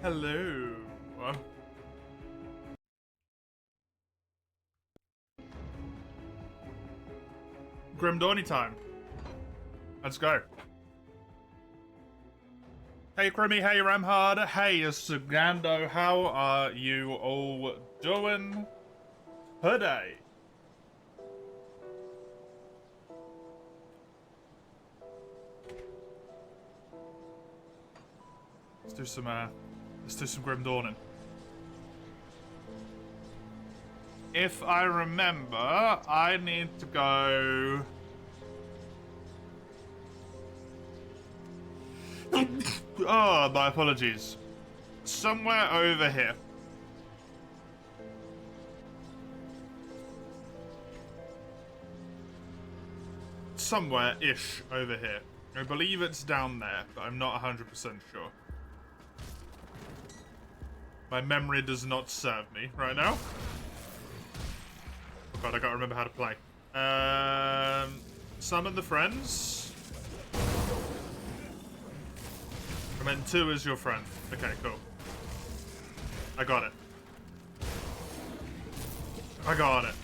Hello. Grim Dawny time. Let's go. Hey Crimmy, hey Ramhard, hey Sugando, how are you all doing today? Let's do some Grim Dawning. If I remember, I need to go. Oh, my apologies. Somewhere over here. Somewhere-ish over here. I believe it's down there, but I'm not 100% sure. My memory does not serve me right now. Oh god, I gotta remember how to play. Summon the friends. I meant 2 is your friend. Okay, cool. I got it. I got it.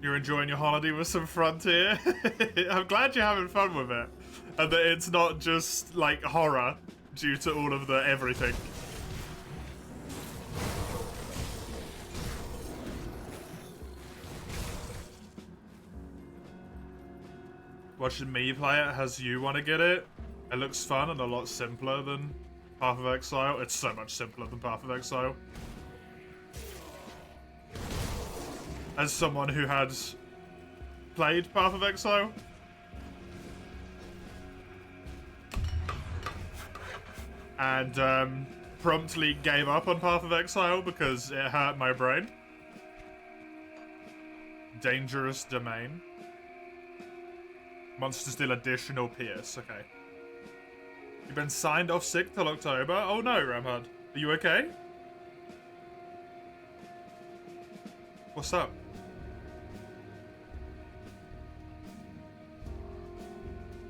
You're enjoying your holiday with some Frontier? I'm glad you're having fun with it. And that it's not just, like, horror due to all of the everything. Watching me play it has you want to get it. It looks fun and a lot simpler than Path of Exile. It's so much simpler than Path of Exile. As someone who had played Path of Exile, and promptly gave up on Path of Exile because it hurt my brain. Dangerous Domain. Monsters deal additional PS. Okay. You've been signed off sick till October? Oh no, Ramhard. Are you okay? What's up?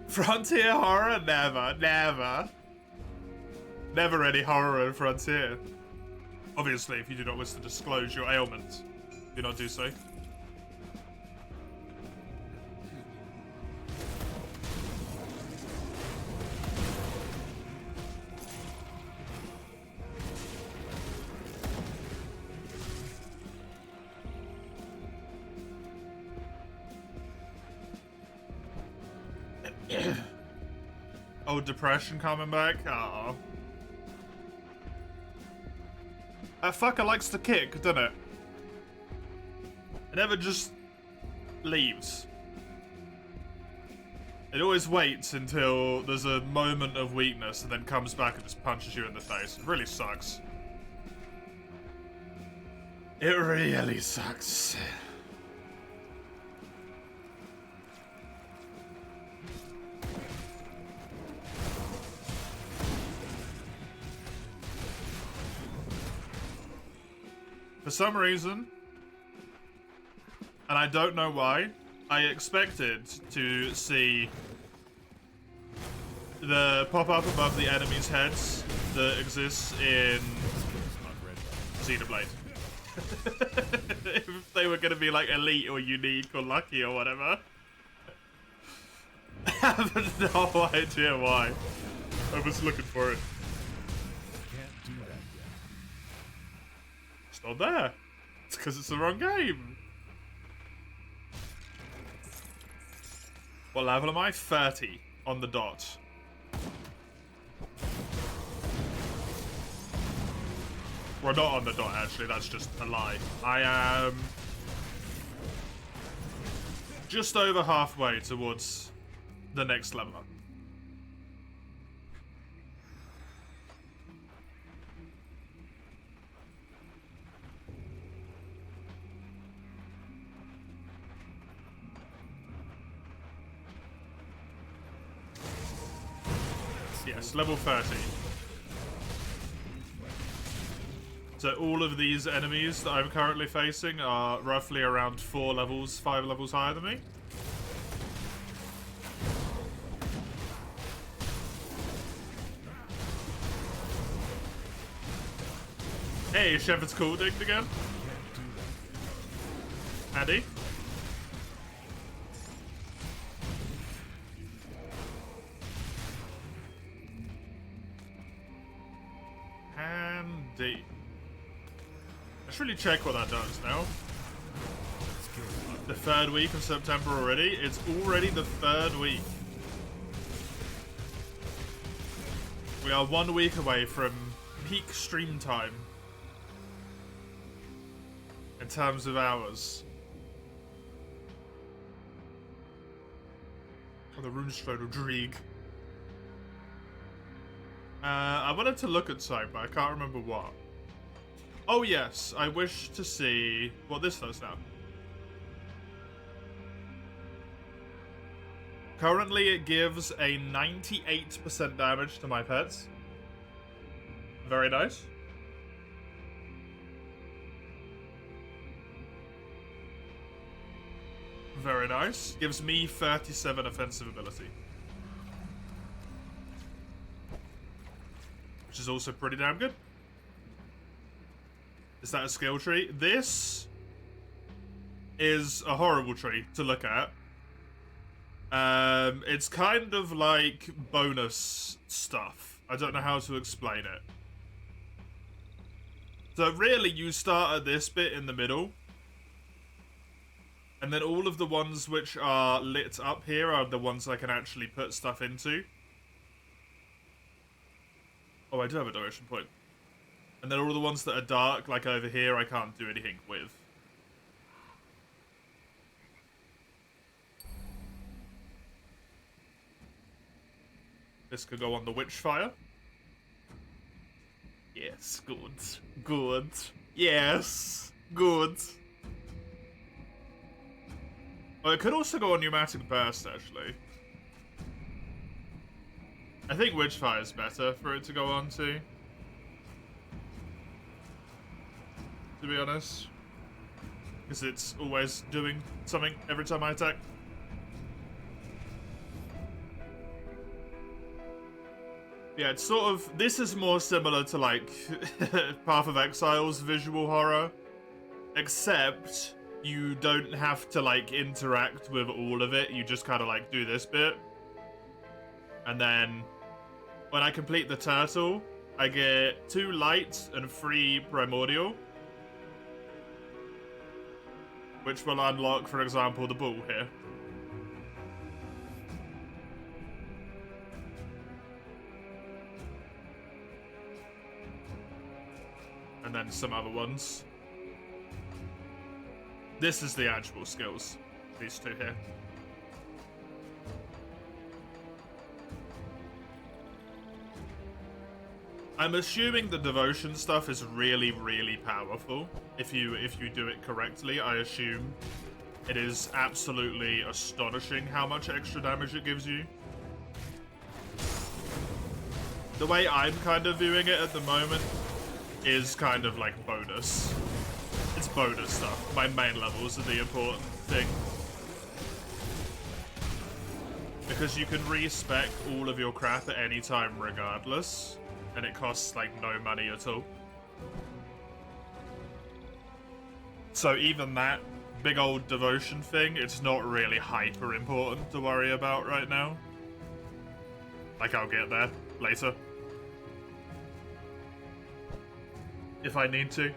Frontier horror? Never, never. Never any horror in Frontier. Obviously, if you do not wish to disclose your ailment, do not do so. Oh, depression coming back? Aww. That fucker likes to kick, doesn't it? It never just leaves. It always waits until there's a moment of weakness and then comes back and just punches you in the face. It really sucks. It really sucks. For some reason, and I don't know why, I expected to see the pop-up above the enemies' heads that exists in Xenoblade. If they were going to be like elite or unique or lucky or whatever. I have no idea why. I was looking for it. Can't do that yet. It's not there. It's because it's the wrong game. What level am I? 30 on the dot. Well, not on the dot, actually. That's just a lie. I am just over halfway towards the next level up. Yes, level 30. So all of these enemies that I'm currently facing are roughly around 5 levels higher than me. Hey, Shepherd's Cool dinged again. Handy. Handy. Let's really check what that does now. The 3rd week of September already? It's already the 3rd week. We are 1 week away from peak stream time. In terms of hours. Oh, the Runestone of Drieg. I wanted to look at something, but I can't remember what. Oh yes, I wish to see what this does now. Currently it gives a 98% damage to my pets. Very nice. Very nice. Gives me 37 offensive ability. Which is also pretty damn good. Is that a skill tree? This is a horrible tree to look at. It's kind of like bonus stuff. I don't know how to explain it. So really, you start at this bit in the middle. And then all of the ones which are lit up here are the ones I can actually put stuff into. Oh, I do have a direction point. And then all the ones that are dark, like over here, I can't do anything with. This could go on the Witchfire. Yes, good. Good. Yes, good. Oh, it could also go on Pneumatic Burst, actually. I think Witchfire is better for it to go on to be honest. Because it's always doing something every time I attack. Yeah, it's sort of... This is more similar to, like, Path of Exile's visual horror. Except you don't have to, like, interact with all of it. You just kind of, like, do this bit. And then, when I complete the turtle, I get 2 light and 3 primordial. Which will unlock, for example, the bull here. And then some other ones. This is the actual skills. These 2 here. I'm assuming the devotion stuff is really, really powerful. If you do it correctly, I assume it is absolutely astonishing how much extra damage it gives you. The way I'm kind of viewing it at the moment is kind of like bonus. It's bonus stuff. My main levels are the important thing. Because you can respec all of your crap at any time regardless. And it costs, like, no money at all. So even that big old devotion thing, it's not really hyper important to worry about right now. Like, I'll get there later. If I need to.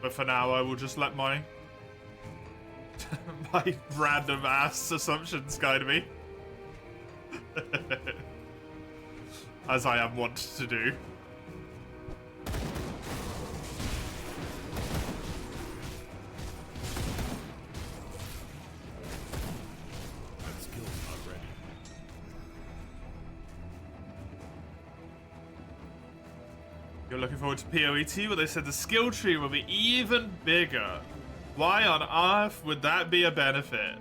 But for now, I will just let my... my random ass assumptions guide me. As I am wont to do. That skill's not ready. You're looking forward to PoE2, but they said the skill tree will be even bigger. Why on earth would that be a benefit?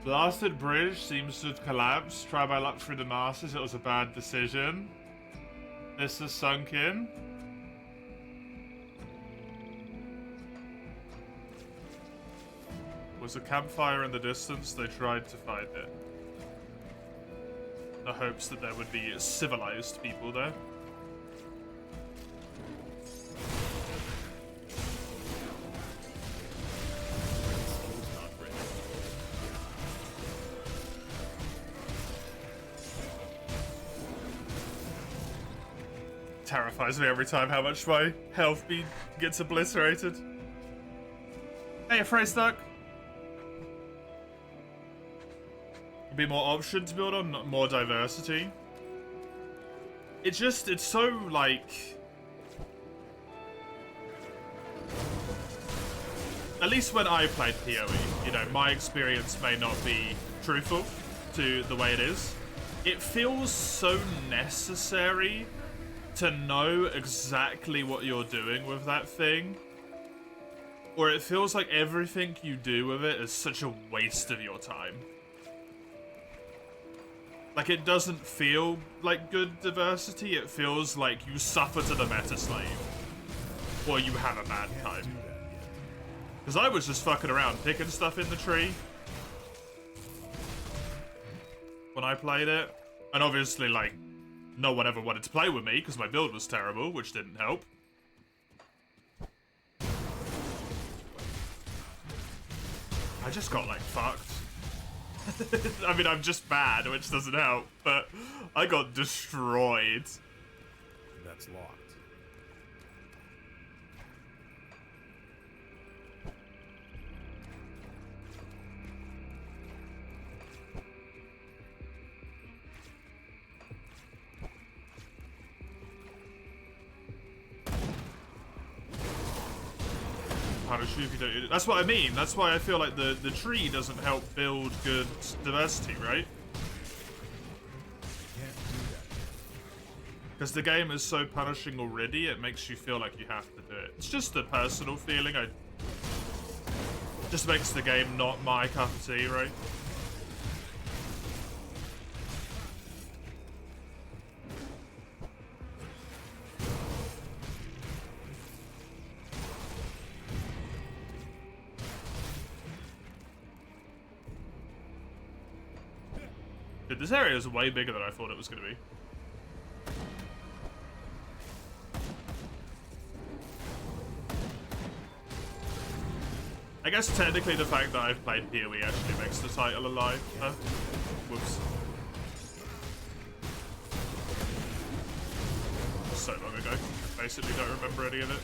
Blasted bridge seems to have collapsed. Try by luck through the masters. It was a bad decision. This is sunk in. Was a campfire in the distance. They tried to find it. In the hopes that there would be civilized people there. Terrifies me every time how much my health gets obliterated. Hey, a phrase duck. Be more option to build on, not more diversity. It's so like, at least when I played PoE, you know, my experience may not be truthful to the way it is. It feels so necessary to know exactly what you're doing with that thing. Or it feels like everything you do with it is such a waste of your time. Like, it doesn't feel like good diversity, it feels like you suffer to the meta slave. Or you have a bad time. Because I was just fucking around picking stuff in the tree when I played it. And obviously, like, no one ever wanted to play with me because my build was terrible, which didn't help. I just got, like, fucked. I mean, I'm just bad, which doesn't help, but I got destroyed. That's locked. Punish you if you don't. That's what I mean. That's why I feel like the tree doesn't help build good diversity, right? Can't do that. Because the game is so punishing already, it makes you feel like you have to do it. It's just a personal feeling. Just makes the game not my cup of tea, right? Dude, this area is way bigger than I thought it was going to be. I guess technically the fact that I've played PoE actually makes the title alive. Huh? Whoops. So long ago. I basically don't remember any of it.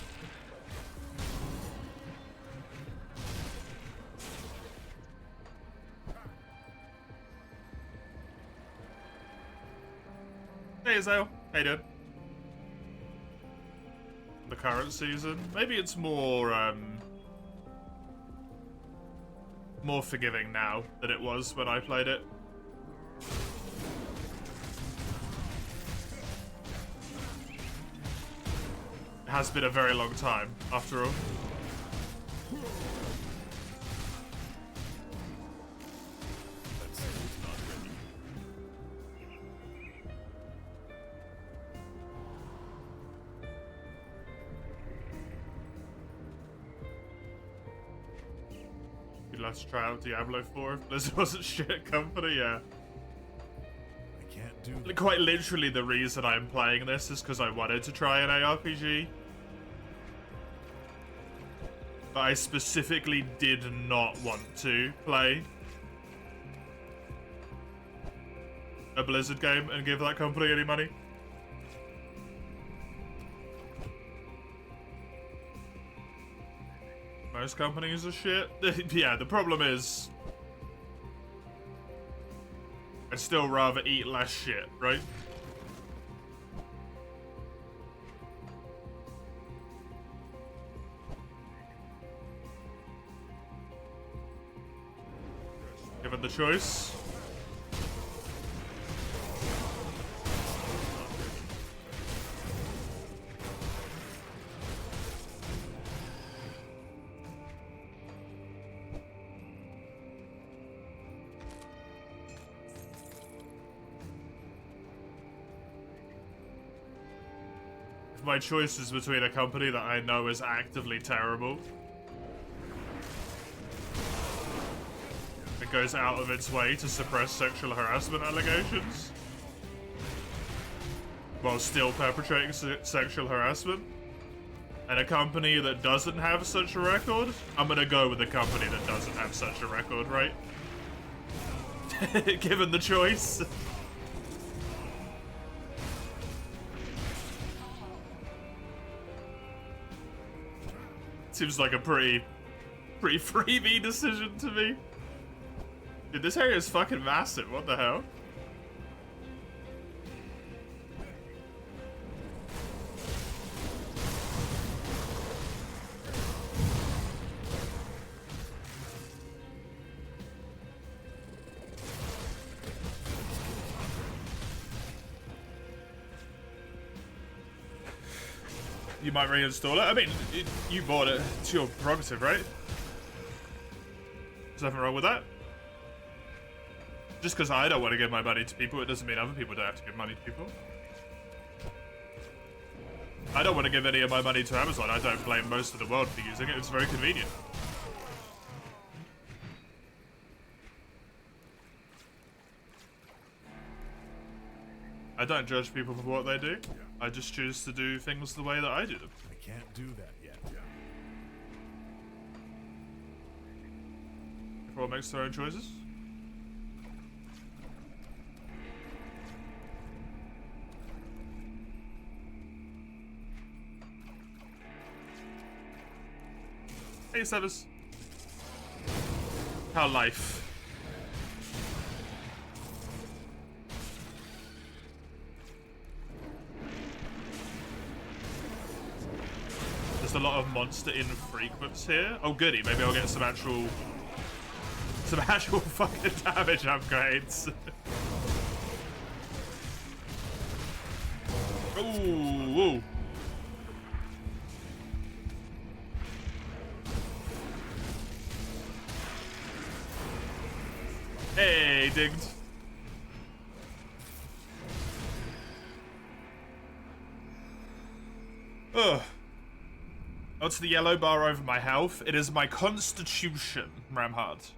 Hey Azael, how you doing? The current season? Maybe it's more forgiving now than it was when I played it. It has been a very long time, after all. Let's try out Diablo 4 if Blizzard wasn't shit company, yeah. I can't do that. Quite literally the reason I'm playing this is because I wanted to try an ARPG. But I specifically did not want to play a Blizzard game and give that company any money. Most companies are shit. Yeah, the problem is I'd still rather eat less shit, right? Given the choice. If my choice is between a company that I know is actively terrible, it goes out of its way to suppress sexual harassment allegations while still perpetrating sexual harassment, and a company that doesn't have such a record, I'm gonna go with a company that doesn't have such a record, right? Given the choice. Seems like a pretty freebie decision to me. Dude, this area is fucking massive, what the hell? You might reinstall it. I mean, you bought it. It's your prerogative, right? There's nothing wrong with that. Just because I don't want to give my money to people, it doesn't mean other people don't have to give money to people. I don't want to give any of my money to Amazon. I don't blame most of the world for using it. It's very convenient. I don't judge people for what they do. I just choose to do things the way that I do them. I can't do that yet. Everyone makes their own choices. Hey, Severs. How life? There's a lot of monster infrequents here. Oh goody, maybe I'll get some actual fucking damage upgrades. Ooh. Hey, digged. Ugh. What's the yellow bar over my health? It is my constitution, Ramhard.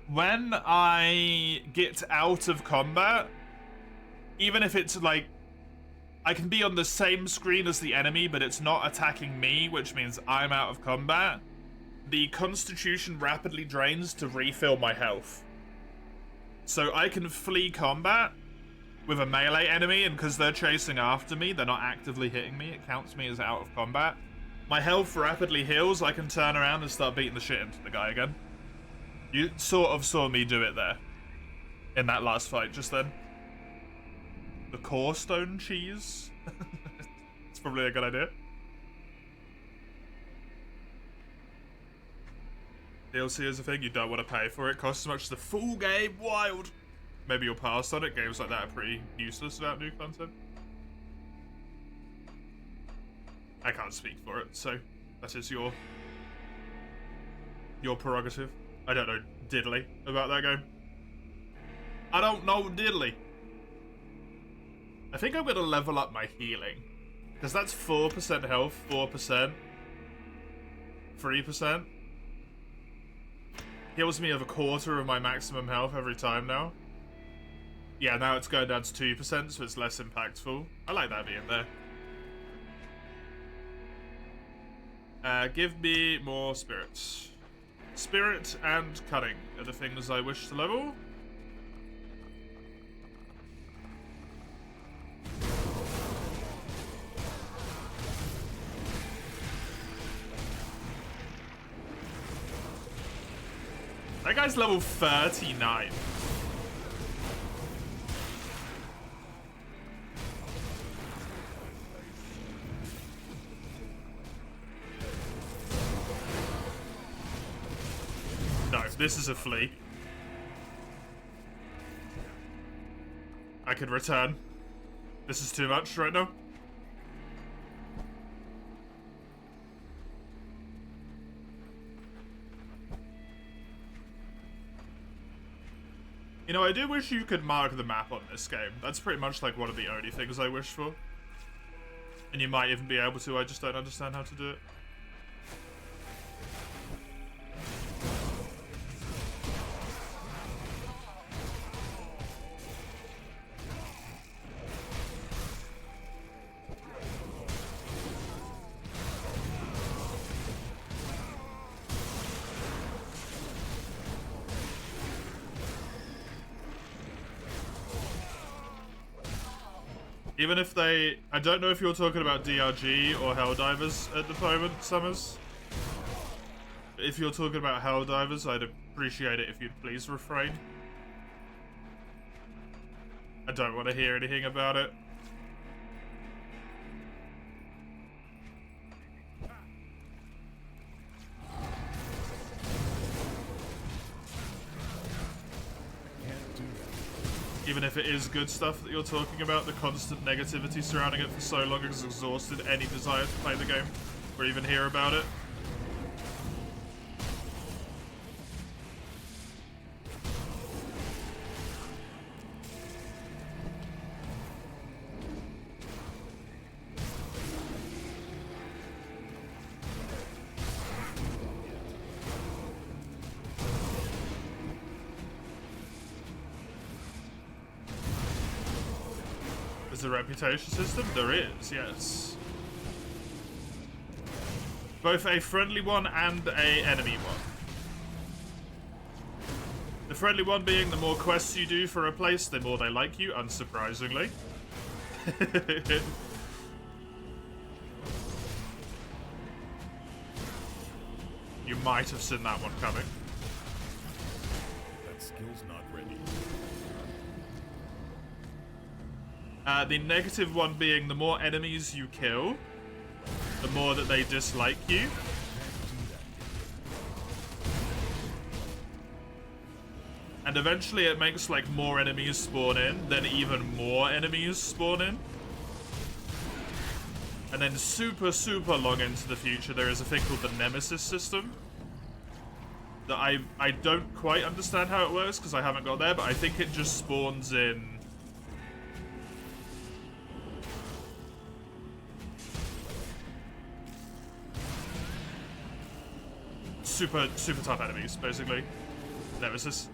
When I get out of combat, even if it's like, I can be on the same screen as the enemy, but it's not attacking me, which means I'm out of combat, the constitution rapidly drains to refill my health. So I can flee combat with a melee enemy, and because they're chasing after me, they're not actively hitting me, it counts me as out of combat. My health rapidly heals, I can turn around and start beating the shit into the guy again. You sort of saw me do it there. In that last fight just then. The core stone cheese? It's probably a good idea. DLC is a thing, you don't want to pay for it. Costs as much as the full game, wild! Maybe you'll pass on it, games like that are pretty useless without new content. I can't speak for it, so that is your prerogative. I don't know diddly about that game. I don't know diddly. I think I'm gonna level up my healing. Because that's 4% health, 4%, 3%. Heals me of a quarter of my maximum health every time now. Yeah, now it's going down to 2%, so it's less impactful. I like that being there. Give me more spirits. Spirit and cunning are the things I wish to level. That guy's level 39. No, this is a flea. I could return. This is too much right now. You know, I do wish you could mark the map on this game. That's pretty much like one of the only things I wish for. And you might even be able to, I just don't understand how to do it. Even if they... I don't know if you're talking about DRG or Helldivers at the moment, Summers. If you're talking about Helldivers, I'd appreciate it if you'd please refrain. I don't want to hear anything about it. Even if it is good stuff that you're talking about, the constant negativity surrounding it for so long has exhausted any desire to play the game or even hear about it. Is there a reputation system? There is, yes. Both a friendly one and a enemy one. The friendly one being the more quests you do for a place, the more they like you, unsurprisingly. You might have seen that one coming. That skill's not ready. The negative one being the more enemies you kill, the more that they dislike you. And eventually it makes like more enemies spawn in, then even more enemies spawn in. And then super, super long into the future, there is a thing called the Nemesis system. That I don't quite understand how it works because I haven't got there, but I think it just spawns in... super tough enemies, basically. Nemesis.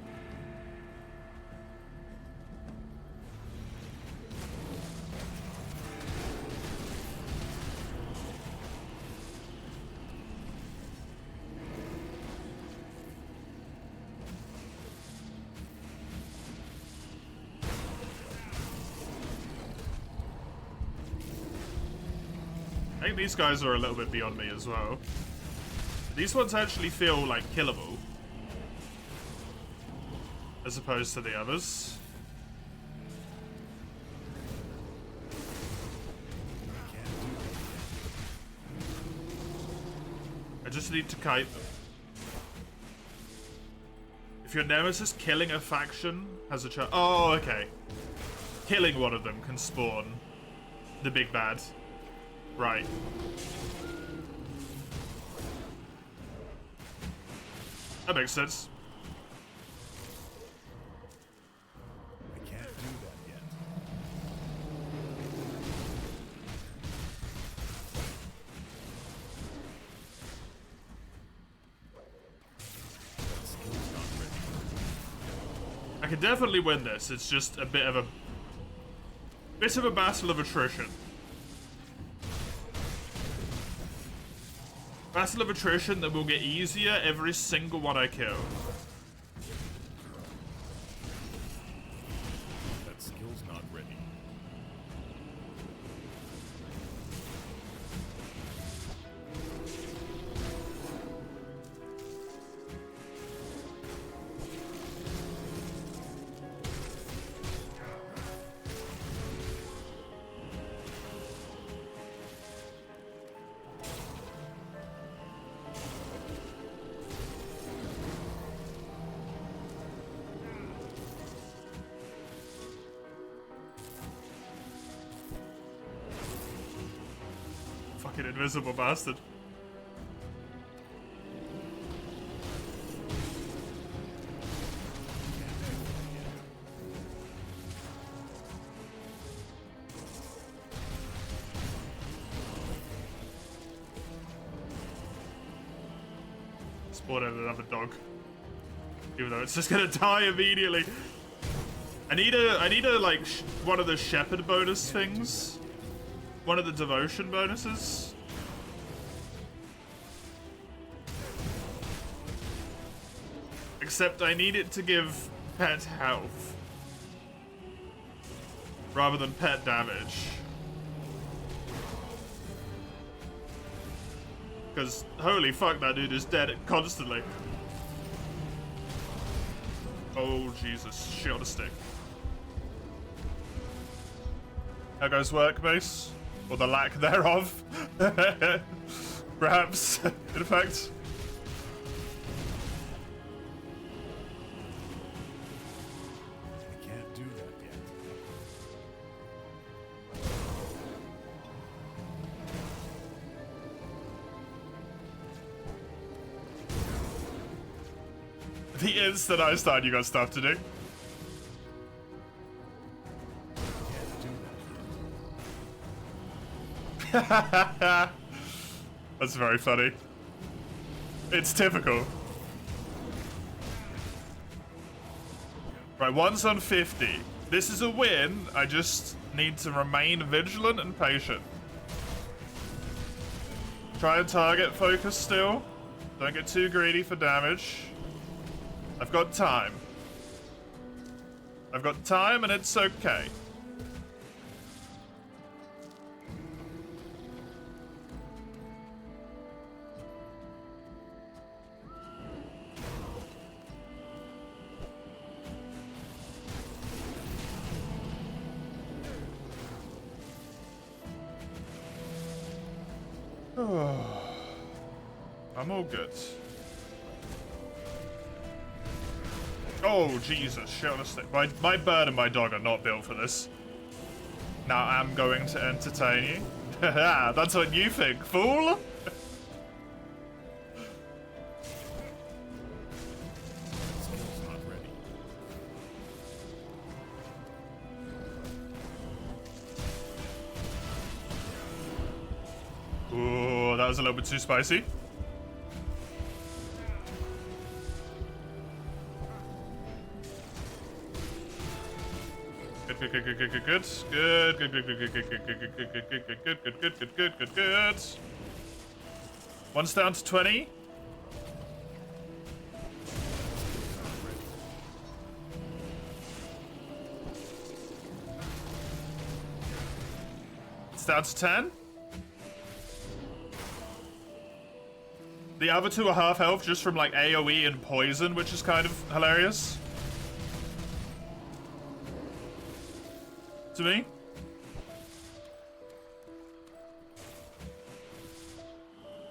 I think these guys are a little bit beyond me as well. These ones actually feel like killable, as opposed to the others. I just need to kite them. If your nemesis killing a faction has a chance... Oh, okay. Killing one of them can spawn the big bad. Right. That makes sense. I can't do that yet. That skill's not ready. I can definitely win this. It's just a bit of a battle of attrition. Battle of attrition that will get easier every single one I kill. That skill's not ready. Fucking invisible bastard. spawn in another dog. Even though it's just gonna die immediately. I need a like one of the shepherd bonus things. One of the devotion bonuses. Except I need it to give pet health. Rather than pet damage. Because holy fuck, that dude is dead constantly. Oh Jesus, shit on a stick. How goes work, base? Or the lack thereof? Perhaps, in fact. I can't do that yet. The instant I start, you got stuff to do. That's very funny. It's typical. Right, one's on 50. This is a win. I just need to remain vigilant and patient. Try and target focus still. Don't get too greedy for damage. I've got time. I've got time and it's okay. I'm all good. Oh, Jesus. Shit on a stick. My bird and my dog are not built for this. Now I'm going to entertain you. That's what you think, fool! Skill's not ready. Ooh, that was a little bit too spicy. Good. One's down to 20. It's down to 10. The other two are half health just from like AoE and poison, which is kind of hilarious. To me.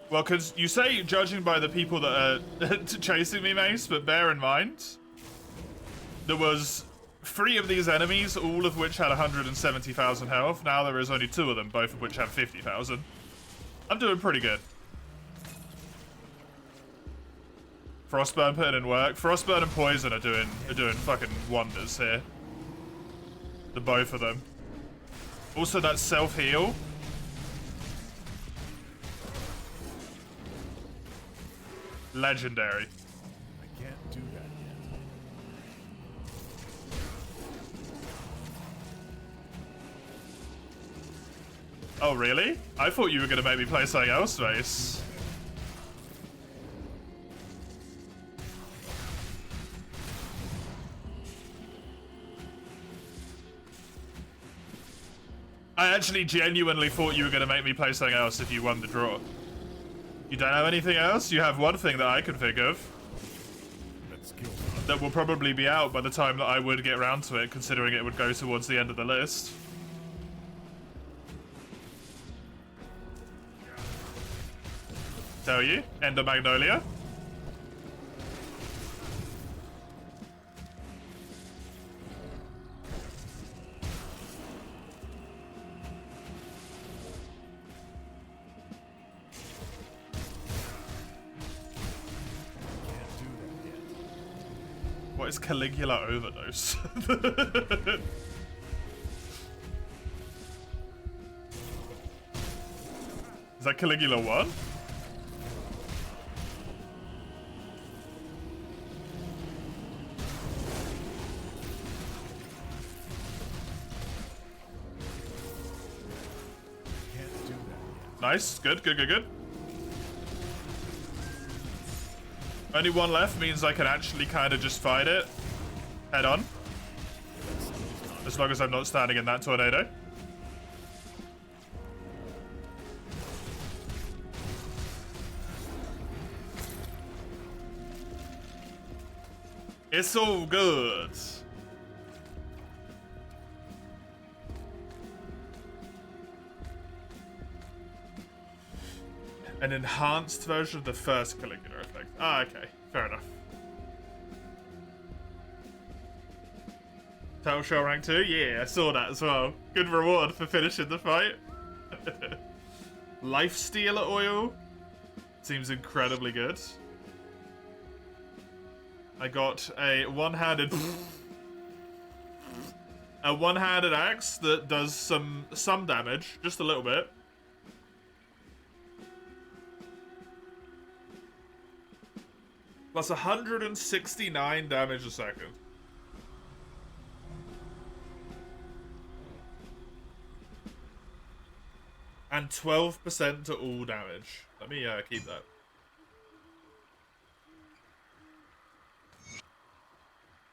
Well, because you say judging by the people that are chasing me, Mace, but bear in mind, there was 3 of these enemies, all of which had 170,000 health. Now there is only 2 of them, both of which have 50,000. I'm doing pretty good. Frostburn putting in work. Frostburn and Poison are doing fucking wonders here. The both of them. Also that self-heal. Legendary. I can't do that yet. Oh really? I thought you were gonna make me play something else, Mace. I actually genuinely thought you were going to make me play something else if you won the draw. You don't have anything else? You have one thing that I can think of. That skill's not That will probably be out by the time that I would get around to it, considering it would go towards the end of the list. Tell you, Ender Magnolia. What is Caligula Overdose? Is that Caligula 1? Nice. Good, good, good, good. Only one left means I can actually kind of just fight it head on. As long as I'm not standing in that tornado. It's all good. An enhanced version of the first Caligula effect. Ah, okay. Fair enough. Total Shell rank 2? Yeah, I saw that as well. Good reward for finishing the fight. Lifesteal oil? Seems incredibly good. I got a one-handed... a one-handed axe that does some damage. Just a little bit. Plus 169 damage a second. And 12% to all damage. Let me keep that.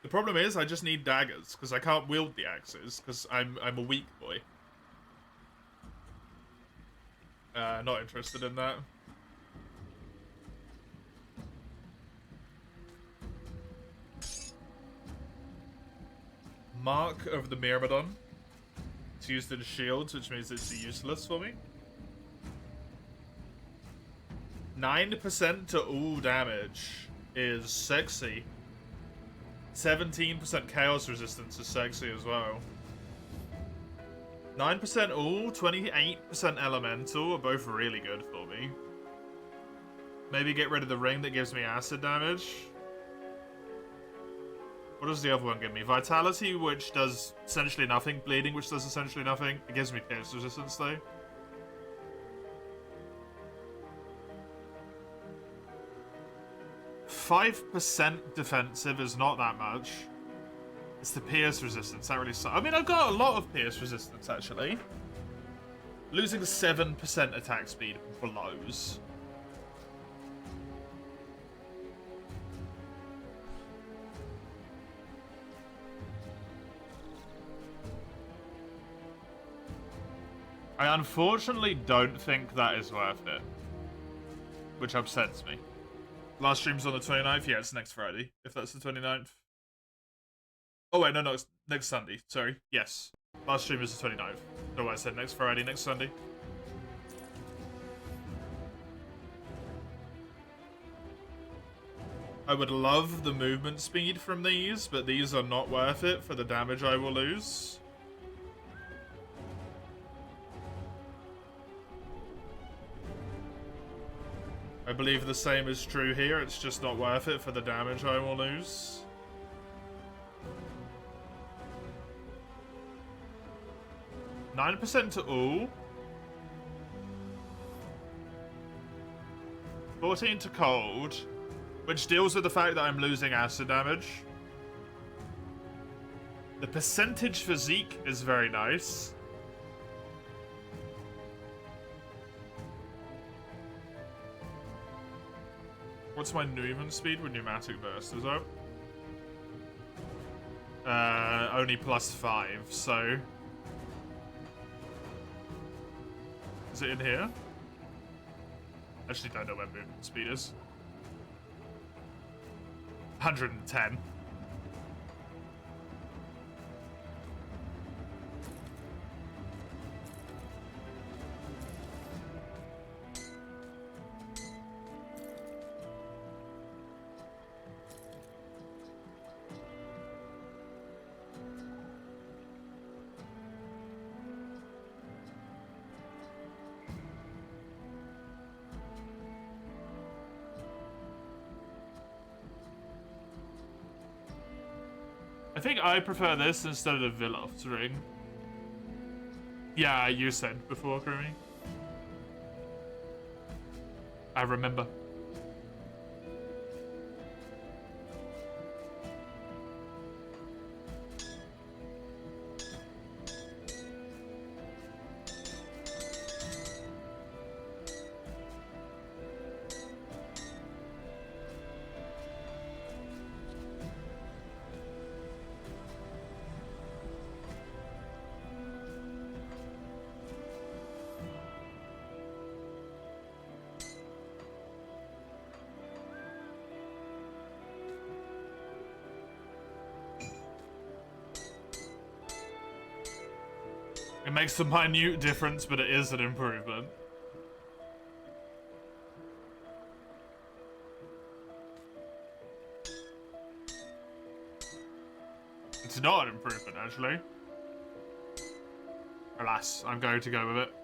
The problem is I just need daggers because I can't wield the axes because I'm a weak boy. Not interested in that. Mark of the Myrmidon. It's used in shields, which means it's useless for me. 9% to all damage is sexy. 17% chaos resistance is sexy as well. 9% all, 28% elemental are both really good for me. Maybe get rid of the ring that gives me acid damage. What does the other one give me? Vitality, which does essentially nothing. Bleeding, which does essentially nothing. It gives me pierce resistance, though. %5 defensive is not that much. It's the pierce resistance. That really sucks. I mean, I've got a lot of pierce resistance, actually. Losing 7% attack speed blows. I unfortunately don't think that is worth it. Which upsets me. Last stream's on the 29th? Yeah, it's next Friday, if that's the 29th. Oh wait, no, it's next Sunday. Sorry. Yes. Last stream is the 29th. No, I said next Friday, next Sunday. I would love the movement speed from these, but these are not worth it for the damage I will lose. I believe the same is true here, it's just not worth it for the damage I will lose. %9 to all. 14 to cold, which deals with the fact that I'm losing acid damage. The percentage physique is very nice. What's my movement speed with pneumatic burst? Is that? Only +5, so... Is it in here? Actually don't know where movement speed is. 110. I think I prefer this instead of the Villoft's ring. Yeah, you said before, Krumi. I remember. It makes a minute difference, but it is an improvement. It's not an improvement, actually. Alas, I'm going to go with it.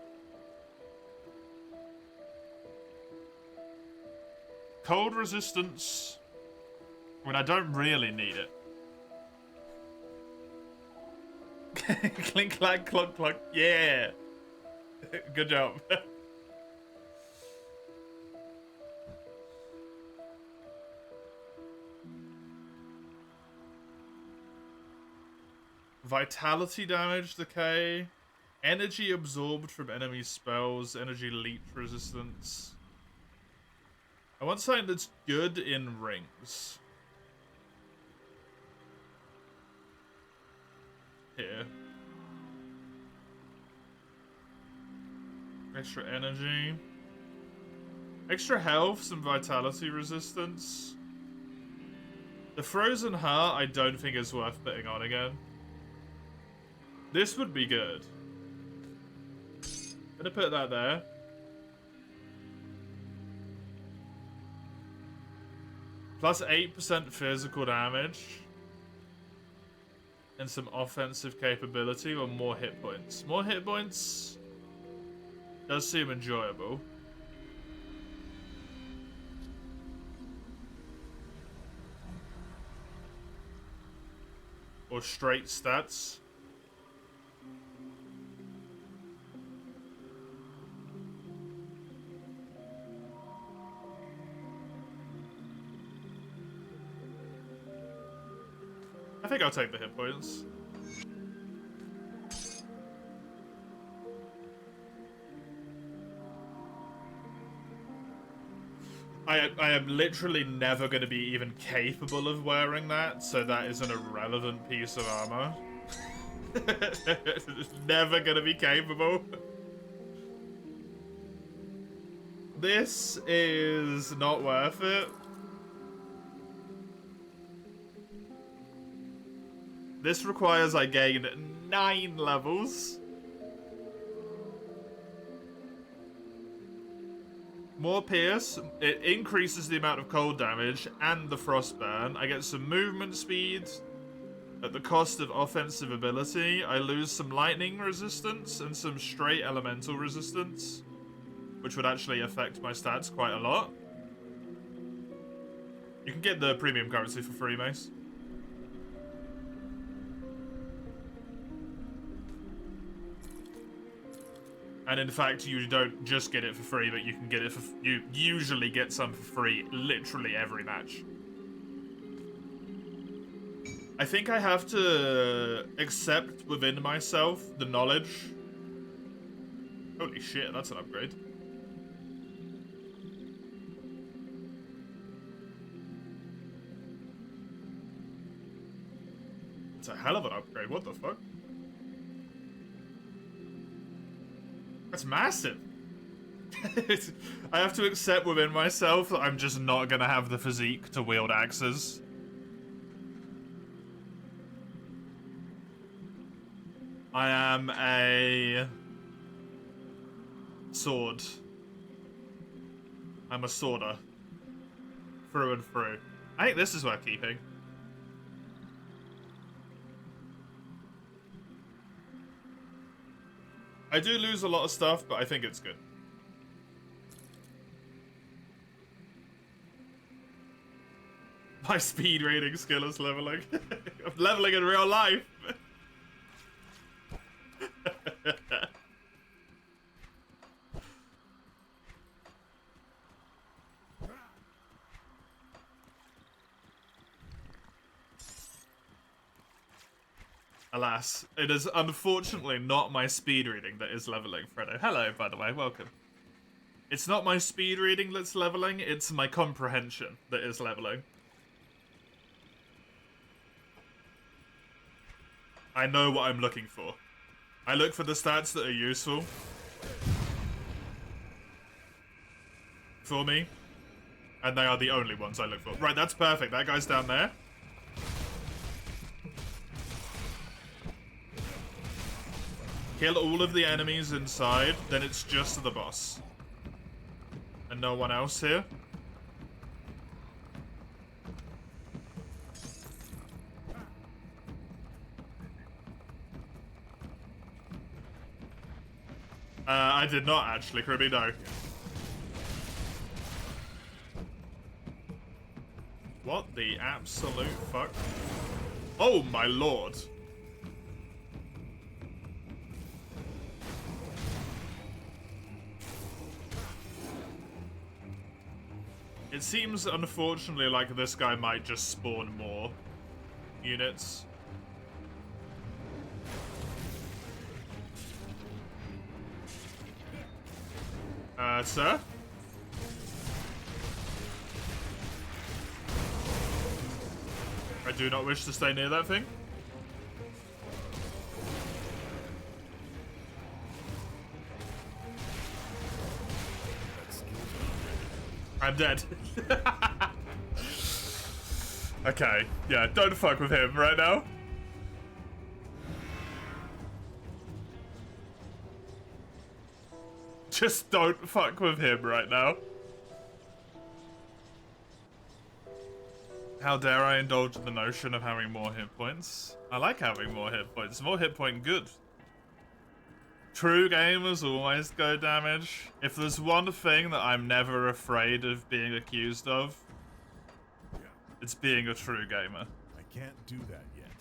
Cold resistance. I mean, I don't really need it. Clink, clack, clunk, clunk. Yeah. Good job. Vitality damage decay. Energy absorbed from enemy spells. Energy leech resistance. I want something that's good in rings. Here. Extra energy. Extra health, some vitality resistance. The Frozen Heart I don't think is worth putting on again. This would be good. Gonna put that there. Plus 8% physical damage. And some offensive capability or more hit points. More hit points does seem enjoyable. Or straight stats. I think I'll take the hit points. I am literally never going to be even capable of wearing that, so that is an irrelevant piece of armor. Never going to be capable. This is not worth it. This requires I gain 9 levels. More pierce. It increases the amount of cold damage and the frostburn. I get some movement speed at the cost of offensive ability. I lose some lightning resistance and some straight elemental resistance, which would actually affect my stats quite a lot. You can get the premium currency for free, Mace. And in fact, you don't just get it for free, but you can get it for... You usually get some for free literally every match. I think I have to accept within myself the knowledge. Holy shit, that's an upgrade. It's a hell of an upgrade, what the fuck? That's massive. I have to accept within myself that I'm just not gonna have the physique to wield axes. I am a sword. I'm a sworder. Through and through. I think this is worth keeping. I do lose a lot of stuff, but I think it's good. My speed rating skill is leveling. I'm leveling in real life. Alas, it is unfortunately not my speed reading that is leveling, Fredo. Hello, by the way, welcome. It's not my speed reading that's leveling, it's my comprehension that is leveling. I know what I'm looking for. I look for the stats that are useful for me, and they are the only ones I look for. Right, that's perfect. That guy's down there. kill all of the enemies inside, then it's just the boss. And no one else here. I did not actually, Kribby, no. What the absolute fuck? Oh my lord. It seems, unfortunately, like this guy might just spawn more units. Sir? I do not wish to stay near that thing. I'm dead. Okay, yeah, don't fuck with him right now. Just don't fuck with him right now. How dare I indulge in the notion of having more hit points? I like having more hit points. More hit point good. True gamers always go damage. If there's one thing that I'm never afraid of being accused of, it's being a true gamer. I can't do that yet.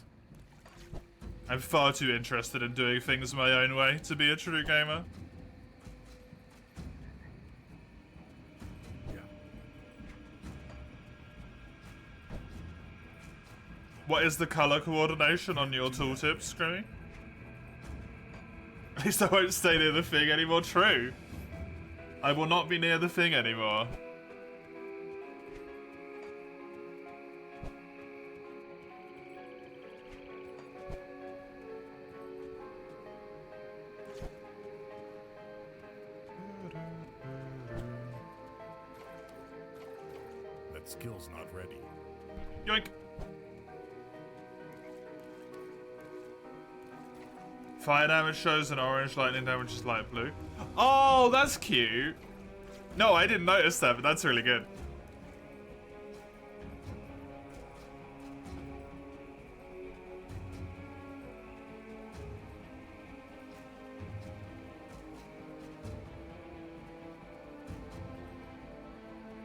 I'm far too interested in doing things my own way to be a true gamer. What is the color coordination on your tooltip, Screamy? At least I won't stay near the thing anymore. True. I will not be near the thing anymore. That skill's not ready. Yoink. Fire damage shows an orange, lightning damage is light blue. Oh, that's cute. No, I didn't notice that, but that's really good.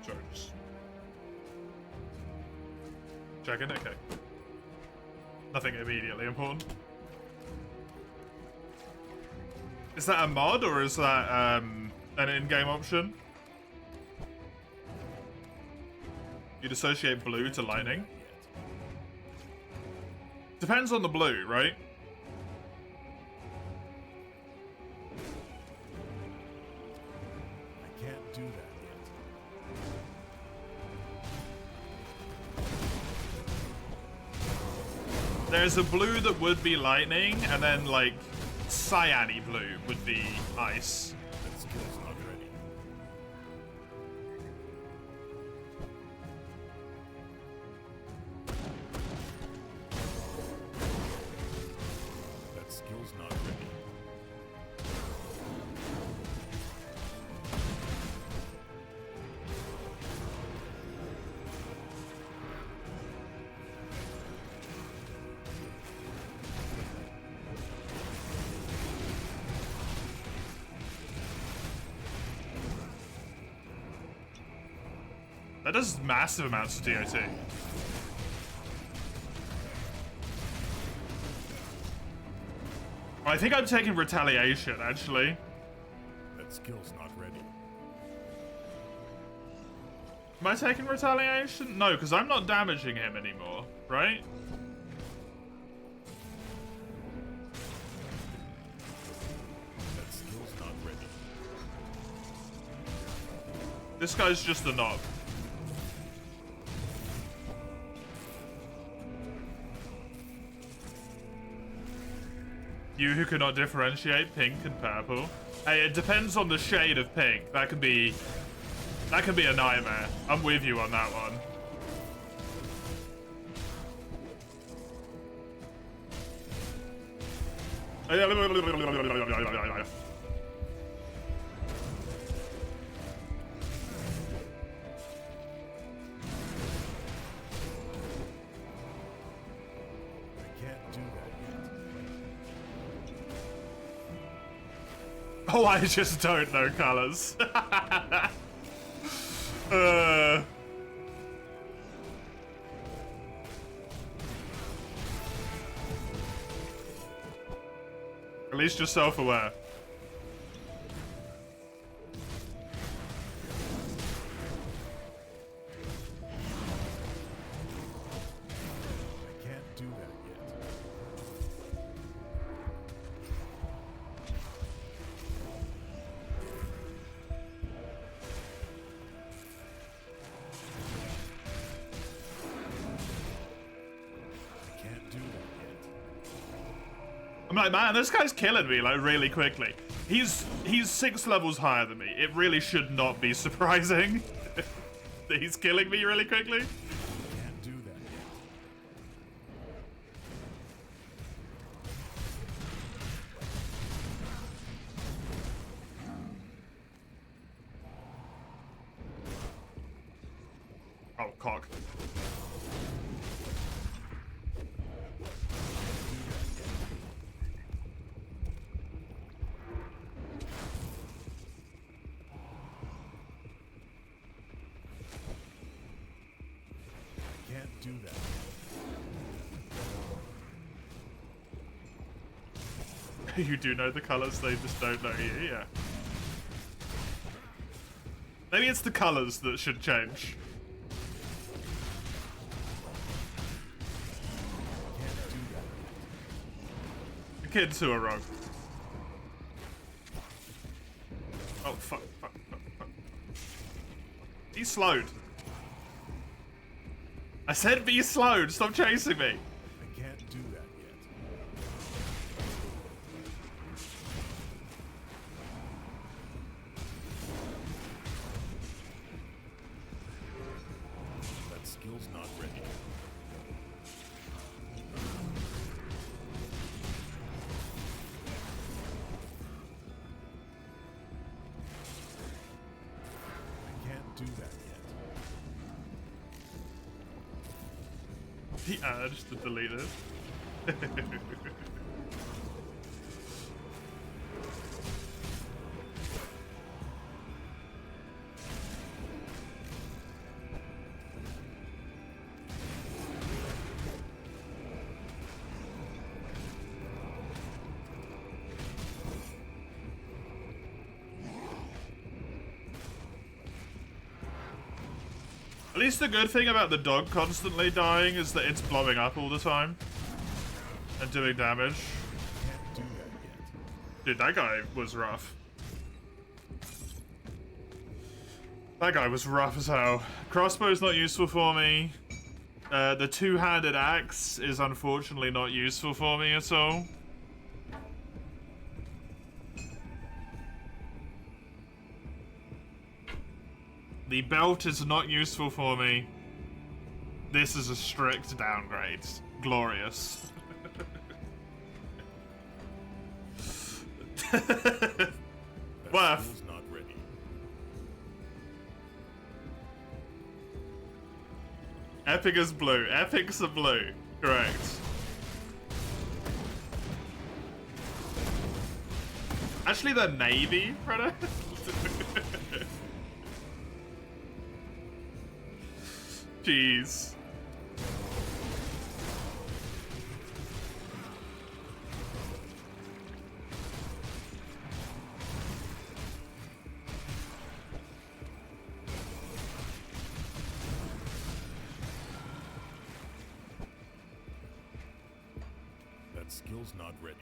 Sorry, just checking. Okay. Nothing immediately important. Is that a mod or is that an in-game option? You'd associate blue to lightning. Depends on the blue, right? I can't do that yet. There's a blue that would be lightning, and then like cyany blue would be ice. That skill's not ready. That skill's not ready. That does massive amounts of DOT. I think I'm taking retaliation, actually. That skill's not ready. Am I taking retaliation? No, because I'm not damaging him anymore, right? That skill's not ready. This guy's just a knob. You who cannot differentiate pink and purple. Hey, it depends on the shade of pink. That can be a nightmare. I'm with you on that one. I can't do that yet. Oh, I just don't know colors. At least you're self-aware. I can't do that yet. I can't do that yet. I'm like, man, this guy's killing me like really quickly. He's 6 levels higher than me. It really should not be surprising that he's killing me really quickly. Can't do that yet. Oh, cock. Can't do that. You do know the colors, they just don't know you, yeah. Maybe it's the colors that should change. Can't do that. The kids who are wrong. Oh, fuck. Be slowed. I said be slowed, stop chasing me. I can't do that yet. That skill's not ready. I can't do that yet. The urge to delete it. At least the good thing about the dog constantly dying is that it's blowing up all the time and doing damage. Can't do that yet. Dude, that guy was rough. That guy was rough as hell. Crossbow's not useful for me. The two-handed axe is unfortunately not useful for me at all. The belt is not useful for me. This is a strict downgrade. Glorious. That Worth. skill's not ready. Epic is blue. Epics are blue. Correct. Actually, they're navy, Predator. Jeez. That skill's not ready.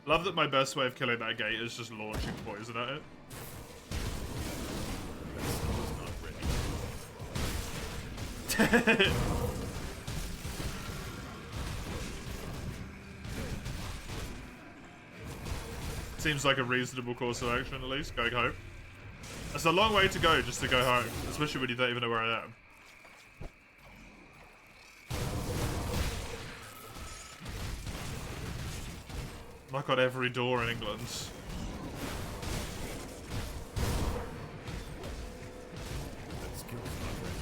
Love that my best way of killing that gate is just launching poison at it. That skill's not ready. Seems like a reasonable course of action, at least. Going home. That's a long way to go just to go home, especially when you don't even know where I am. Knock on every door in England. That skill's not ready.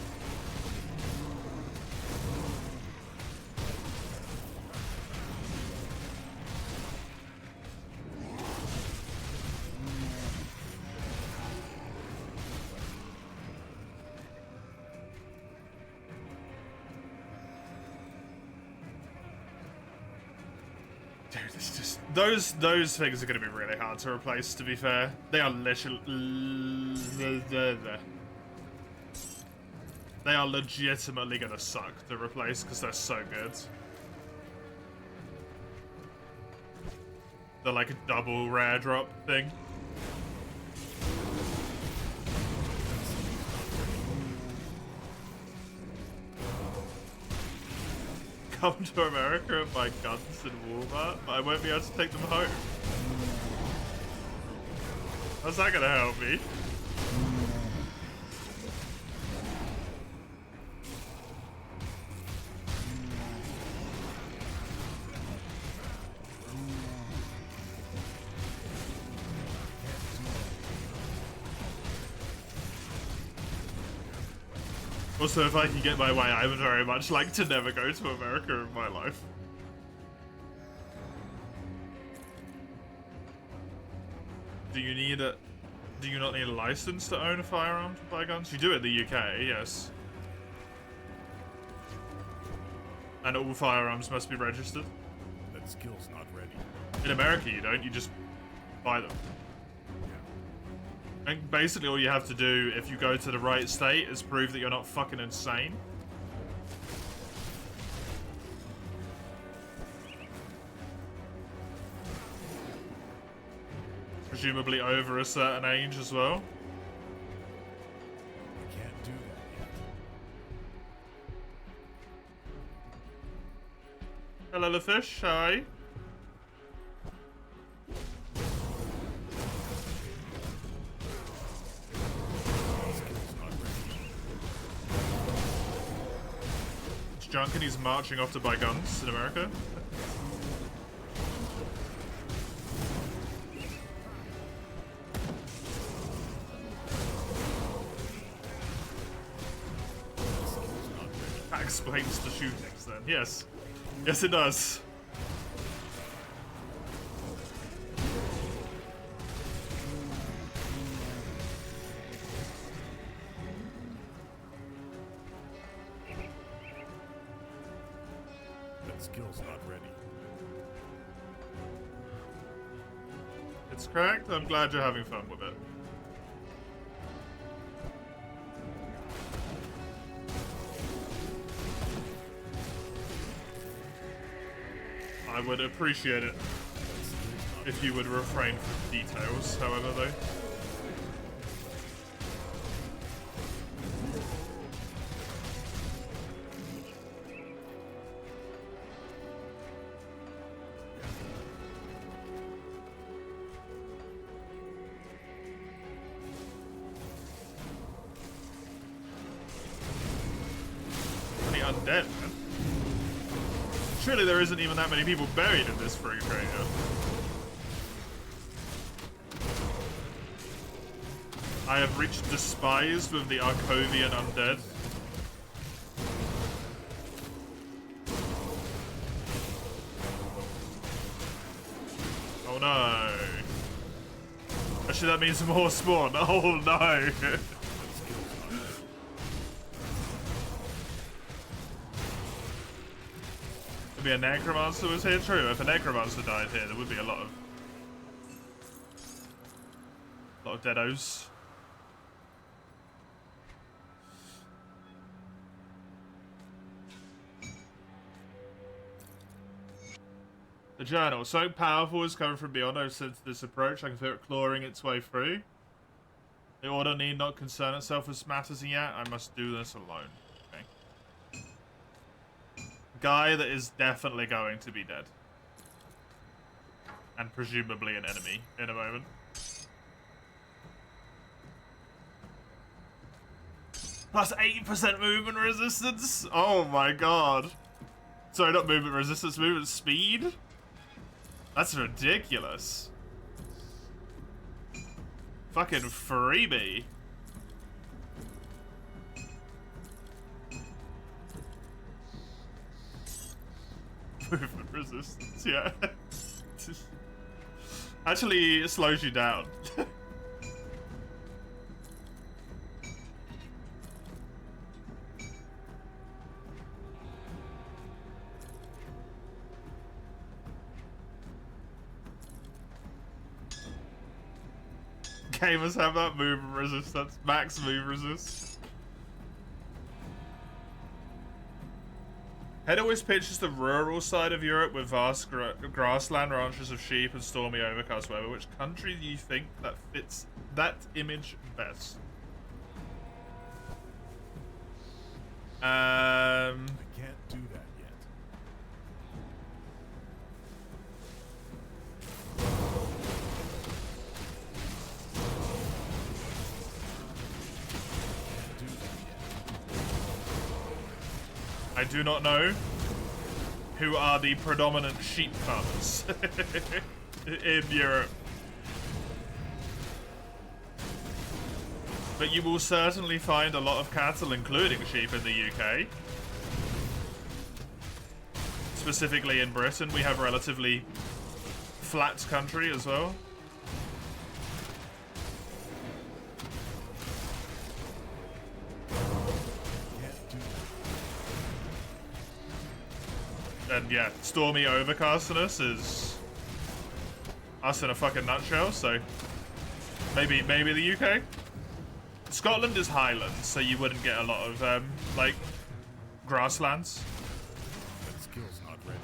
Dude, it's just those things are gonna be really hard to replace. To be fair, they are literally they are legitimately gonna suck to replace because they're so good. They're like a double rare drop thing. Come to America and buy guns in Walmart, but I won't be able to take them home. How's that gonna help me? Also, if I can get my way, I would very much like to never go to America in my life. Do you not need a license to own a firearm to buy guns? You do in the UK, yes. And all firearms must be registered. That skill's not ready. In America, you don't. You just buy them. And basically all you have to do if you go to the right state is prove that you're not fucking insane. Presumably over a certain age as well. I can't do that yet. Hello, the fish. How are you? Junk and he's marching off to buy guns in America. That explains the shootings then. Yes. Yes, it does. Skill's not ready. It's cracked. I'm glad you're having fun with it. I would appreciate it if you would refrain from details, however, though. Undead, man. Surely there isn't even that many people buried in this free crater. I have reached despise with the Arcovian undead. Oh no. Actually, that means more spawn. Oh no. Be a necromancer was here. True, if a necromancer died here, there would be a lot of deados. The journal. So powerful is coming from beyond. I've sensed this approach. I can feel it clawing its way through. The order need not concern itself with matters yet. I must do this alone. Guy that is definitely going to be dead. And presumably an enemy in a moment. Plus 8% movement resistance? Oh my god. Sorry, not movement resistance, movement speed? That's ridiculous. Fucking freebie. Movement resistance, yeah. Actually, it slows you down. Gamers have that movement resistance, max move resist. Head always pictures the rural side of Europe with vast grassland, ranches of sheep, and stormy overcast weather. Which country do you think that fits that image best? I can't do that yet. Can't do that yet. I do not know who are the predominant sheep farmers in Europe. But you will certainly find a lot of cattle, including sheep, in the UK. Specifically in Britain, we have a relatively flat country as well. Can't do that. And yeah, stormy overcastness is us in a fucking nutshell, so maybe the UK? Scotland is Highlands, so you wouldn't get a lot of, like, grasslands. That skill's not ready.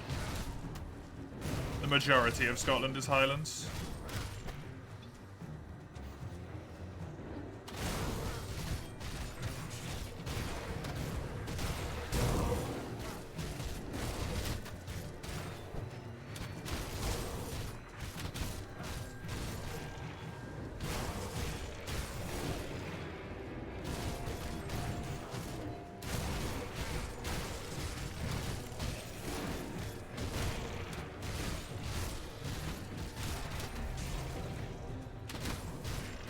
The majority of Scotland is Highlands.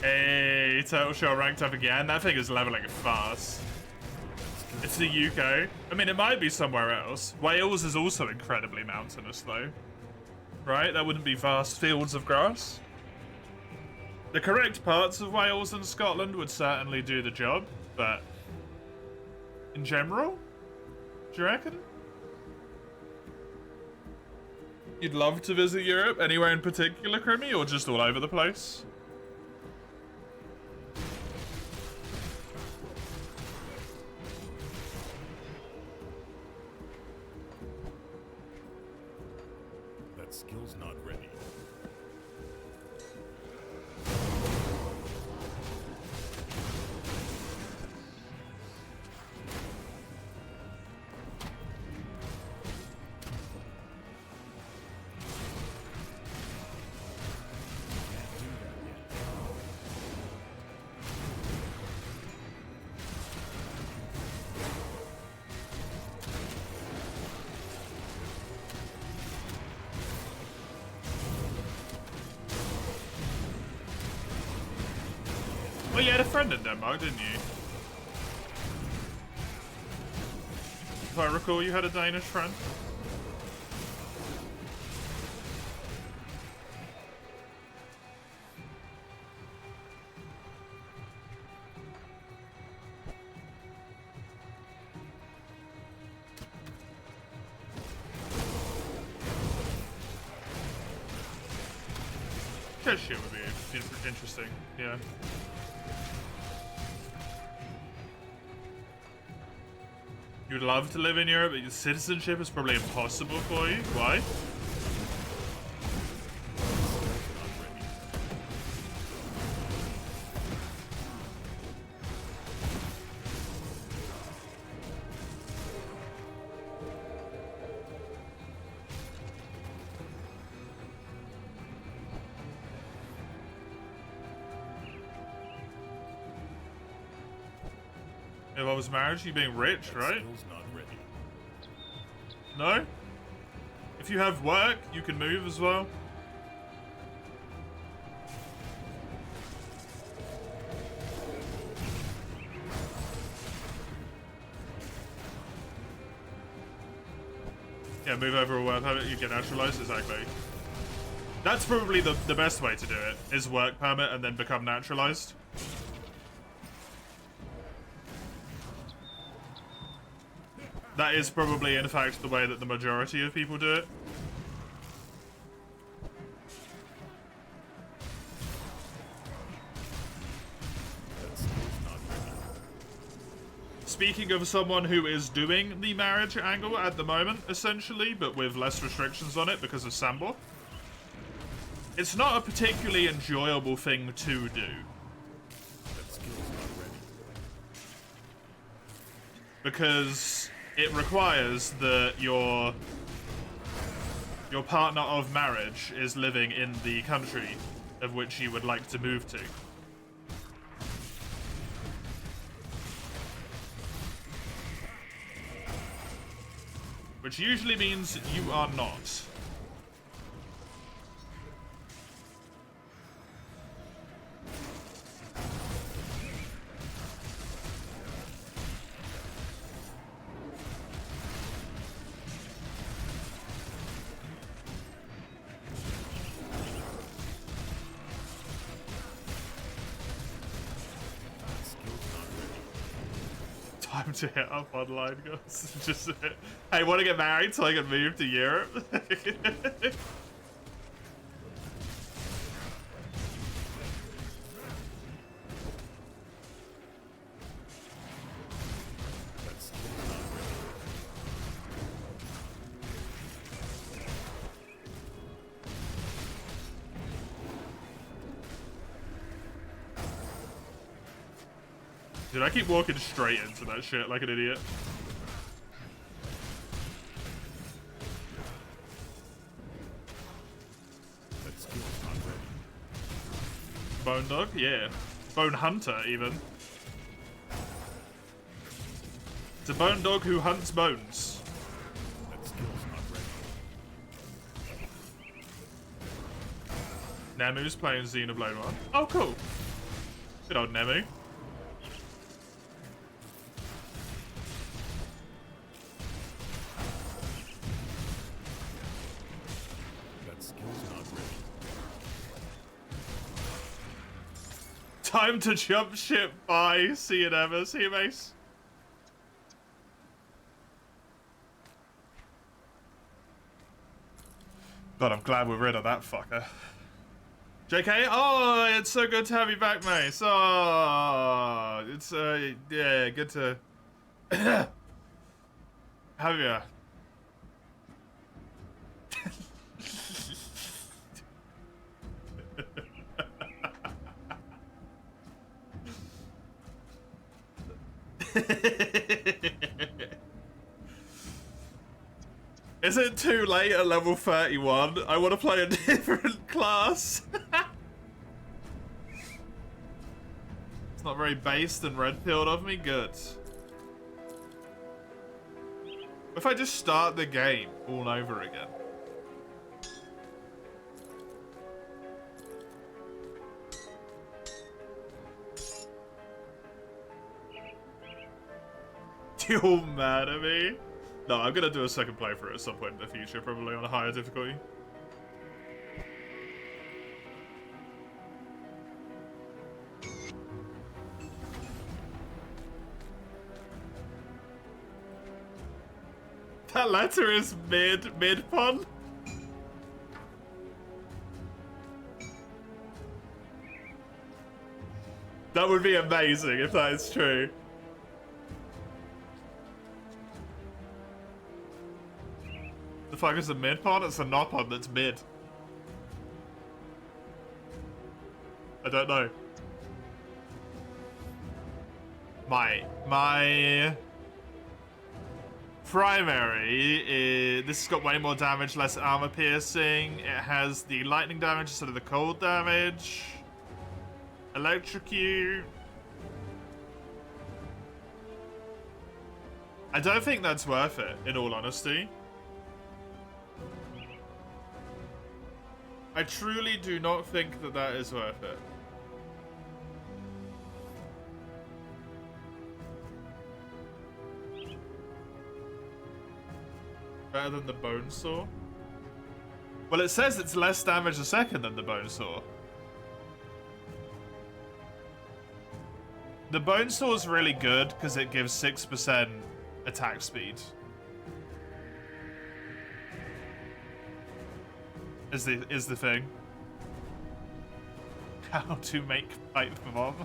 Hey, Turtle Shell ranked up again. That thing is leveling fast. It's the UK. I mean, it might be somewhere else. Wales is also incredibly mountainous, though. Right? That wouldn't be vast fields of grass. The correct parts of Wales and Scotland would certainly do the job, but in general, do you reckon? You'd love to visit Europe? Anywhere in particular, Crimmy, or just all over the place? That skill's not ready. Can't do that yet. Well, you had a friend in Denmark, didn't you? If I recall, you had a Danish friend. That shit would be interesting, yeah. You'd love to live in Europe, but your citizenship is probably impossible for you. Why? Not ready. If I was marriage, you being rich, That right? skill's not ready. No? If you have work, you can move as well. Yeah, move over a work permit, you get naturalized, exactly. That's probably the best way to do it, is work permit and then become naturalized. That is probably, in fact, the way that the majority of people do it. That skill's not ready. Speaking of someone who is doing the marriage angle at the moment, essentially, but with less restrictions on it because of Sambor, it's not a particularly enjoyable thing to do. That skill's not ready. Because it requires that your partner of marriage is living in the country of which you would like to move to. Which usually means you are not. That skill's not ready. Time to hit up online, guys. Just, hey, want to get married so I can move to Europe? That skill's not ready. Dude, I keep walking straight into that shit like an idiot. That skill's not ready. Bone dog? Yeah. Bone hunter, even. It's a bone dog who hunts bones. That skill's not ready. Nemu's playing Xenoblade 1. Oh, cool. Good old Nemu. That skill's not ready. Time to jump ship. Bye. See you never. See you, Mace. God, I'm glad we're rid of that fucker. JK? Oh, it's so good to have you back, Mace. Oh, it's, yeah, good to have you. Is it too late at level 31? I want to play a different class. It's not very based and red-pilled of me. Good. If I just start the game all over again. You all mad at me? No, I'm gonna do a second playthrough at some point in the future, probably on a higher difficulty. That letter is mid-pun? That would be amazing if that is true. The fuck is a mid-pun? It's a not-pun that's mid. I don't know. My primary, this has got way more damage, less armor piercing. It has the lightning damage instead of the cold damage. Electrocute. I don't think that's worth it, in all honesty. I truly do not think that that is worth it. Better than the Bone Saw? Well, it says it's less damage a second than the Bone Saw. The Bone Saw is really good because it gives 6% attack speed. Is the thing. How to make pipe bomb.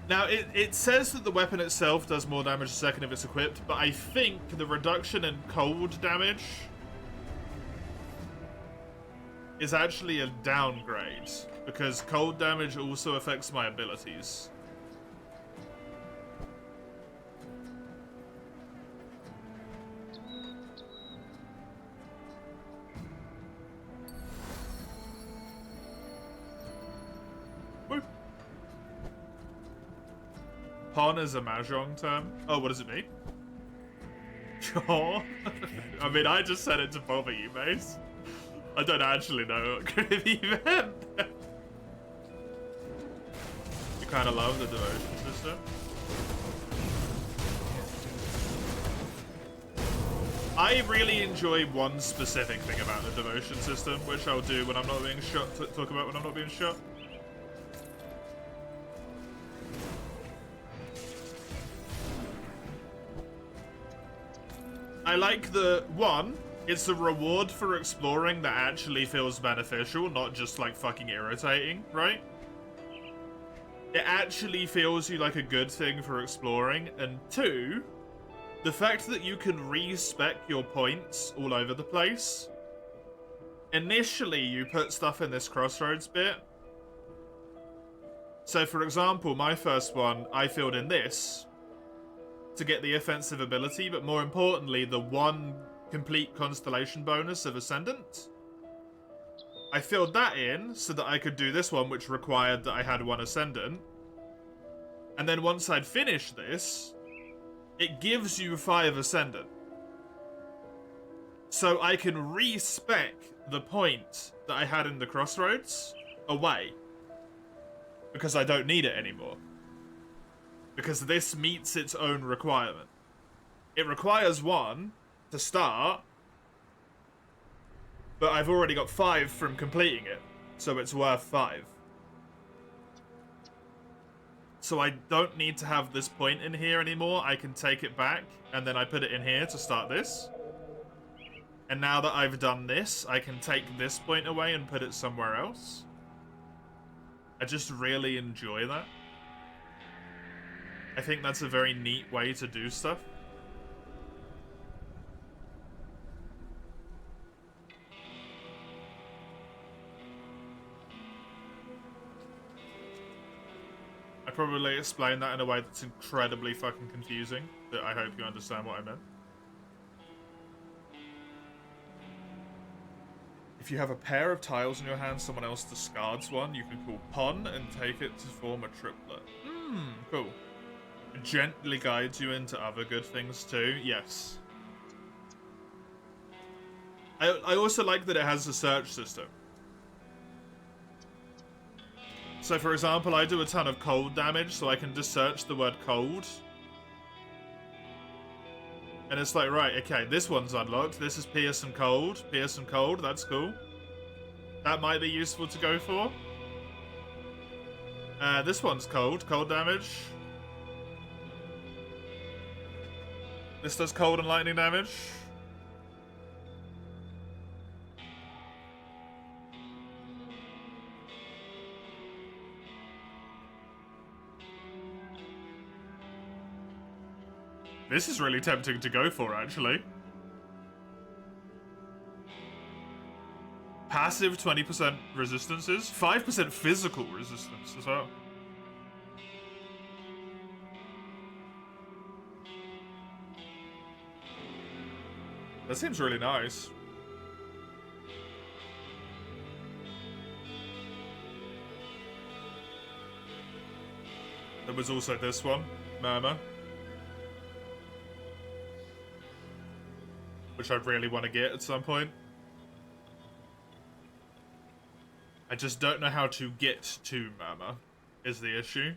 Now, it says that the weapon itself does more damage a second if it's equipped, but I think the reduction in cold damage is actually a downgrade, because cold damage also affects my abilities. Woo. Pon is a Mahjong term. Oh, what does it mean? Sure. I mean, I just said it to bother you, Mace. I don't actually know what Gravy meant. You kind of love the devotion system. I really enjoy one specific thing about the devotion system, which I'll do when I'm not being shot. Talk about when I'm not being shot. I like the one. It's a reward for exploring that actually feels beneficial, not just like fucking irritating, right? It actually feels you like a good thing for exploring. And two, the fact that you can respec your points all over the place. Initially, you put stuff in this crossroads bit. So for example, my first one, I filled in this to get the offensive ability, but more importantly, the one complete constellation bonus of Ascendant. I filled that in so that I could do this one, which required that I had one Ascendant. And then once I'd finished this, it gives you 5 Ascendant. So I can respec the point that I had in the crossroads away. Because I don't need it anymore. Because this meets its own requirement. It requires 1 to start, but I've already got 5 from completing it, so it's worth 5. So I don't need to have this point in here anymore. I can take it back, and then I put it in here to start this. And now that I've done this, I can take this point away and put it somewhere else. I just really enjoy that. I think that's a very neat way to do stuff. I probably explained that in a way that's incredibly fucking confusing, but I hope you understand what I meant. If you have a pair of tiles in your hand, someone else discards one, you can call Pon and take it to form a triplet. Cool. It gently guides you into other good things too, yes. I also like that it has a search system. So for example, I do a ton of cold damage, so I can just search the word cold. And it's like, right, okay, this one's unlocked. This is Pierce and Cold. Pierce and Cold, that's cool. That might be useful to go for. This one's cold. Cold damage. This does cold and lightning damage. This is really tempting to go for, actually. Passive 20% resistances, 5% physical resistance as well. That seems really nice. was also this one, Murmur. Which I really want to get at some point. I just don't know how to get to Murmur, is the issue.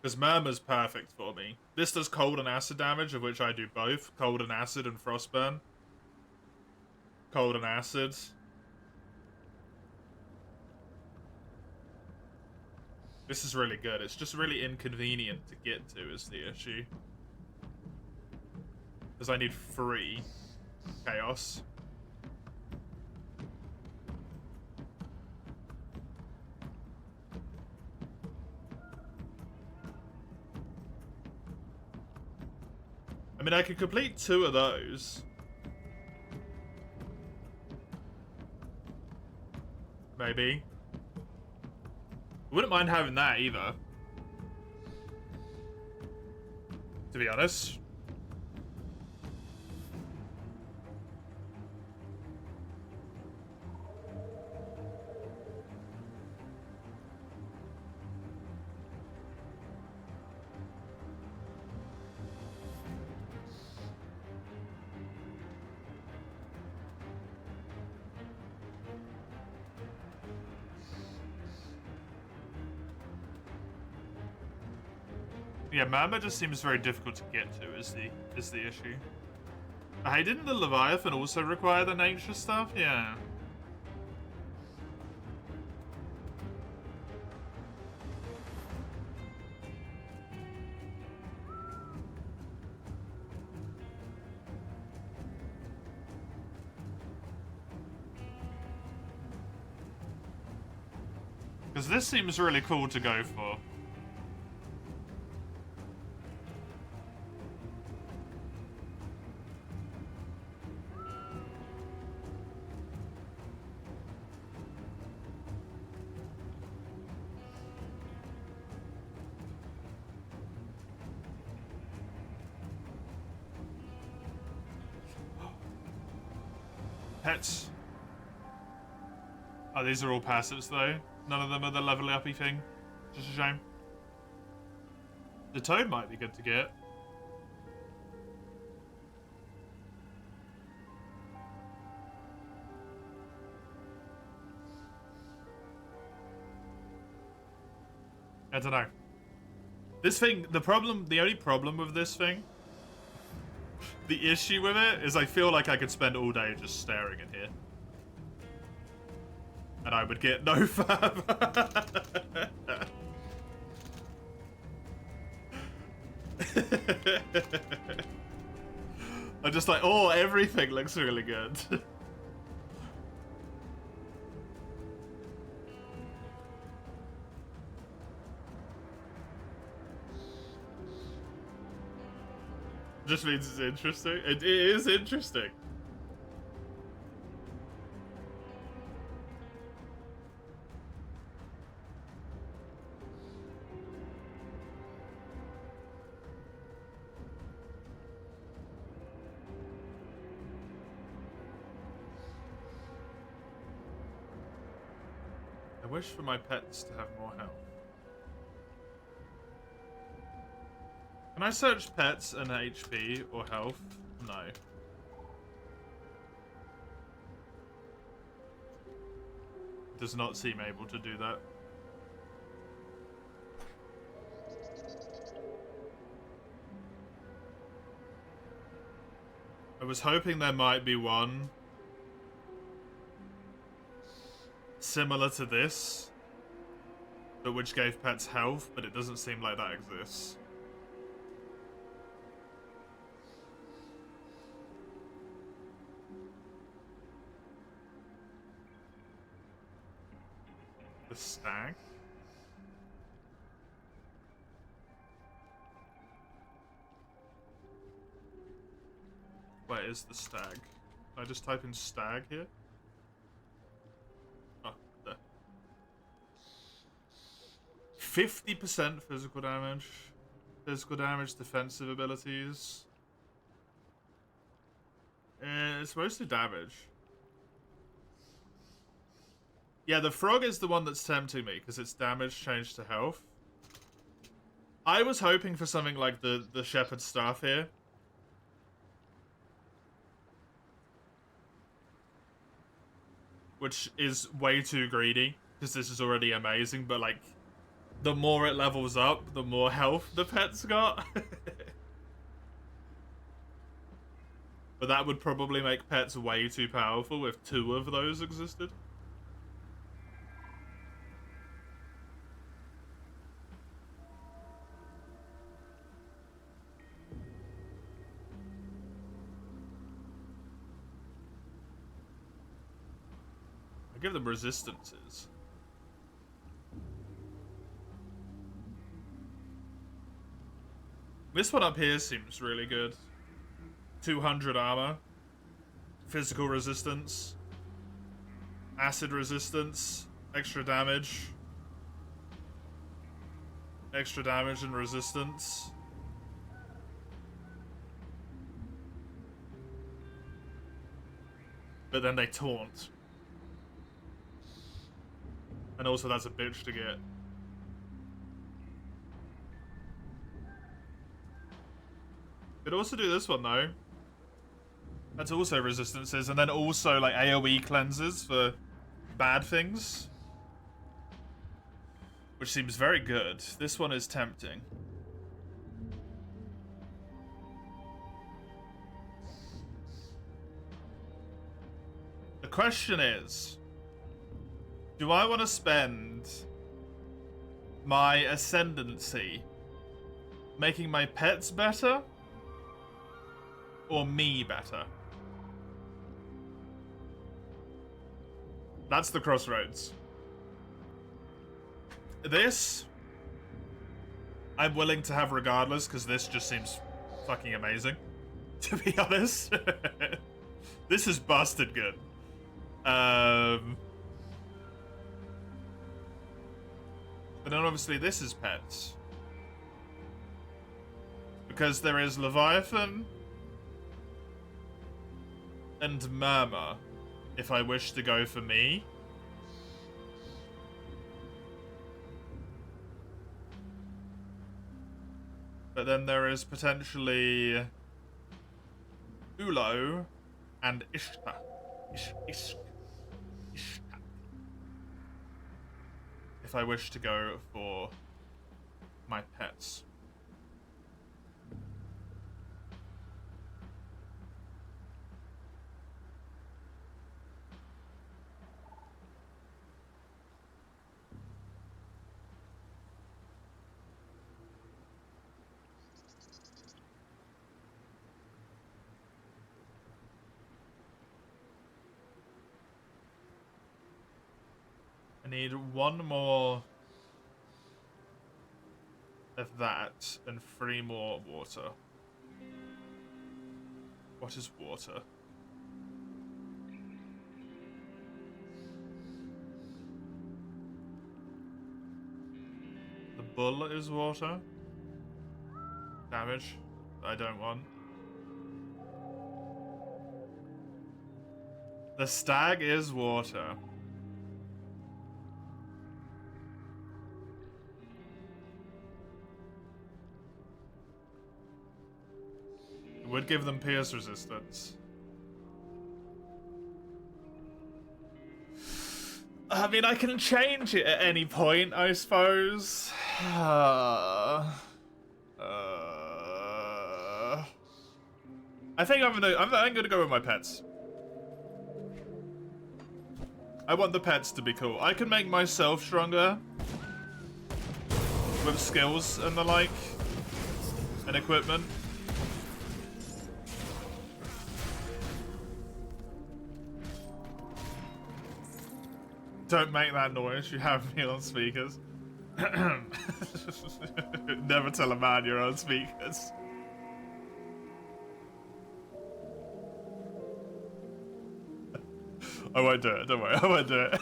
Because Murmur's perfect for me. This does cold and acid damage, of which I do both. Cold and acid and frostburn. Cold and acid. This is really good. It's just really inconvenient to get to is the issue. Because I need 3 chaos. I mean, I could complete 2 of those. Maybe. Wouldn't mind having that either. To be honest. Yeah, Murmur just seems very difficult to get to is the issue. Hey, didn't the Leviathan also require the nature stuff? Yeah. Because this seems really cool to go for. Pets. Oh, these are all passives though. None of them are the level uppy thing. Just a shame. The toad might be good to get. I don't know. This thing, the only problem with this thing, the issue with it is I feel like I could spend all day just staring at here. And I would get no further. I'm just like, oh, everything looks really good. Just means it's interesting. It is interesting. I wish for my pets to have more health. Can I search pets and HP or health? No. Does not seem able to do that. I was hoping there might be one similar to this, but which gave pets health, but it doesn't seem like that exists. The stag? Where is the stag? Can I just type in stag here? Oh, there. 50% physical damage. Physical damage, defensive abilities. It's mostly damage. Yeah, the frog is the one that's tempting me because its damage changed to health. I was hoping for something like the shepherd's staff here. Which is way too greedy, because this is already amazing, but like, the more it levels up, the more health the pet's got. But that would probably make pets way too powerful if 2 of those existed. I give them resistances. This one up here seems really good. 200 armor. Physical resistance. Acid resistance. Extra damage. Extra damage and resistance. But then they taunt. And also that's a bitch to get. Could also do this one though. That's also resistances, and then also like AoE cleanses for bad things. Which seems very good. This one is tempting. The question is, do I want to spend my ascendancy making my pets better? Or me better? That's the crossroads. This, I'm willing to have regardless, because this just seems fucking amazing. To be honest. This is busted good. But then obviously this is pets. Because there is Leviathan and Murmur, if I wish to go for me. But then there is potentially Ulo and Ishta. Ishta. If I wish to go for my pets. I need one more of that and 3 more water. What is water? The bull is water. Damage I don't want. The stag is water. Would give them pierce resistance. I mean, I can change it at any point, I suppose. I think I'm gonna go with my pets. I want the pets to be cool. I can make myself stronger with skills and the like, and equipment. Don't make that noise, you have me on speakers. Never tell a man you're on speakers. I won't do it, don't worry, I won't do it.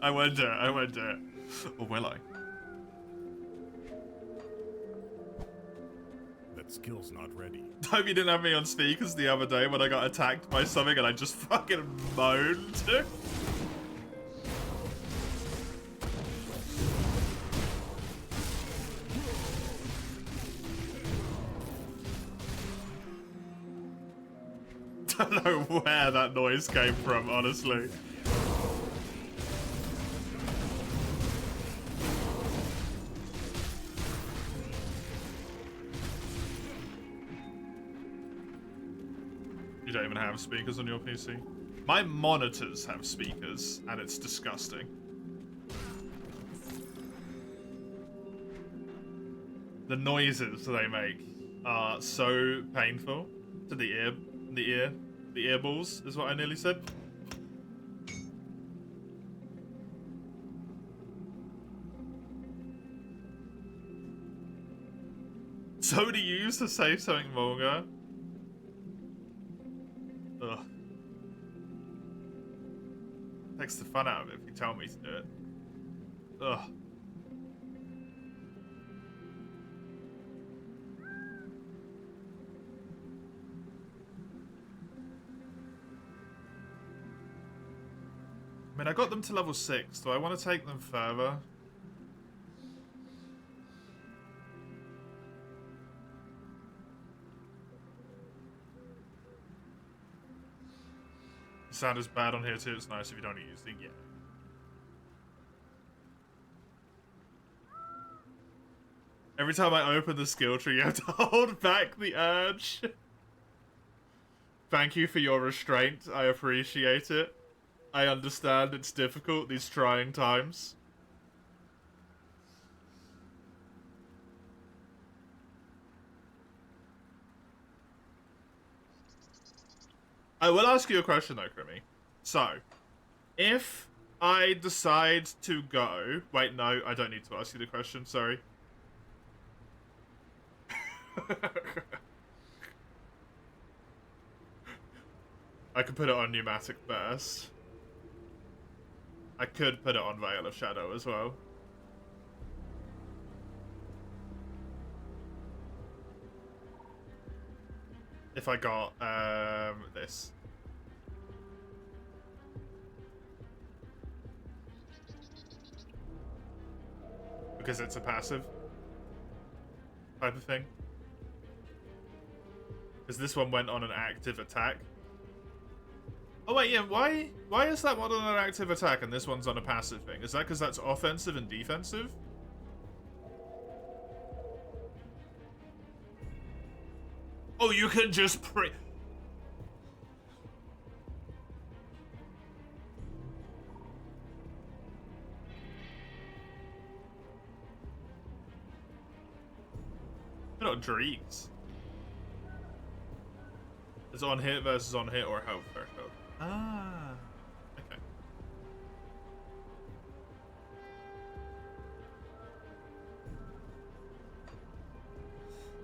I won't do it, I won't do it. Or will I? That skill's not ready. Hope you didn't have me on speakers the other day when I got attacked by something and I just fucking moaned. Don't know where that noise came from, honestly. You don't even have speakers on your PC. My monitors have speakers, and it's disgusting. The noises they make are so painful to the earballs is what I nearly said. So do you use to say something, Mulga? Ugh. Takes the fun out of it if you tell me to do it. Ugh. I mean, I got them to level 6. Do I want to take them further? The sound is bad on here too. It's nice if you don't use it. Yeah. Every time I open the skill tree, you have to hold back the urge. Thank you for your restraint. I appreciate it. I understand it's difficult these trying times. I will ask you a question though, Crimmy. So, if I decide to go... Wait, no, I don't need to ask you the question, sorry. I can put it on Pneumatic Burst. I could put it on Veil of Shadow as well. If I got, this. Because it's a passive type of thing. Because this one went on an active attack. Oh wait, yeah, why is that one on an active attack and this one's on a passive thing? Is that because that's offensive and defensive? Oh, you can just They're not Dreeks. It's on hit versus on hit or health versus health. Ah, okay.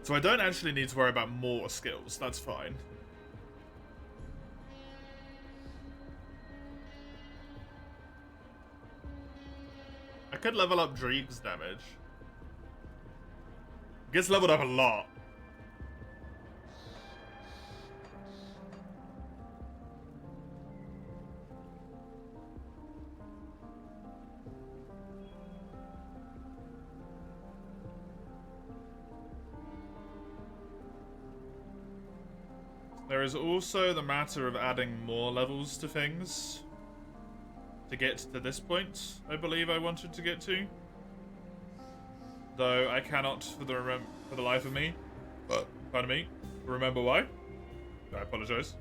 So I don't actually need to worry about more skills. That's fine. I could level up Dreeg's damage. Gets leveled up a lot. There is also the matter of adding more levels to things to get to this point, I believe I wanted to get to. Though I cannot, for the life of me, pardon me, remember why. I apologize.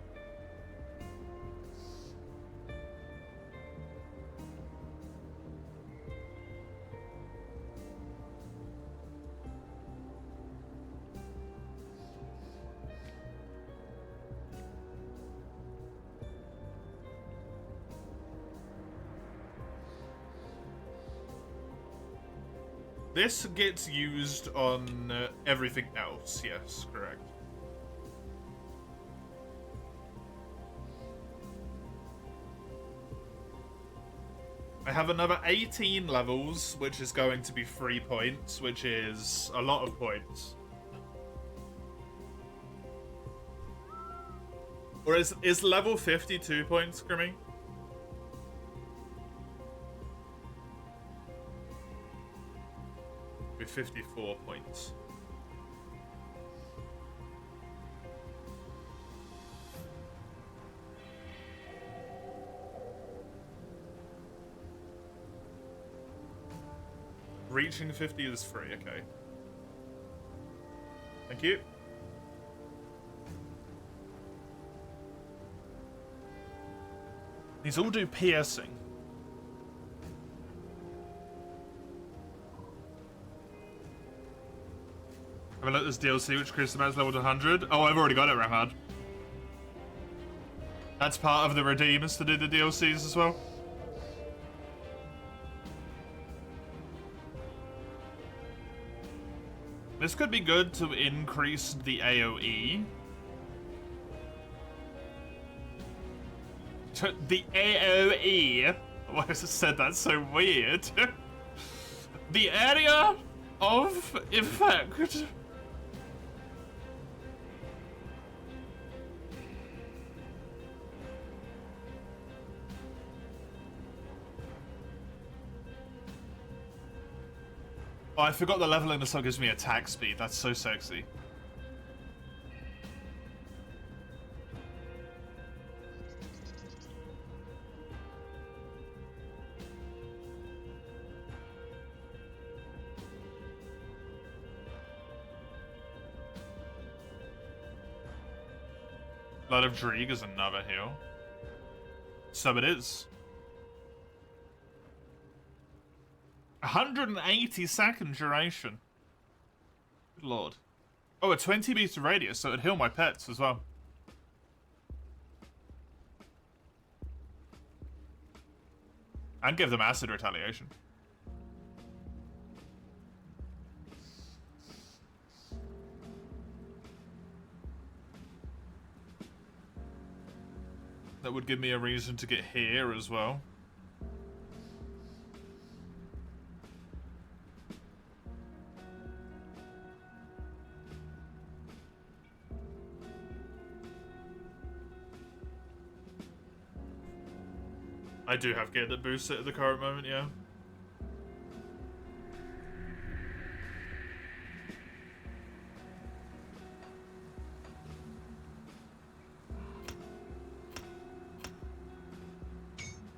This gets used on everything else, yes, correct. I have another 18 levels, which is going to be 3 points, which is a lot of points. Or is level 52 points, Grimmy? With 54 points. Reaching 50 is free, okay. Thank you. These all do piercing. Have a look at this DLC which Chris Matt's leveled 100. Oh, I've already got it, Ramad. That's part of the redeemers to do the DLCs as well. This could be good to increase the AoE. The AoE. Why has it said that so weird? The area of effect. Oh, I forgot the leveling this song gives me attack speed. That's so sexy. Blood of Dreeg is another heal. So it is. 180-second duration. Good lord. Oh, a 20-meter radius, so it'd heal my pets as well. And give them acid retaliation. That would give me a reason to get here as well. I do have gear that boosts it at the current moment, yeah.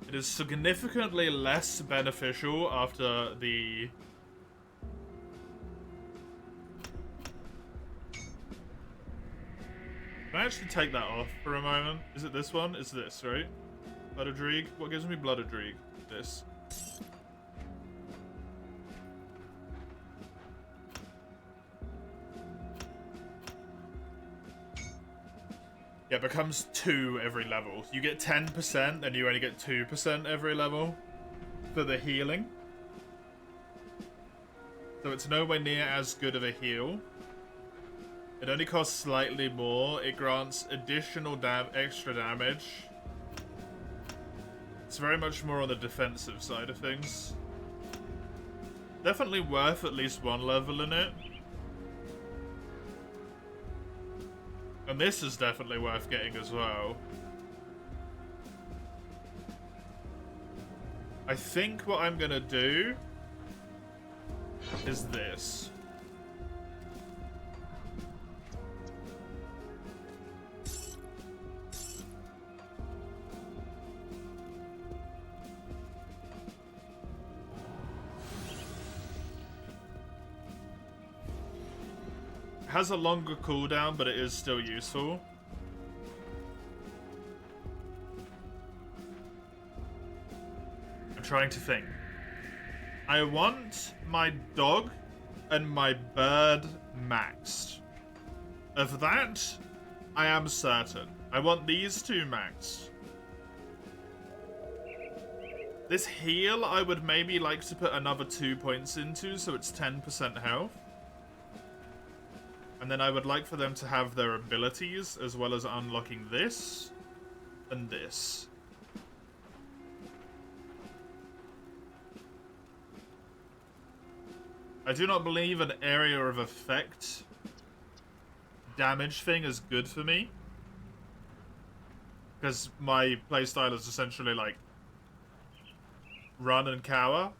It is significantly less beneficial after the... Can I actually take that off for a moment? Is it this one? It's this, right? Blood of Dreeg? What gives me Blood of Dreeg? This. Yeah, it becomes 2 every level. You get 10% and you only get 2% every level for the healing. So it's nowhere near as good of a heal. It only costs slightly more. It grants additional extra damage. It's very much more on the defensive side of things. Definitely worth at least 1 level in it. And this is definitely worth getting as well. I think what I'm gonna do is this. Has a longer cooldown, but it is still useful. I'm trying to think. I want my dog and my bird maxed. Of that, I am certain. I want these 2 maxed. This heal, I would maybe like to put another 2 points into, so it's 10% health. And then I would like for them to have their abilities, as well as unlocking this and this. I do not believe an area of effect damage thing is good for me. Because my playstyle is essentially like run and cower.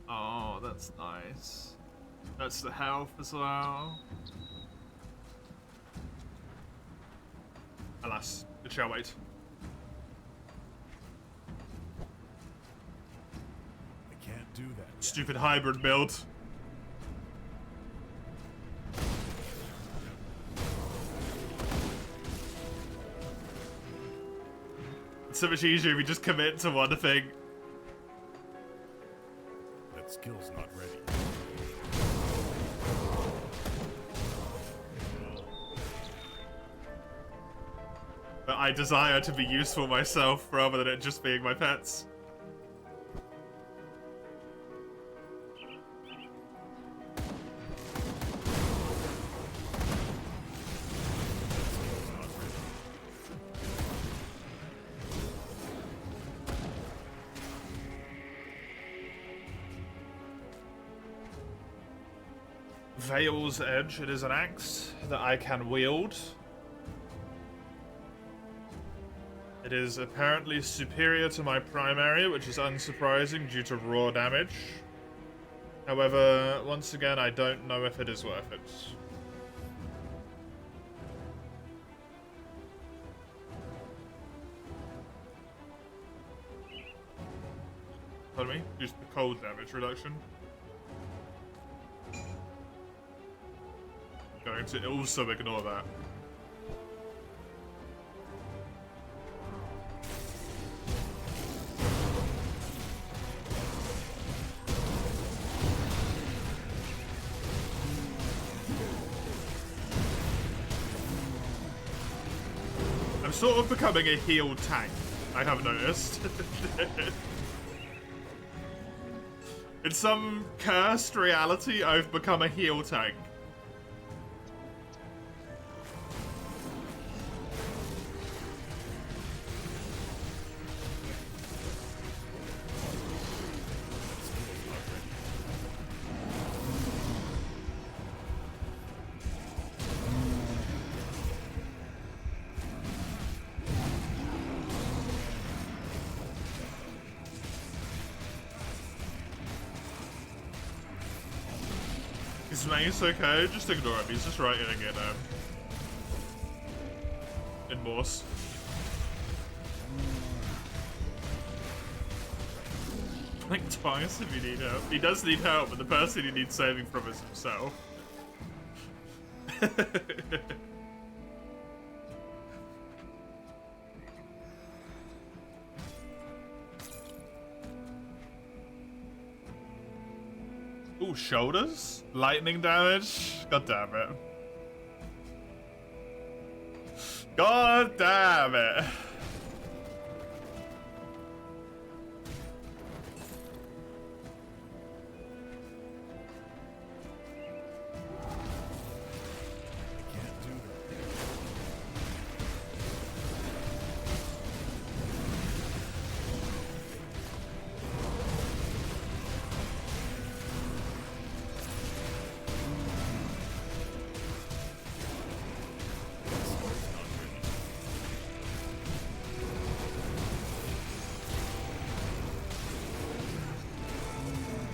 Oh, that's nice. That's the health as well. Alas, it shall wait. I can't do that yet. Stupid hybrid build. It's so much easier if you just commit to one thing. That skill's not ready. But I desire to be useful myself rather than it just being my pets. Veil's Edge, it is an axe that I can wield. It is apparently superior to my primary, which is unsurprising due to raw damage. However, once again, I don't know if it is worth it. Pardon me? Just the cold damage reduction. Going to also ignore that. I'm sort of becoming a heal tank, I have noticed. In some cursed reality, I've become a heal tank. Is Mace okay? Just ignore him. He's just writing in Morse. Blink twice if you need help. He does need help, but the person he needs saving from is himself. Ooh, shoulders? Lightning damage? God damn it. God damn it.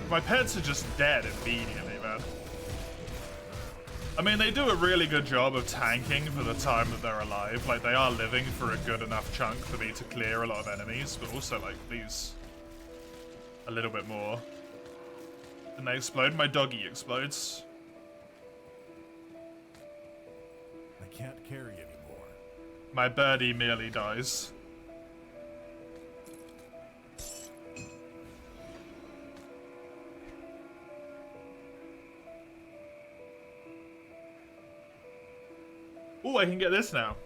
My pets are just dead immediately, man. I mean, they do a really good job of tanking for the time that they're alive. Like, they are living for a good enough chunk for me to clear a lot of enemies, but also, like, these a little bit more. And they explode. My doggy explodes. I can't carry anymore. My birdie merely dies. Oh, I can get this now.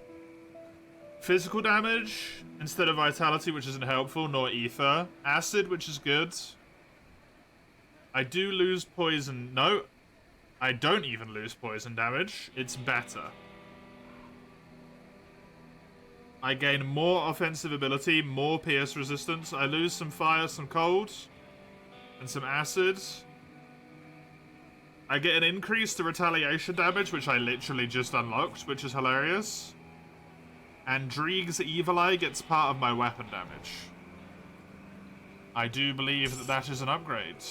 Physical damage instead of vitality, which isn't helpful, nor ether. Acid, which is good. I do lose poison. No, I don't even lose poison damage. It's better. I gain more offensive ability, more pierce resistance. I lose some fire, some cold, and some acid. I get an increase to retaliation damage, which I literally just unlocked, which is hilarious. And Dreeg's Evil Eye gets part of my weapon damage. I do believe that that is an upgrade.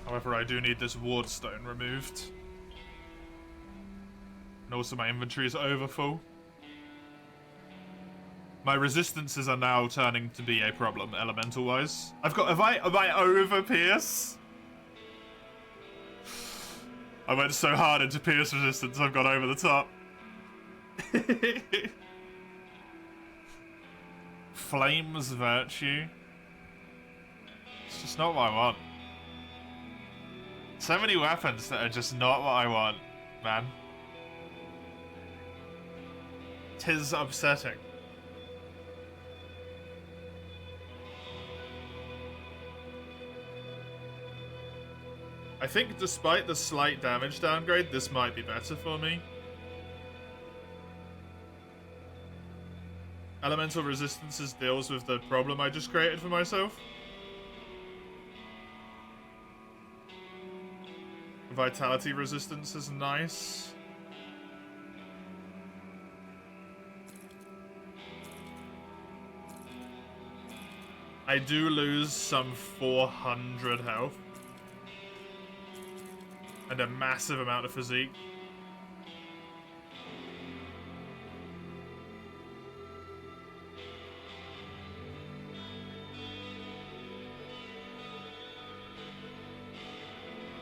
However, I do need this ward stone removed. And also my inventory is overfull. My resistances are now turning to be a problem, elemental-wise. Am I over Pierce? I went so hard into Pierce resistance, I've gone over the top. Flame's Virtue. It's just not what I want. So many weapons that are just not what I want, man. 'Tis upsetting. I think despite the slight damage downgrade, this might be better for me. Elemental Resistances deals with the problem I just created for myself. Vitality Resistance is nice. I do lose some 400 health. And a massive amount of physique.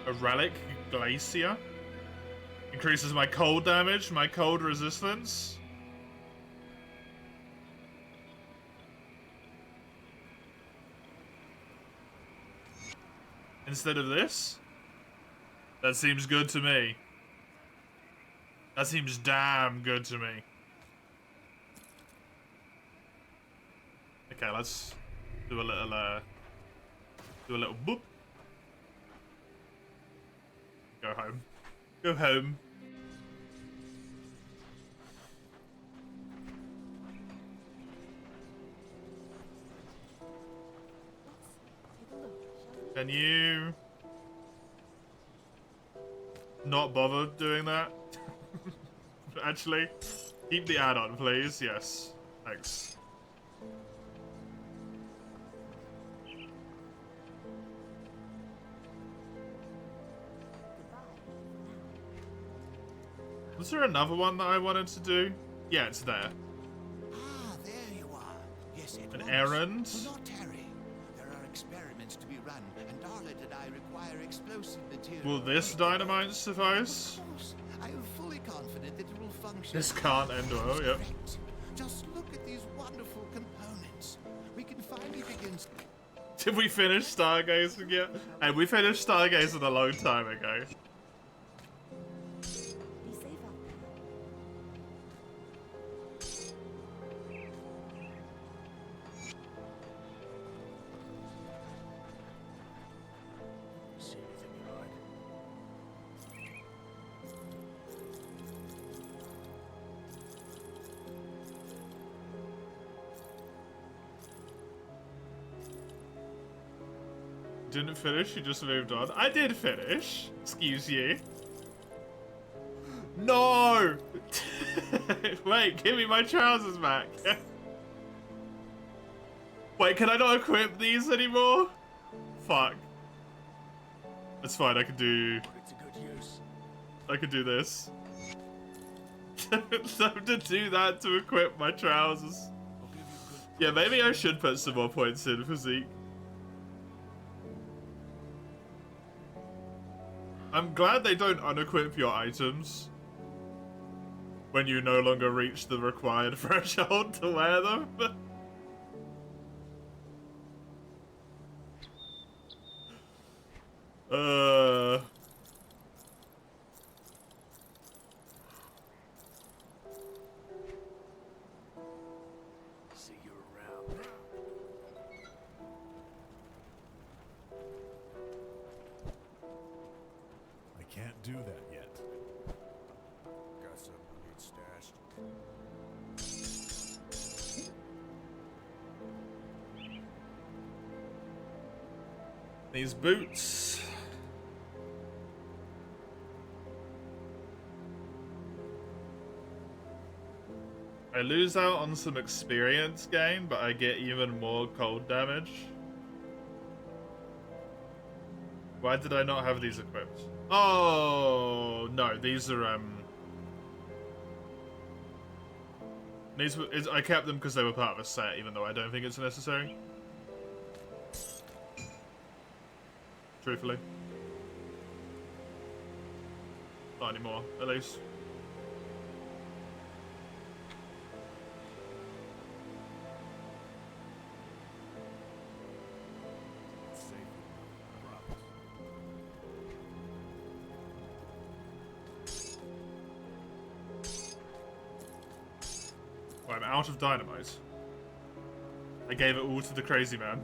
A Relic Glacier. Increases my cold damage, my cold resistance. Instead of this? That seems good to me. That seems damn good to me. Okay, let's do a little boop. Go home. Go home. Can you not bother doing that? Actually, keep the add-on, please. Yes. Thanks. Was there another one that I wanted to do? Yeah, it's there. Ah, there you are. Yes, it An was. errand? Do not tarry. There are experiments to be run, and Darlet and I require explosive material. Will this dynamite suffice? Of course. I am fully confident that it will function. This can't end well, yep. Correct. Just look at these wonderful components. We can finally begin. Did we finish Stargazing yet? Hey, we finished Stargazing a long time ago. Be safe out there. See anything you like? Didn't finish, you just moved on. I did finish. Excuse you. No! Wait, give me my trousers back. Wait, can I not equip these anymore? Fuck. That's fine, I can do... Put it to good use. I can do this. I have to do that to equip my trousers. I'll give you a good. Yeah, maybe I should put some more points in physique. I'm glad they don't unequip your items when you no longer reach the required threshold to wear them. See you around. These boots. I lose out on some experience gain, but I get even more cold damage. Why did I not have these equipped? Oh no, these are I kept them because they were part of a set, even though I don't think it's necessary. Truthfully. Not anymore, at least. Well, I'm out of dynamite. I gave it all to the crazy man.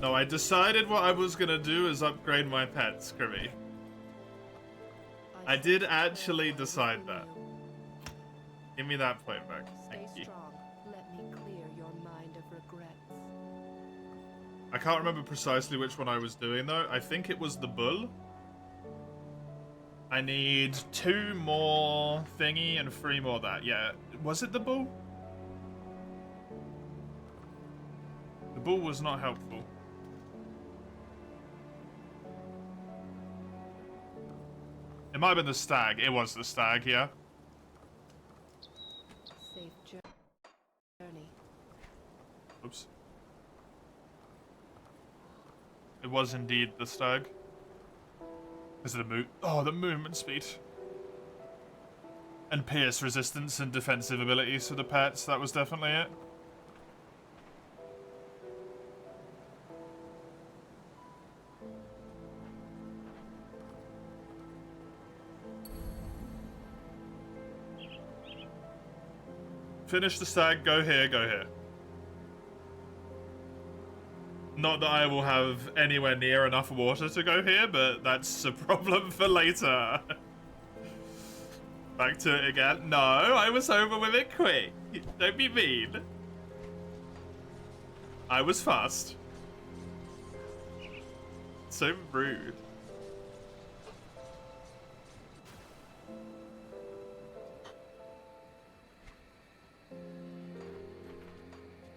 No, I decided what I was gonna do is upgrade my pets, Kirby. I did actually decide that. Give me that point back. Thank you. Strong. Let me clear your mind of regrets. I can't remember precisely which one I was doing though. I think it was the bull. I need 2 more thingy and 3 more that. Yeah, was it the bull? The bull was not helpful. It might have been the stag. It was the stag, yeah. Safe journey. Oops. It was indeed the stag. Is it the movement speed. And pierce resistance and defensive abilities for the pets. That was definitely it. Finish the stag, go here, go here. Not that I will have anywhere near enough water to go here, but that's a problem for later. Back to it again. No, I was over with it quick. Don't be mean. I was fast. So rude.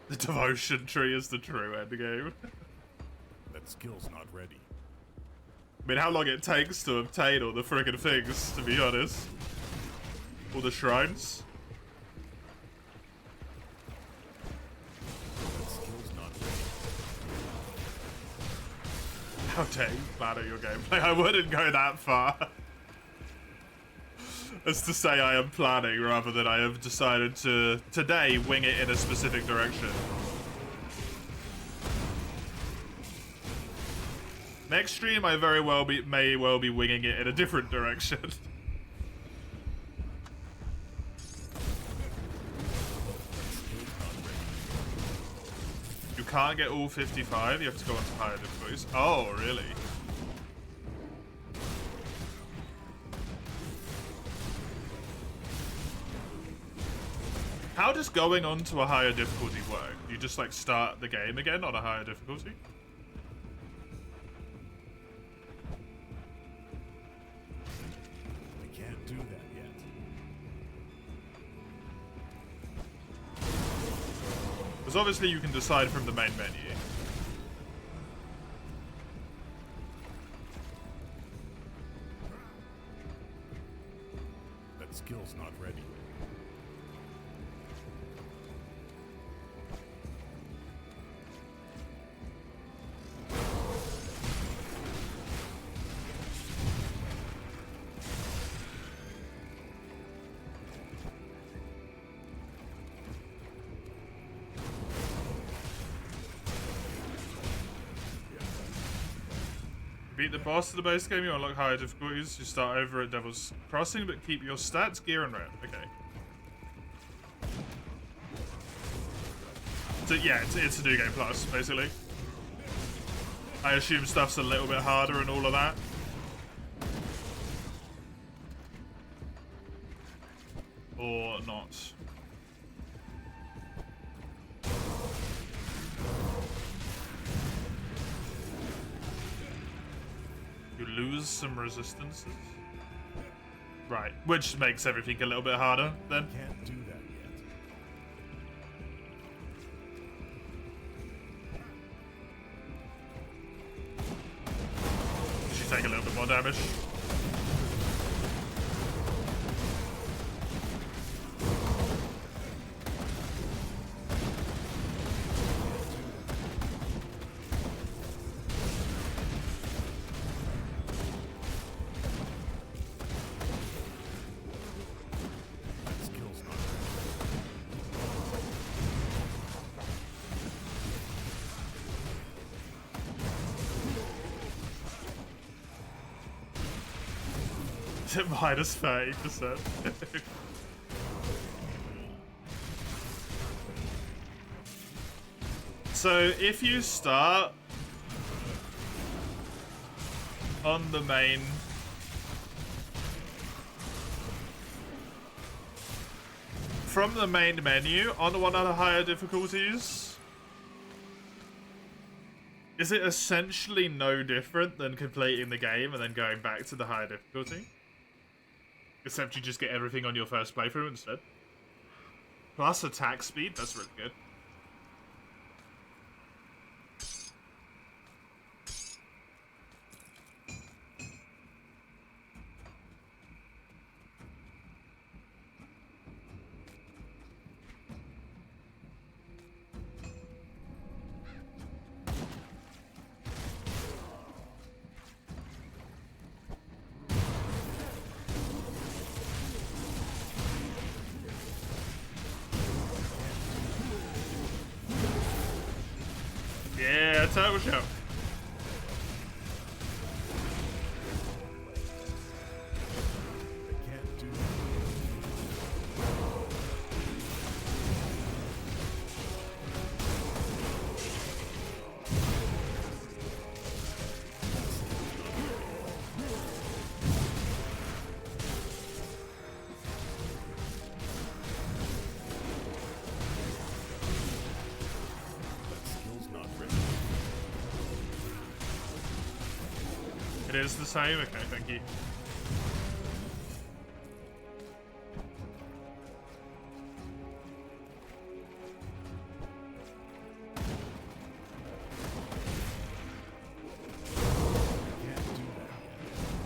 The devotion tree is the true endgame. That skill's not ready. I mean, how long it takes to obtain all the friggin' things, to be honest. All the shrines. That skill's not ready. How dare you plan out your gameplay? I wouldn't go that far. As to say I am planning rather than I have decided to today wing it in a specific direction. Next stream I may well be winging it in a different direction. You can't get all 55, you have to go on to higher difficulties. Oh, really? How does going on to a higher difficulty work? You just like start the game again on a higher difficulty? I can't do that yet. Because obviously you can decide from the main menu. That skill's not ready. Beat the boss of the base game, you unlock higher difficulties. You start over at Devil's Crossing, but keep your stats, gear, and red. Okay. So yeah, it's a new game plus, basically. I assume stuff's a little bit harder and all of that. Or not. lose some resistances. Right, which makes everything a little bit harder then. Can't do that yet. You take a little bit more damage. That skill's not ready. Is it minus 30%? So if you start on the main from the main menu on one of the higher difficulties, is it essentially no different than completing the game and then going back to the higher difficulty? Except you just get everything on your first playthrough instead. Plus attack speed, that's really good. Yeah, turtle shell. I can't do that. That skill's not ready. It is the same? Okay, thank you. Can't do that yet.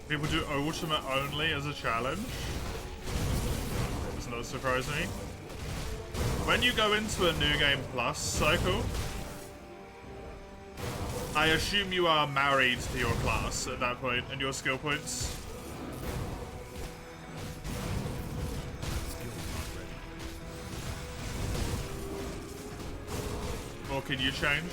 People do ultimate only as a challenge. Does not surprise me. When you go into a new game plus cycle, I assume you are married to your class at that point and your skill points. Skill's not ready. Or can you change?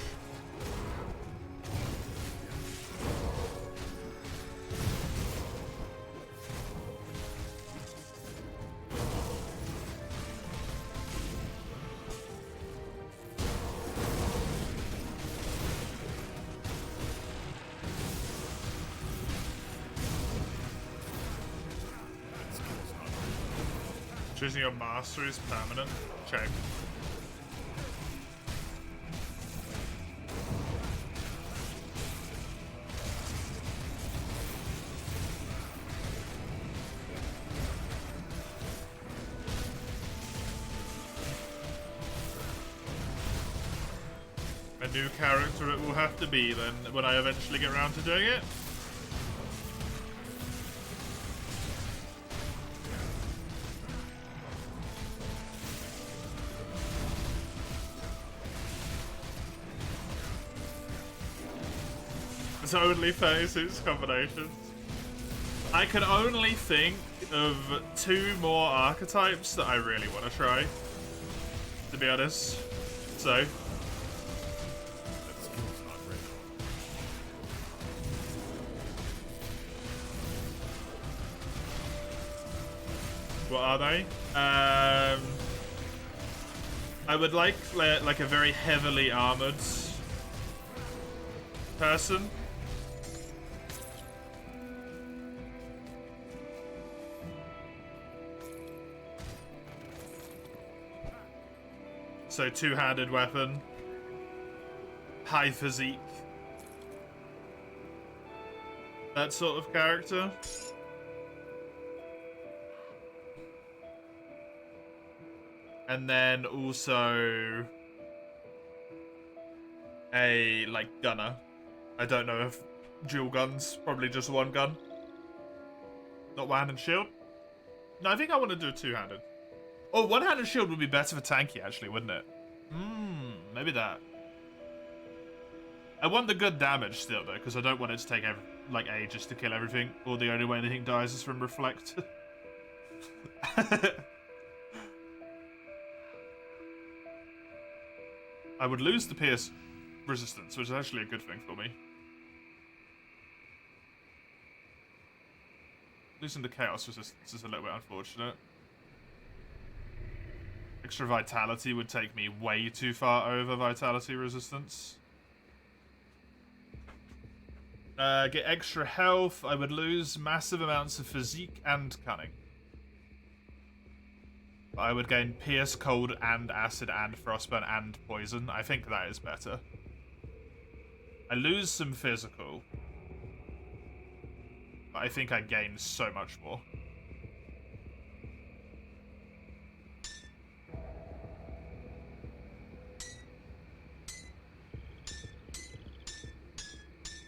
That skill's not ready. Choosing your master is permanent. Check. A new character it will have to be then when I eventually get around to doing it. It's only 36 combinations. I can only think of 2 more archetypes that I really want to try, to be honest. So, That skill's not ready. what are they? I would like a very heavily armored person. So two-handed weapon, high physique, that sort of character. And then also a, like, gunner. I don't know if dual guns, probably just one gun. Not one-handed shield? No, I think I want to do a two-handed. Oh, one-handed shield would be better for tanky, actually, wouldn't it? Maybe that. I want the good damage still, though, because I don't want it to take, like, ages to kill everything, or the only way anything dies is from reflect. I would lose the pierce resistance, which is actually a good thing for me. Losing the chaos resistance is a little bit unfortunate. Extra vitality would take me way too far over vitality resistance. Get extra health. I would lose massive amounts of physique and cunning. I would gain pierce, cold, and acid, and frostburn, and poison. I think that is better. I lose some physical. But I think I gain so much more.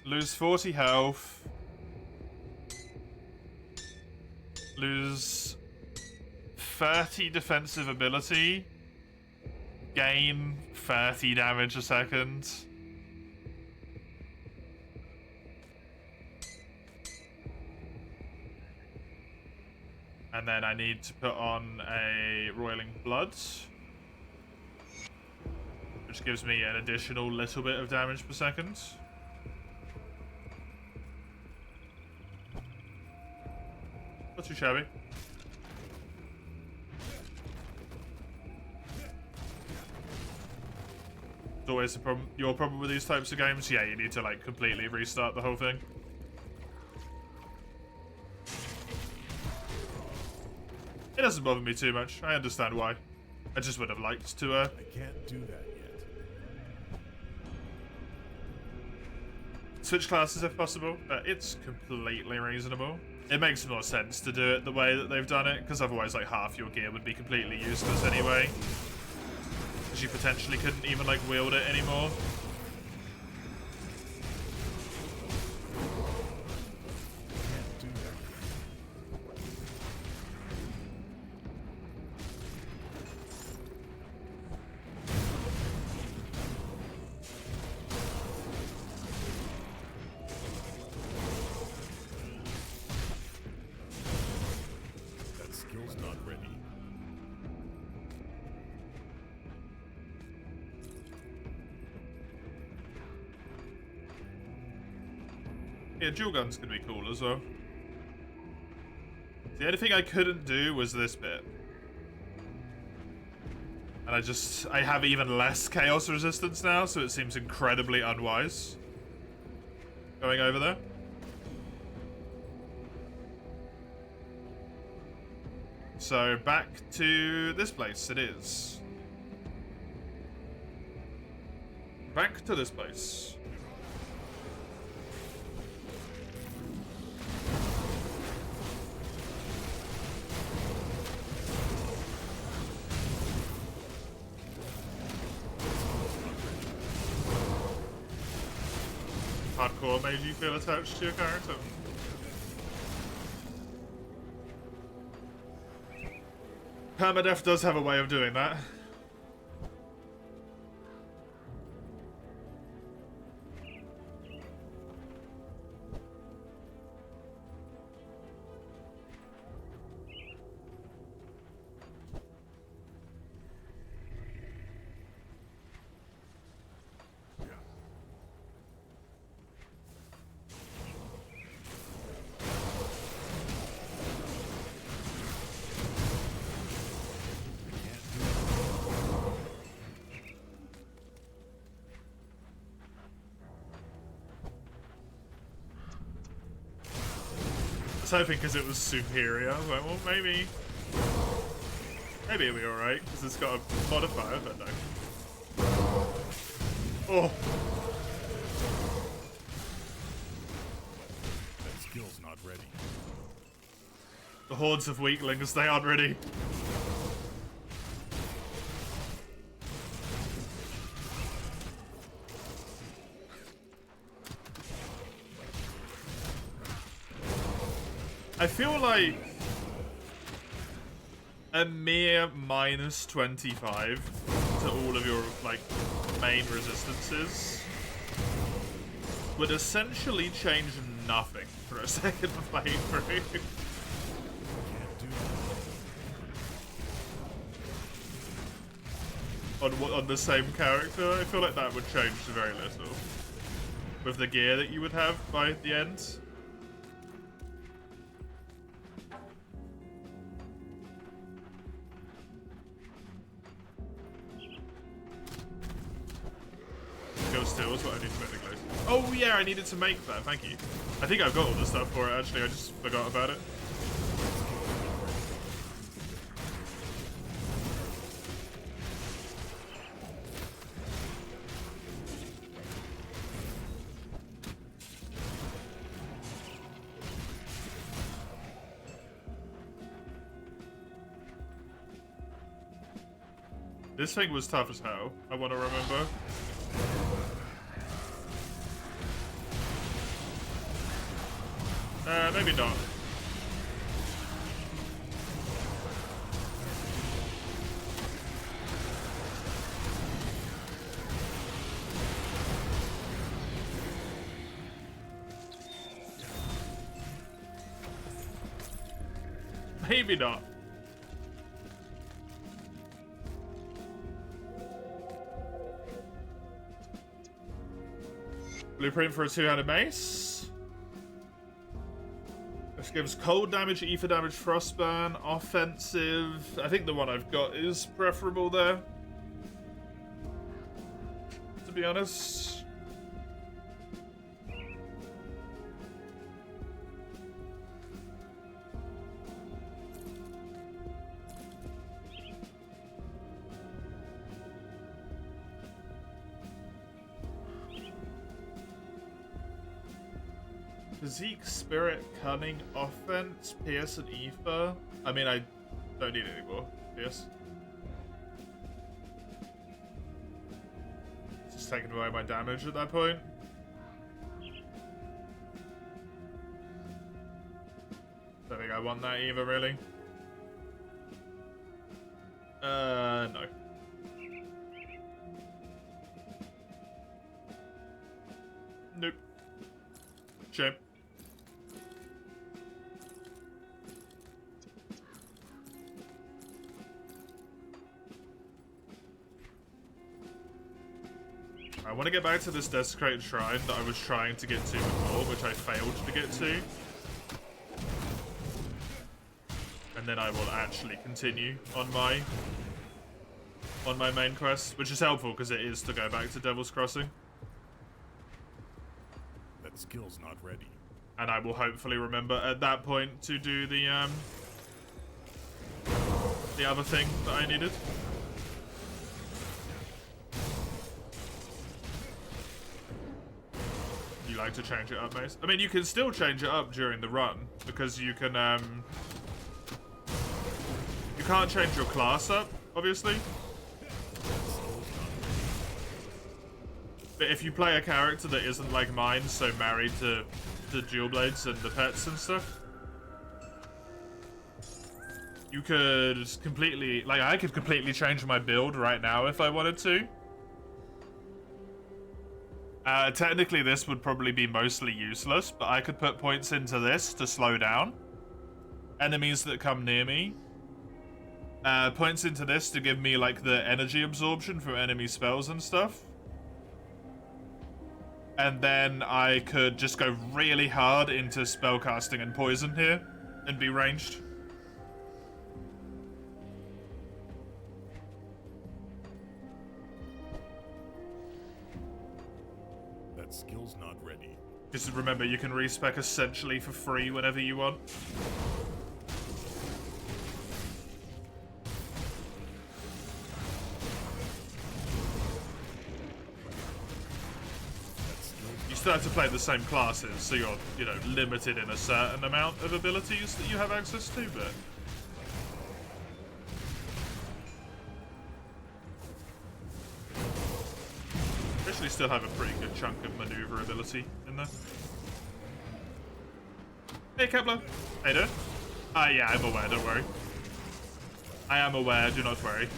Lose 40 health. Lose 30 defensive ability. Gain 30 damage a second. And then I need to put on a Roiling Blood, which gives me an additional little bit of damage per second. Not too shabby. It's always the problem. Your problem with these types of games? Yeah, you need to like completely restart the whole thing. It doesn't bother me too much. I understand why. I just would have liked to. I can't do that yet. Switch classes if possible. It's completely reasonable. It makes more sense to do it the way that they've done it, because otherwise, like, half your gear would be completely useless anyway. Because you potentially couldn't even, like, wield it anymore. Can't do that yet. That skill's not ready. Yeah, dual guns could be cool as well. The only thing I couldn't do was this bit. And I have even less chaos resistance now, so it seems incredibly unwise going over there. So back to this place it is. Back to this place. Hardcore made you feel attached to your character. Permadeath does have a way of doing that. was hoping because it was superior. I was like, well, maybe it'll be alright, because it's got a modifier, but no. Oh! That skill's not ready. The hordes of weaklings, they aren't ready. I feel like a mere minus 25 to all of your, like, main resistances would essentially change nothing for a second playthrough. Can't do that. On the same character, I feel like that would change very little. With the gear that you would have by the end. Still is what I need to make the glaze. Oh yeah, I needed to make that, thank you. I think I've got all the stuff for it actually, I just forgot about it. This thing was tough as hell, I want to remember. Maybe not. Maybe not. Blueprint for a two-handed mace. This gives cold damage, ether damage, frostburn, offensive. I think the one I've got is preferable there, to be honest. Physique, spirit, cunning, offense, pierce, and ether. I mean, I don't need it anymore. Pierce. It's just taking away my damage at that point. Don't think I want that either, really. No. Nope. Shame. I want to get back to this desecrated shrine that I was trying to get to before, which I failed to get to. And then I will actually continue on my main quest, which is helpful because it is to go back to Devil's Crossing. That skill's not ready. And I will hopefully remember at that point to do the other thing that I needed. You like to change it up, Mace? I mean, you can still change it up during the run because you can you can't change your class up, obviously. But if you play a character that isn't like mine, so married to dual blades and the pets and stuff, you could completely, like, I could completely change my build right now if I wanted to. Technically this would probably be mostly useless, but I could put points into this to slow down enemies that come near me. Points into this to give me like the energy absorption from enemy spells and stuff. And then I could just go really hard into spellcasting and poison here and be ranged. That skill's not ready. Just remember, you can respec essentially for free whenever you want. You still have to play the same classes, so you're, you know, limited in a certain amount of abilities that you have access to, but... Actually still have a pretty good chunk of maneuverability in there. Hey, Kepler. Hey, dude. Yeah, I'm aware, don't worry. I am aware, do not worry.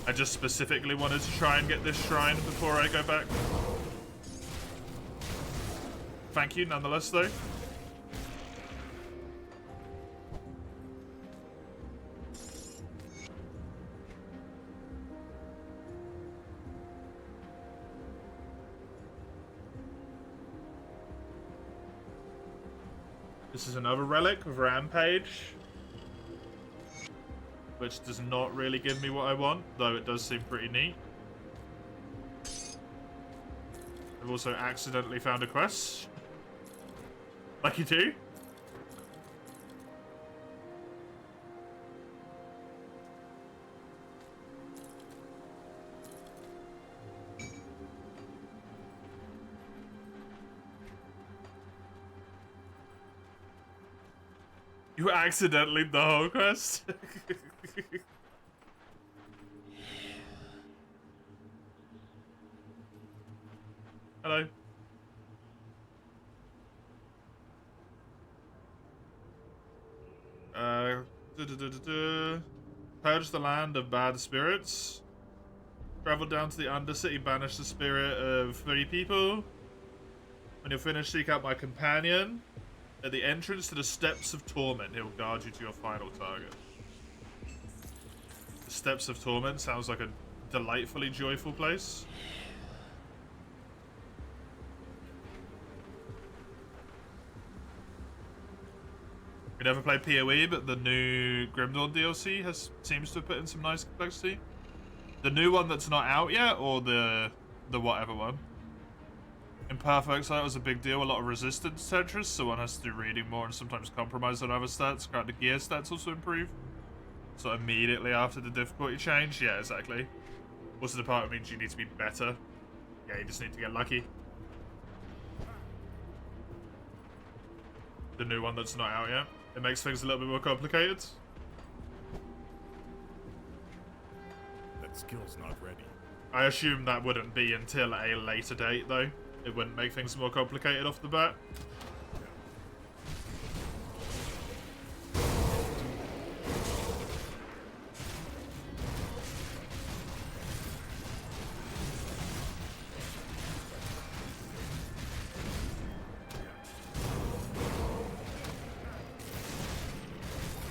I just specifically wanted to try and get this shrine before I go back. Thank you, nonetheless, though. This is another relic of Rampage, which does not really give me what I want, though it does seem pretty neat. I've also accidentally found a quest. Like you do. You accidentally the whole quest? Hello. Purge the land of bad spirits. Travel down to the Undercity, banish the spirit of 3 people. When you're finished, seek out my companion. At the entrance to the Steps of Torment, he'll guard you to your final target. The Steps of Torment sounds like a delightfully joyful place. We never played PoE, but the new Grim Dawn DLC seems to have put in some nice complexity. The new one that's not out yet, or the whatever one? Imperfect, so that was a big deal. A lot of resistance Tetris, so one has to do reading more and sometimes compromise on other stats. Grant the gear stats also improve. So immediately after the difficulty change, yeah, exactly. Also, the part means you need to be better. Yeah, you just need to get lucky. The new one that's not out yet. It makes things a little bit more complicated. That skill's not ready. I assume that wouldn't be until a later date, though. It wouldn't make things more complicated off the bat.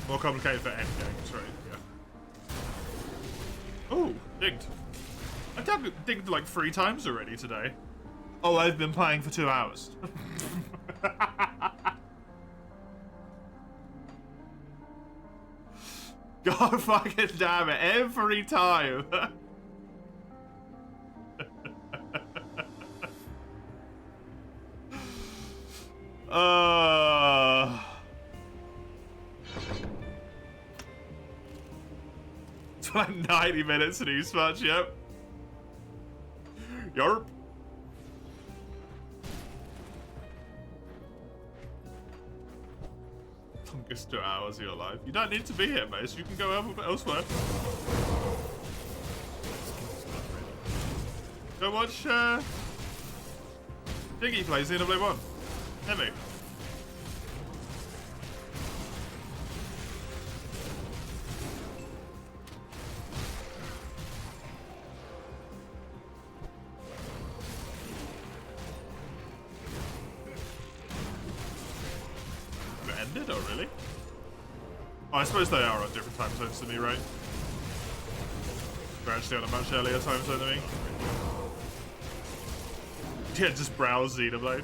More complicated for endgames, right? Yeah. Oh, digged. I digged like 3 times already today. Oh, I've been playing for 2 hours. God fucking damn it, every time. 90 minutes in each match, yep. Yarp. Longest 2 hours of your life. You don't need to be here, mate. You can go elsewhere. Go watch, Diggy plays Xenoblade 1. Hit me. Ended? Oh, really? Oh, I suppose they are on different time zones to me, right? They're actually on a much earlier time zone than me. Yeah, just browse Xenoblade.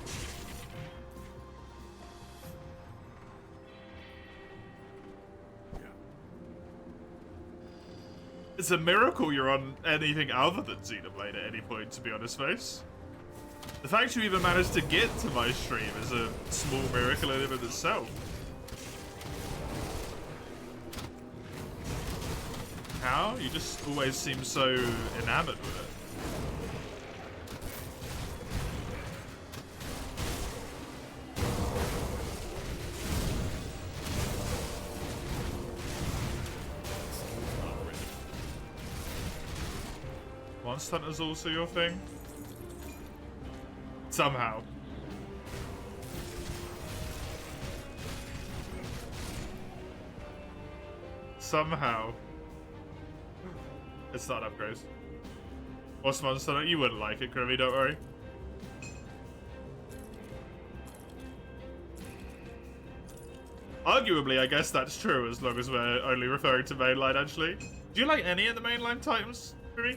It's a miracle you're on anything other than Xenoblade at any point, to be honest, Face. The fact you even managed to get to my stream is a small miracle in and of itself. How? You just always seem so enamored with it. Monster Hunter's also your thing? Somehow. Somehow. It's not upgrade. What's Monster Hunter? You wouldn't like it, Grimmy, don't worry. Arguably, I guess that's true, as long as we're only referring to mainline, actually. Do you like any of the mainline titles, Grimmy?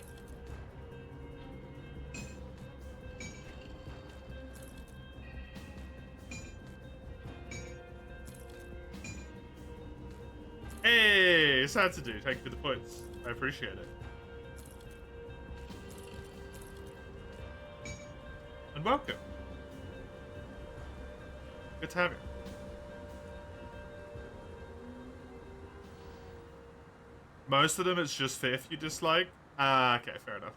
Hey, sad to do. Thank you for the points. I appreciate it. And welcome. Good to have you. Most of them, it's just Fifth you dislike. Ah, okay, fair enough.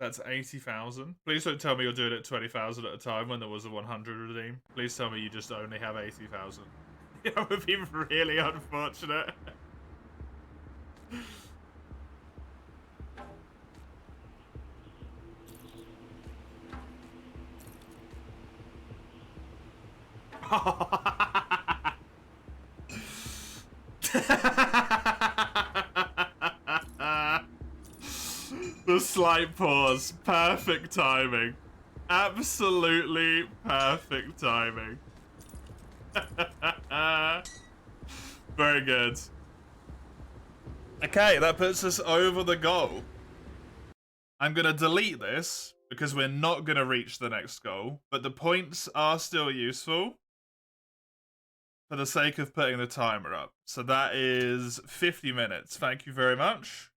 That's 80,000. Please don't tell me you're doing it 20,000 at a time when there was a 100 redeem. Please tell me you just only have 80,000. That would be really unfortunate. The slight pause. Perfect timing. Absolutely perfect timing. Very good. Okay, that puts us over the goal. I'm going to delete this because we're not going to reach the next goal, but the points are still useful for the sake of putting the timer up. So that is 50 minutes. Thank you very much.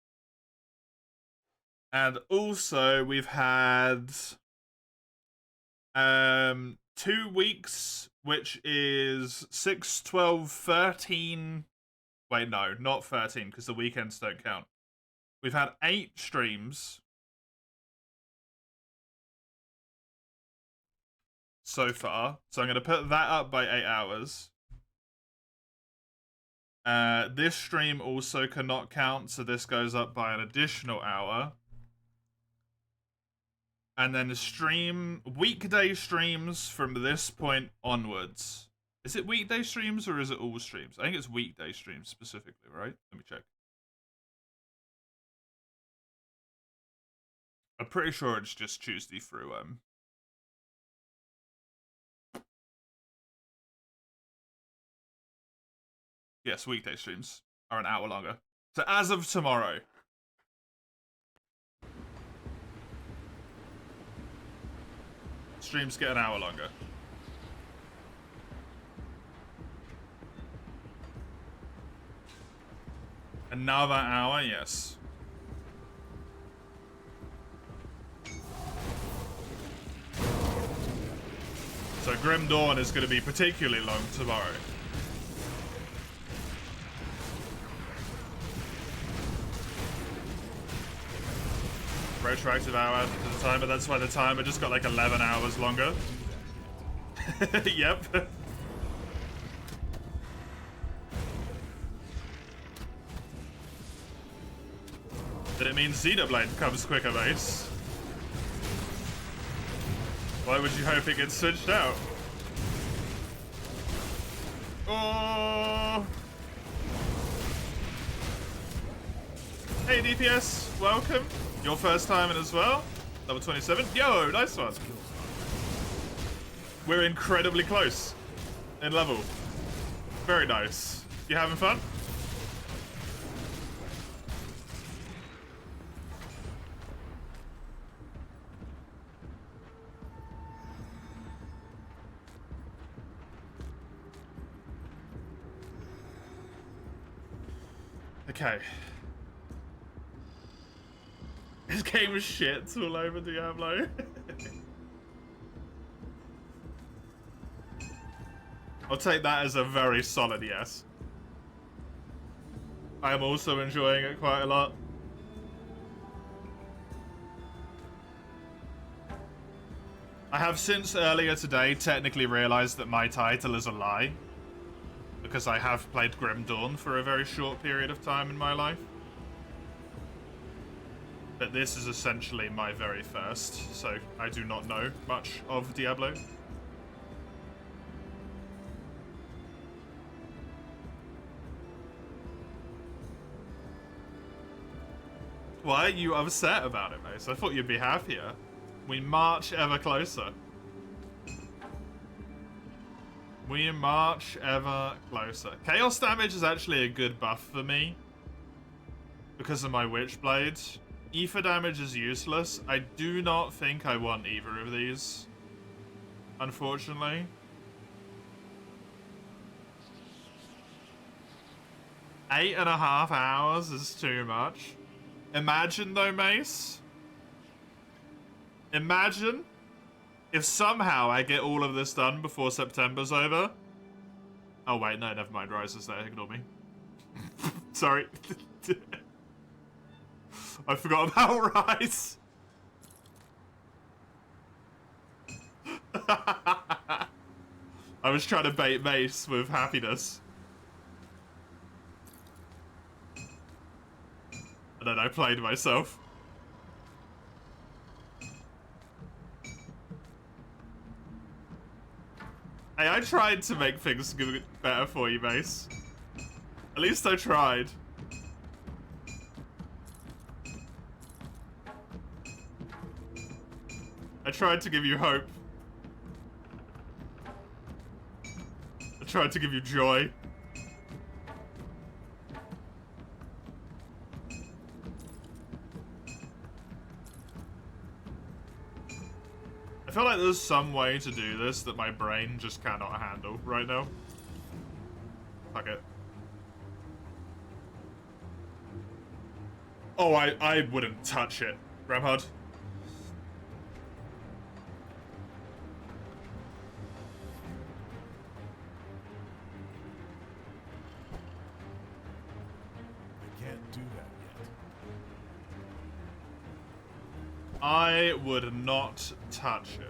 And also, we've had 2 weeks, which is 6, 12, 13. Wait, no, not 13, because the weekends don't count. We've had 8 streams so far. So I'm going to put that up by 8 hours. This stream also cannot count, so this goes up by an additional hour. And then the weekday streams from this point onwards. Is it weekday streams or is it all streams? I think it's weekday streams specifically, right? Let me check. I'm pretty sure it's just Tuesday through Yes, weekday streams are an hour longer. So as of tomorrow. Streams get an hour longer. Another hour, yes. So Grim Dawn is going to be particularly long tomorrow. Retroactive hour to the timer, that's why the timer just got like 11 hours longer. Yep. Did it mean Xenoblade comes quicker, Mace? Why would you hope it gets switched out? Oh! Hey DPS, welcome. Your first time in as well. Level 27. Yo, nice one. We're incredibly close in level. Very nice. You having fun? Okay. This game was shit all over Diablo. I'll take that as a very solid yes. I am also enjoying it quite a lot. I have since earlier today technically realized that my title is a lie, because I have played Grim Dawn for a very short period of time in my life. But this is essentially my very first, so I do not know much of Diablo. Why are you upset about it, Mace? I thought you'd be happier. We march ever closer. We march ever closer. Chaos damage is actually a good buff for me because of my Witchblade. Ether damage is useless. I do not think I want either of these, unfortunately. Eight and a half hours is too much. Imagine though, Mace. Imagine if somehow I get all of this done before September's over. Oh wait, no, never mind. Rise is there. Ignore me. Sorry. I forgot about Rise. I was trying to bait Mace with happiness. And then I played myself. Hey, I tried to make things better for you, Mace. At least I tried. I tried to give you hope. I tried to give you joy. I feel like there's some way to do this that my brain just cannot handle right now. Fuck it. Oh, I wouldn't touch it, Ramhard. I can't do that yet. I would not touch it.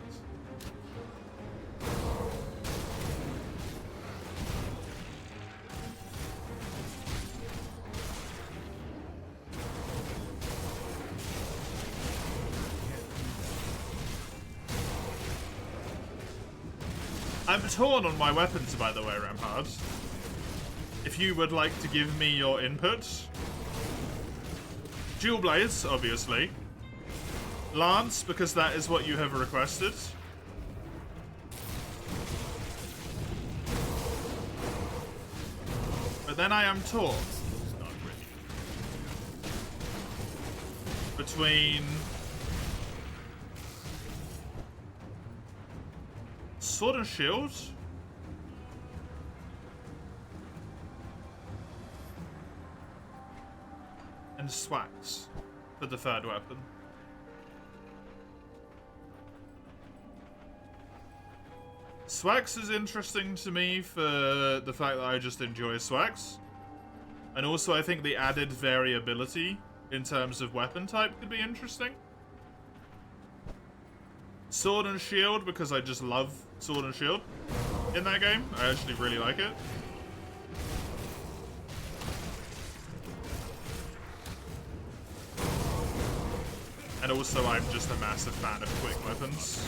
I'm torn on my weapons, by the way, Ramhard. If you would like to give me your input. Dual blades, obviously. Lance, because that is what you have requested. But then I am torn between Sword and Shield and Swax for the third weapon. Swax is interesting to me for the fact that I just enjoy Swax. And also I think the added variability in terms of weapon type could be interesting. Sword and Shield, because I just love Sword and Shield in that game. I actually really like it. And also I'm just a massive fan of quick weapons.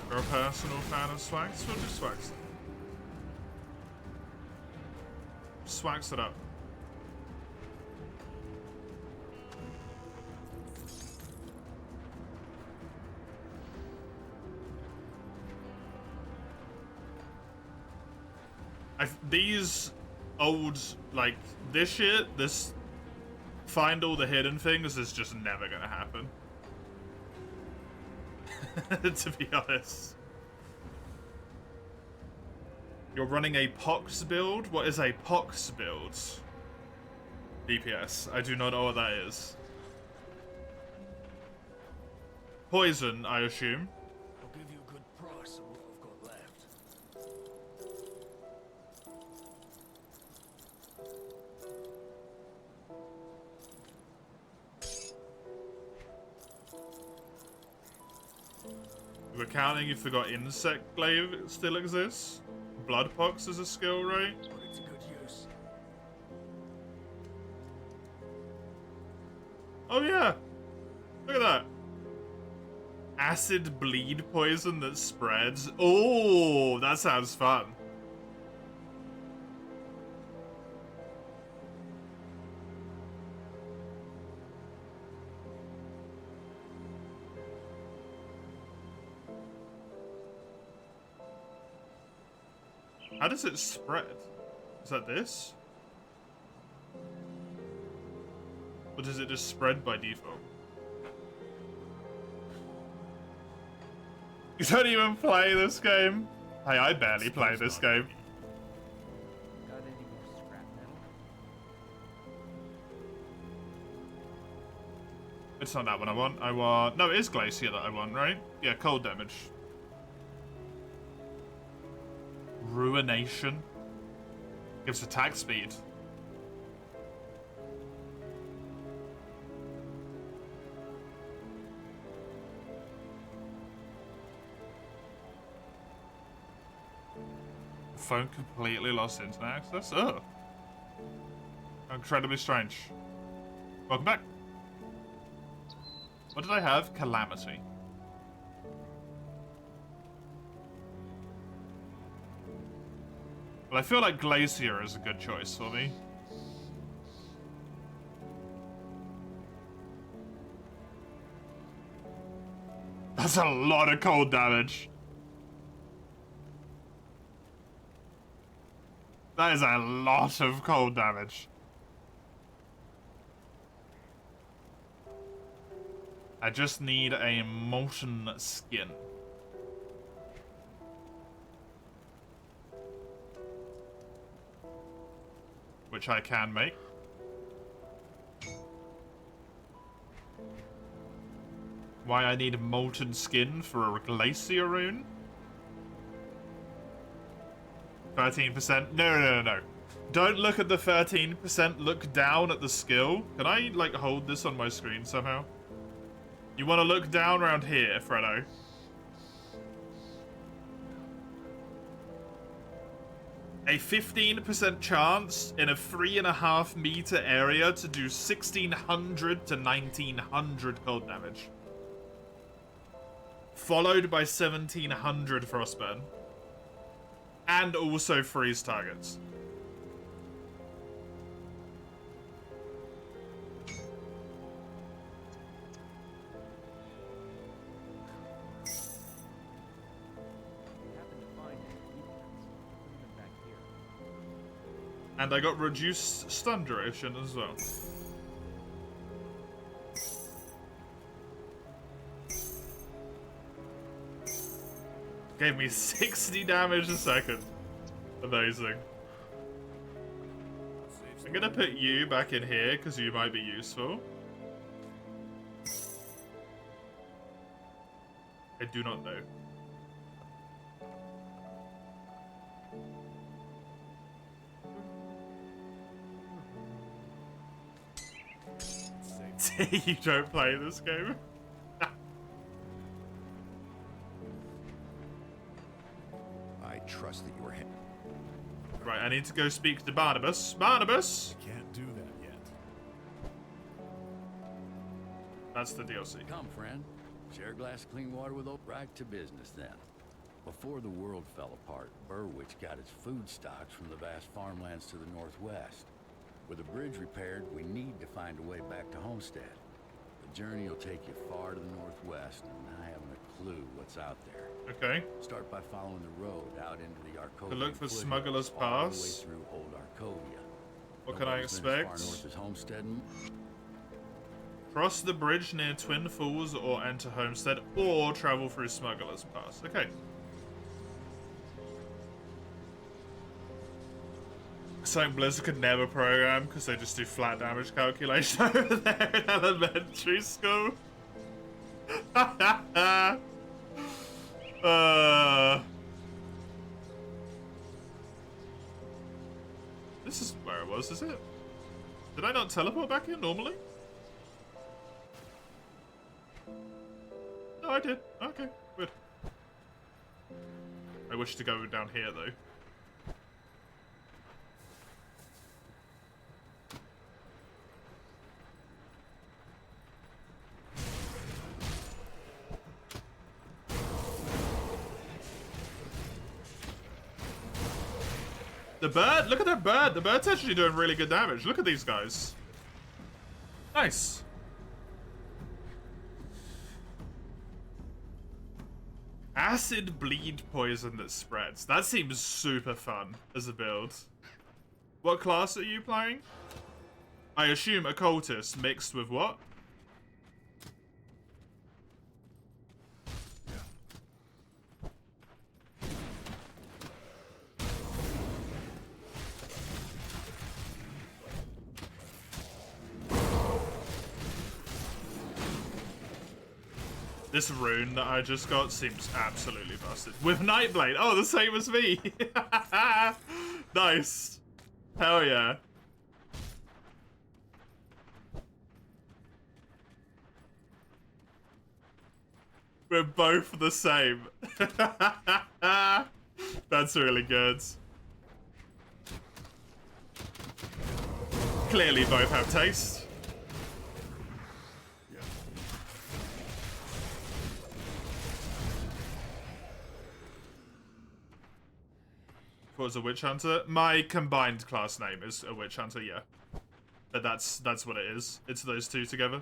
You're a personal fan of Swax? We'll just Swax. Swax it up. These old, like, this shit, this find all the hidden things is just never gonna happen. To be honest. You're running a Pox build? What is a Pox build? DPS. I do not know what that is. Poison, I assume. I'll give you a good price on what I've got left. We're counting, you forgot Insect Glaive still exists. Bloodpox is a skill, right? Put it to good use. Oh yeah! Look at that! Acid bleed poison that spreads. Oh, that sounds fun. How does it spread? Is that this? Or does it just spread by default? You don't even play this game? Hey, I barely play this game. Got any more scrap metal? It's not that one I want. I want... No, it is Glacier that I want, right? Yeah, cold damage. Ruination. Gives attack speed. Phone completely lost internet access? Oh. Incredibly strange. Welcome back. What did I have? Calamity. Well, I feel like Glacier is a good choice for me. That's a lot of cold damage. That is a lot of cold damage. I just need a molten skin. Which I can make. Why I need a molten skin for a Glacier rune? 13%? No. Don't look at the 13%, look down at the skill. Can I, like, hold this on my screen somehow? You want to look down around here, Fredo. A 15% chance in a 3.5 meter area to do 1600 to 1900 cold damage. Followed by 1700 frostburn. And also freeze targets. Happened to find any defense. Put them back here. And I got reduced stun duration as well. Gave me 60 damage a second. Amazing. I'm gonna put you back in here because you might be useful. I do not know. You don't play this game? I trust that your hand. Right, I need to go speak to Barnabas. Barnabas! Can't do that yet. That's the DLC. Come, friend. Share a glass of clean water with old. Right to business, then. Before the world fell apart, Burwitch got its food stocks from the vast farmlands to the northwest. With the bridge repaired, we need to find a way back to Homestead. The journey will take you far to the northwest, and I haven't a clue what's out there. Okay. Start by following the road out into the Arcovia. To look for foothills, Smuggler's all the way Pass. through Old Arcovia. What can I Nobody's been as expect? far north as Homestead and Cross the bridge near Twin Falls or enter Homestead or travel through Smuggler's Pass. Okay. Something Blizzard could never program because they just do flat damage calculation over there in elementary school. This is where it was, is it? Did I not teleport back here normally? No, I did. Okay, good. I wish to go down here though. The bird! Look at that bird! The bird's actually doing really good damage. Look at these guys. Nice. Acid bleed poison that spreads. That seems super fun as a build. What class are you playing? I assume occultist mixed with what? This rune that I just got seems absolutely busted. With Nightblade. Oh, the same as me. Nice. Hell yeah. We're both the same. That's really good. Clearly both have taste. What was a witch hunter? My combined class name is a witch hunter, yeah. But that's what it is. It's those two together.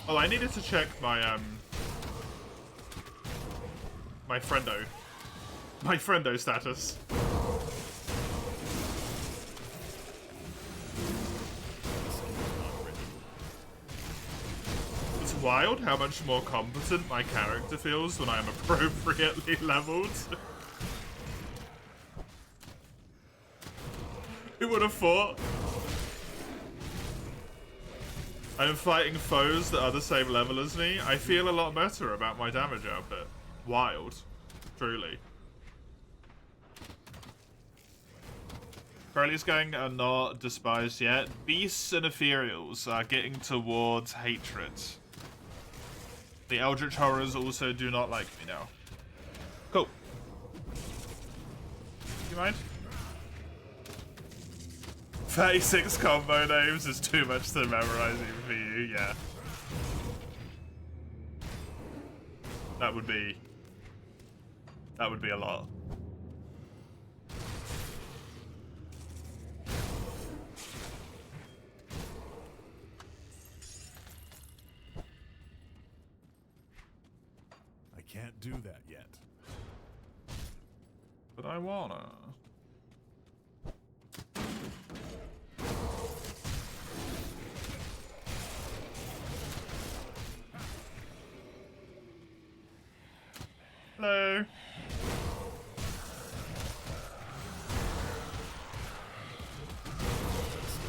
Oh, I needed to check my my friendo status. Wild how much more competent my character feels when I am appropriately leveled. Who would have thought? I am fighting foes that are the same level as me. I feel a lot better about my damage output. Wild. Truly. Crowley's gang are not despised yet. Beasts and ethereals are getting towards hatred. The Eldritch Horrors also do not like me now. Cool. You mind? 36 combo names is too much to memorize even for you, yeah. That would be a lot. Can't do that yet. But I wanna. Hello.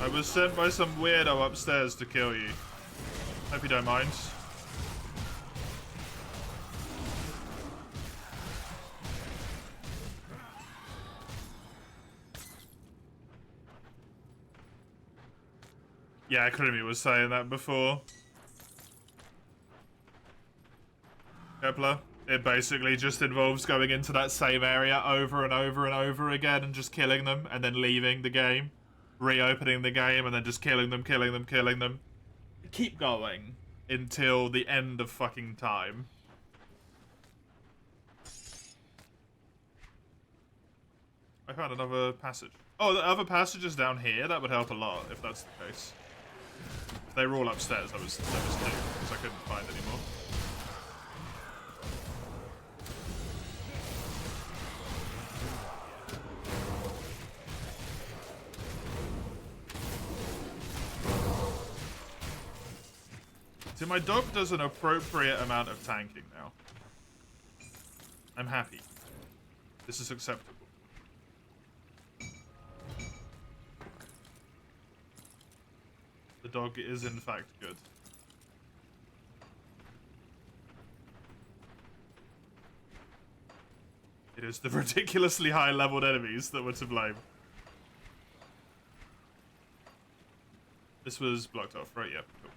I was sent by some weirdo upstairs to kill you. Hope you don't mind. Yeah, Krimi was saying that before. Kepler. It basically just involves going into that same area over and over and over again and just killing them and then leaving the game. Reopening the game and then just killing them. Keep going until the end of fucking time. I found another passage. Oh, the other passage is down here? That would help a lot if that's the case. If they were all upstairs, that was two, because I couldn't find any more. See, my dog does an appropriate amount of tanking now. I'm happy. This is acceptable. The dog is in fact good. It is the ridiculously high leveled enemies that were to blame. This was blocked off, right? Yep, cool.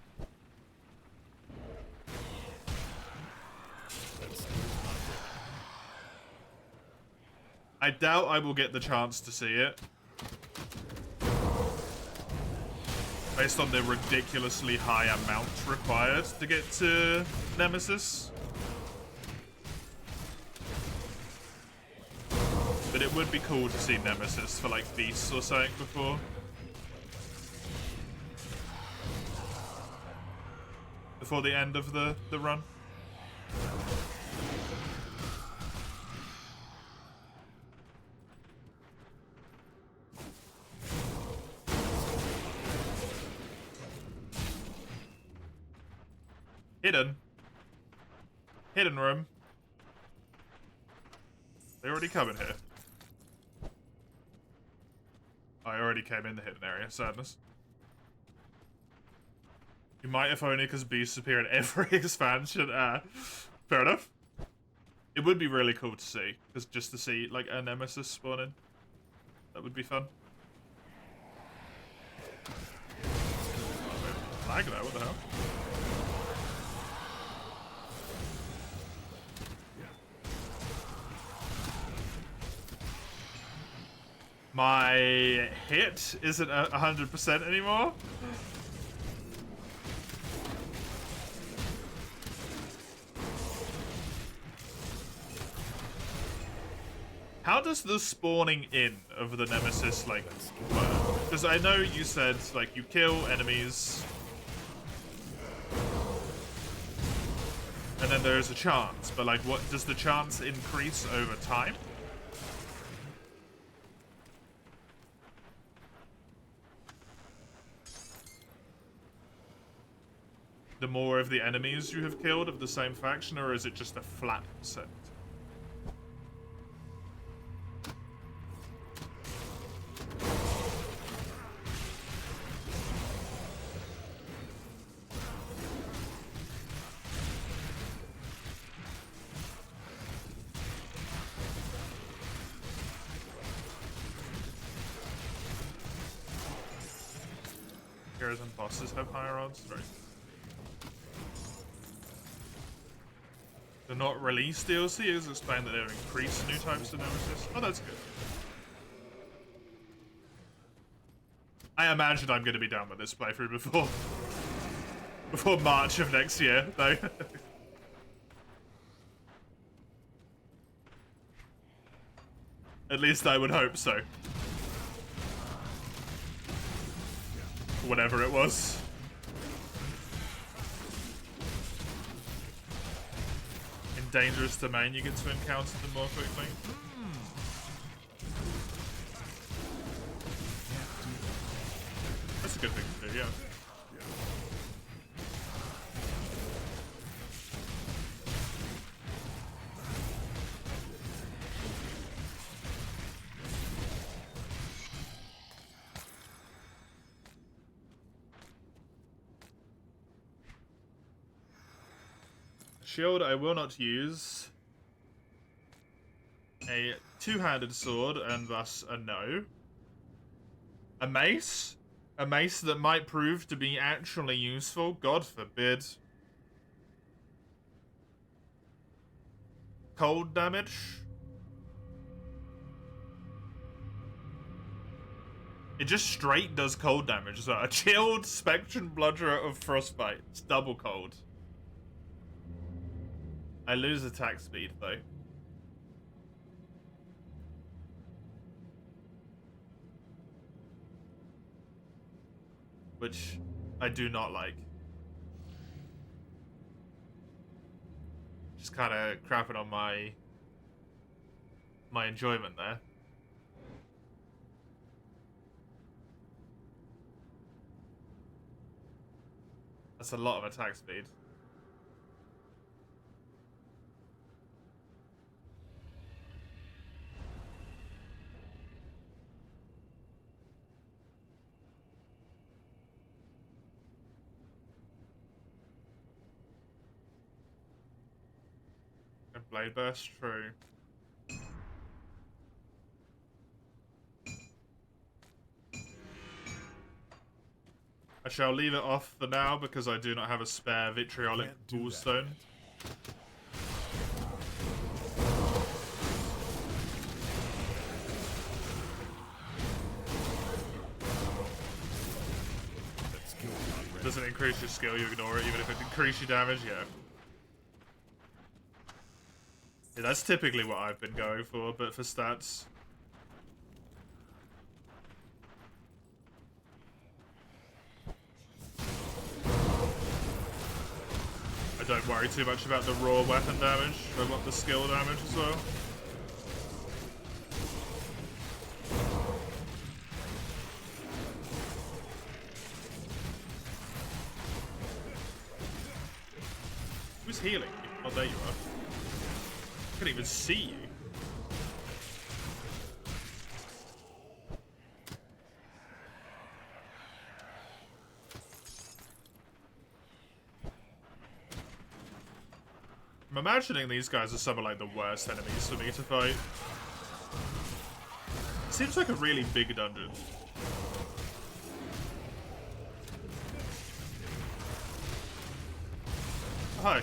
I doubt I will get the chance to see it. Based on the ridiculously high amount required to get to Nemesis. But it would be cool to see Nemesis for like Beasts or something before. Before the end of the run. Hidden room. They already come in here. I already came in the hidden area. Sadness. You might if only because beasts appear in every expansion. Fair enough. It would be really cool to see, because just to see like a Nemesis spawn in. That would be fun. Lag there, what the hell? My hit isn't 100% anymore. How does the spawning in of the Nemesis like work? Because I know you said like you kill enemies and then there's a chance, but like what does the chance increase over time? The more of the enemies you have killed of the same faction, or is it just a flat percent? Heroes and bosses have higher odds, right? The not released DLC is explained that they'll increase new types of Nemesis. Oh, that's good. I imagine I'm going to be done with this playthrough before March of next year, though. At least I would hope so. Whatever it was. Dangerous domain, you get to encounter them more quickly. That's a good thing to do, yeah. Shield I will not use. A two-handed sword, and thus a no. A mace? A mace that might prove to be actually useful? God forbid. Cold damage? It just straight does cold damage as well. A chilled Spectrum Bludgerer of Frostbite. It's double cold. I lose attack speed, though. Which I do not like. Just kind of crapping on my enjoyment there. That's a lot of attack speed. And blade burst, true. I shall leave it off for now because I do not have a spare vitriolic Can't do that gallstone. That skill's not ready. Doesn't increase your skill, you ignore it, even if it increases your damage, yeah. Yeah, that's typically what I've been going for, but for stats. I don't worry too much about the raw weapon damage. I want the skill damage as well. Who's healing you? Oh, there you are. I can't even see you. I'm imagining these guys are some of like the worst enemies for me to fight. Seems like a really big dungeon. Hi.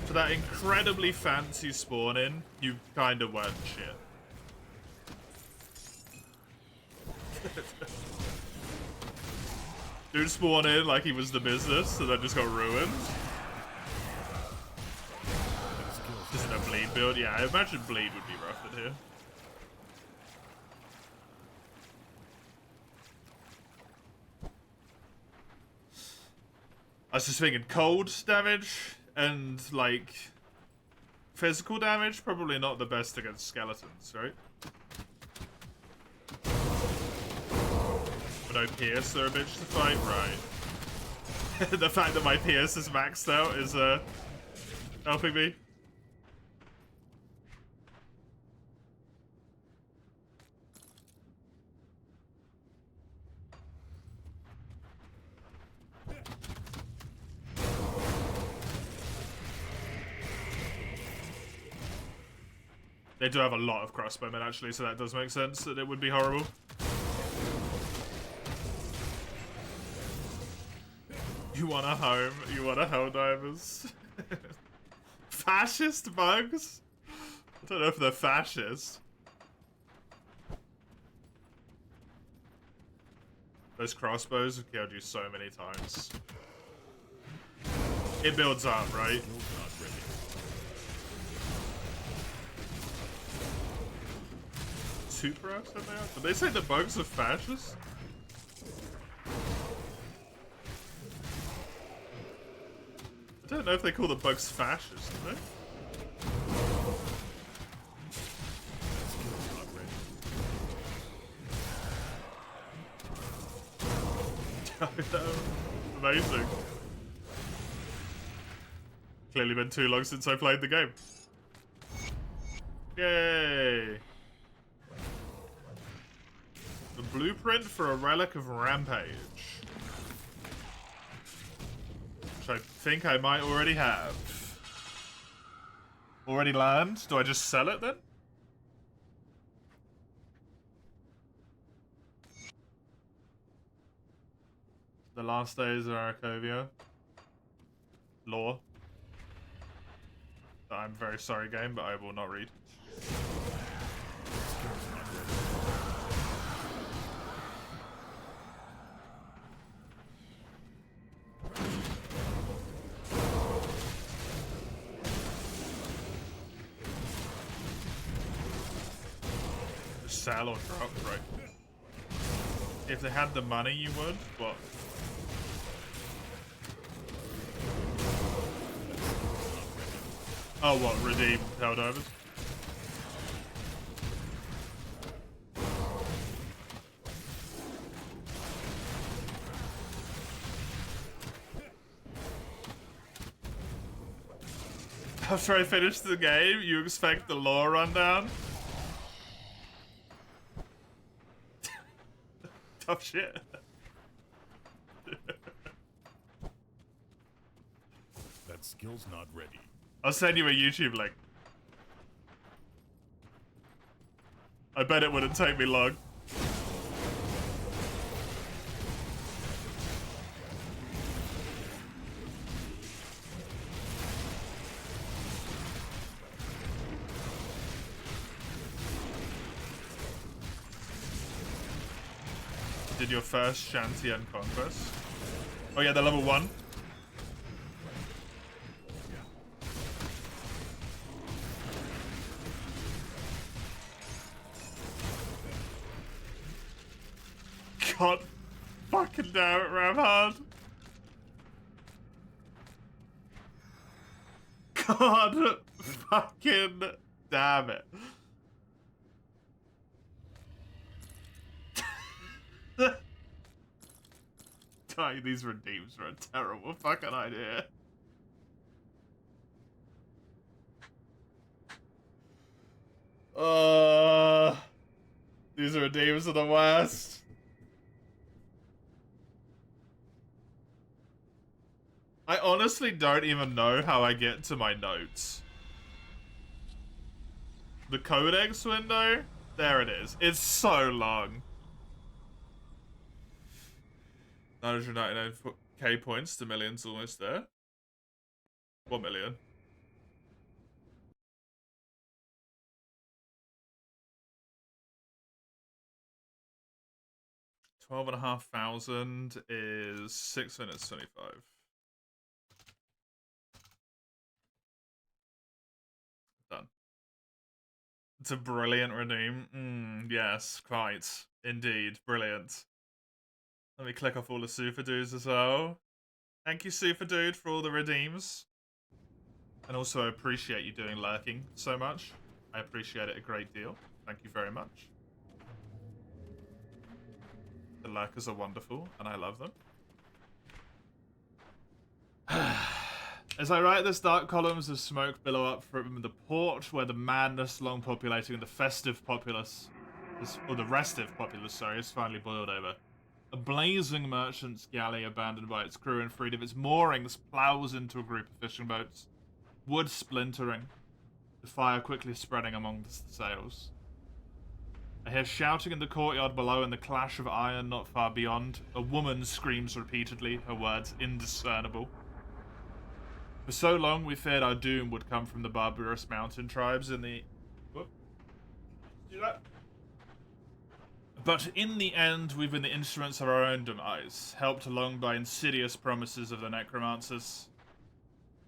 For that incredibly fancy spawn in, you kind of weren't shit. Dude spawned in like he was the business, and then just got ruined. Isn't a bleed build? Yeah, I imagine bleed would be rough in here. I was just thinking cold damage and like physical damage, probably not the best against skeletons, right? But no pierce, they're a bitch to fight, right? The fact that my pierce is maxed out is helping me. They do have a lot of crossbowmen actually, so that does make sense that it would be horrible. You want a home, you want a Helldivers. Fascist bugs? I don't know if they're fascist. Those crossbows have killed you so many times. It builds up, right? Super upset they are? Did they say the bugs are fascist? I don't know if they call the bugs fascist, do they? Amazing. Clearly been too long since I played the game. Yay! The blueprint for a relic of Rampage. Which I think I might already have. Already land? Do I just sell it then? The last days of Arakovia. Lore. I'm very sorry, game, but I will not read. Just sell or drop, right? If they had the money, you would, but... Oh, what? Redeem Helldivers? After I finish the game, you expect the lore rundown? Tough shit. That skill's not ready. I'll send you a YouTube link. I bet it wouldn't take me long. Did your first Shantian conquest? Oh yeah, they're level 1. God fucking damn it, Ramhard. God fucking damn it. Dying these redeems are a terrible fucking idea. These redeems are the worst. I honestly don't even know how I get to my notes. The codex window? There it is. It's so long. 999k points, the million's almost there. 1 million. $12,500 is 6 minutes 25. Done. It's a brilliant redeem. Yes, quite. Indeed, brilliant. Let me click off all the super dudes as well. Thank you, super dude, for all the redeems. And also, I appreciate you doing lurking so much. I appreciate it a great deal. Thank you very much. The lurkers are wonderful, and I love them. As I write this, dark columns of smoke billow up from the port where the madness long populating the festive populace, or the restive populace, sorry, is finally boiled over. A blazing merchant's galley abandoned by its crew and freed of its moorings plows into a group of fishing boats, wood splintering, the fire quickly spreading among the sails. I hear shouting in the courtyard below and the clash of iron not far beyond. A woman screams repeatedly, her words indiscernible. For so long, we feared our doom would come from the barbarous mountain tribes in the... Whoop. Do that? But in the end, we've been the instruments of our own demise, helped along by insidious promises of the necromancers.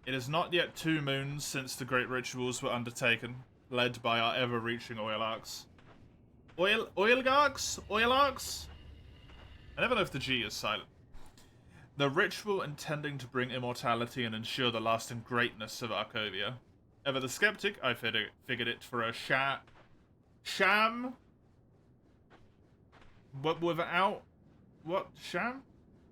It is not yet 2 moons since the great rituals were undertaken, led by our ever-reaching Oilarchs. Oilarchs? I never know if the G is silent. The ritual intending to bring immortality and ensure the lasting greatness of Arkovia. Ever the skeptic, I figured it for a sham? But without... What? Sham?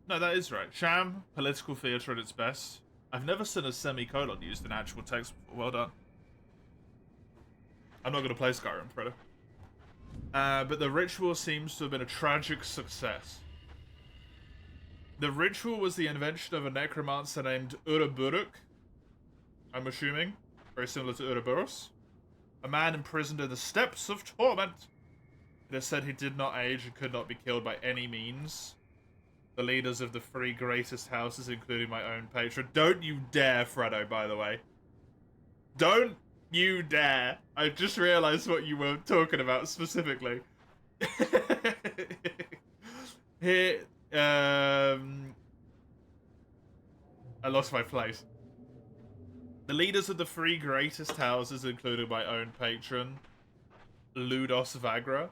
No, that is right. Sham, political theatre at its best. I've never seen a semicolon used in actual text before. Well done. I'm not going to play Skyrim, Predator. But the ritual seems to have been a tragic success. The ritual was the invention of a necromancer named Uraburuk. I'm assuming. Very similar to Ouroboros. A man imprisoned in the steppes of torment. It is said he did not age and could not be killed by any means. The leaders of the 3 greatest houses, including my own patron. Don't you dare, Fredo, by the way. Don't you dare. I just realized what you were talking about specifically. Here, I lost my place. The leaders of the 3 greatest houses, including my own patron, Ludos Vagra,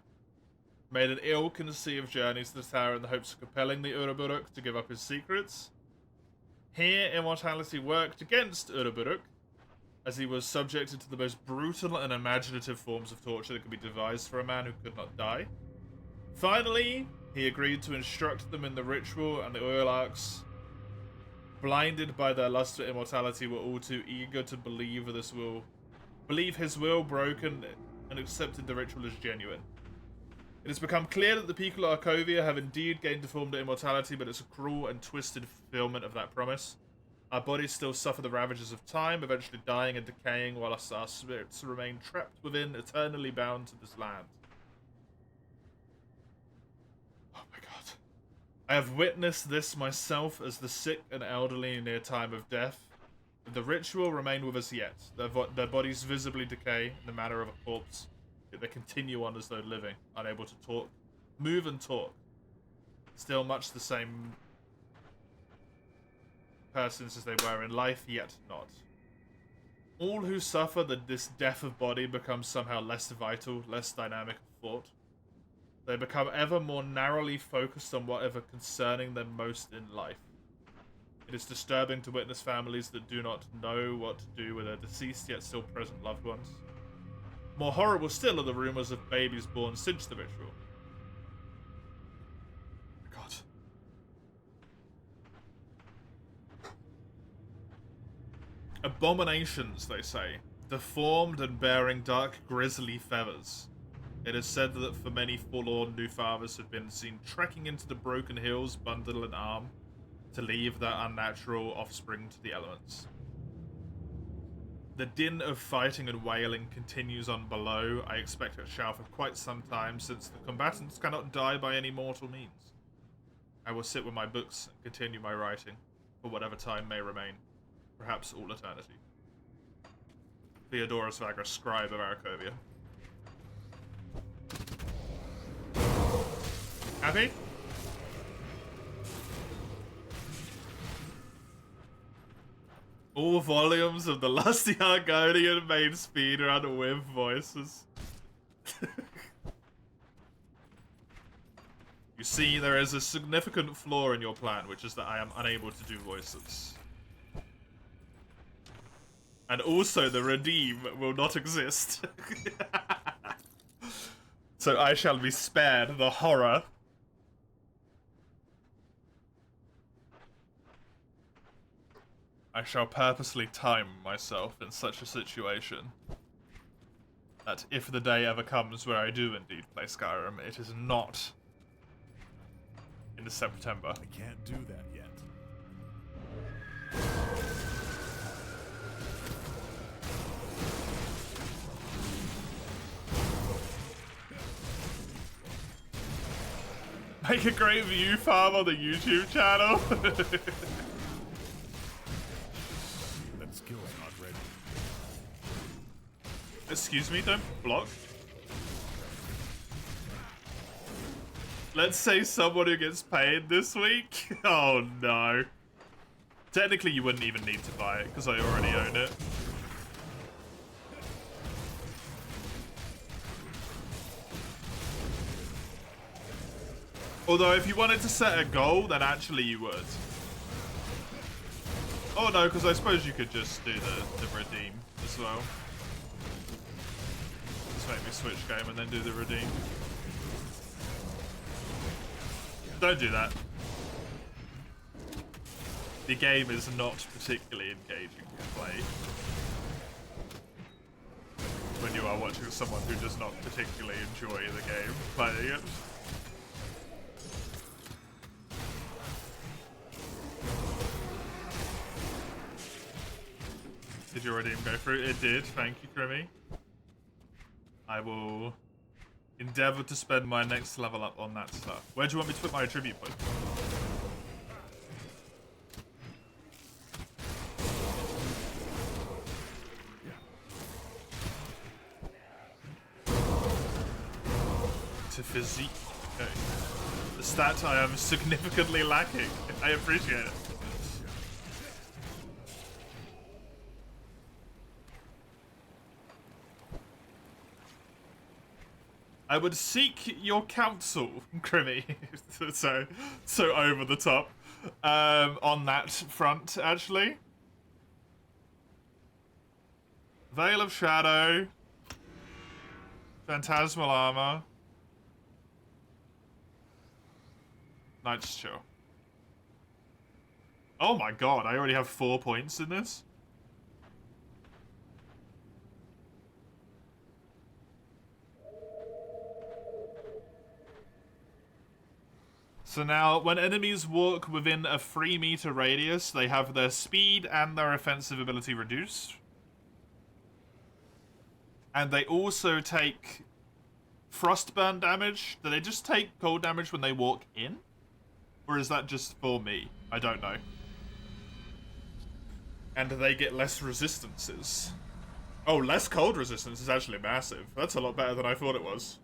made an ill-conceived journey to the tower in the hopes of compelling the Uraburuk to give up his secrets. Here, immortality worked against Uraburuk, as he was subjected to the most brutal and imaginative forms of torture that could be devised for a man who could not die. Finally, he agreed to instruct them in the ritual, and the Oilarchs blinded by their lust for immortality, were all too eager to believe his will broken, and accepted the ritual as genuine. It has become clear that the people of Arkovia have indeed gained a form to immortality, but it's a cruel and twisted fulfillment of that promise. Our bodies still suffer the ravages of time, eventually dying and decaying, whilst our spirits remain trapped within, eternally bound to this land. Oh my god. I have witnessed this myself as the sick and elderly near time of death. The ritual remain with us yet. Their bodies visibly decay in the manner of a corpse, yet they continue on as though living, unable to talk, move and talk. Still much the same persons as they were in life, yet not. All who suffer this death of body become somehow less vital, less dynamic of thought. They become ever more narrowly focused on whatever concerning them most in life. It is disturbing to witness families that do not know what to do with their deceased yet still present loved ones. More horrible still are the rumors of babies born since the ritual. God. Abominations, they say, deformed and bearing dark grisly feathers. It is said that for many forlorn new fathers have been seen trekking into the broken hills, bundle and arm, to leave their unnatural offspring to the elements. The din of fighting and wailing continues on below. I expect it shall for quite some time, since the combatants cannot die by any mortal means. I will sit with my books and continue my writing, for whatever time may remain. Perhaps all eternity. Theodorus Vagra, scribe of Arkovia. Happy? All volumes of the Lusty Argonian main speedrun with voices. You see, there is a significant flaw in your plan, which is that I am unable to do voices. And also, the redeem will not exist. So I shall be spared the horror. I shall purposely time myself in such a situation that if the day ever comes where I do indeed play Skyrim, it is not in September. I can't do that yet. Make a great view farm on the YouTube channel. That skill's not ready. Excuse me, don't block. Let's say someone who gets paid this week. Oh no. Technically you wouldn't even need to buy it because I already own it. Although if you wanted to set a goal, then actually you would. Oh no, because I suppose you could just do the redeem as well. Just make me switch game and then do the redeem. Don't do that. The game is not particularly engaging to play when you are watching someone who does not particularly enjoy the game playing it. Did your redeem go through? It did, thank you, Grimmy. I will endeavor to spend my next level up on that stuff. Where do you want me to put my attribute point? To physique. Okay. The stat I am significantly lacking. I appreciate it. I would seek your counsel, Grimmy. so over the top on that front, actually. Veil of Shadow, Phantasmal Armor, Night's Chill. Oh my god, I already have 4 points in this. So now, when enemies walk within a 3-meter radius, they have their speed and their offensive ability reduced. And they also take frostburn damage. Do they just take cold damage when they walk in? Or is that just for me? I don't know. And they get less resistances. Oh, less cold resistance is actually massive. That's a lot better than I thought it was.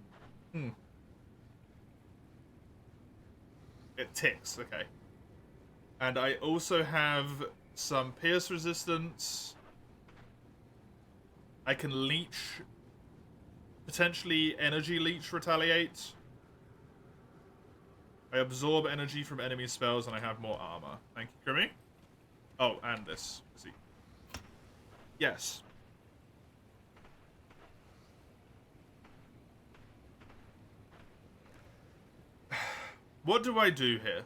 It ticks, okay. And I also have some pierce resistance. I can leech. Potentially energy leech retaliate. I absorb energy from enemy spells and I have more armor. Thank you, Grimmy. Oh, and this. See. Yes. What do I do here?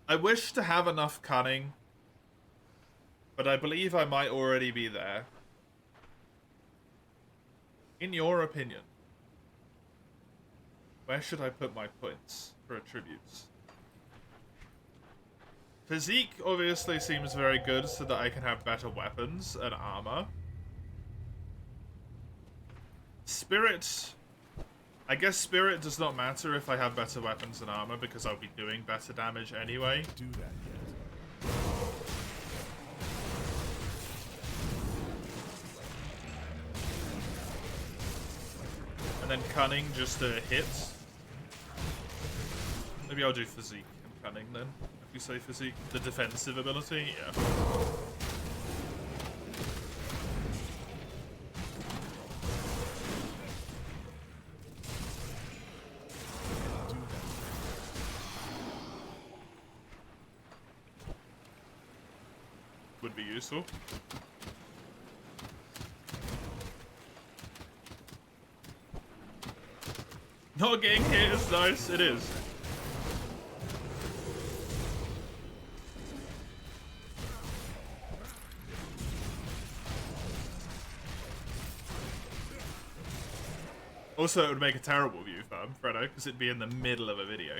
I wish to have enough cunning, but I believe I might already be there. In your opinion, where should I put my points for attributes? Physique obviously seems very good so that I can have better weapons and armor. Spirit... I guess Spirit does not matter if I have better weapons and armor because I'll be doing better damage anyway. Do that yet. And then Cunning just to hit. Maybe I'll do Physique and Cunning then. If you say Physique. The defensive ability? Yeah. Would be useful. Not getting hit is nice, it is. Also, it would make a terrible view for Fredo, because it'd be in the middle of a video.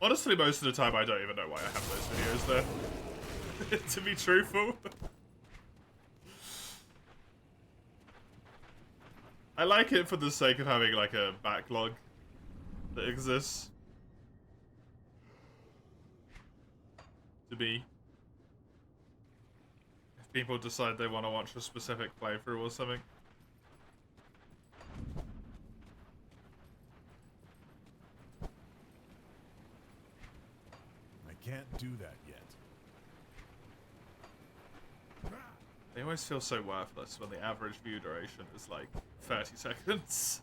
Honestly, most of the time, I don't even know why I have those videos there. To be truthful. I like it for the sake of having, like, a backlog that exists. To be. If people decide they want to watch a specific playthrough or something. Can't do that yet. They always feel so worthless when the average view duration is like 30 seconds.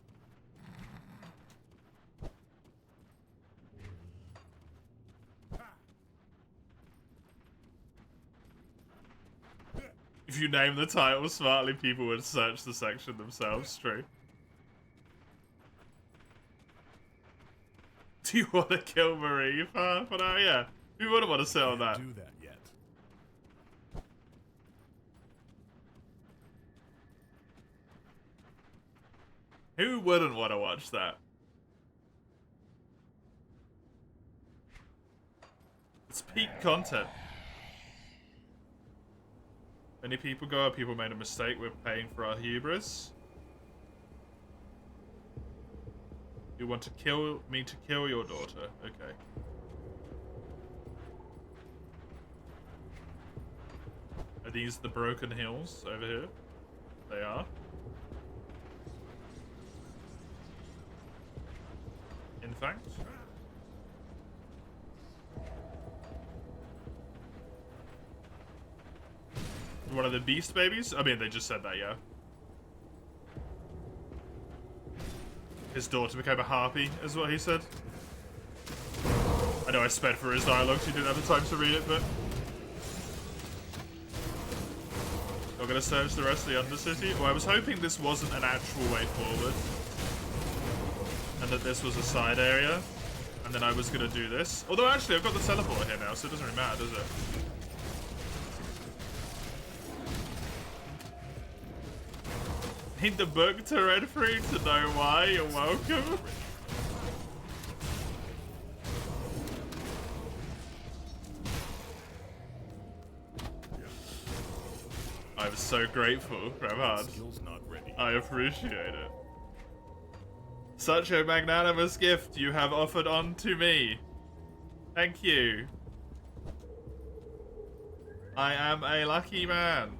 If you name the title smartly, people would search the section themselves, true. Do you want to kill Marie for now? Yeah. Who wouldn't want to sit on that? Do that yet. Who wouldn't want to watch that? It's peak content. Many people go, people made a mistake, we're paying for our hubris. You want to kill me to kill your daughter? Okay. Are these the broken hills over here? They are. In fact. One of the beast babies? I mean, they just said that, yeah. His daughter became a harpy, is what he said. I know I sped for his dialogue, so you didn't have the time to read it, but... gonna search the rest of the Undercity. Well, I was hoping this wasn't an actual way forward. And that this was a side area. And then I was gonna do this. Although actually I've got the teleport here now, so it doesn't really matter, does it? Need the book to read through to know why. You're welcome. I'm so grateful, Ramhard. Skill's not ready. I appreciate it. Such a magnanimous gift you have offered unto me. Thank you. I am a lucky man.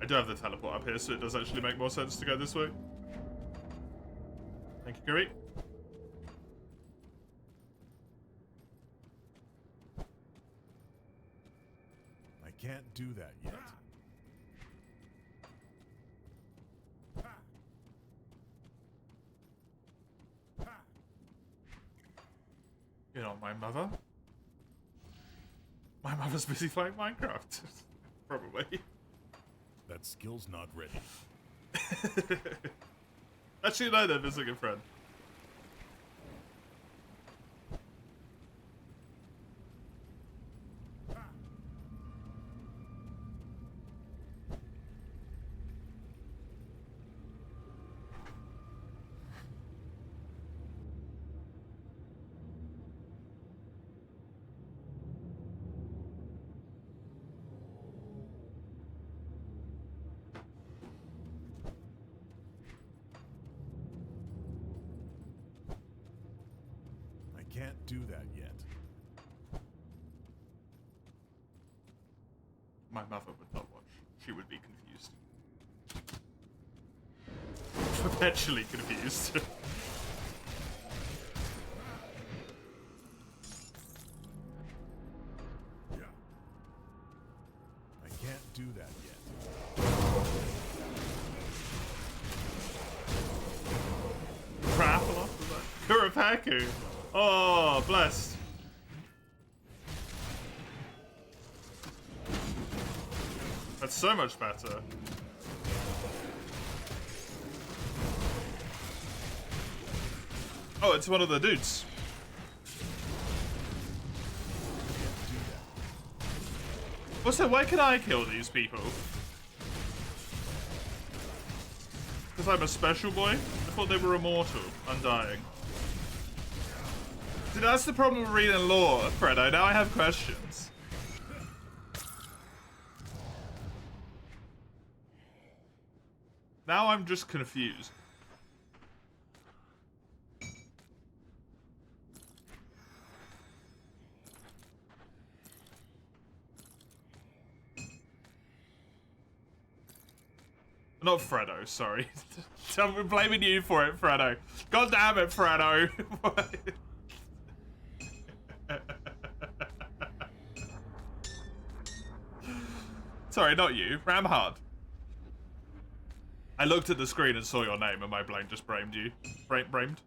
I do have the teleport up here, so it does actually make more sense to go this way. Thank you, Gary. I can't do that yet. You know, my mother? My mother's busy playing Minecraft. Probably. That skill's not ready. Actually, no, they're visiting a friend. I can't do that yet. My mother would not watch. She would be confused. Perpetually confused. I can't do that yet. Raffle Kurapaku. Oh, blessed. That's so much better. Oh, it's one of the dudes. Also, why can I kill these people? Because I'm a special boy? I thought they were immortal, undying. See, that's the problem with reading lore, Fredo. Now I have questions. Now I'm just confused. Not Fredo, sorry. I'm blaming you for it, Fredo. God damn it, Fredo. Sorry, not you. Ramhard. I looked at the screen and saw your name and my brain just bramed you. Bramed?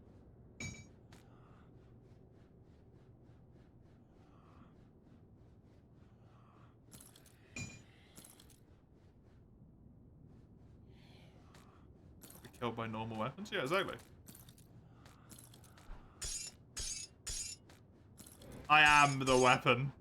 Killed by normal weapons? Yeah, exactly. I am the weapon.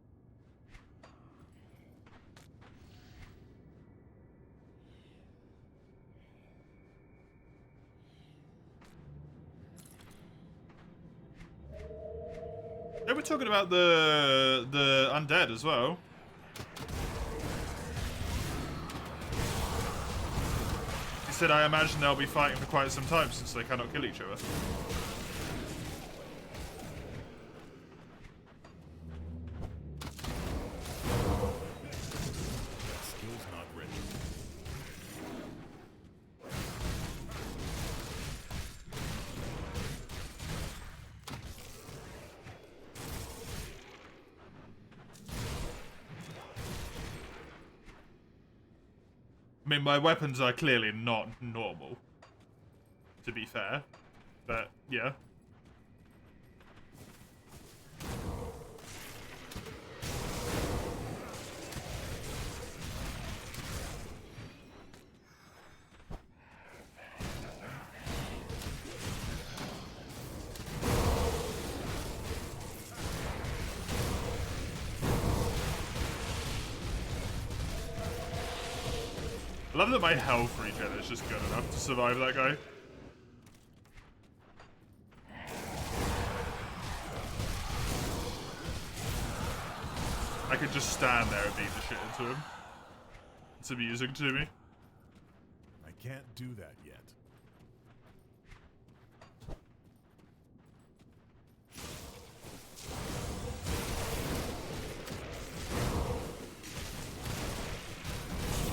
They were talking about the undead as well. He said, I imagine they'll be fighting for quite some time since they cannot kill each other. That skill's not ready. I mean, my weapons are clearly not normal, to be fair, but yeah. love that my health regen is just good enough to survive that guy. I could just stand there and beat the shit into him. It's amusing to me. I can't do that yet.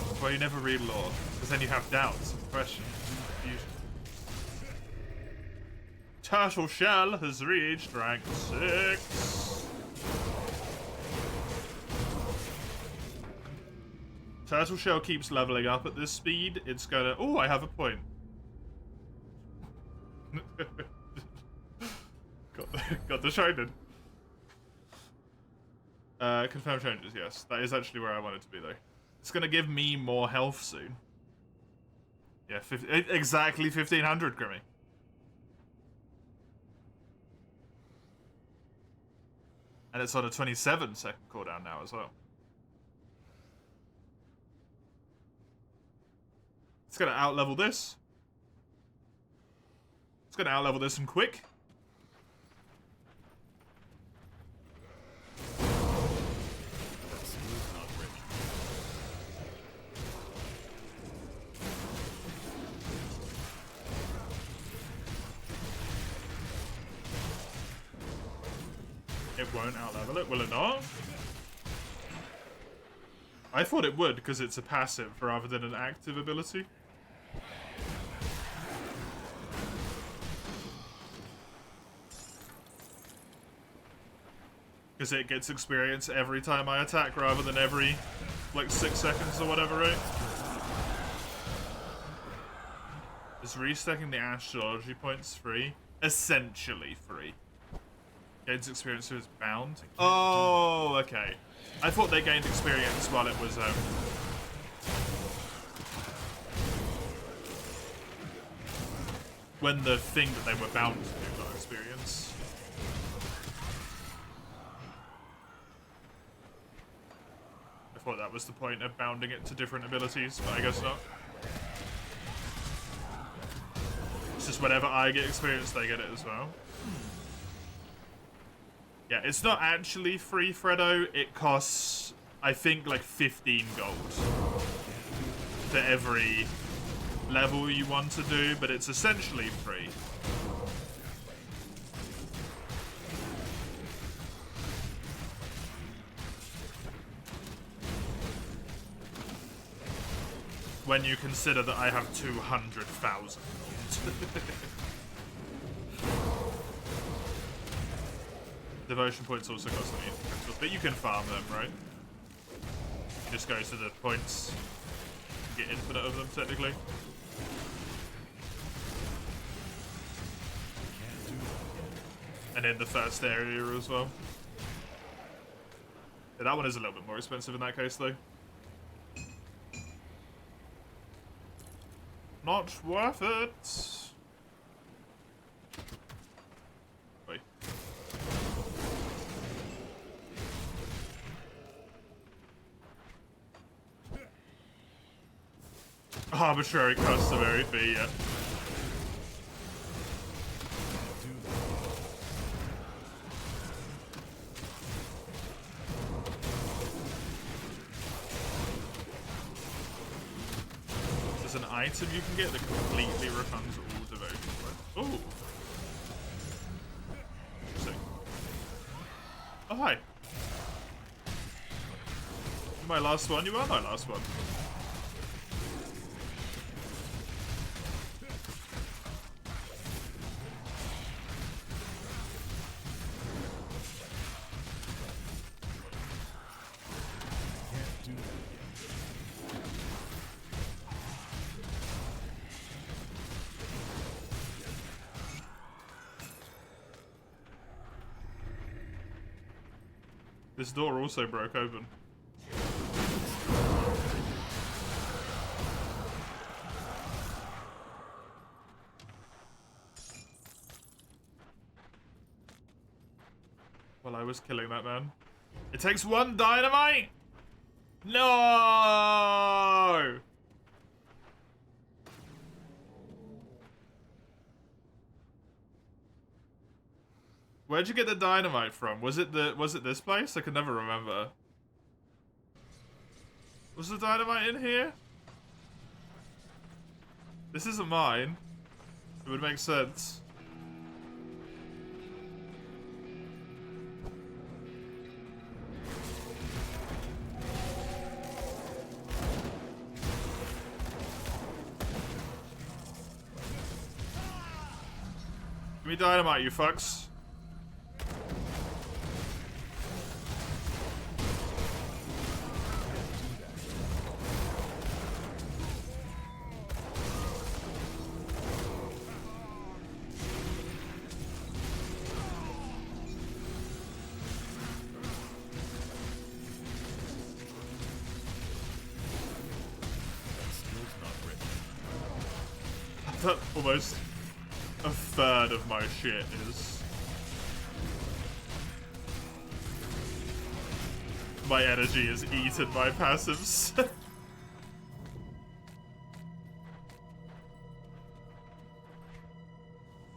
That's why you never read lore, because then you have doubts and questions and confusion. Turtle Shell has reached rank 6. Turtle Shell keeps leveling up at this speed. It's gonna... Oh, I have a point. got the Shonen. Confirm changes, yes. That is actually where I want it to be, though. It's gonna give me more health soon. Yeah, exactly 1500, Grimmy. And it's on a 27-second cooldown now as well. It's gonna outlevel this. It's gonna outlevel this and quick. That skill's not ready. It won't outlevel it, will it not? I thought it would because it's a passive rather than an active ability. Because it gets experience every time I attack rather than every, like, 6 seconds or whatever, right? Is restacking the astrology points free? Essentially free. Gains experience through its bound? Oh, okay. I thought they gained experience while it was, when the thing that they were bound to do got experience. I thought that was the point of bounding it to different abilities, but I guess not. It's just whenever I get experience, they get it as well. Yeah, it's not actually free, Freddo. It costs, I think, like 15 gold for every level you want to do, but it's essentially free. When you consider that I have 200,000. Devotion points also cost me, but you can farm them, right? You just go to the points, get infinite of them, technically. And in the first area as well. Yeah, that one is a little bit more expensive in that case, though. Not worth it. Wait. Arbitrary customary fee, yeah. There's an item you can get that completely refunds all devotion points. Oh! Interesting. Oh, hi. My last one? You are my last one. This door also broke open. While I was killing that man. It takes 1 dynamite! No! Where'd you get the dynamite from? Was it this place? I can never remember. Was the dynamite in here? This isn't mine. It would make sense. Give me dynamite, you fucks. Almost a third of my shit is... My energy is eaten by passives.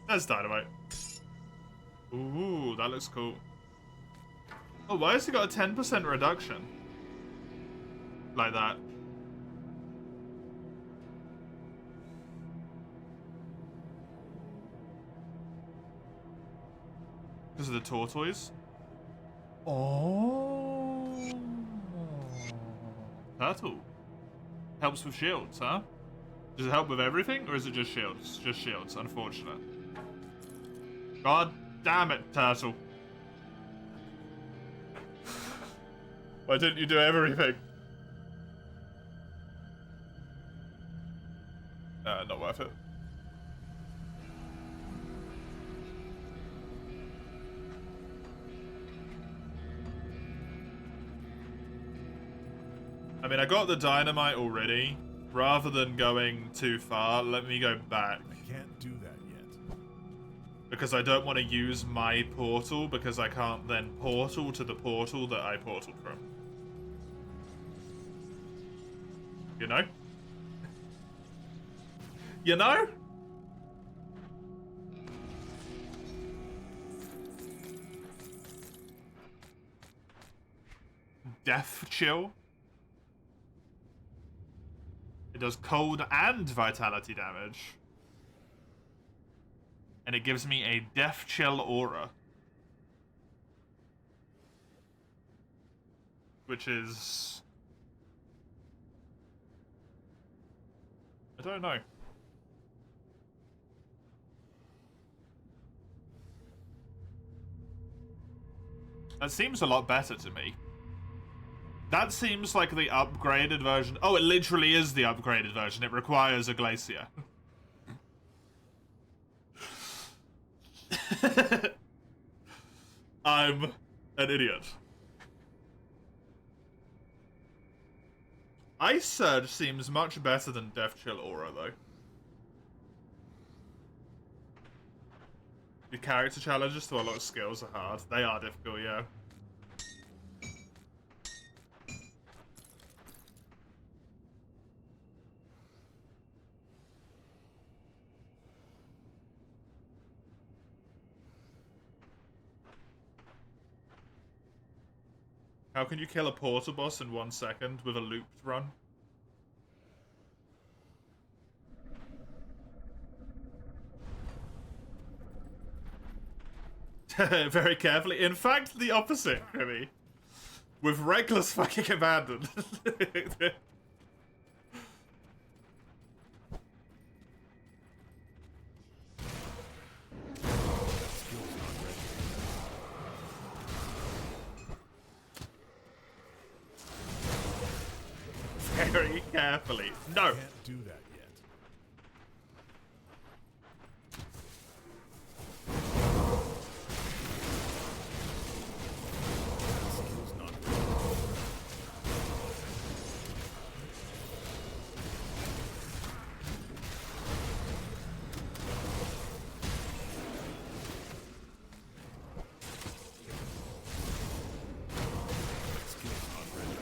There's dynamite. Ooh, that looks cool. Oh, why has it got a 10% reduction? Like that. Because of the tortoise? Oh. Turtle. Helps with shields, huh? Does it help with everything, or is it just shields? Just shields, unfortunate. God damn it, Turtle. Why didn't you do everything? Not worth it. I mean, I got the dynamite already. Rather than going too far, let me go back. I can't do that yet. Because I don't want to use my portal, because I can't then portal to the portal that I portaled from. You know? You know? Death chill. It does cold and vitality damage. And it gives me a death chill aura. Which is... I don't know. That seems a lot better to me. That seems like the upgraded version. Oh, it literally is the upgraded version. It requires a glacier. I'm an idiot. Ice Surge seems much better than Death Chill Aura, though. The character challenges to a lot of skills are hard. They are difficult, yeah. How can you kill a portal boss in 1 second with a looped run? Very carefully. In fact, the opposite, Grimmy. With reckless fucking abandon. Very carefully. No. Can't do that yet. Skill's not ready. Skill's not ready.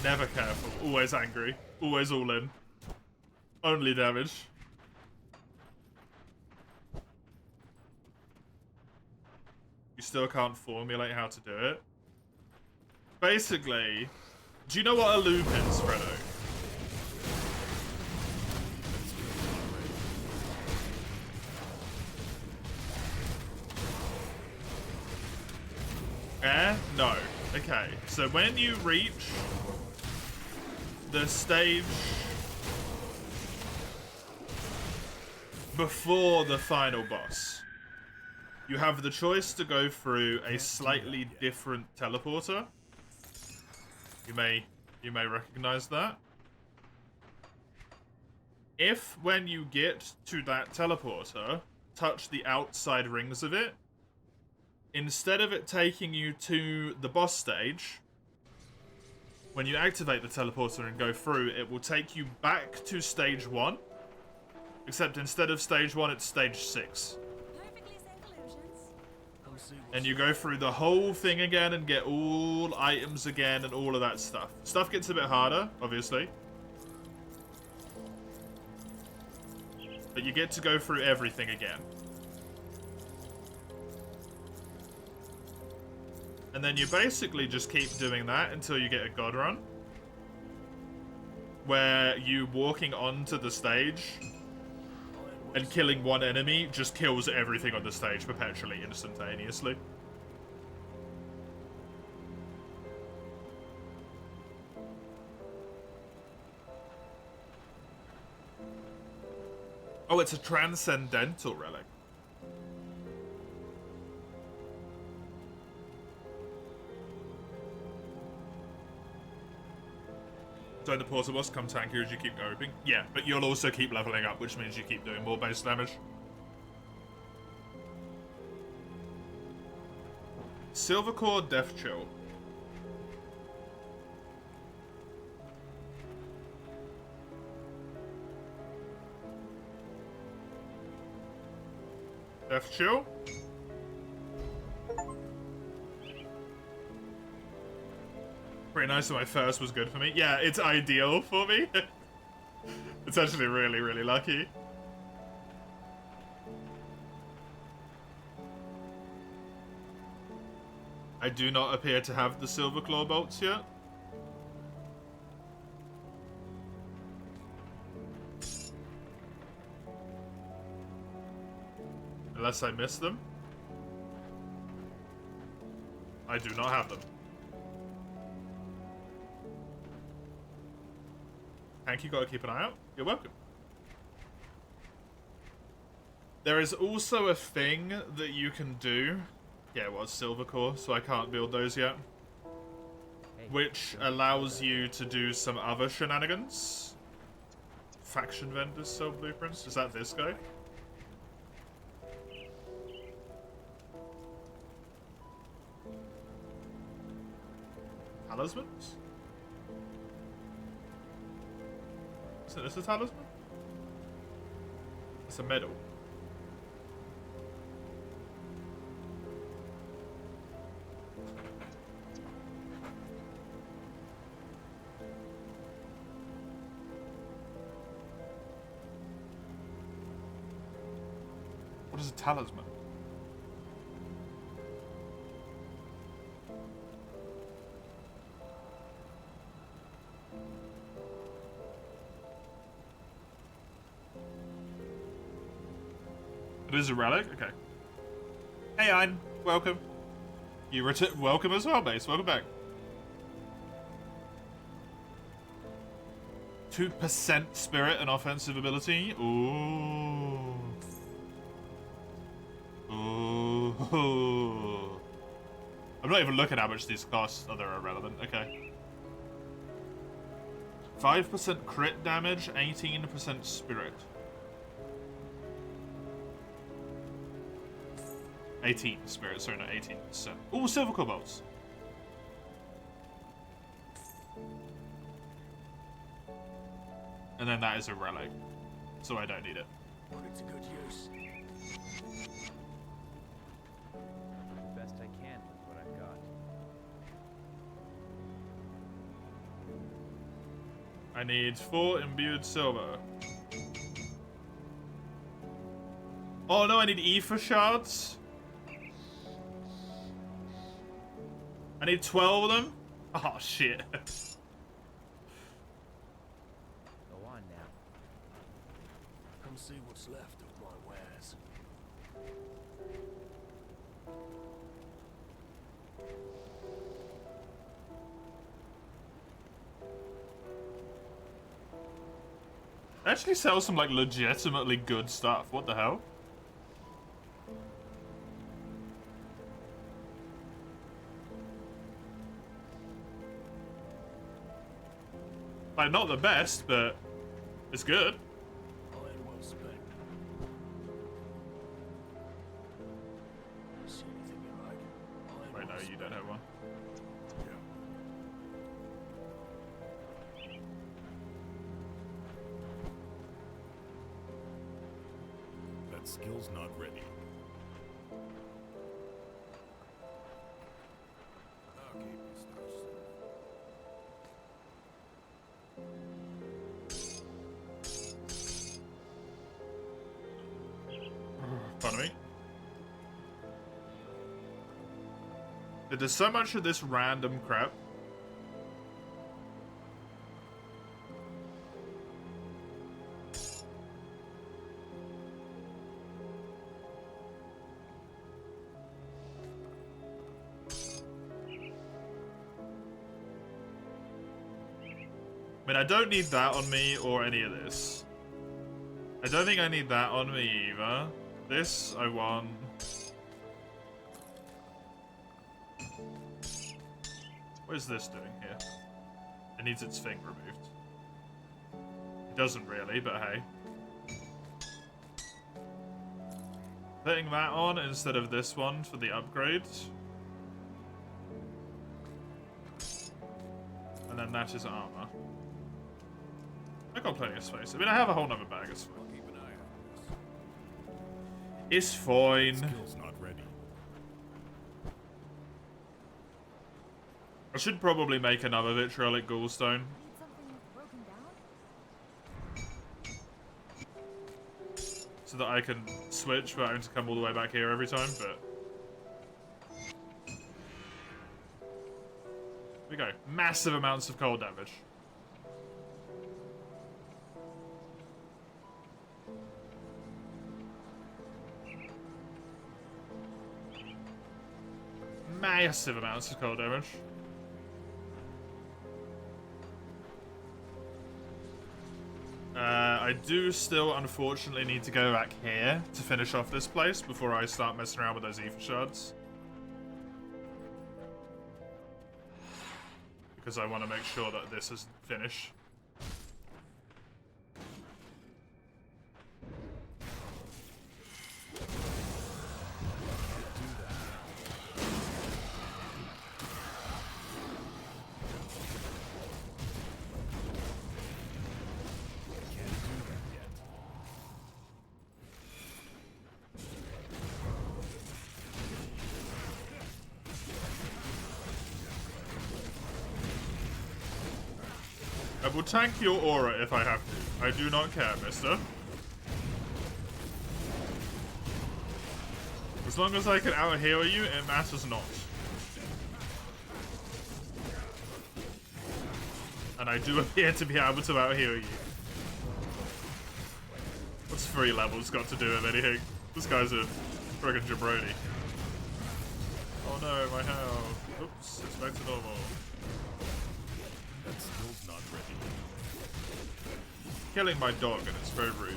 Never careful. Always angry. Always all in. Only damage. You still can't formulate how to do it. Basically, do you know what a loop is, Fredo? No. Okay, so when you reach the stage before the final boss, you have the choice to go through a slightly different teleporter. You may recognize that. If, when you get to that teleporter, touch the outside rings of it, instead of it taking you to the boss stage, when you activate the teleporter and go through, it will take you back to stage 1. Except instead of stage 1, it's stage 6. Perfectly safe illusions. Come see what's And you go through the whole thing again and get all items again and all of that stuff. Stuff gets a bit harder, obviously. But you get to go through everything again. And then you basically just keep doing that until you get a God Run. Where you walking onto the stage and killing one enemy just kills everything on the stage perpetually, instantaneously. Oh, it's a transcendental relic. Join the portal boss, come tankier as you keep going. Yeah, but you'll also keep leveling up, which means you keep doing more base damage. Silvercore Death Chill. Death Chill? Pretty nice that my first was good for me. Yeah, it's ideal for me. It's actually really, really lucky. I do not appear to have the Silver Claw bolts yet. Unless I missed them. I do not have them. Hank, you gotta keep an eye out. You're welcome. There is also a thing that you can do. Yeah, it was Silver Core, so I can't build those yet. Which allows you to do some other shenanigans. Faction vendors sell blueprints. Is that this guy? Talismans? Isn't this a talisman? It's a medal. What is a talisman? It is a relic? Okay. Hey, Ein. Welcome. You welcome as well, Mace. Welcome back. 2% spirit and offensive ability. Ooh. Ooh. I'm not even looking at how much these cost. Oh, they're irrelevant. Okay. 5% crit damage, 18% spirit. 18 spirit, sorry, not 18%. Ooh, silver cobalts. And then that is a relic, so I don't need it. put it to good use. Best I can with what I've got. I need 4 imbued silver. Oh no, I need ether shards. I need 12 of them? Oh, shit. Go on now. Come see what's left of my wares. They actually sell some, like, legitimately good stuff. What the hell? Like, not the best, but it's good. Iron well spent. See anything you like? Iron Wait, no, well you don't have one. That skill's not ready. I'll keep you stashed. Pardon me. There's so much of this random crap. I mean, I don't need that on me or any of this. I don't think I need that on me either. This, I want. What is this doing here? It needs its thing removed. It doesn't really, but hey. Putting that on instead of this one for the upgrade. And then that is armor. I got plenty of space. I mean, I have a whole nother bag as well. I'll keep an eye on It's fine. this. Skill's not ready. I should probably make another vitriolic ghoulstone. Need something broken down? So that I can switch without having to come all the way back here every time, but... Here we go. Massive amounts of cold damage. Massive amounts of cold damage. I do still, unfortunately, need to go back here to finish off this place before I start messing around with those ether shards. Because I want to make sure that this is finished. Can't do that yet. I will tank your aura if I have to. I do not care, mister. As long as I can out-heal you, it matters not. And I do appear to be able to out-heal you. What's 3 levels got to do with anything? This guy's a friggin' jabroni. Oh no, my health. Oops, it's back to normal. That skill's not ready. Killing my dog and it's very rude.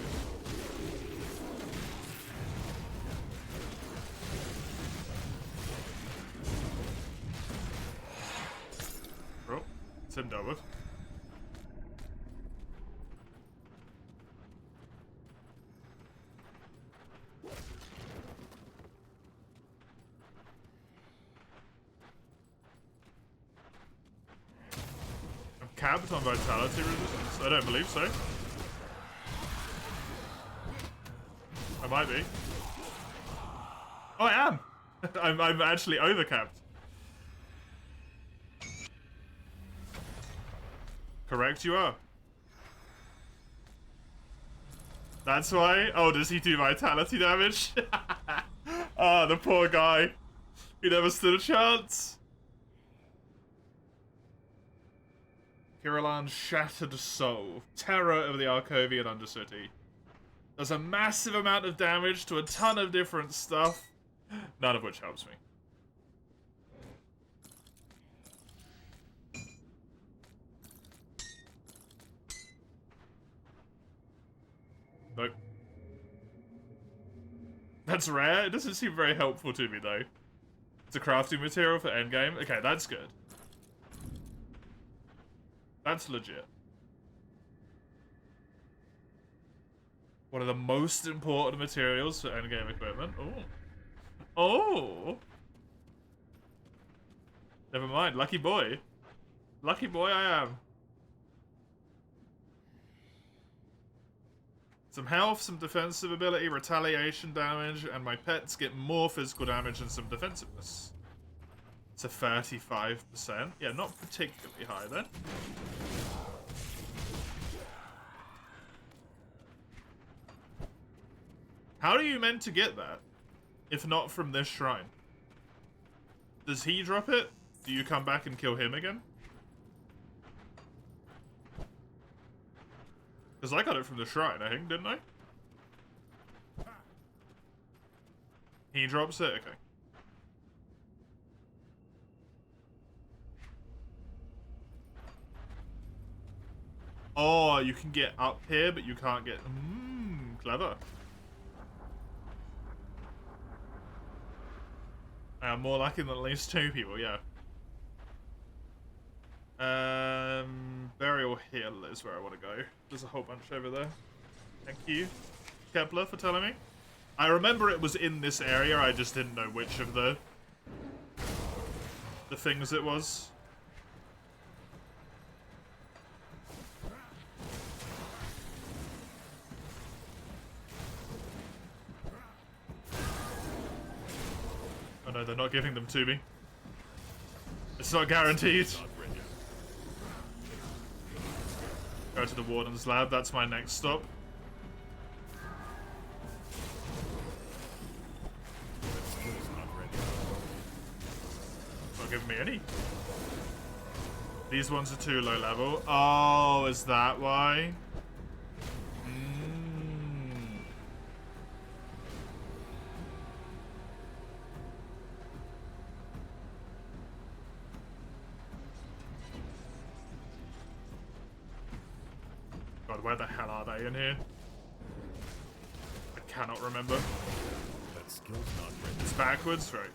Oh, it's him dealt with. I'm capped on vitality resistance? I don't believe so. I might be. Oh, I am! I'm actually overcapped. Correct, you are. That's why? Oh, does he do vitality damage? Ah, the poor guy. He never stood a chance. Kiralan's Shattered Soul. Terror of the Arkovian Undercity. Does a massive amount of damage to a ton of different stuff, none of which helps me. Nope. That's rare. It doesn't seem very helpful to me, though. It's a crafting material for endgame. Okay, that's good. That's legit. One of the most important materials for endgame equipment. Oh. Oh! Never mind. Lucky boy. Lucky boy I am. Some health, some defensive ability, retaliation damage, and my pets get more physical damage and some defensiveness. It's a 35%. Yeah, not particularly high then. How are you meant to get that, if not from this shrine? Does he drop it? Do you come back and kill him again? Because I got it from the shrine, I think, didn't I? He drops it? Okay. Oh, you can get up here, but you can't get... clever. More lucky than at least 2 people, yeah. Burial Hill is where I want to go. There's a whole bunch over there. Thank you, Kepler, for telling me. I remember it was in this area, I just didn't know which of the things it was. Oh no, they're not giving them to me. It's not guaranteed. Go to the Warden's Lab, that's my next stop. Not giving me any. These ones are too low level. Oh, is that why? God, where the hell are they in here? I cannot remember. That skill's not ready. It's backwards, right?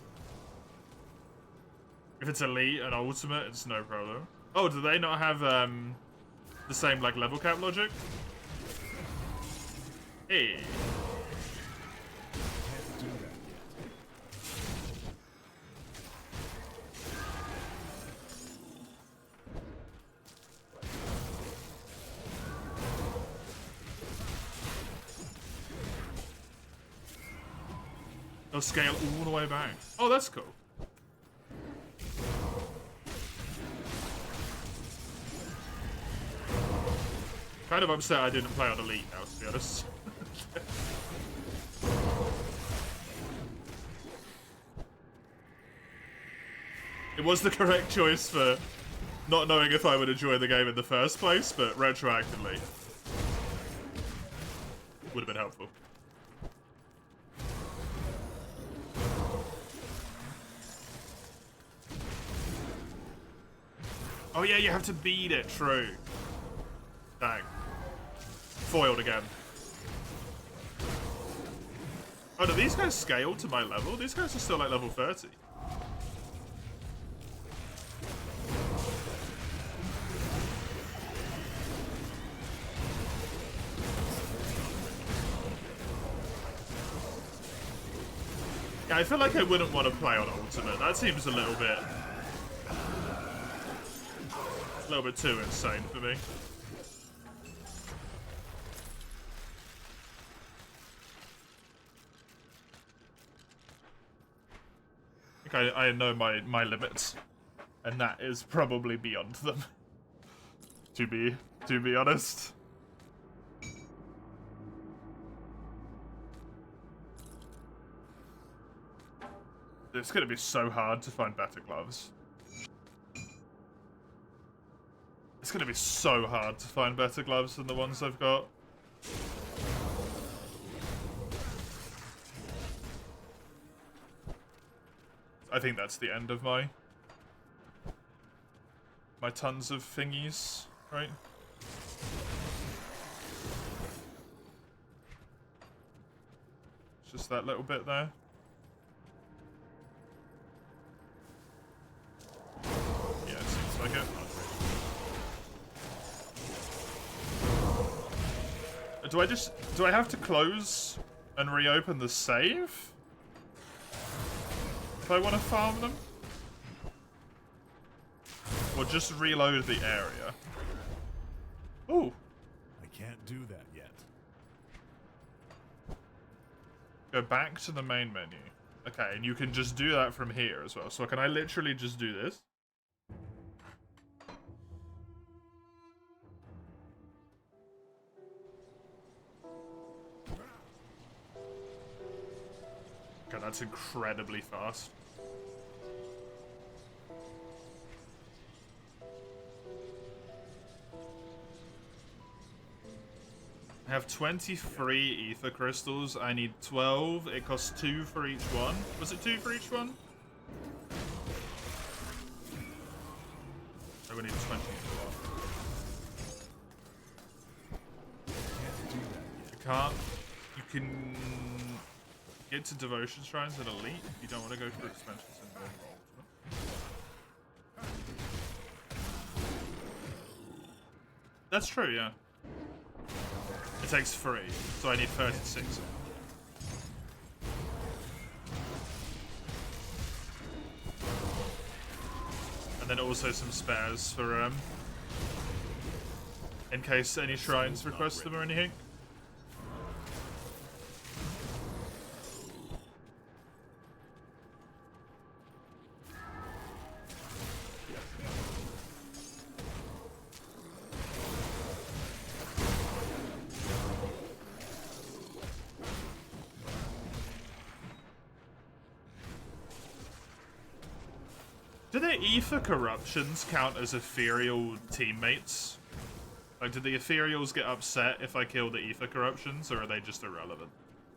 If it's elite and ultimate, it's no problem. Oh, do they not have the same like level cap logic? Hey. Can't do that yet. They'll scale all the way back. Oh, that's cool. Kind of upset I didn't play on Elite now, to be honest. It was the correct choice for not knowing if I would enjoy the game in the first place, but retroactively would have been helpful. Oh yeah, you have to beat it, true. Dang. Foiled again. Oh, do these guys scale to my level? These guys are still like level 30. Yeah, I feel like I wouldn't want to play on Ultimate. That seems a little bit too insane for me. I think I know my limits, and that is probably beyond them. to be honest. It's gonna be so hard to find better gloves. gonna be so hard to find better gloves than the ones I've got. I think that's the end of my tons of thingies, right? Just that little bit there. Yeah, it seems like it. Do I have to close and reopen the save if I want to farm them? Or just reload the area? Ooh. I can't do that yet. Go back to the main menu. Okay, and you can just do that from here as well. So can I literally just do this? Okay, that's incredibly fast. I have 23 ether crystals. I need 12. It costs 2 for each one. Was it 2 for each one? I would need 20 for one. You can't. You can get to devotion shrines at elite if you don't want to go through expansions in normal ultimate. That's true, yeah. It takes 3, so I need 36. And then also some spares for, in case any shrines request them or anything. Do the ether corruptions count as ethereal teammates? Like, do the ethereals get upset if I kill the ether corruptions, or are they just irrelevant?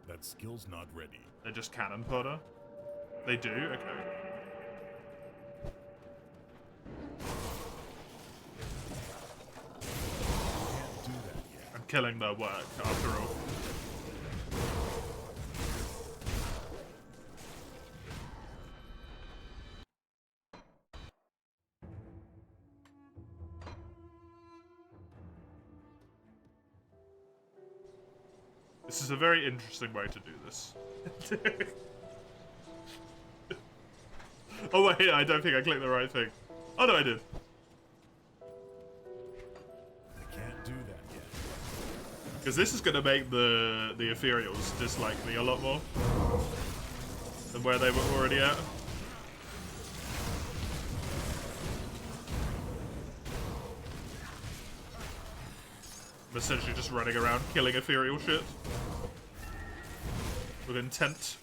That skill's not ready. They're just cannon fodder? They do? Okay. Can't do that yet. I'm killing their work, after all. This is a very interesting way to do this. Oh wait, I don't think I clicked the right thing. Oh no, I did. I can't do that yet. Because this is going to make the ethereals dislike me a lot more than where they were already at. I'm essentially just running around killing ethereal shit with intent.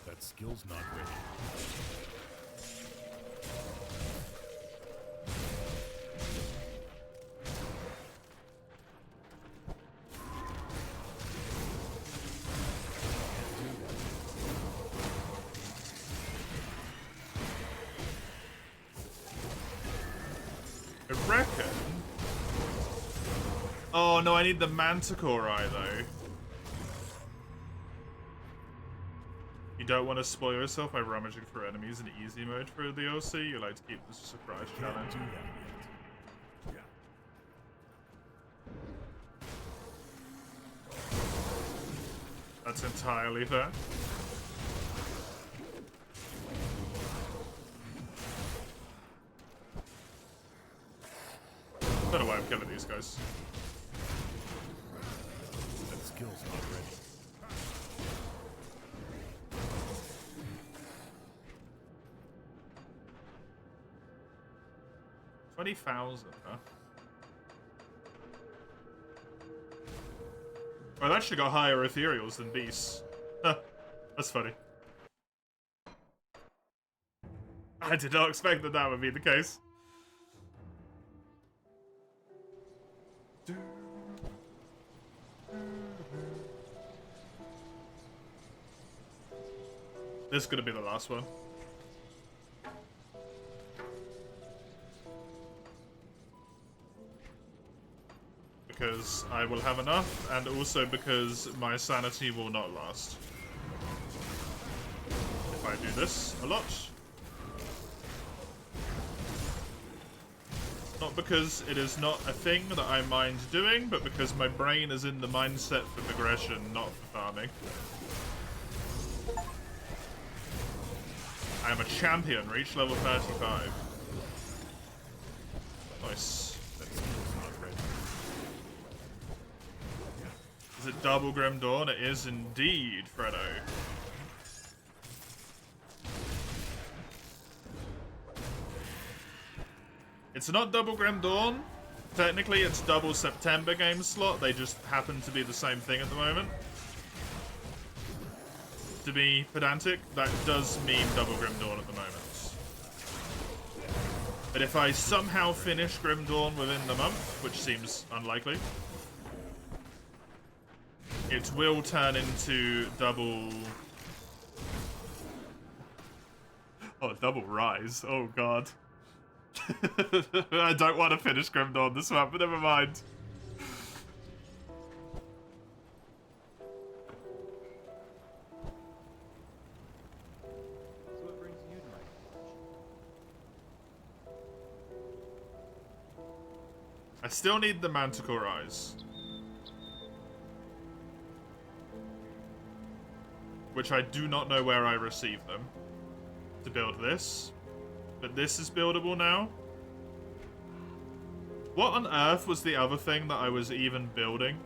That skill's not ready. I reckon. Oh no, I need the Manticore Eye though. You don't want to spoil yourself by rummaging through enemies in easy mode for the OC. You like to keep this a surprise Can't challenge. do that yet. That's entirely fair. Don't know why I'm killing these guys. That skill's not ready. $20,000, huh? I've actually got higher ethereals than beasts. Huh, that's funny. I did not expect that that would be the case. This is gonna be the last one. Because I will have enough, and also because my sanity will not last. If I do this a lot. Not because it is not a thing that I mind doing, but because my brain is in the mindset for progression, not for farming. I am a champion, reach level 35. Nice. That skill's not ready. Is it double Grim Dawn? It is indeed, Fredo. It's not double Grim Dawn. Technically, it's double September game slot. They just happen to be the same thing at the moment. To be pedantic, that does mean double Grim Dawn at the moment. But if I somehow finish Grim Dawn within the month, which seems unlikely, it will turn into double... Oh, double Rise. Oh, God. I don't want to finish Grim Dawn this month, but never mind. So what brings you to my forge? I still need the Manticore Eyes. Which I do not know where I receive them to build this. But this is buildable now. What on earth was the other thing that I was even building?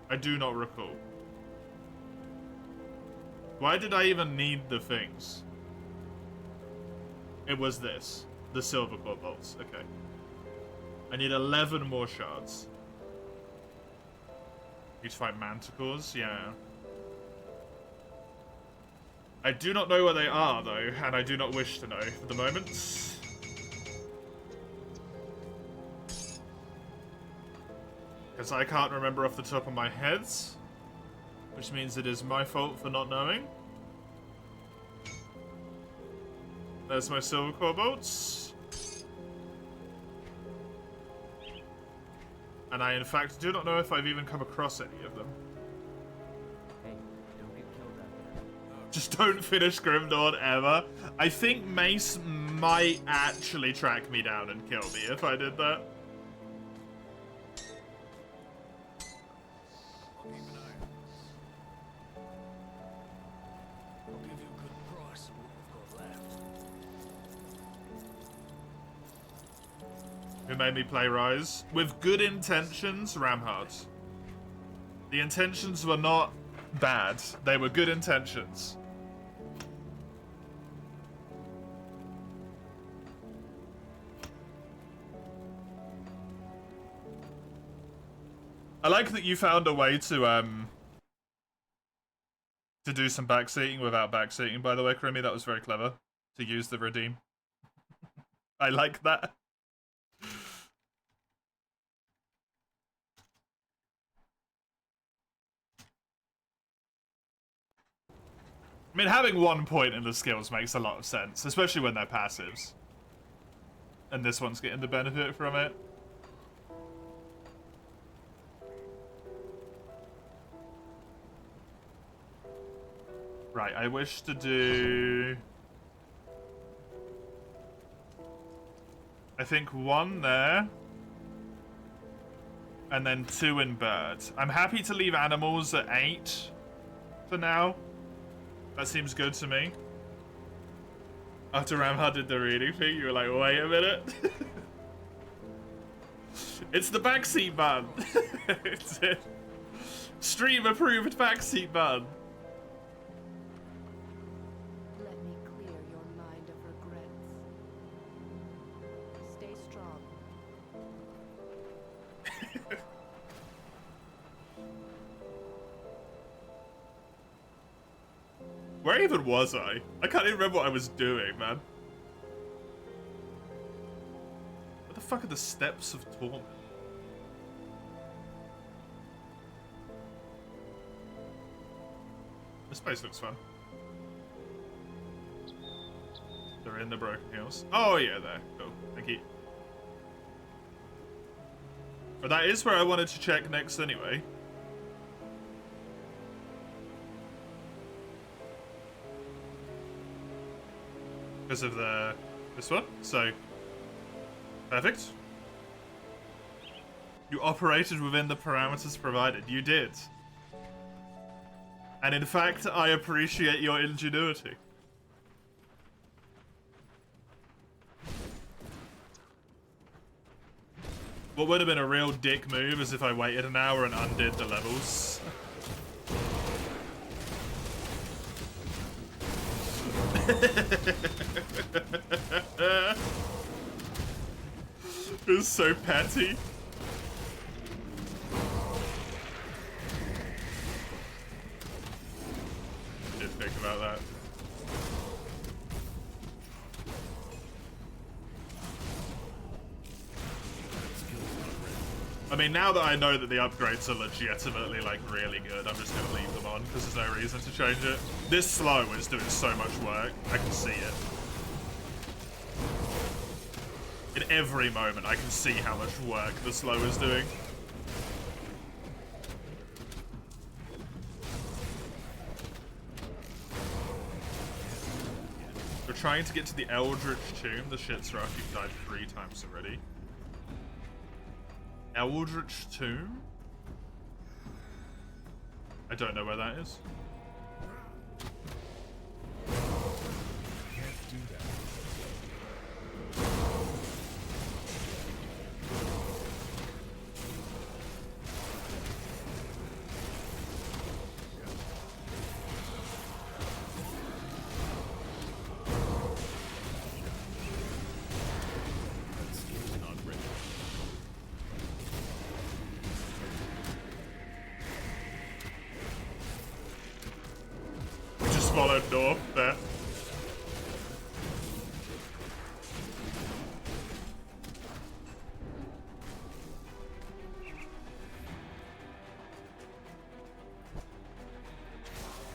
I do not recall. Why did I even need the things? It was this. The silver core bolts. Okay. I need 11 more shards. Need to fight manticores? Yeah. I do not know where they are, though, and I do not wish to know for the moment. Because I can't remember off the top of my head. Which means it is my fault for not knowing. There's my silver core bolts. And I, in fact, do not know if I've even come across any of them. Hey, don't get killed out there. Just don't finish Grim Dawn ever. I think Mace might actually track me down and kill me if I did that. I'll keep an eye on this. I'll give you a good price on what we've got left. Who made me play Rise? With good intentions, Ramhard. The intentions were not bad. They were good intentions. I like that you found a way to do some backseating without backseating, by the way, Krimi. That was very clever. To use the redeem. I like that. I mean, having 1 point in the skills makes a lot of sense, especially when they're passives. And this one's getting the benefit from it. Right, I wish to do... I think 1 there. And then 2 in bird. I'm happy to leave animals at 8 for now. That seems good to me. After Ramhard did the reading thing, you were like, wait a minute. It's the backseat button. It's it. Stream approved backseat button. Let me clear your mind of regrets. Stay strong. Where even was I? I can't even remember what I was doing, man. What the fuck are the Steps of Torment? This place looks fun. They're in the Broken Hills. Oh yeah, there. Cool. Thank you. But that is where I wanted to check next anyway. Because of this one. So, perfect. You operated within the parameters provided. You did. And in fact, I appreciate your ingenuity. What would have been a real dick move is if I waited an hour and undid the levels. It was so petty. Did think about that. I mean, now that I know that the upgrades are legitimately, like, really good, I'm just gonna leave them on, because there's no reason to change it. This slow is doing so much work. I can see it. In every moment, I can see how much work the slow is doing. We're trying to get to the Eldritch Tomb. The shit's rough. You've died 3 times already. Eldritch Tomb? I don't know where that is. Can't do that. That skill's not ready. Just followed north there.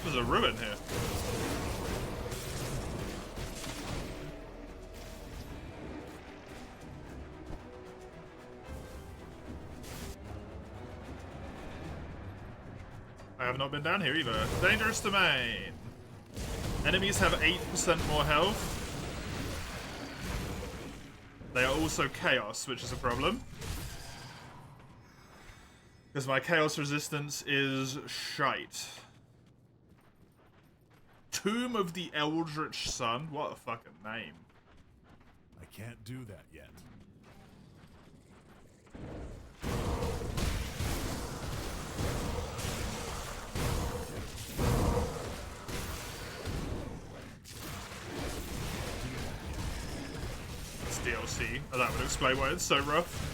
There's a ruin here. I have not been down here either. Dangerous domain. Enemies have 8% more health. They are also chaos, which is a problem. Because my chaos resistance is shite. Tomb of the Eldritch Sun. What a fucking name. I can't do that yet. It's DLC. Oh, that would explain why it's so rough.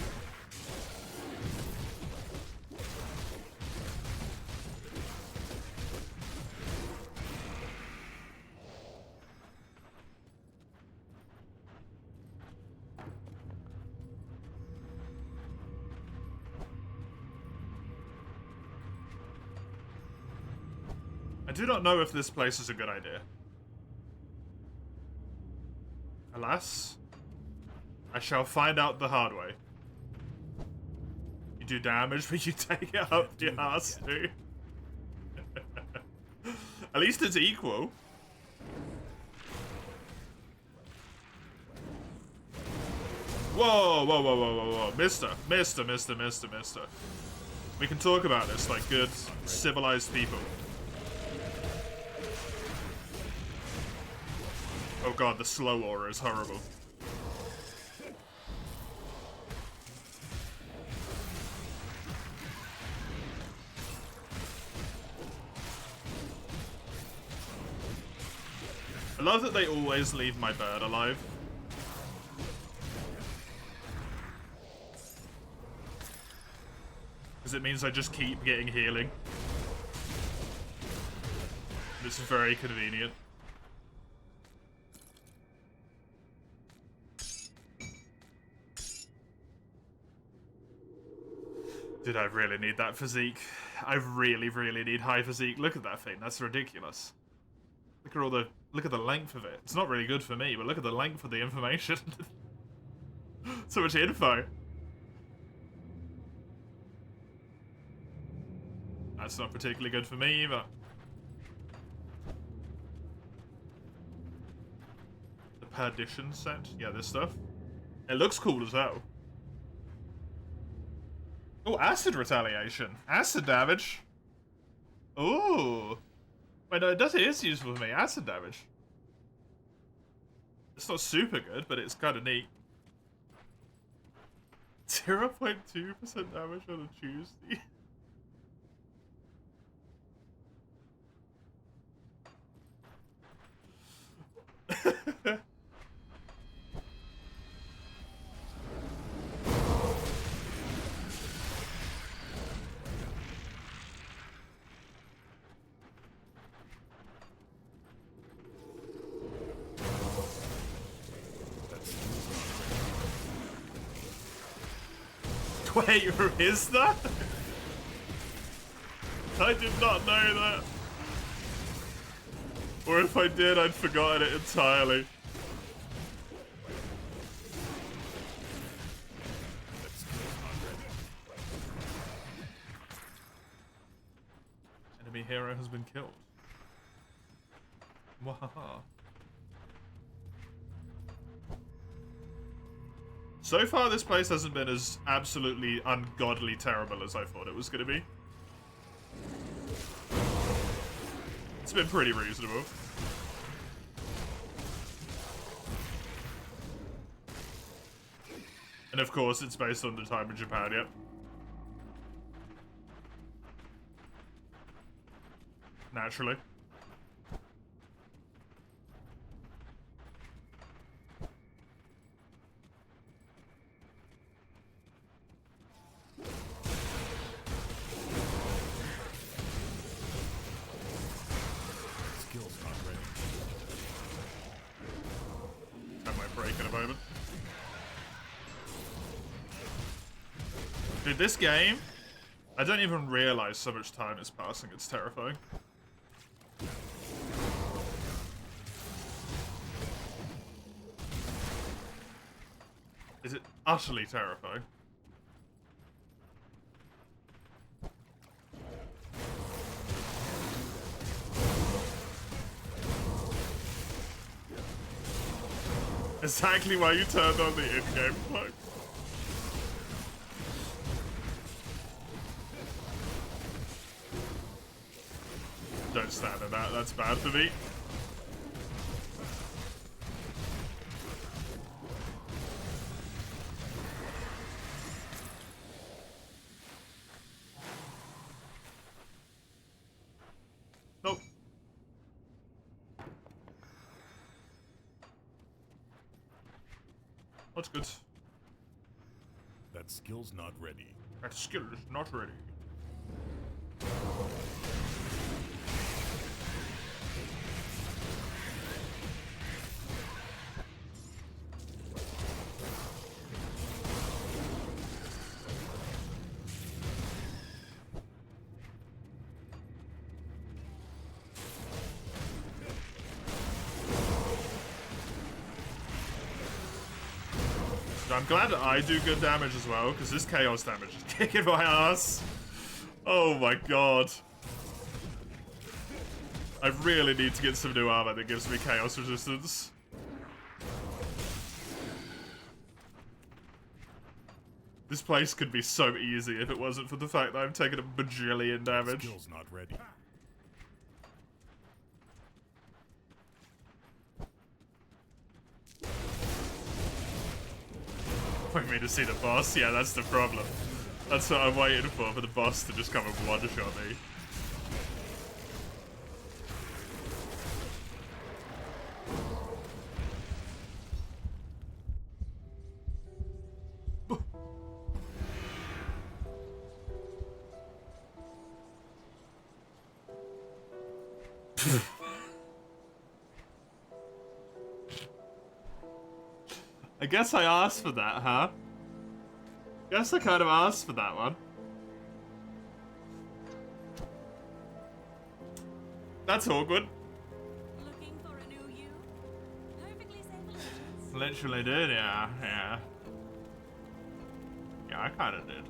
I do not know if this place is a good idea. Alas, I shall find out the hard way. You do damage, but you take it up your ass too. At least it's equal. Whoa, whoa, whoa, whoa, whoa, whoa. Mister. We can talk about this like good, civilized people. Oh god, the slow aura is horrible. I love that they always leave my bird alive. Because it means I just keep getting healing. And it's very convenient. Did I really need that physique? I really, really need high physique. Look at that thing. That's ridiculous. Look at all the look at the length of it. It's not really good for me, but look at the length of the information. So much info. That's not particularly good for me either. The perdition set. Yeah, this stuff. It looks cool as hell. Oh, acid retaliation. Acid damage. Ooh. Wait, no, it is useful for me. Acid damage. It's not super good, but it's kind of neat. 0.2% damage on a Tuesday. Wait, is that? I did not know that. Or if I did, I'd forgotten it entirely. Enemy hero has been killed. Wahaha. So far, this place hasn't been as absolutely ungodly terrible as I thought it was going to be. It's been pretty reasonable. And of course, it's based on the time in Japan, yep. Naturally. Dude, this game, I don't even realize so much time is passing. It's terrifying. Is it utterly terrifying? Exactly why you turned on the in-game clock. Don't stand in that, that's bad for me. Nope. That's good. That skill's not ready. That skill is not ready. I'm glad that I do good damage as well, because this chaos damage is kicking my ass. Oh my god. I really need to get some new armor that gives me chaos resistance. This place could be so easy if it wasn't for the fact that I'm taking a bajillion damage. Skill's not ready. Wait me to see the boss? Yeah, that's the problem. That's what I'm waiting for the boss to just come and one-shot me. I guess I asked for that, huh? Guess I kind of asked for that one. That's awkward. Looking for a new you? Perfectly safe allegiance. Literally did, yeah, yeah. Yeah, I kind of did.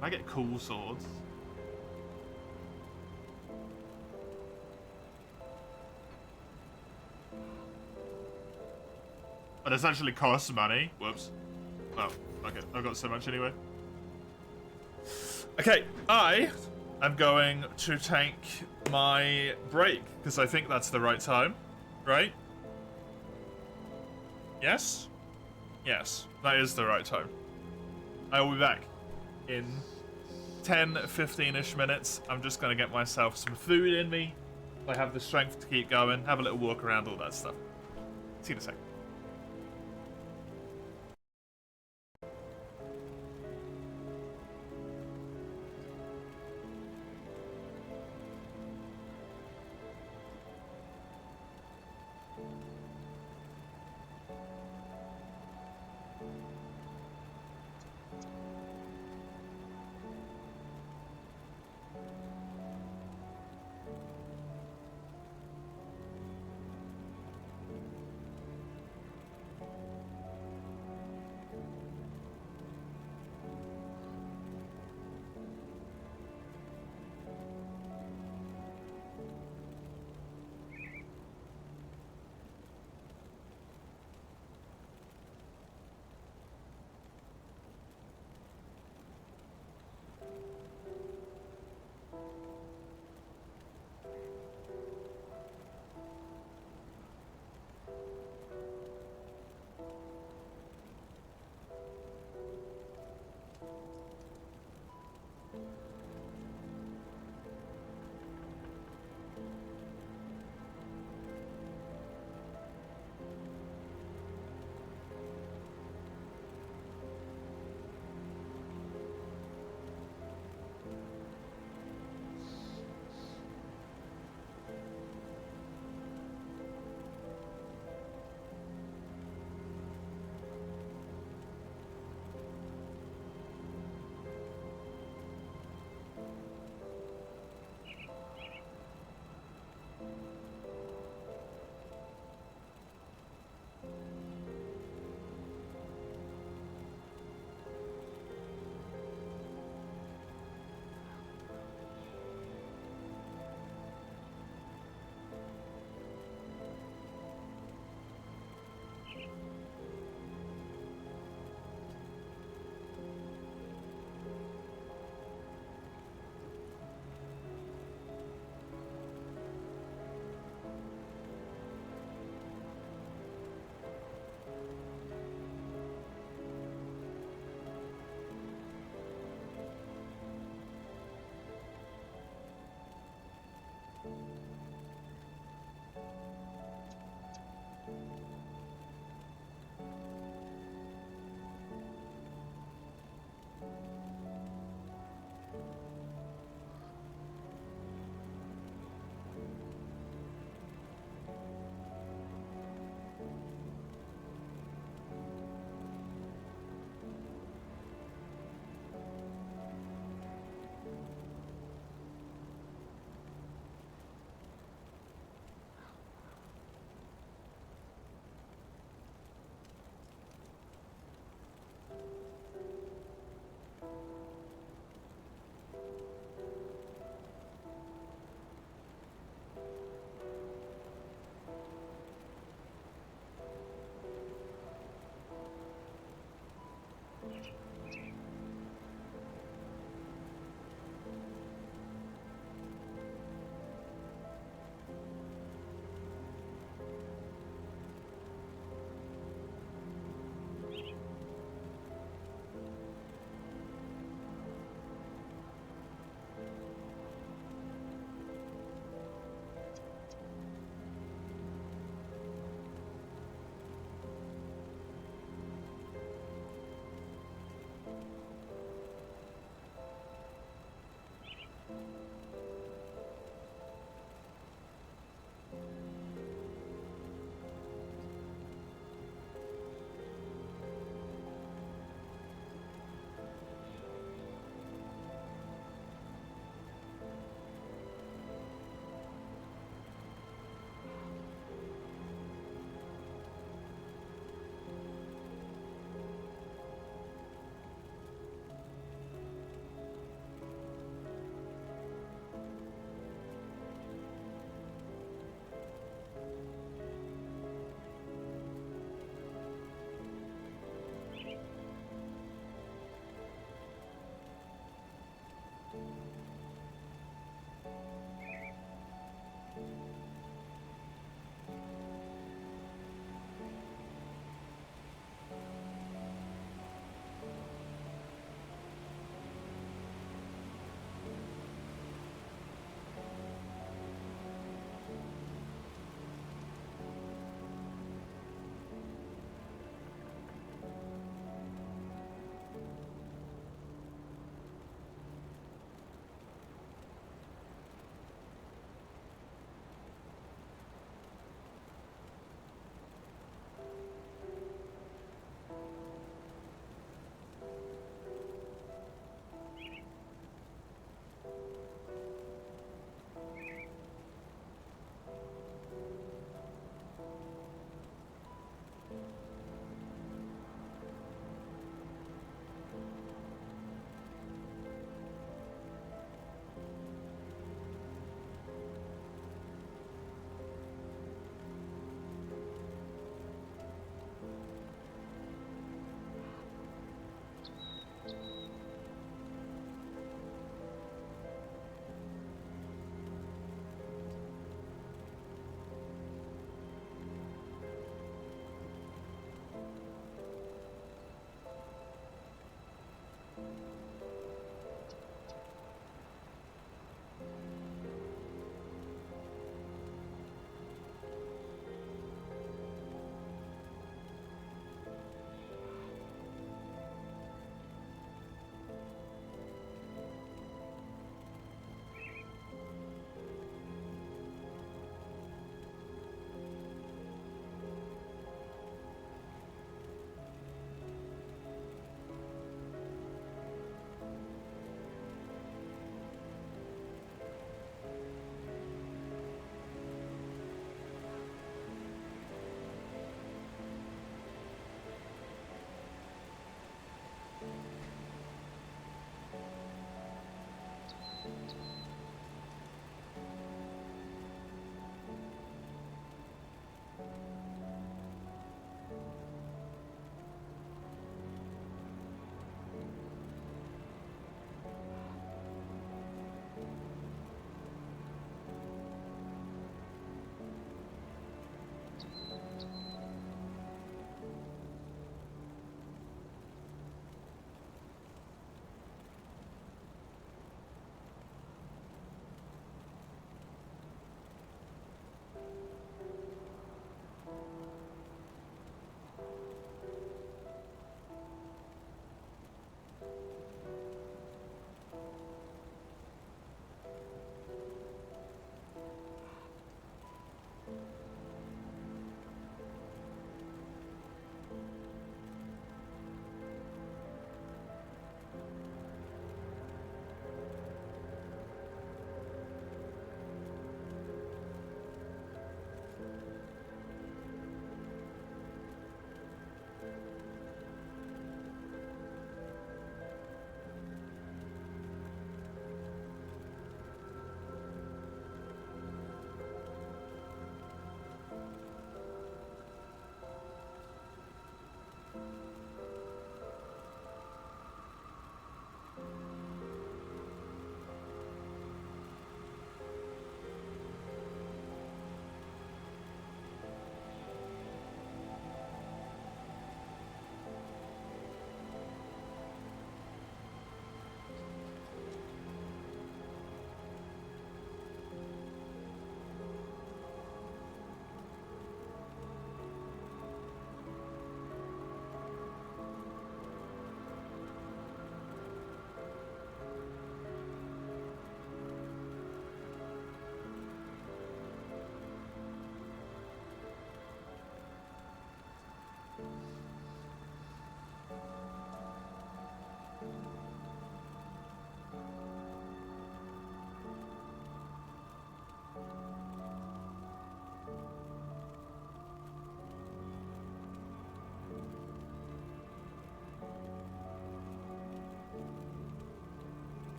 I get cool swords. But it actually costs money. Whoops. Oh, okay. I've got so much anyway. Okay, I am going to take my break because I think that's the right time, right? Yes? Yes, that is the right time. I will be back in 10, 15-ish minutes. I'm just going to get myself some food in me. I have the strength to keep going, have a little walk around, all that stuff. See you in a sec.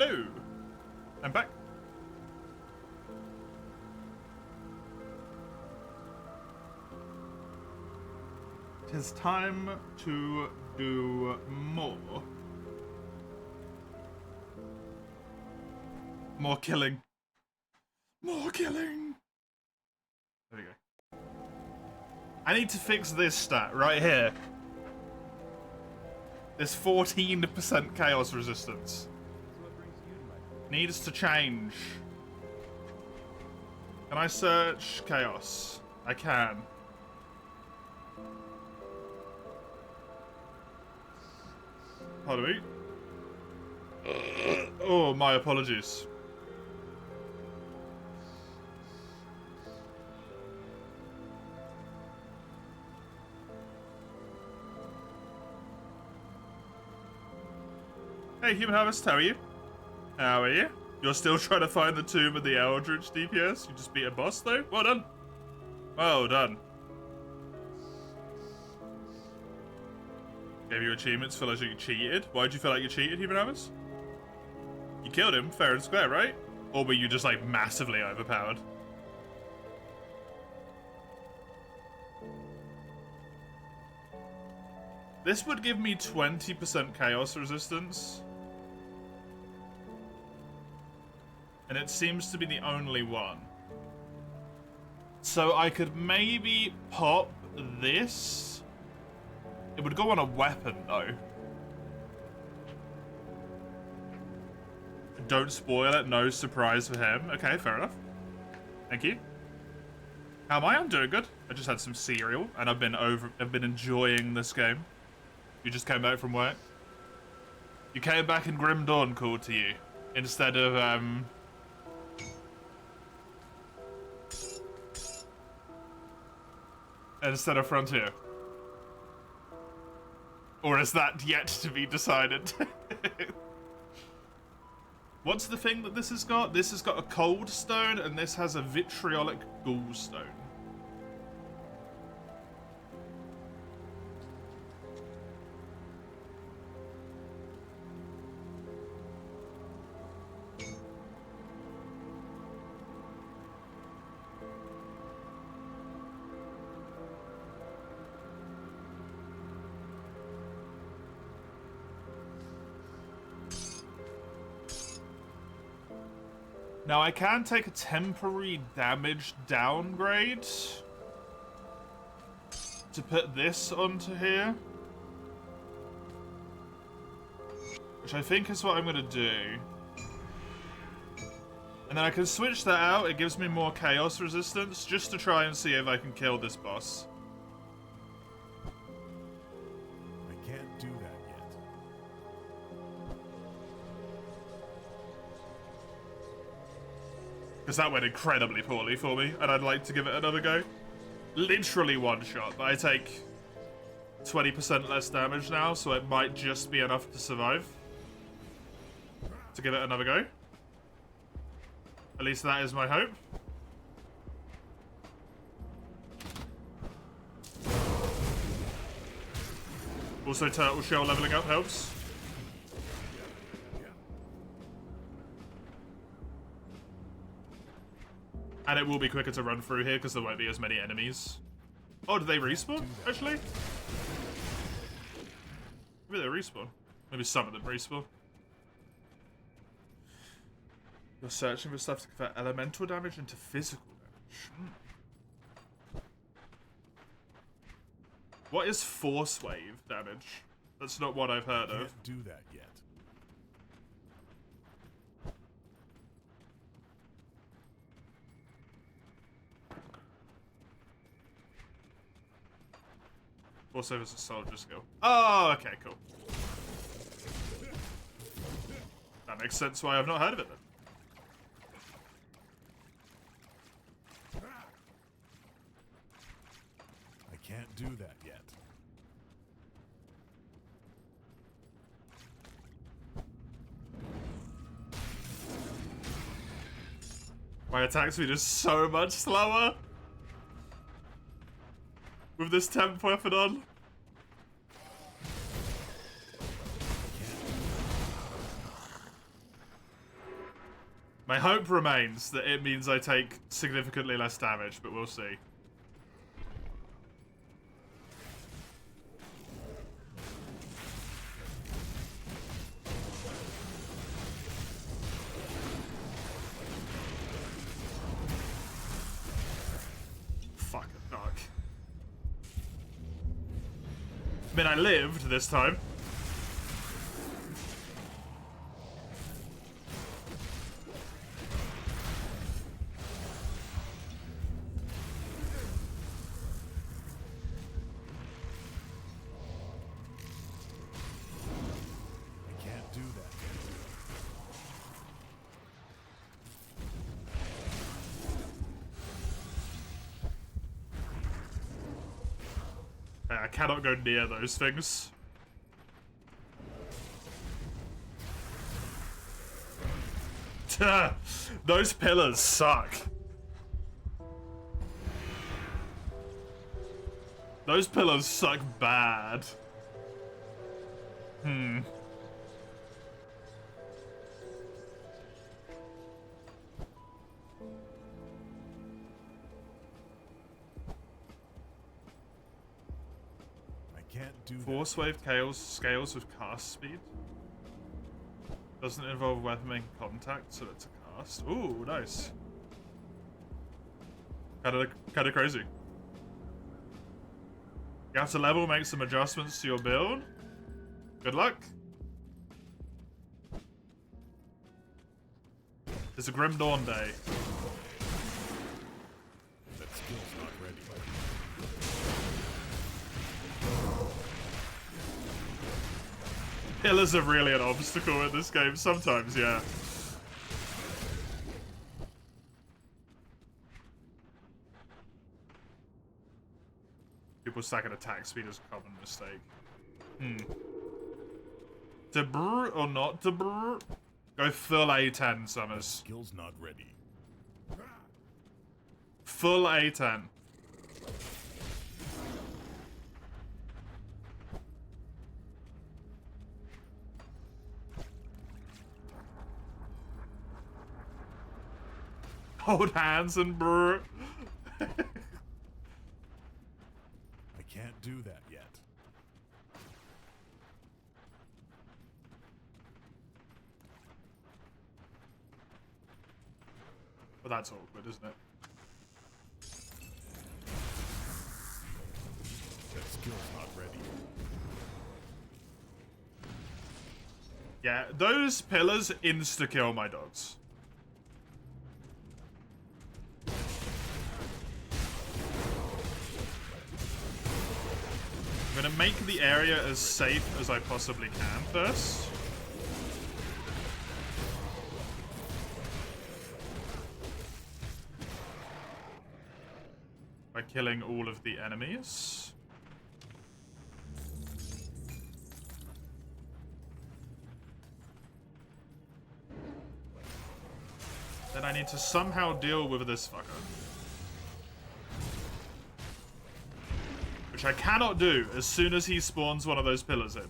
Hello. I'm back. It is time to do more. More killing. More killing. There we go. I need to fix this stat right here. This 14% chaos resistance. So what brings you to my place? Needs to change. Can I search chaos? I can. Pardon me. Oh, my apologies. Hey, Human Harvest, how are you? How are you? You're still trying to find the tomb of the Eldritch DPS? You just beat a boss, though? Well done. Well done. Gave you achievements, feel like you cheated? Why'd you feel like you cheated, Human Harvest? You killed him, fair and square, right? Or were you just, like, massively overpowered? This would give me 20% chaos resistance. And it seems to be the only one. So I could maybe pop this. It would go on a weapon, though. Don't spoil it. No surprise for him. Okay, fair enough. Thank you. How am I? I'm doing good. I just had some cereal, and I've been enjoying this game. You just came back from work? You came back and Grim Dawn called to you. Instead of, instead of Frontier. Or is that yet to be decided? What's the thing that this has got? This has got a cold stone, and this has a vitriolic ghoulstone. Now, I can take a temporary damage downgrade to put this onto here. Which I think is what I'm going to do. And then I can switch that out. It gives me more chaos resistance just to try and see if I can kill this boss. I can't do that yet. Because that went incredibly poorly for me, and I'd like to give it another go. Literally one shot, but I take 20% less damage now, so it might just be enough to survive. To give it another go. At least that is my hope. Also, Turtle Shell leveling up helps. And it will be quicker to run through here because there won't be as many enemies. Oh, did they respawn, actually? Maybe they respawn. Maybe some of them respawn. You're searching for stuff to convert elemental damage into physical damage. What is force wave damage? That's not what I've heard of. Can't do that yet. Also, there's a soldier skill. Oh, okay, cool. That makes sense why I've not heard of it then. I can't do that yet. My attack speed is so much slower with this temp weapon on. My hope remains that it means I take significantly less damage, but we'll see. Fuck it, Dark. I mean, I lived this time. I can't do that. I cannot go near those things. Those pillars suck. Those pillars suck bad. I can't do that. Force wave scales with cast speed. Doesn't involve weapon making contact, so it's a cast. Ooh, nice. Kinda crazy. You have to level, make some adjustments to your build. Good luck. It's a Grim Dawn day. That skill's not ready. Pillars are really an obstacle in this game. Sometimes, yeah. People stacking attack speed is a common mistake. To brr or not to brr? Go full A10, Summers. Skill's not ready. Full A10. Hold hands and brr. I can't do that yet. Well, that's awkward, isn't it? That skill's not ready. Yeah, those pillars insta-kill my dogs. I'm gonna make the area as safe as I possibly can first. By killing all of the enemies. Then I need to somehow deal with this fucker. Which I cannot do as soon as he spawns one of those pillars in.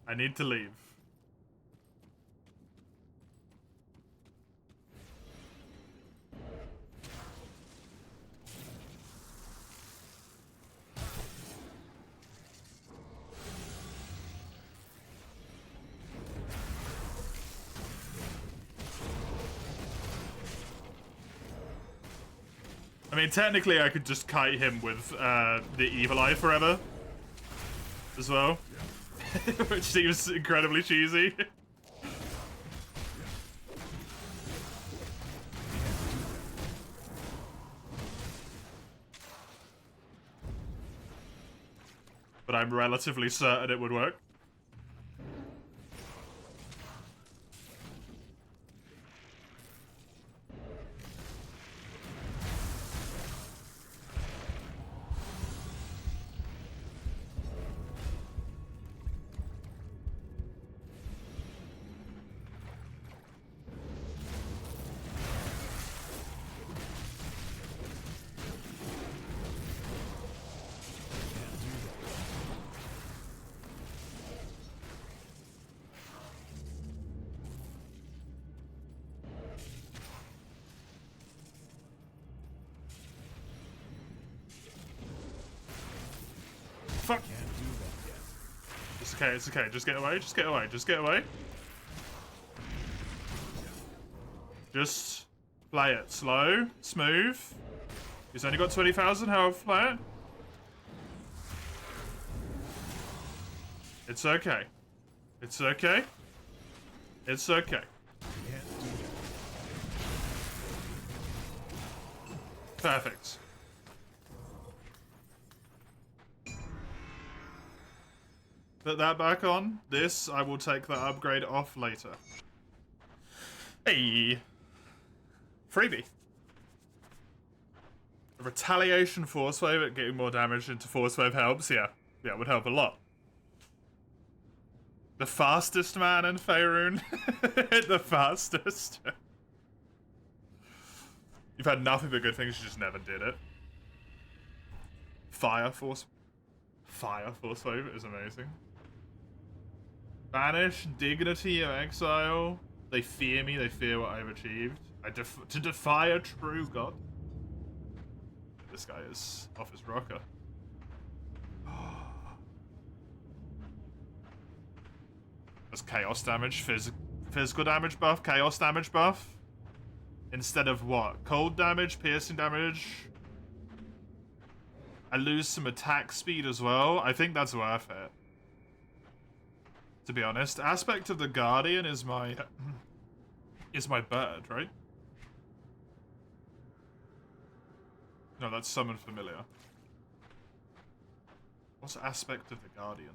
I need to leave. I mean, technically I could just kite him with the Evil Eye forever as well. Which seems incredibly cheesy. But I'm relatively certain it would work. fuck? Can't do that yet. It's okay, it's okay. Just get away, just get away, just get away. Just play it slow, smooth. He's only got 20,000 health, play it. It's okay. It's okay. It's okay. Can't do that. Perfect. Put that back on. This, I will take that upgrade off later. Hey. Freebie. A retaliation force wave at getting more damage into force wave helps. Yeah. Yeah, it would help a lot. The fastest man in Faerun. The fastest. You've had nothing but good things, you just never did it. Fire force wave is amazing. Banish, dignity of exile. They fear me, they fear what I've achieved. To defy a true god. This guy is off his rocker. That's chaos damage, physical damage buff, chaos damage buff. Instead of what? Cold damage, piercing damage. I lose some attack speed as well. I think that's worth it. To be honest, Aspect of the Guardian is my bird, right? No, that's Summon Familiar. What's Aspect of the Guardian?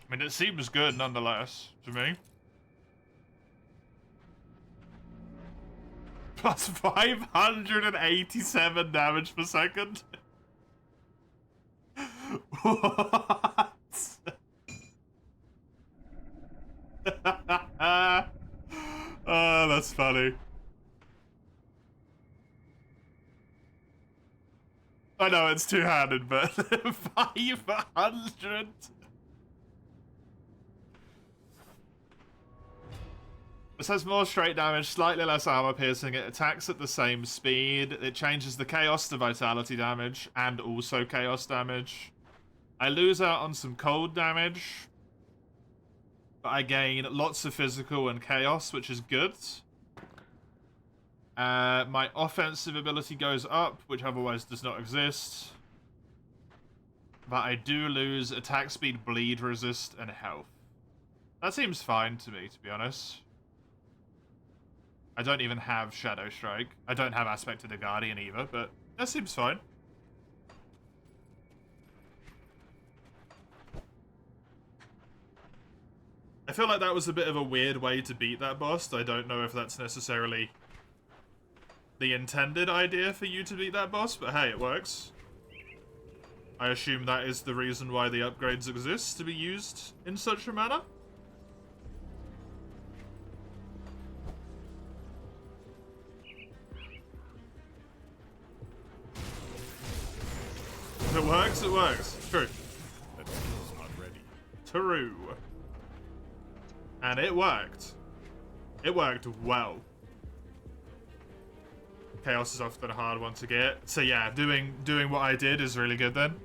I mean, it seems good nonetheless, to me. Plus 587 damage per second. What? Oh, that's funny. I know it's two-handed, but 500. This has more straight damage, slightly less armor piercing, it attacks at the same speed, it changes the chaos to vitality damage, and also chaos damage. I lose out on some cold damage, but I gain lots of physical and chaos, which is good. My offensive ability goes up, which otherwise does not exist. But I do lose attack speed, bleed resist, and health. That seems fine to me, to be honest. I don't even have Shadow Strike. I don't have Aspect of the Guardian either, but that seems fine. I feel like that was a bit of a weird way to beat that boss. I don't know if that's necessarily the intended idea for you to beat that boss, but hey, it works. I assume that is the reason why the upgrades exist, to be used in such a manner. If it works, it works. True. That skill's not ready. True. And it worked. It worked well. Chaos is often a hard one to get. So yeah, doing what I did is really good then.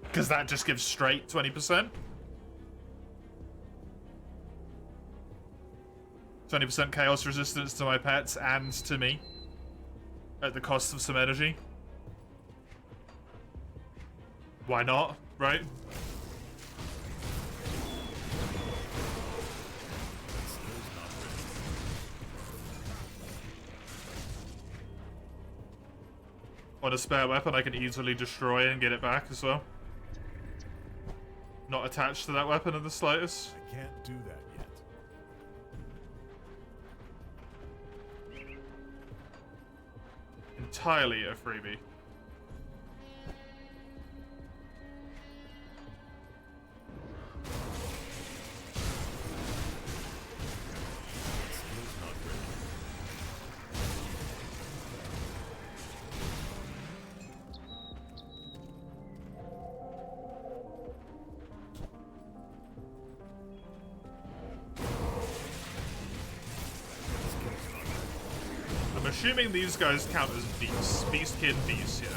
Because that just gives straight 20%. 20% chaos resistance to my pets and to me. At the cost of some energy. Why not, right? On a spare weapon I can easily destroy and get it back as well. Not attached to that weapon in the slightest. I can't do that yet. Entirely a freebie. assuming these guys count as beasts. Beast Kid, Beast, yeah.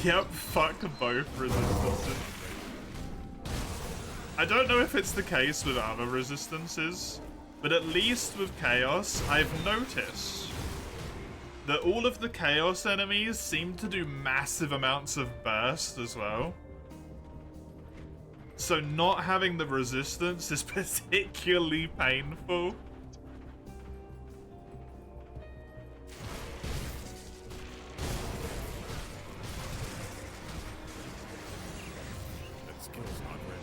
Yep, fuck both resistances. I don't know if it's the case with other resistances, but at least with Chaos, I've noticed that all of the Chaos enemies seem to do massive amounts of burst as well. So not having the resistance is particularly painful. That skill's not ready.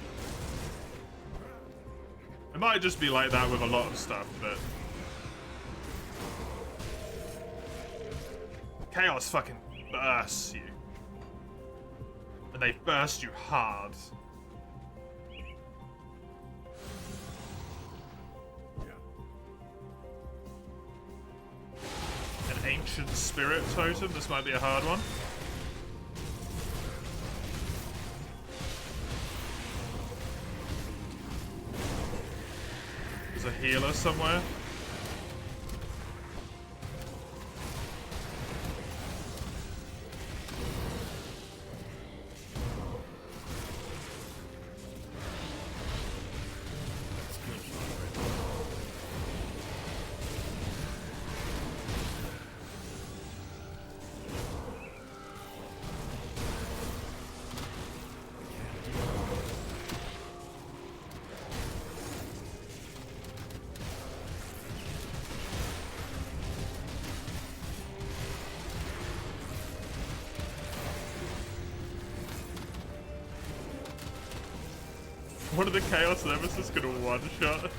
It might just be like that with a lot of stuff, but... Chaos fucking bursts you. And they burst you hard. An ancient spirit totem. This might be a hard one. There's a healer somewhere. That skill's not ready. One of the Chaos Nemesis gonna one-shot.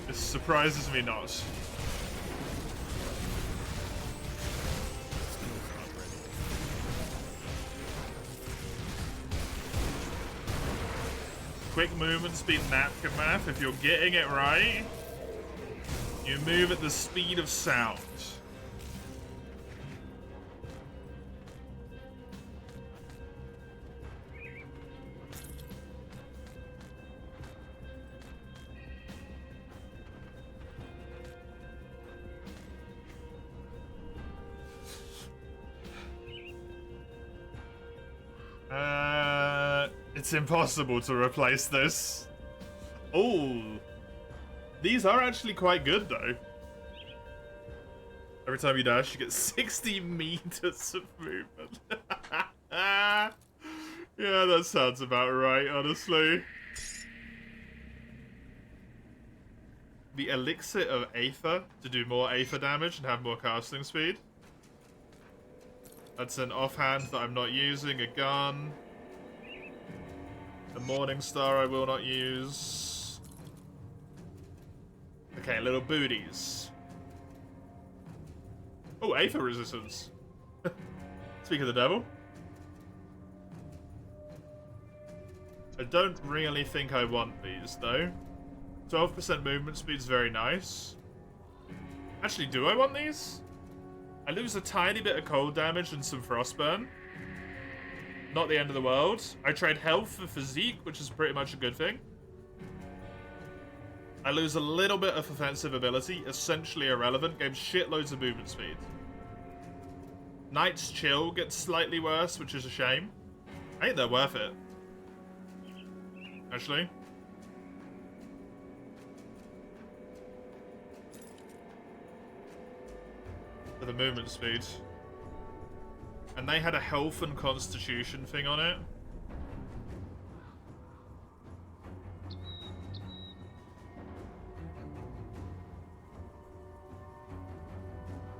This surprises me not. Skill's not ready. Quick movement speed napkin math. If you're getting it right, you move at the speed of sound. It's impossible to replace this. Oh, these are actually quite good though. Every time you dash, you get 60 meters of movement. Yeah, that sounds about right, honestly. The Elixir of Aether to do more Aether damage and have more casting speed. That's an offhand that I'm not using. A gun. The Morning Star I will not use. Okay, little booties. Oh, Aether resistance. Speak of the devil. I don't really think I want these, though. 12% movement speed is very nice. Actually, do I want these? I lose a tiny bit of cold damage and some frostburn. Not the end of the world. I trade health for physique, which is pretty much a good thing. I lose a little bit of offensive ability, essentially irrelevant. Gains shitloads of movement speed. Knight's Chill gets slightly worse, which is a shame. I think they're worth it. Actually. For the movement speed. And they had a health and constitution thing on it.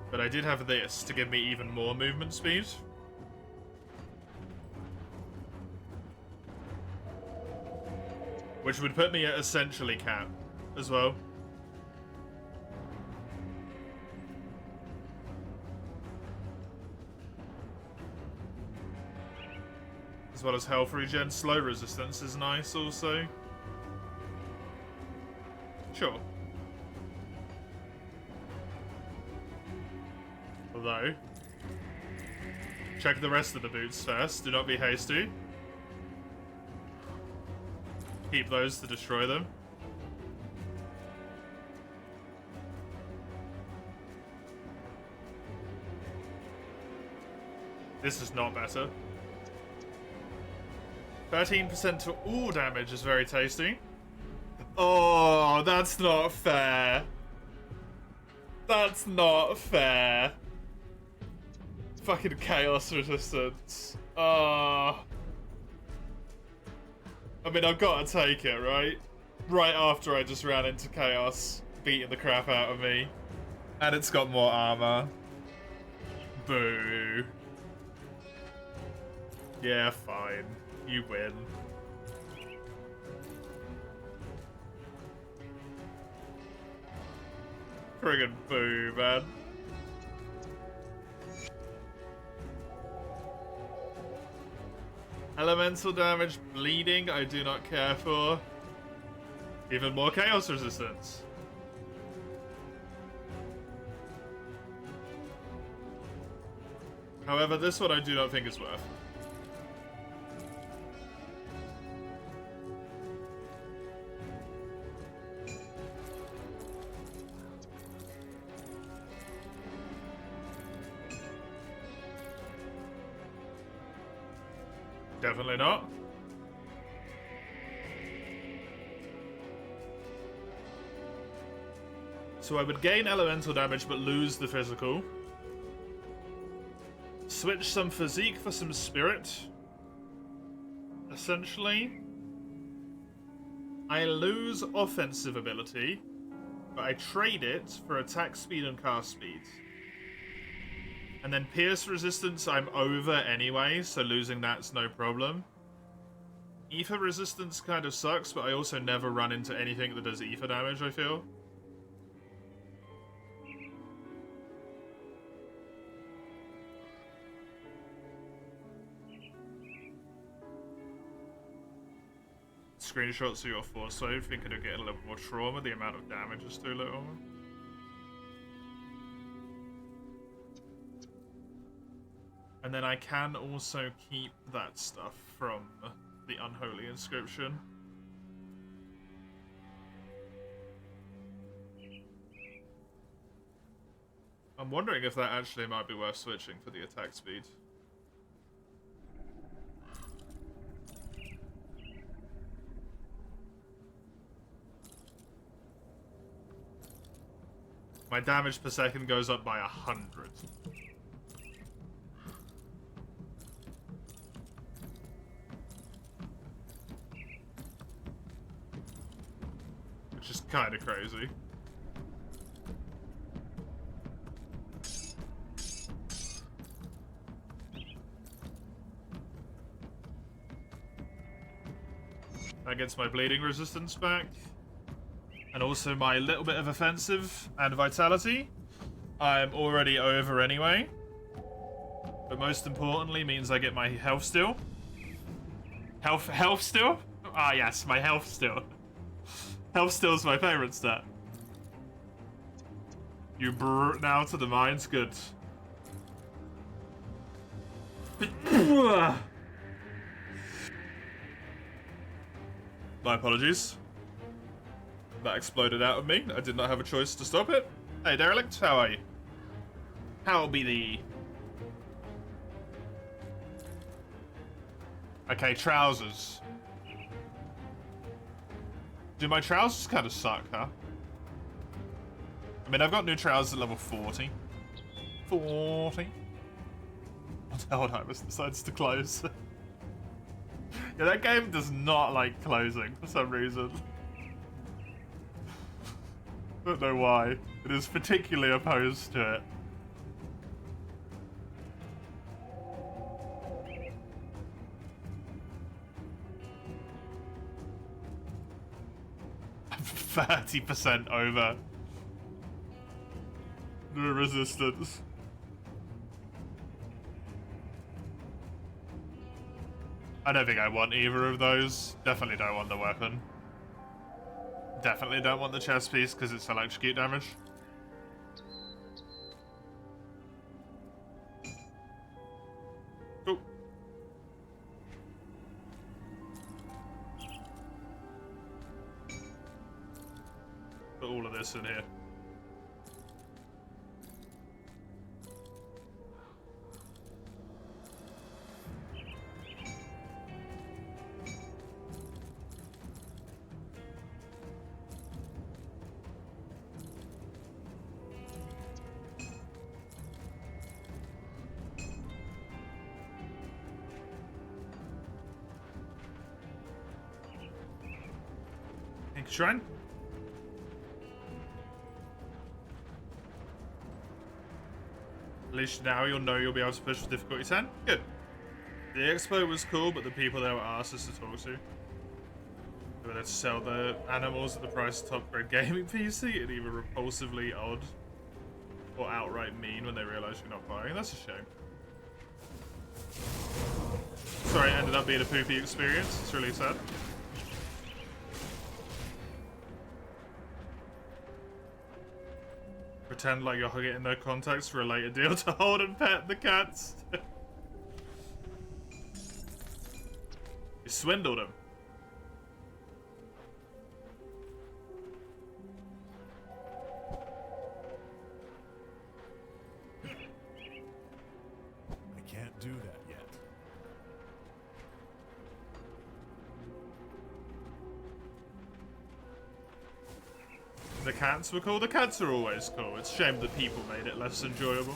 But I did have this to give me even more movement speed. Which would put me at essentially cap as well. As well as health regen. Slow resistance is nice also. Sure. Although, check the rest of the boots first. Do not be hasty. Keep those to destroy them. This is not better. 13% to all damage is very tasty. Oh, that's not fair. That's not fair. Fucking chaos resistance. I mean, I've got to take it, right? Right after I just ran into chaos, beating the crap out of me. And it's got more armor. Boo. Yeah, fine. You win. Friggin' boo, man. Elemental damage, bleeding, I do not care for. Even more chaos resistance. However, this one I do not think is worth. Definitely not. So I would gain elemental damage but lose the physical. Switch some physique for some spirit. Essentially, I lose offensive ability, but I trade it for attack speed and cast speed. And then pierce resistance I'm over anyway, so losing that's no problem. Ether resistance kind of sucks, but I also never run into anything that does ether damage, I feel. Screenshots of your force save, think it'll get a little more trauma, the amount of damage is too little. And then I can also keep that stuff from the Unholy Inscription. I'm wondering if that actually might be worth switching for the attack speed. My damage per second goes up by 100. Which is kind of crazy. That gets my bleeding resistance back. And also my little bit of offensive and vitality. I'm already over anyway. But most importantly means I get my health still. Health still? Ah yes, my health still. Health still is my favorite stat. You brute now to the mind's good. My apologies. That exploded out of me. I did not have a choice to stop it. Hey, Derelict, how are you? How be thee? Okay, trousers. Do my trousers kind of suck, huh? I mean, I've got new trousers at level 40. 40? Helldivers decides to close. Yeah, that game does not like closing for some reason. Don't know why. It is particularly opposed to it. I'm 30% over the resistance. I don't think I want either of those. Definitely don't want the weapon. Definitely don't want the chest piece because it's electrocute damage. Cool. Put all of this in here. Thank you, Shrine. At least now you'll know you'll be able to push for difficulty 10. Good. The expo was cool, but the people there were asses to talk to. They were there to sell the animals at the price of top-grade gaming PC and either repulsively odd or outright mean when they realize you're not buying. That's a shame. Sorry, it ended up being a poopy experience. It's really sad. Pretend like you're getting their contacts for a later deal to hold and pet the cats. You swindled them. I can't do that yet. The cats were cool. The cats are always cool. It's a shame that people made it less enjoyable.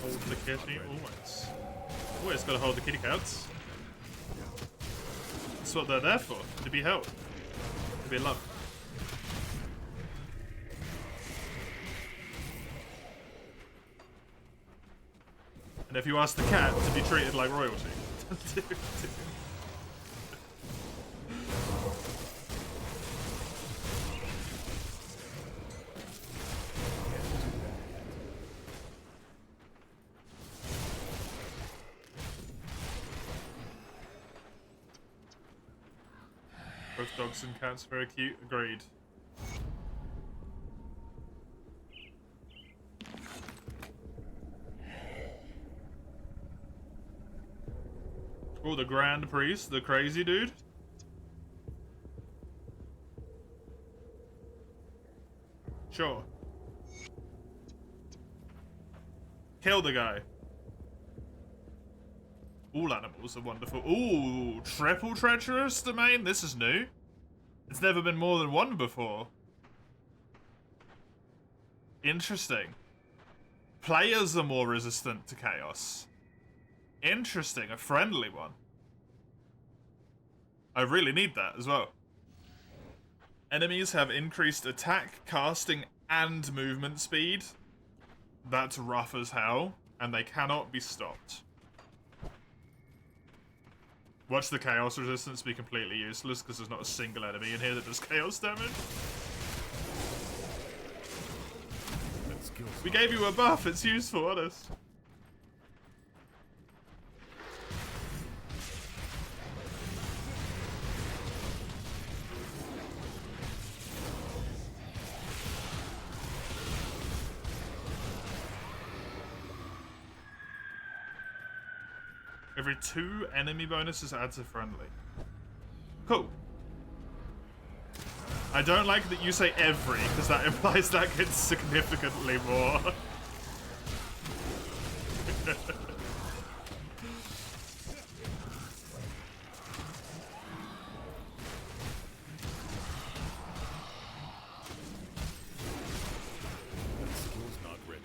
Hold the kitty always. Always gotta hold the kitty cats. That's what they're there for. To be held. To be loved. And if you ask the cat to be treated like royalty. Both dogs and cats very cute. Agreed. Oh, the Grand Priest, the crazy dude. Sure. Kill the guy. All animals are wonderful. Ooh, triple treacherous domain? This is new. It's never been more than one before. Interesting. Players are more resistant to chaos. Interesting, a friendly one. I really need that as well. Enemies have increased attack, casting, and movement speed. That's rough as hell, and they cannot be stopped. Watch the chaos resistance be completely useless because there's not a single enemy in here that does chaos damage. We gave you a buff, it's useful, honest. Every 2 enemy bonuses adds a friendly. Cool. I don't like that you say every, because that implies that gets significantly more. Skill's not ready.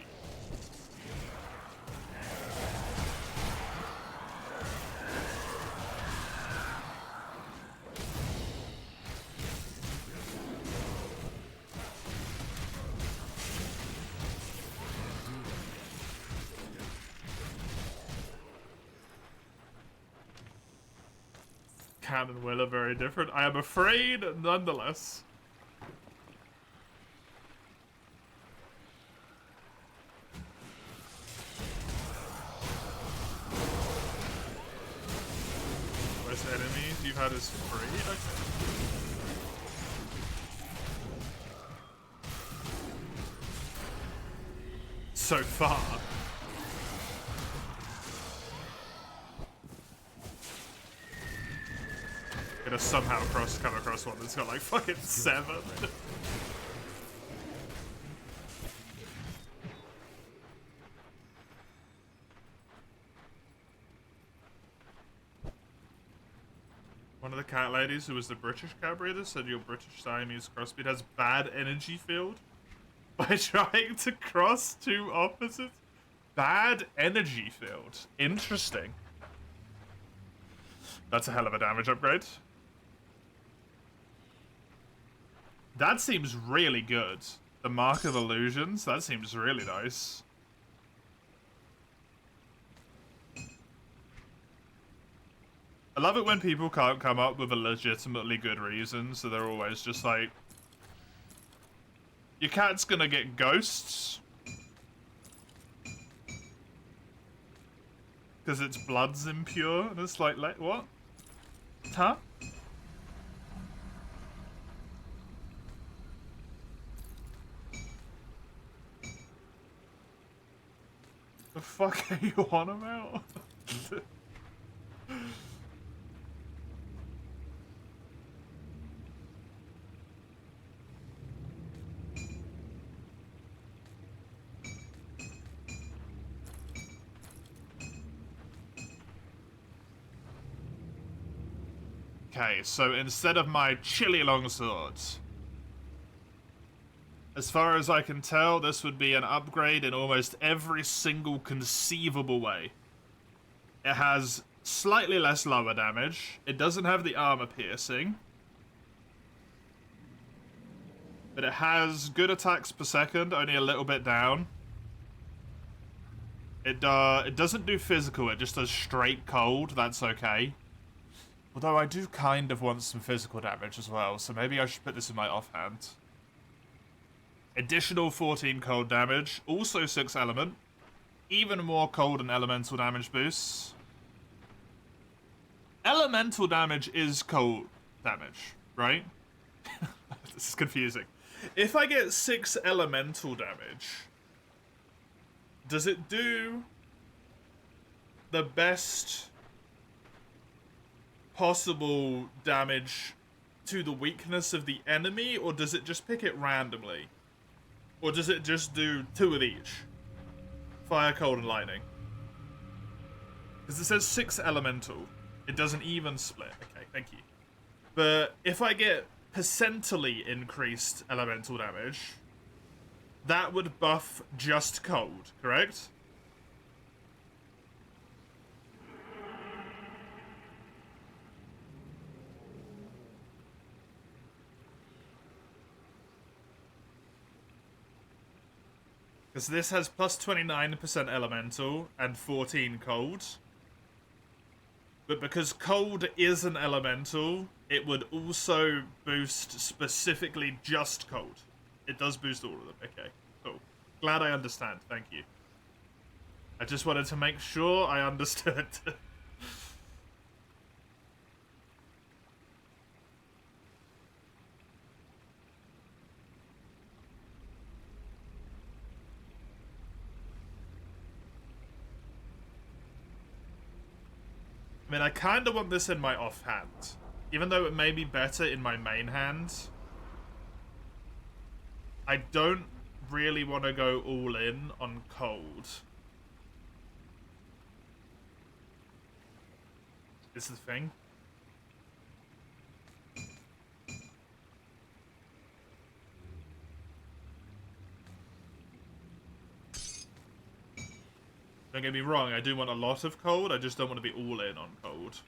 Can and will are very different. I am afraid, nonetheless. Most enemies you've had is free? Okay. So far. Gonna somehow come across one that's got like fucking 7. One of the cat ladies who was the British cat breeder said your British Siamese crossbreed has bad energy field by trying to cross two opposites. Bad energy field. Interesting. That's a hell of a damage upgrade. That seems really good. The Mark of Illusions, that seems really nice. I love it when people can't come up with a legitimately good reason, so they're always just like, your cat's gonna get ghosts. Because its blood's impure, and it's like what? Huh? The fuck are you on about? Okay, so instead of my chilly longsword, as far as I can tell, this would be an upgrade in almost every single conceivable way. It has slightly less lower damage. It doesn't have the armor piercing. But it has good attacks per second, only a little bit down. It doesn't do physical, it just does straight cold, that's okay. Although I do kind of want some physical damage as well, so maybe I should put this in my offhand. Additional 14 cold damage, also 6 element. Even more cold and elemental damage boosts. Elemental damage is cold damage, right? This is confusing. If I get 6 elemental damage, does it do the best possible damage to the weakness of the enemy, or does it just pick it randomly? Or does it just do 2 of each? Fire, cold, and lightning. Because it says 6 elemental. It doesn't even split. Okay, thank you. But if I get percentily increased elemental damage, that would buff just cold, correct? Because this has plus 29% elemental and 14 cold. But because cold is an elemental, it would also boost specifically just cold. It does boost all of them. Okay, cool. Glad I understand. Thank you. I just wanted to make sure I understood. I mean, I kind of want this in my offhand. Even though it may be better in my main hand. I don't really want to go all in on cold. Is the thing. Don't get me wrong, I do want a lot of cold, I just don't want to be all in on cold.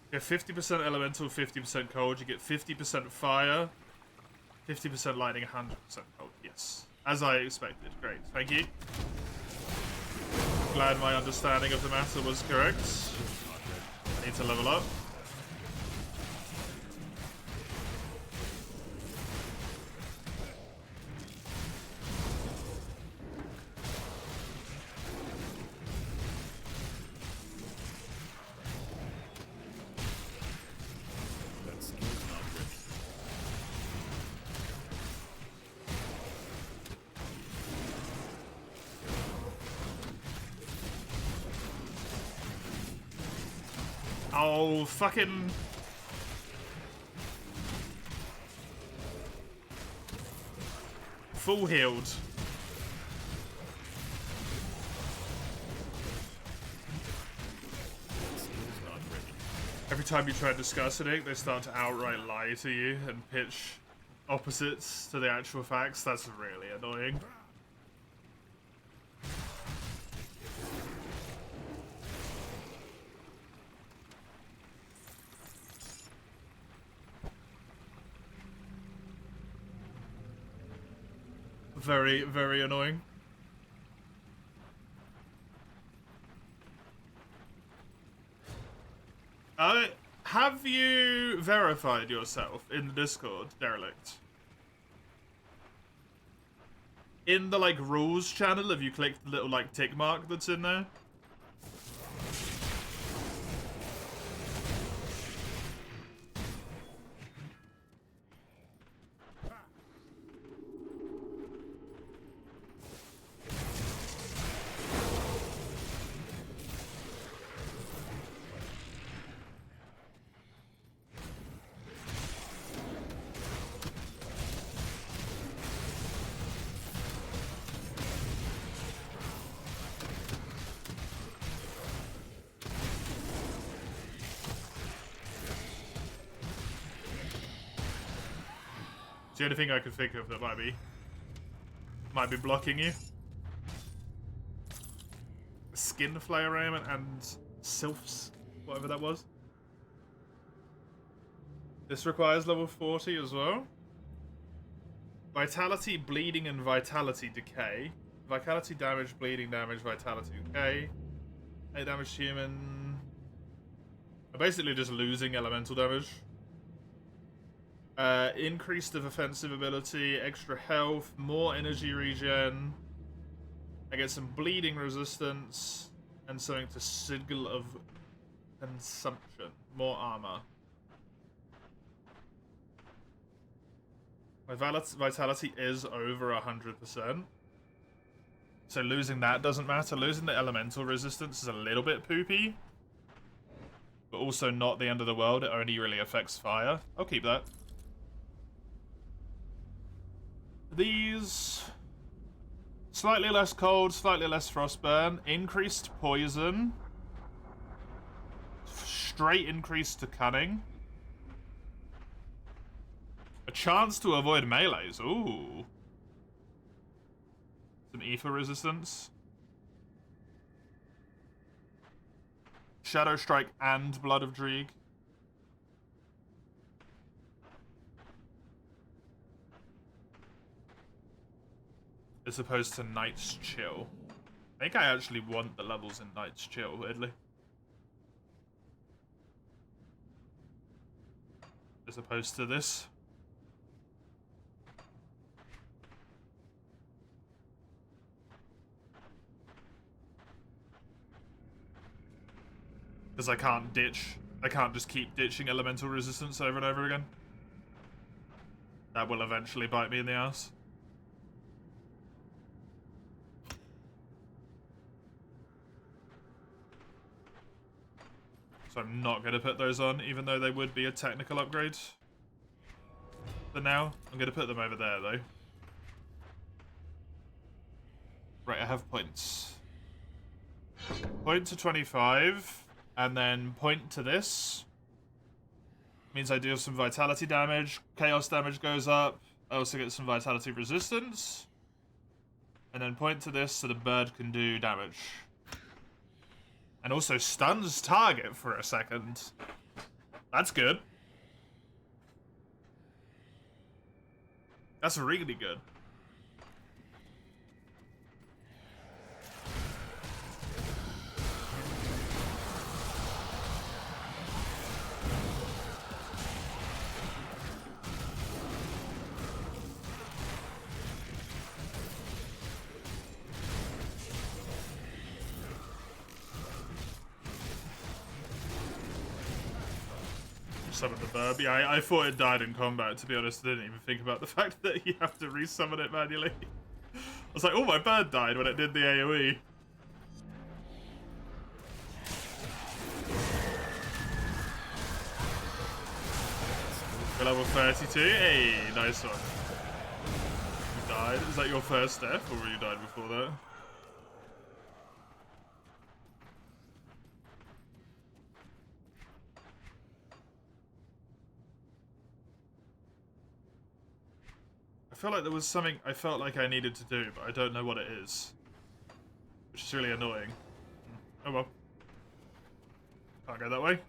You get 50% elemental, 50% cold, you get 50% fire, 50% lightning, 100% cold. Yes. As I expected. Great. Thank you. Glad my understanding of the matter was correct. I need to level up. That skill's not ready. Oh, fucking... full healed. Skill's not ready. Every time you try to discuss it, they start to outright lie to you and pitch opposites to the actual facts. That's really annoying. Very, very annoying. Have you verified yourself in the Discord, Derelict? In the, like, rules channel, have you clicked the little, like, tick mark that's in there? It's the only thing I could think of that might be blocking you. Skin Flare Aim and Sylphs, whatever that was. This requires level 40 as well. Vitality, Bleeding, and Vitality Decay. Vitality damage, Bleeding damage, Vitality decay. 8 damage human. I'm basically just losing elemental damage. Increased of offensive ability, extra health, more energy regen. I get some bleeding resistance and something to Sigil of Consumption. More armor. My vitality is over 100%. So losing that doesn't matter. Losing the elemental resistance is a little bit poopy. But also not the end of the world. It only really affects fire. I'll keep that. These... Slightly less cold, slightly less frostburn. Increased poison. Straight increase to cunning. A chance to avoid melees. Ooh. Some ether resistance. Shadow Strike and Blood of Dreeg. As opposed to Night's Chill. I think I actually want the levels in Night's Chill, weirdly. As opposed to this. Because I can't just keep ditching elemental resistance over and over again. That will eventually bite me in the ass. So I'm not going to put those on, even though they would be a technical upgrade. For now, I'm going to put them over there, though. Right, I have points. Point to 25, and then point to this. Means I do some vitality damage, chaos damage goes up, I also get some vitality resistance. And then point to this so the bird can do damage. And also stuns target for a second. That's good. That's really good. Summon the burb. Yeah, I thought it died in combat, to be honest. I didn't even think about the fact that you have to resummon it manually. I was like, oh, my bird died when it did the AoE. We're level 32. Hey, nice one. Who died? Is that your first death, or you died before that? I feel like there was something I felt like I needed to do, but I don't know what it is. Which is really annoying. Oh well. Can't go that way.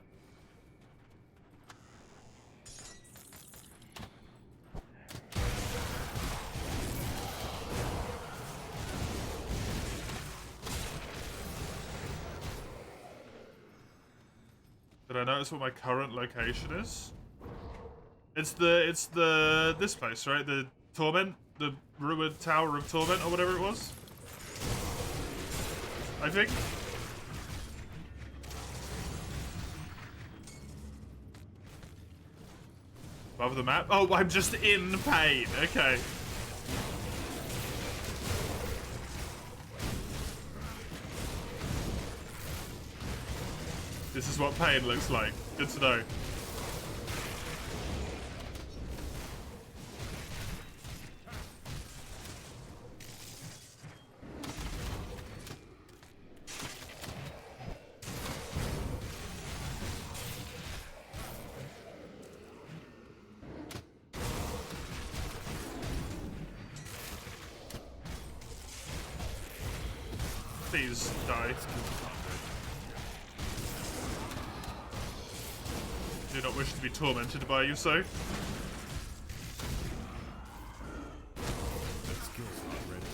Did I notice what my current location is? It's this place, right? The Torment? The Ruined Tower of Torment or whatever it was? I think. Above the map? Oh, I'm just in pain. Okay. This is what pain looks like. Good to know. Please die. Do not wish to be tormented by you, so. That skill's not ready.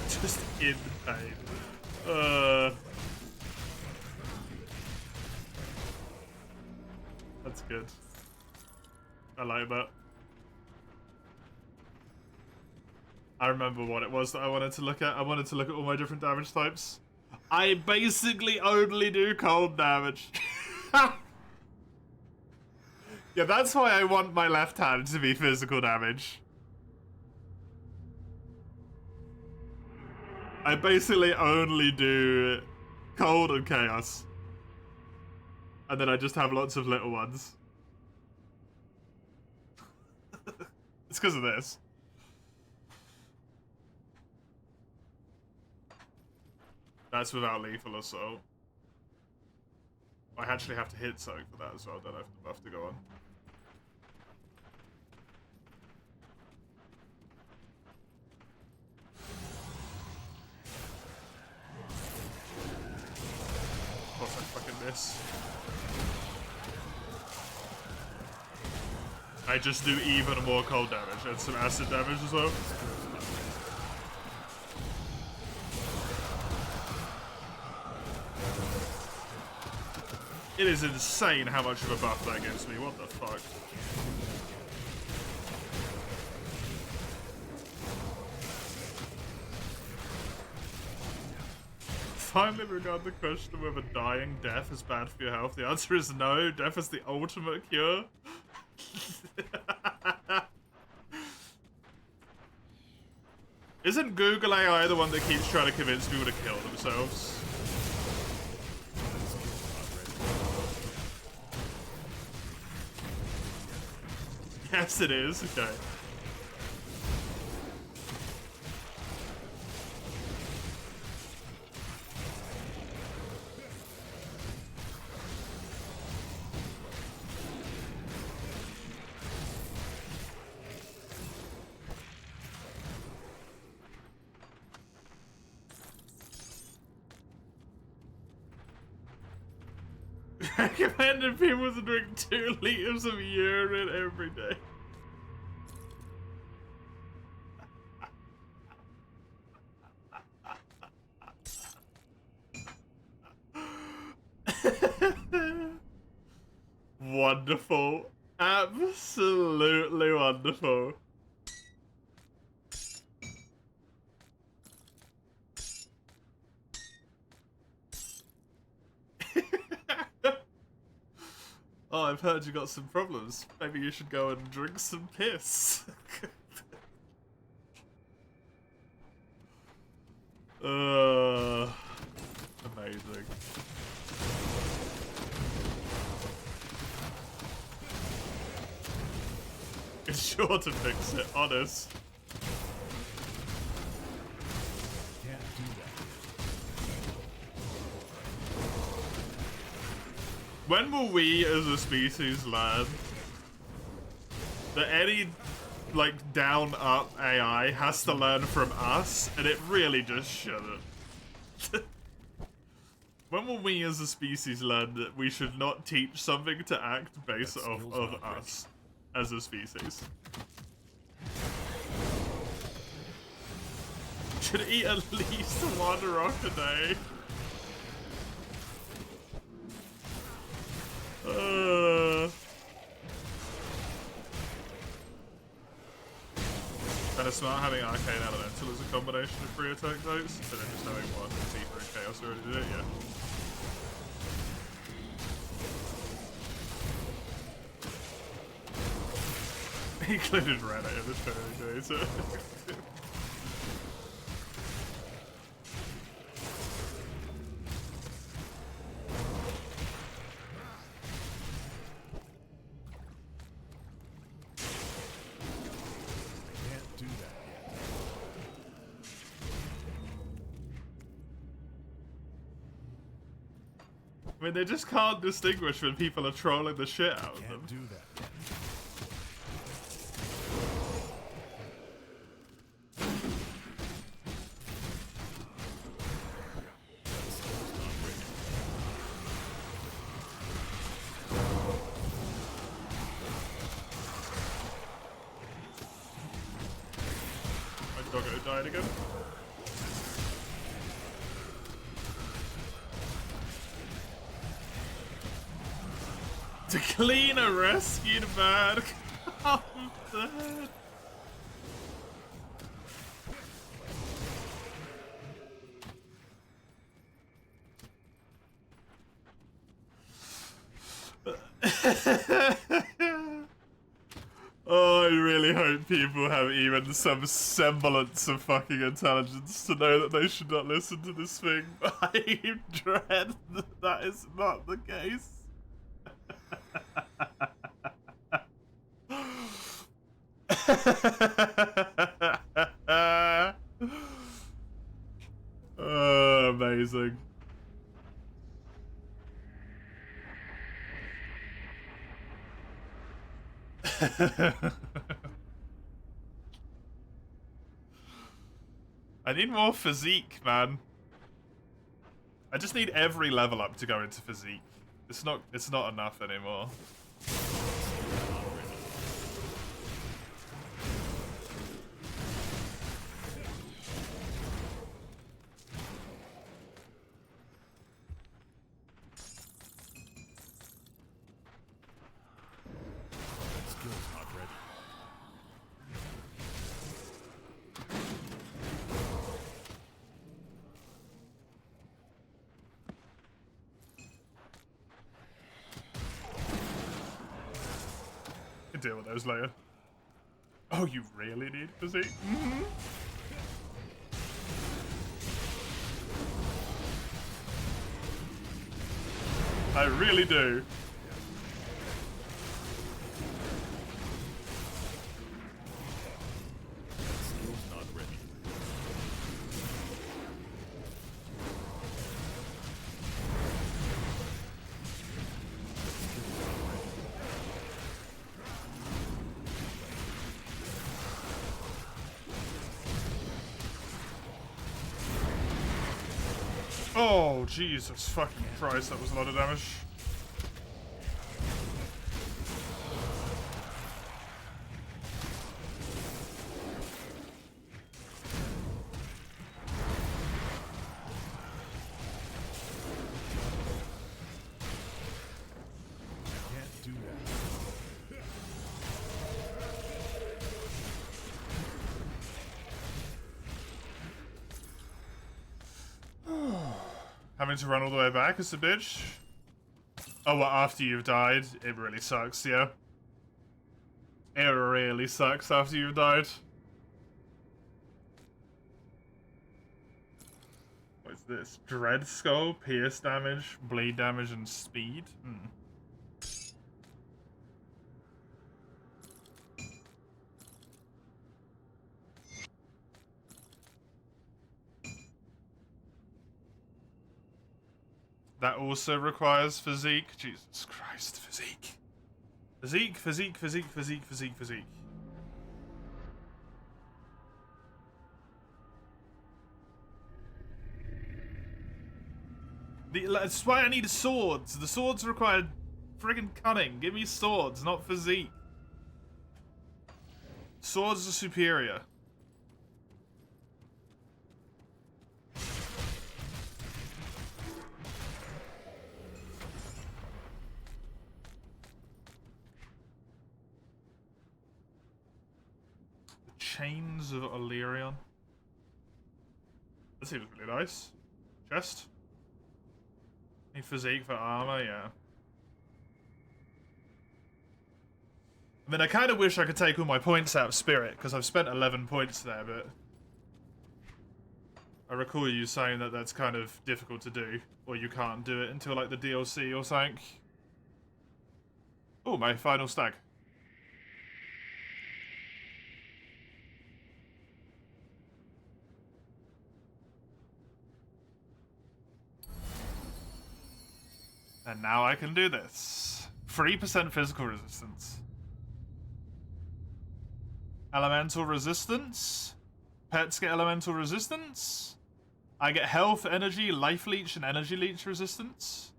Just in pain. That's good. I like that. I remember what it was that I wanted to look at. I wanted to look at all my different damage types. I basically only do cold damage. Yeah, that's why I want my left hand to be physical damage. I basically only do cold and chaos. And then I just have lots of little ones. It's because of this. That's without lethal assault. I actually have to hit something for that as well. I don't know if the buff to go on. Of course I fucking miss. I just do even more cold damage and some acid damage as well. It is insane how much of a buff that gives me. What the fuck? Finally regard the question whether dying death is bad for your health. The answer is no. Death is the ultimate cure. Isn't Google AI the one that keeps trying to convince people to kill themselves? Yes, it is. Okay. Recommended people to drink 2 liters of urine every day. Wonderful. Absolutely wonderful. Oh, I've heard you got some problems. Maybe you should go and drink some piss. Amazing. It's sure to fix it, honest. Can't do that. When will we as a species learn that any, like, down-up AI has to learn from us, and it really just shouldn't? When will we as a species learn that we should not teach something to act based off of us as a species? Should eat at least one rock a day. Kind of smart having Arcane Elemental as a combination of free attack types, but then just having one Tifa and Chaos already did it, yeah. He included Reddit in this very so. Can't do that yet. I mean, they just can't distinguish when people are trolling the shit out of them. Can't do that yet. My doggo died again. To clean a rescued bird. I'm dead. Oh, I really hope people have even some semblance of fucking intelligence to know that they should not listen to this thing. I dread that is not the case. Oh, amazing. I need more physique, man. I just need every level up to go into physique. It's not enough anymore. Skill's not ready. Can deal with those later. Oh, you really need physique? Mm-hmm. I really do. Skill's not ready. Oh, Jesus fucking Christ, that was a lot of damage. Can't do that. Having to run all the way back is a bitch. Oh, well, after you've died, it really sucks, yeah. It really sucks after you've died. this? Dread Skull, pierce damage, bleed damage, and speed? Hmm. That also requires physique. Jesus Christ, physique. Physique, physique, physique, physique, physique, physique. That's why I need swords. The swords require friggin' cunning. Give me swords, not physique. Swords are superior. The Chains of Illyrion. That seems really nice. Chest. Need physique for armor, yeah. I mean, I kind of wish I could take all my points out of Spirit, because I've spent 11 points there, but... I recall you saying that that's kind of difficult to do, or you can't do it until, like, the DLC or something. Oh, my final stag. And now I can do this. 3% physical resistance. Elemental resistance. Pets get elemental resistance. I get health, energy, life leech, and energy leech resistance.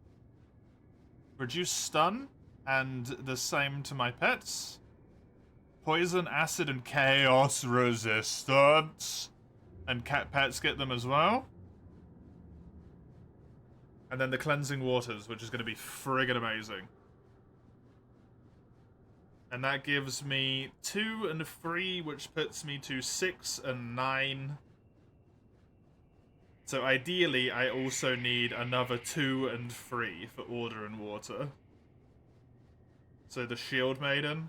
Reduce stun, and the same to my pets. Poison, acid, and chaos resistance. And cat pets get them as well. And then the cleansing waters, which is going to be friggin' amazing. And that gives me 2 and 3, which puts me to 6 and 9. So ideally, I also need another 2 and 3 for Order and Water. So the Shield Maiden.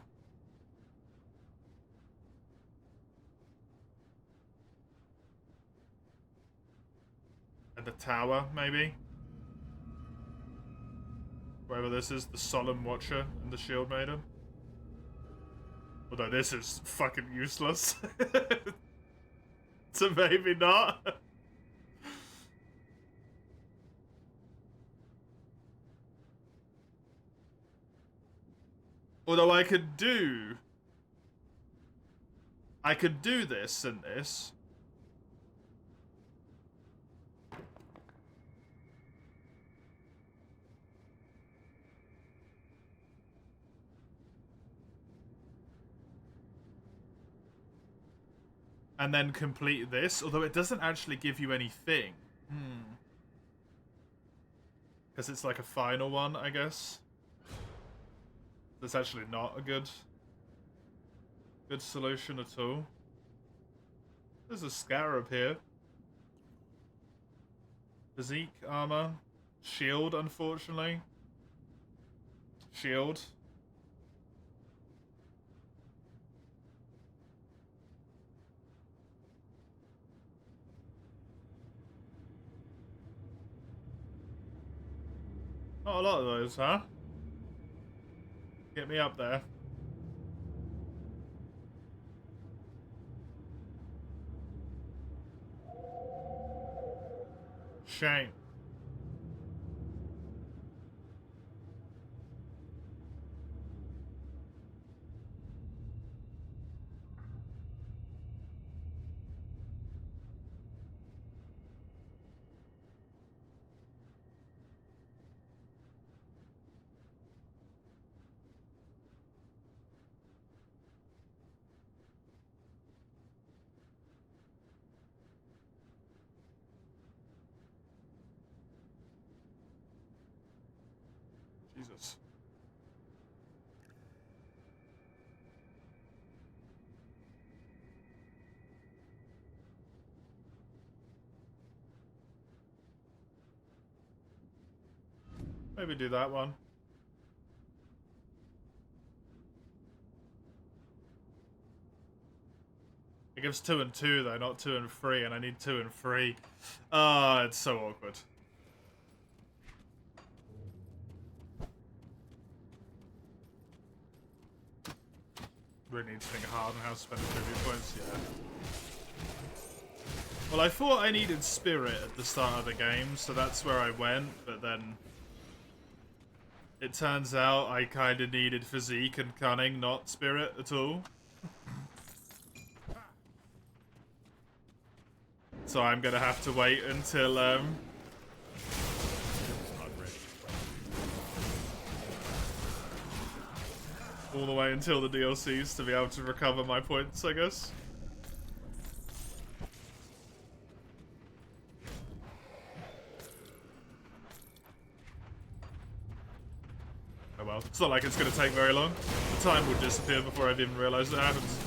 And the Tower, maybe. Whatever this is, the Solemn Watcher and the Shield Maiden. Although this is fucking useless. So maybe not. Although I could do this and this. And then complete this, although it doesn't actually give you anything. Because it's like a final one, I guess. That's actually not a good solution at all. There's a scarab here. Physique, armor, shield, unfortunately. Shield. Not a lot of those, huh? Get me up there. Shame. Jesus. Maybe do that one. It gives 2 and 2 though, not 2 and 3, and I need 2 and 3. Ah, it's so awkward. Really need to think hard on how to spend tribute points, yeah. Well, I thought I needed spirit at the start of the game, so that's where I went, but then it turns out I kind of needed physique and cunning, not spirit at all. So I'm gonna have to wait until, Skills not ready. all the way until the DLCs to be able to recover my points, I guess. Oh well, it's not like it's gonna take very long. The time would disappear before I've even realized it happens.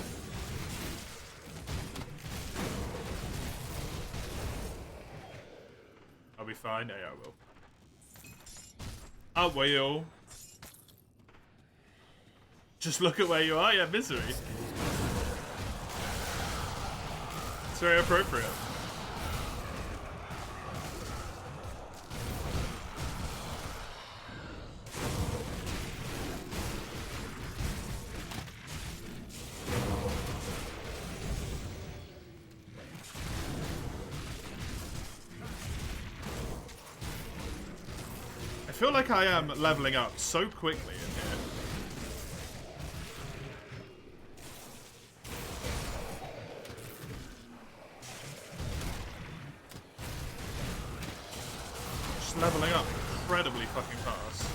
I'll be fine. Yeah, I will. I will. Just look at where you are. Yeah, misery. It's very appropriate. I feel like I am leveling up so quickly in here. Just leveling up incredibly fucking fast.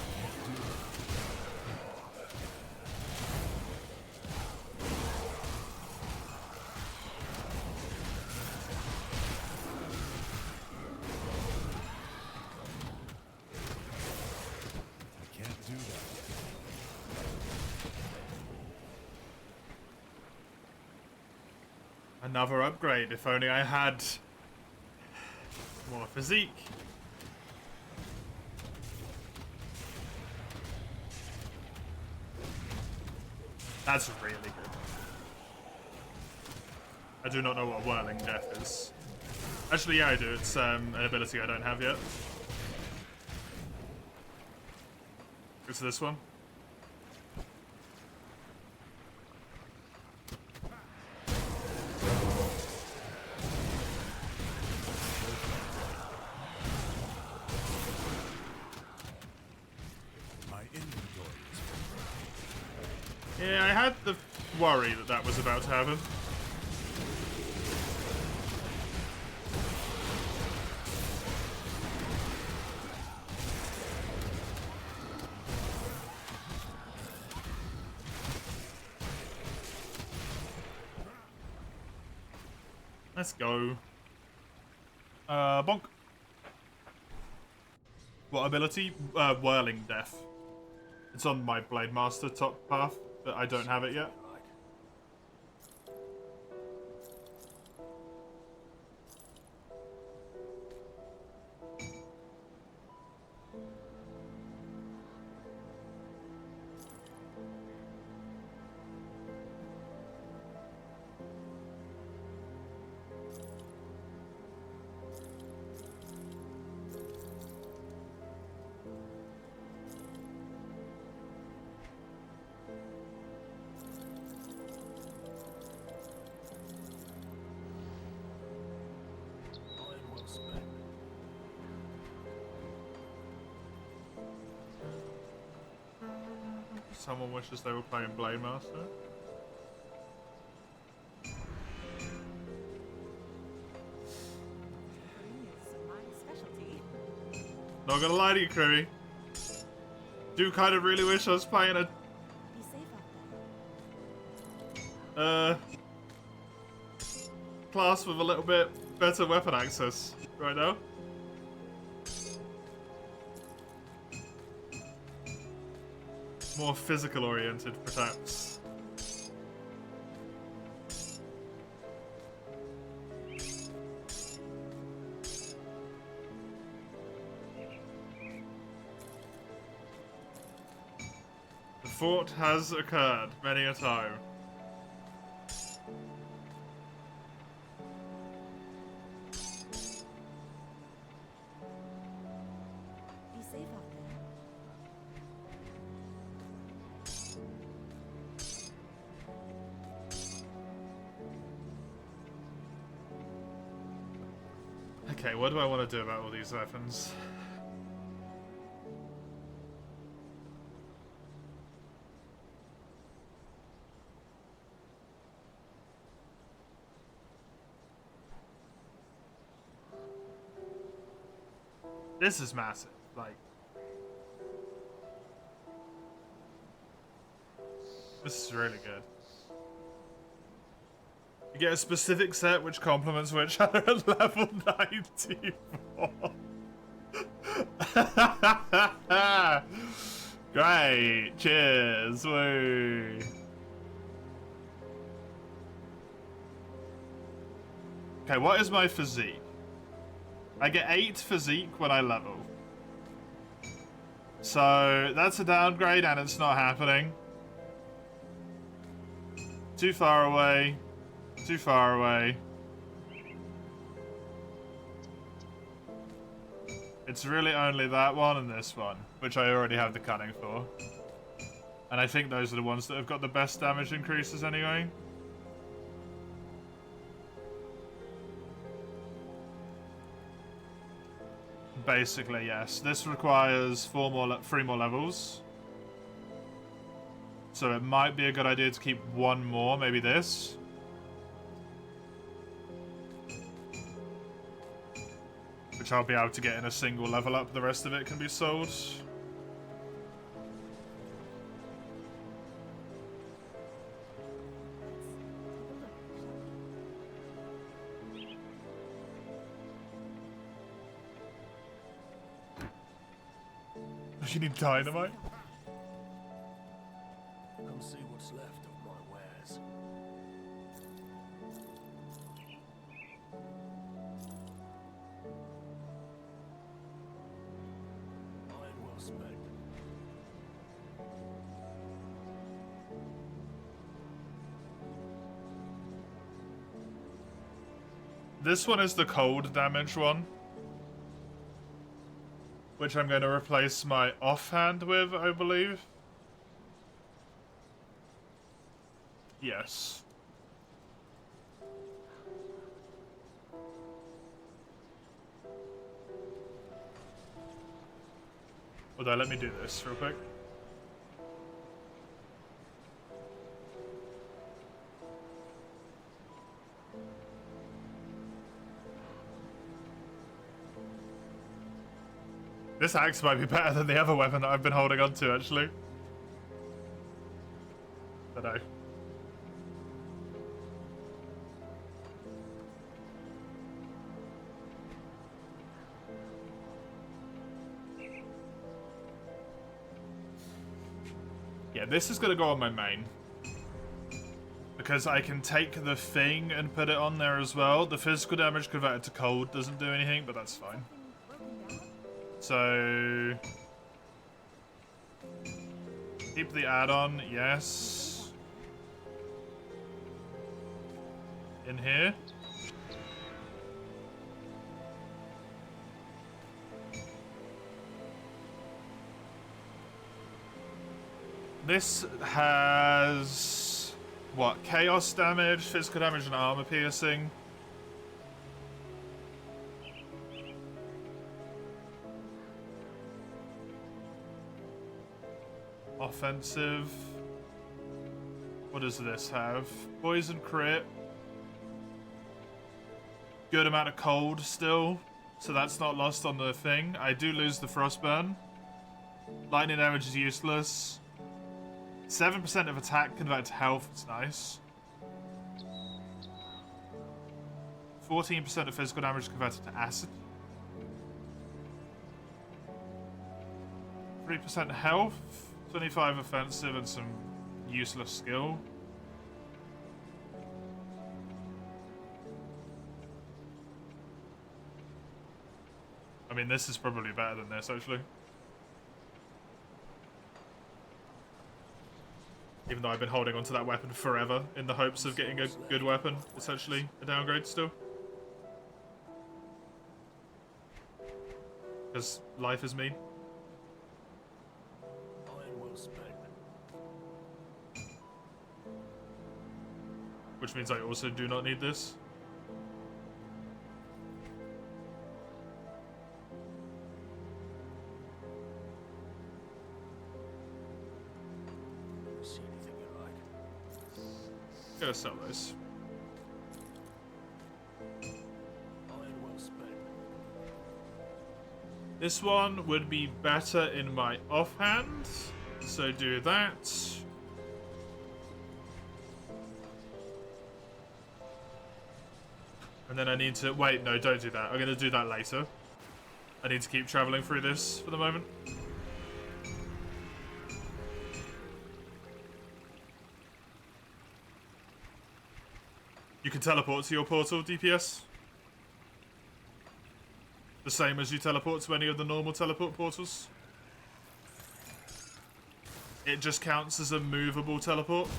I can't do that. Another upgrade, if only I had more physique. That's really good. I do not know what Whirling Death is. Actually, yeah, I do. It's an ability I don't have yet. It's this one. My inventory is Yeah, I had the worry that that was about to happen. Let's go. Bonk. What ability? Whirling Death. It's on my Blade Master top path, but I don't have it yet. Time well spent. Someone wishes they were playing Blade Master. Is my specialty. Not gonna lie to you, Krimi. Do kind of really wish I was playing a Be safe out there. class with a little bit better weapon access right now. More physical oriented, perhaps. The thought has occurred many a time. Okay, what do I want to do about all these weapons? This is massive, like... This is really good. You get a specific set which complements which other at level 94. Great, cheers, woo. Okay, what is my physique? I get 8 physique when I level. So, that's a downgrade and it's not happening. Too far away. Too far away. It's really only that one and this one, which I already have the cunning for. And I think those are the ones that have got the best damage increases anyway. Basically, yes. This requires 3 more levels. So it might be a good idea to keep 1 more, maybe this. Which I'll be able to get in a single level up, the rest of it can be sold. You need dynamite? Come see what's left of my wares. Iron well spent. This one is the cold damage one, which I'm going to replace my offhand with, I believe. Yes. Although, let me do this real quick. This axe might be better than the other weapon that I've been holding on to, actually. Dunno. Yeah, this is gonna go on my main. Because I can take the thing and put it on there as well. The physical damage converted to cold doesn't do anything, but that's fine. So... keep the add-on, yes. In here. This has... what? Chaos damage, physical damage, and armor piercing. Offensive. What does this have? Poison crit. Good amount of cold still, so that's not lost on the thing. I do lose the frostburn. Lightning damage is useless. 7% of attack converted to health, it's nice. 14% of physical damage converted to acid. 3% health. 25 offensive and some useless skill. I mean, this is probably better than this, actually. Even though I've been holding onto that weapon forever in the hopes of getting a good weapon, essentially a downgrade still. Because life is mean. Which means I also do not need this. go sell those. Iron well spent. This one would be better in my offhand, so do that. And then I need to... Wait, no, don't do that. I'm going to do that later. I need to keep traveling through this for the moment. You can teleport to your portal, DPS. The same as you teleport to any of the normal teleport portals. It just counts as a movable teleport.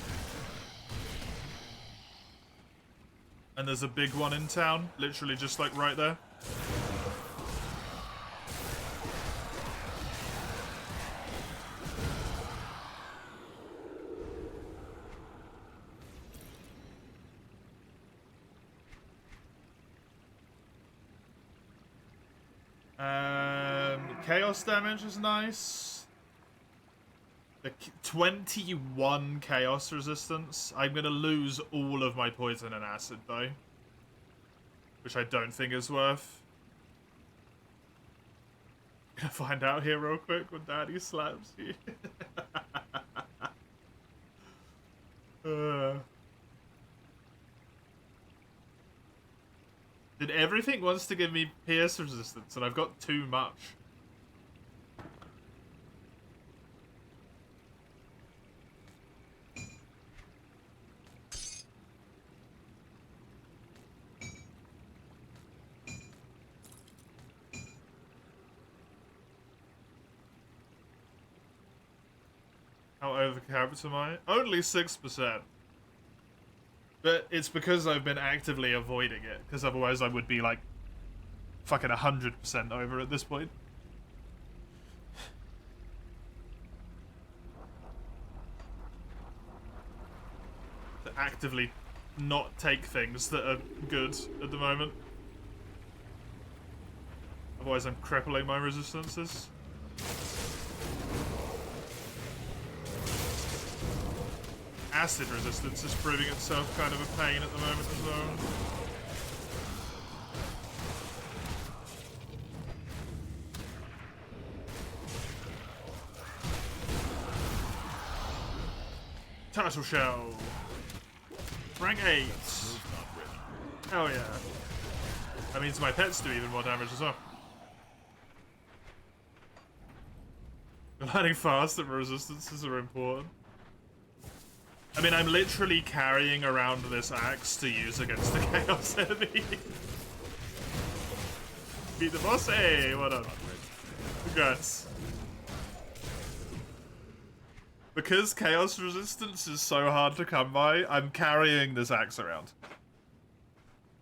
And there's a big one in town, literally just like right there. Chaos damage is nice. The 21 chaos resistance. I'm gonna lose all of my poison and acid though, which I don't think is worth. Gonna find out here real quick when Daddy slaps you. Did everything wants to give me pierce resistance, and I've got too much. How overcapped am I? Only 6%. But it's because I've been actively avoiding it, because otherwise I would be like fucking 100% over at this point. To actively not take things that are good at the moment. Otherwise I'm crippling my resistances. Acid resistance is proving itself kind of a pain at the moment as well. Turtle shell. Rank 8. Hell yeah. That means my pets do even more damage as well. Learning fast that resistances are important. I mean, I'm literally carrying around this axe to use against the chaos enemy. Beat the boss? Hey, what up? Congrats. Because chaos resistance is so hard to come by, I'm carrying this axe around.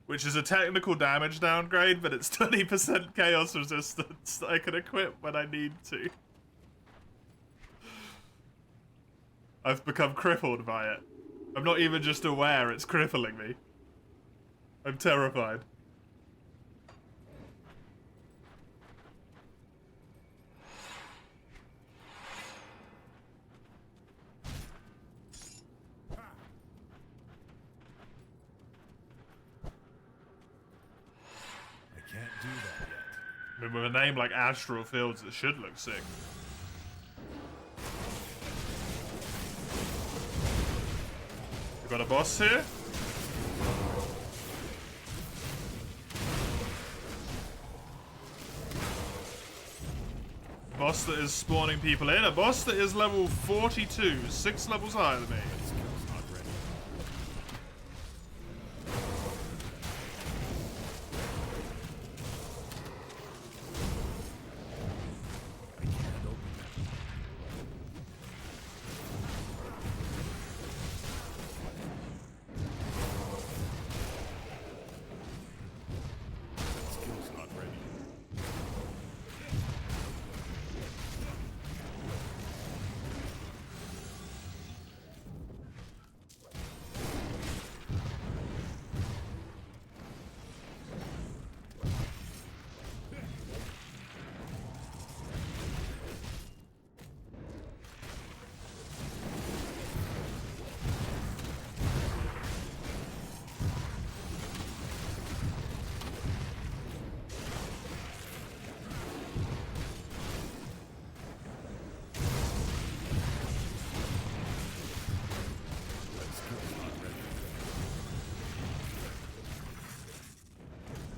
Which is a technical damage downgrade, but it's 20% chaos resistance that I can equip when I need to. I've become crippled by it. I'm not even just aware it's crippling me. I'm terrified. I can't do that yet. I mean, with a name like Astral Fields, it should look sick. We got a boss here. Boss that is spawning people in. A boss that is level 42, 6 levels higher than me. Not ready. I can't open that. That skill's not ready.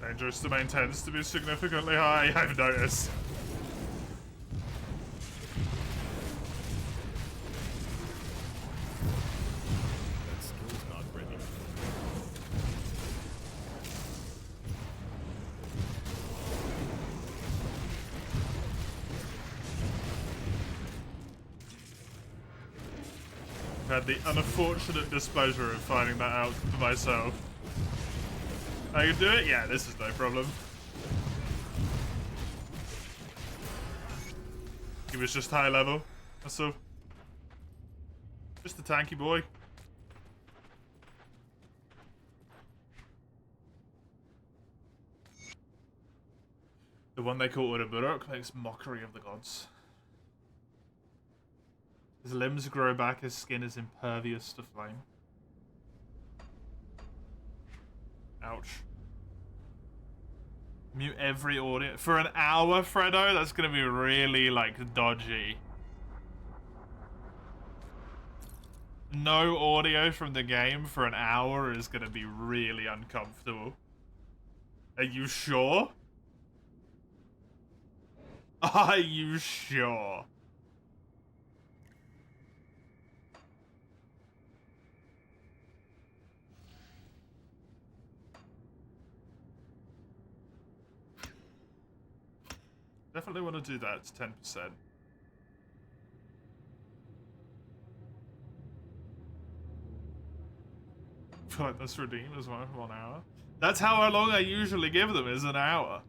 Dangerous domain tends to be significantly high, I've noticed. That skill's not ready. I've had the unfortunate displeasure of finding that out for myself. I can do it? Yeah, this is no problem. He was just high level. That's all. Just a tanky boy. The one they call Uruburuk makes mockery of the gods. His limbs grow back, his skin is impervious to flame. Ouch. Mute every audio. For an hour, Fredo? That's gonna be really, like, dodgy. No audio from the game for an hour is gonna be really uncomfortable. Are you sure? Are you sure? Definitely want to do that. It's 10%. Pointless redeem is 1 hour. That's how long I usually give them, is an hour.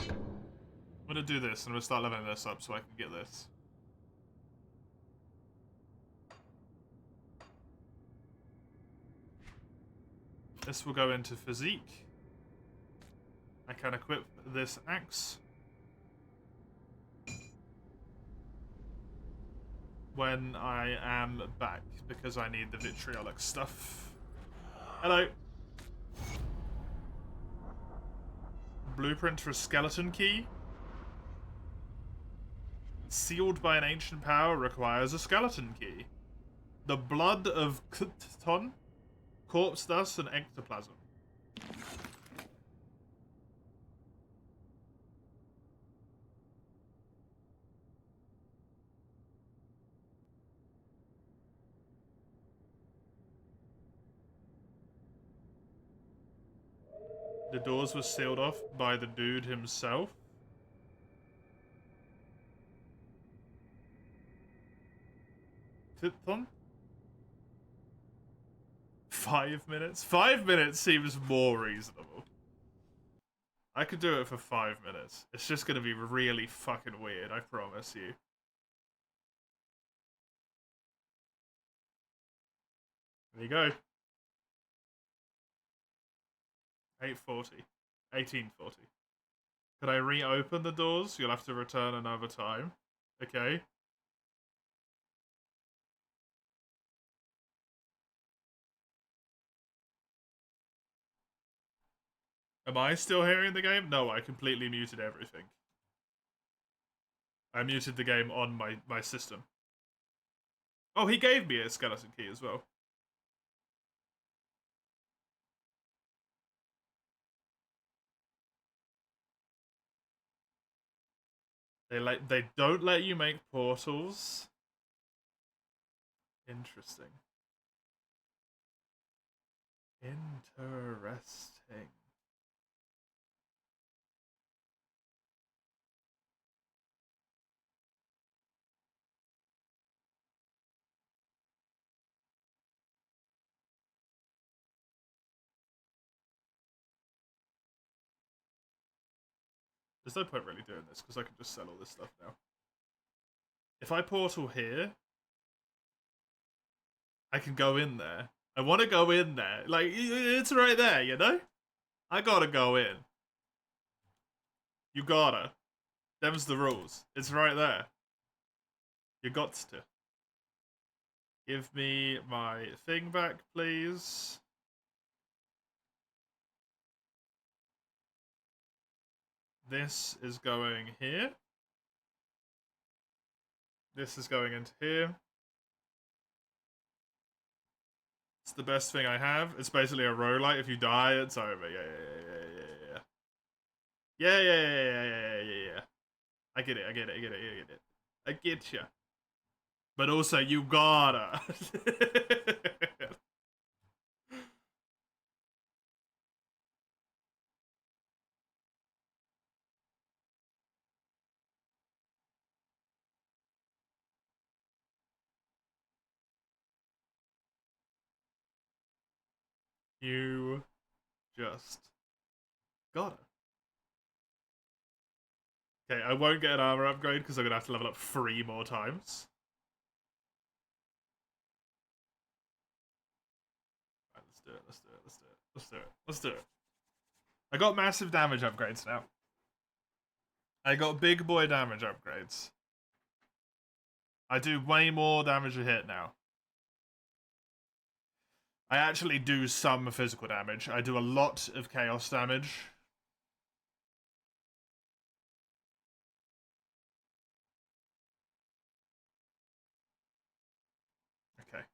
I'm gonna do this and we'll start leveling this up so I can get this. This will go into physique. I can equip this axe when I am back because I need the vitriolic stuff. Hello. Blueprint for a skeleton key. Sealed by an ancient power requires a skeleton key. The blood of Kton. Corpse dust and ectoplasm. The doors were sealed off by the dude himself. Kton? 5 minutes? 5 minutes seems more reasonable. I could do it for 5 minutes. It's just gonna be really fucking weird, I promise you. There you go. 840. 1840. Could I reopen the doors? You'll have to return another time. Okay. Am I still hearing the game? No, I completely muted everything. I muted the game on my system. Oh, he gave me a skeleton key as well. They don't let you make portals. Interesting. Interesting. There's no point really doing this because I can just sell all this stuff now. If I portal here, I can go in there. I want to go in there. Like, it's right there, you know? I gotta go in. You gotta. Them's the rules. It's right there. You got to. Give me my thing back, please. This is going here. This is going into here. It's the best thing I have. It's basically a roguelite. If you die, it's over. Yeah. I get it. I get ya. But also, you gotta. You just gotta. Okay, I won't get an armor upgrade because I'm gonna have to level up 3 more times. Right, let's do it. I got massive damage upgrades now. I got big boy damage upgrades. I do way more damage a hit now. I actually do some physical damage. I do a lot of chaos damage. Okay.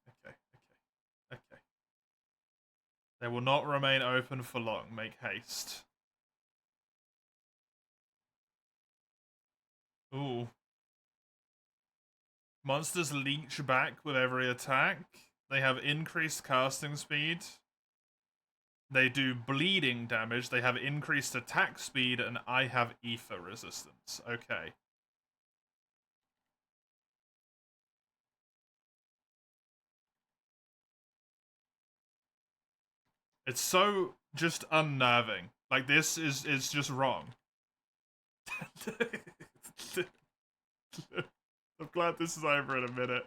They will not remain open for long. Make haste. Ooh. Monsters leech back with every attack. They have increased casting speed. They do bleeding damage. They have increased attack speed, and I have ether resistance. Okay. It's so just unnerving. Like, this is just wrong. I'm glad this is over in a minute.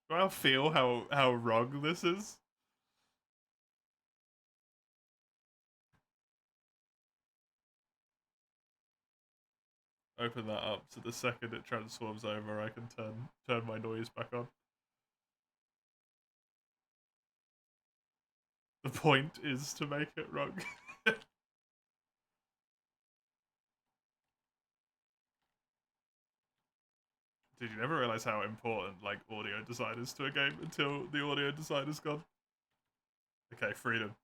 Do I feel how wrong this is? Open that up so the second it transforms over I can turn my noise back on. The point is to make it wrong. Dude, you never realize how important, like, audio design is to a game until the audio design is gone. Okay, freedom.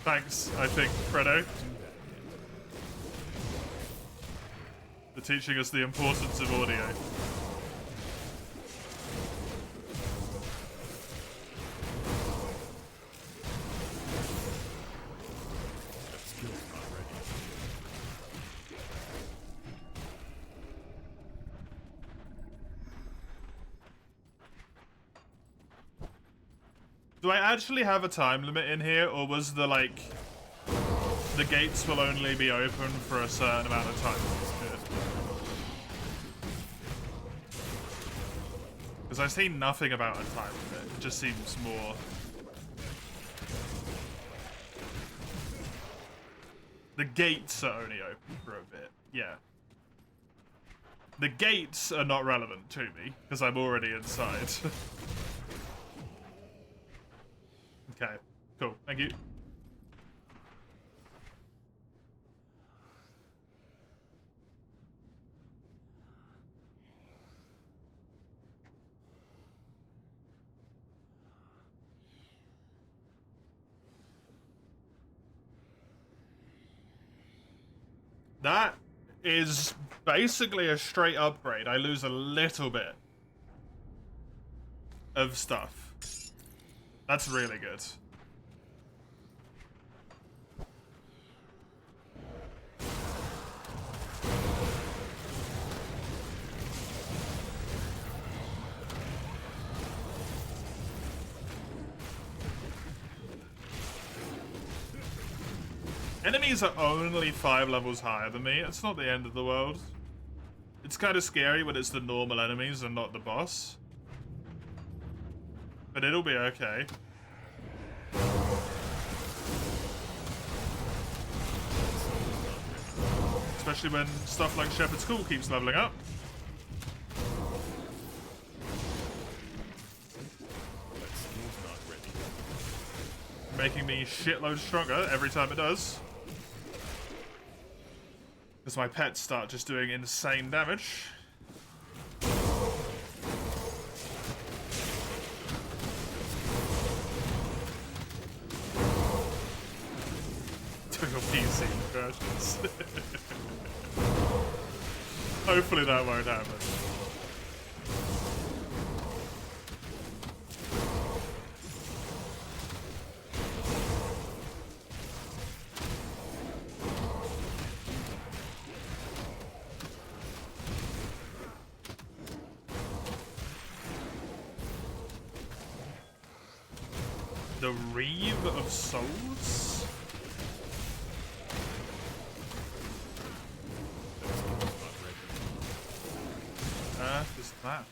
Thanks, I think, Fredo. For teaching us the importance of audio. Do I actually have a time limit in here, or was the, like, the gates will only be open for a certain amount of time? Because I see nothing about a time limit. It just seems more... The gates are only open for a bit, yeah. The gates are not relevant to me, because I'm already inside. Okay, cool, thank you. That is basically a straight upgrade. I lose a little bit of stuff. That's really good. Enemies are only 5 levels higher than me. It's not the end of the world. It's kind of scary when it's the normal enemies and not the boss. But it'll be okay. Especially when stuff like Shepherd's Call keeps leveling up. making me shitload stronger every time it does. Because my pets start just doing insane damage. Doing a PC versions. Hopefully that won't happen. The Reeve of Souls? Is that?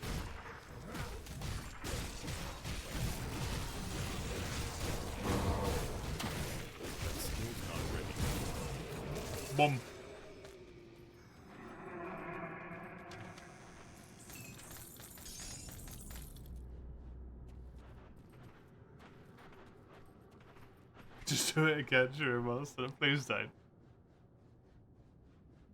Boom. Just do it again, sure, Monster. Please don't.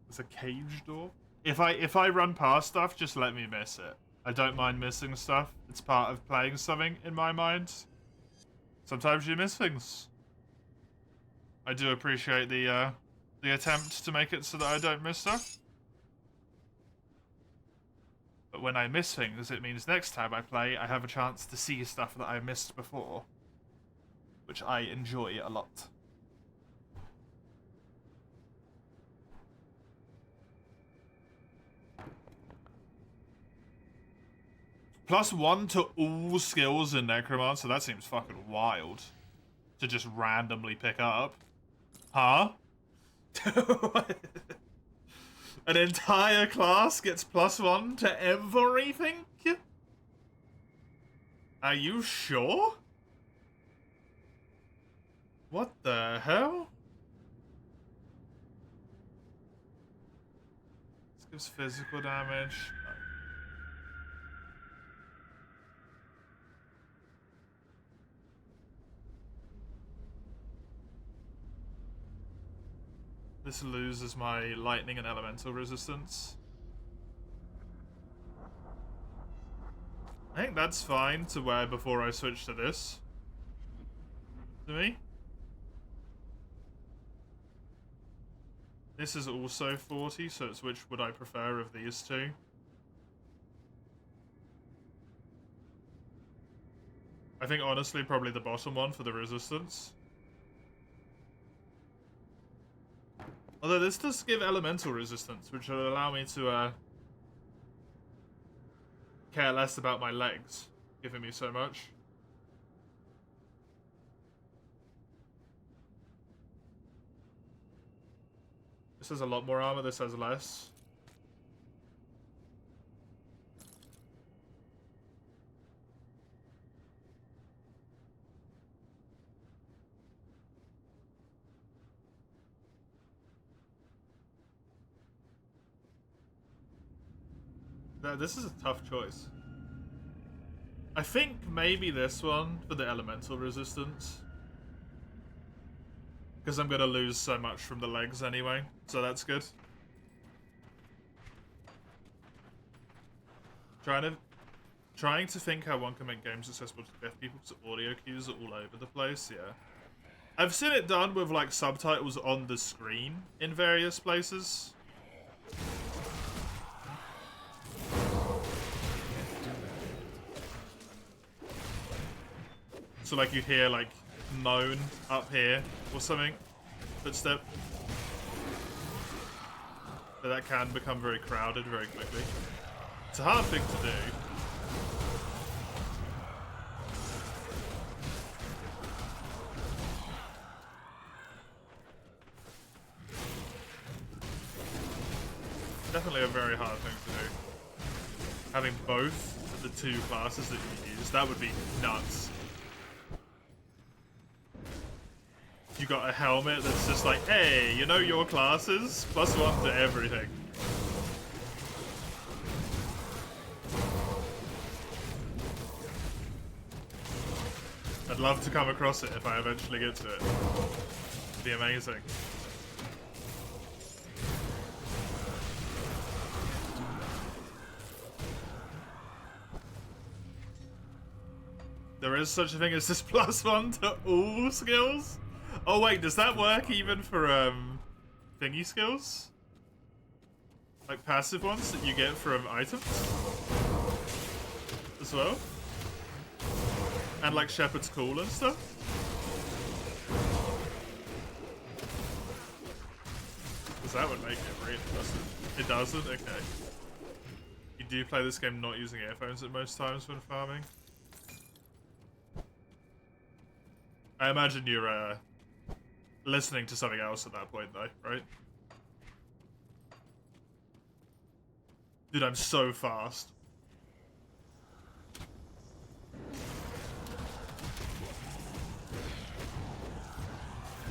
There's a cage door. If I run past stuff, just let me miss it. I don't mind missing stuff. It's part of playing something in my mind. Sometimes you miss things. I do appreciate the attempt to make it so that I don't miss stuff. But when I miss things, it means next time I play, I have a chance to see stuff that I missed before. Which I enjoy a lot. +1 to all skills in Necromancer, that seems fucking wild. To just randomly pick up. Huh? An entire class gets +1 to everything? Are you sure? What the hell? This gives physical damage. No. This loses my lightning and elemental resistance. I think that's fine to wear before I switch to this. To me. This is also 40, so it's which would I prefer of these two? I think honestly probably the bottom one for the resistance. Although this does give elemental resistance, which will allow me to care less about my legs giving me so much. This has a lot more armor, this has less. This is a tough choice. I think maybe this one for the elemental resistance. Because I'm going to lose so much from the legs anyway, so that's good. Trying to think how one can make games accessible to deaf people because audio cues are all over the place, yeah. I've seen it done with like subtitles on the screen in various places. So like you hear like moan up here or something, footstep. But that can become very crowded very quickly. It's a hard thing to do. Definitely a very hard thing to do. Having both the two classes that you use, that would be nuts. You got a helmet that's just like, hey, you know your classes? +1 to everything. I'd love to come across it if I eventually get to it. It'd be amazing. There is such a thing as this +1 to all skills? Oh wait, does that work even for thingy skills? Like passive ones that you get from items? As well? And like Shepherd's Call and stuff? Because that would make it really, doesn't it? It doesn't? Okay. You do play this game not using earphones at most times when farming? I imagine you're listening to something else at that point though, right? Dude, I'm so fast.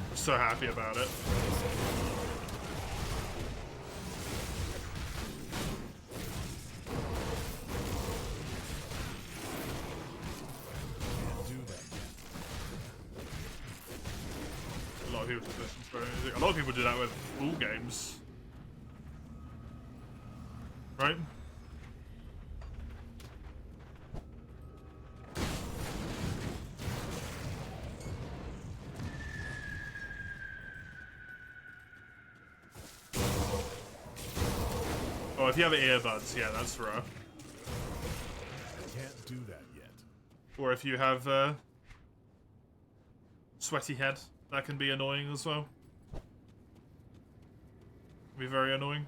I'm so happy about it. A lot of people do this in Square Music. A lot of people do that with all games. Right? Oh, if you have earbuds, yeah, that's rough. Can't do that yet. Or if you have sweaty head, that can be annoying as well. Be very annoying.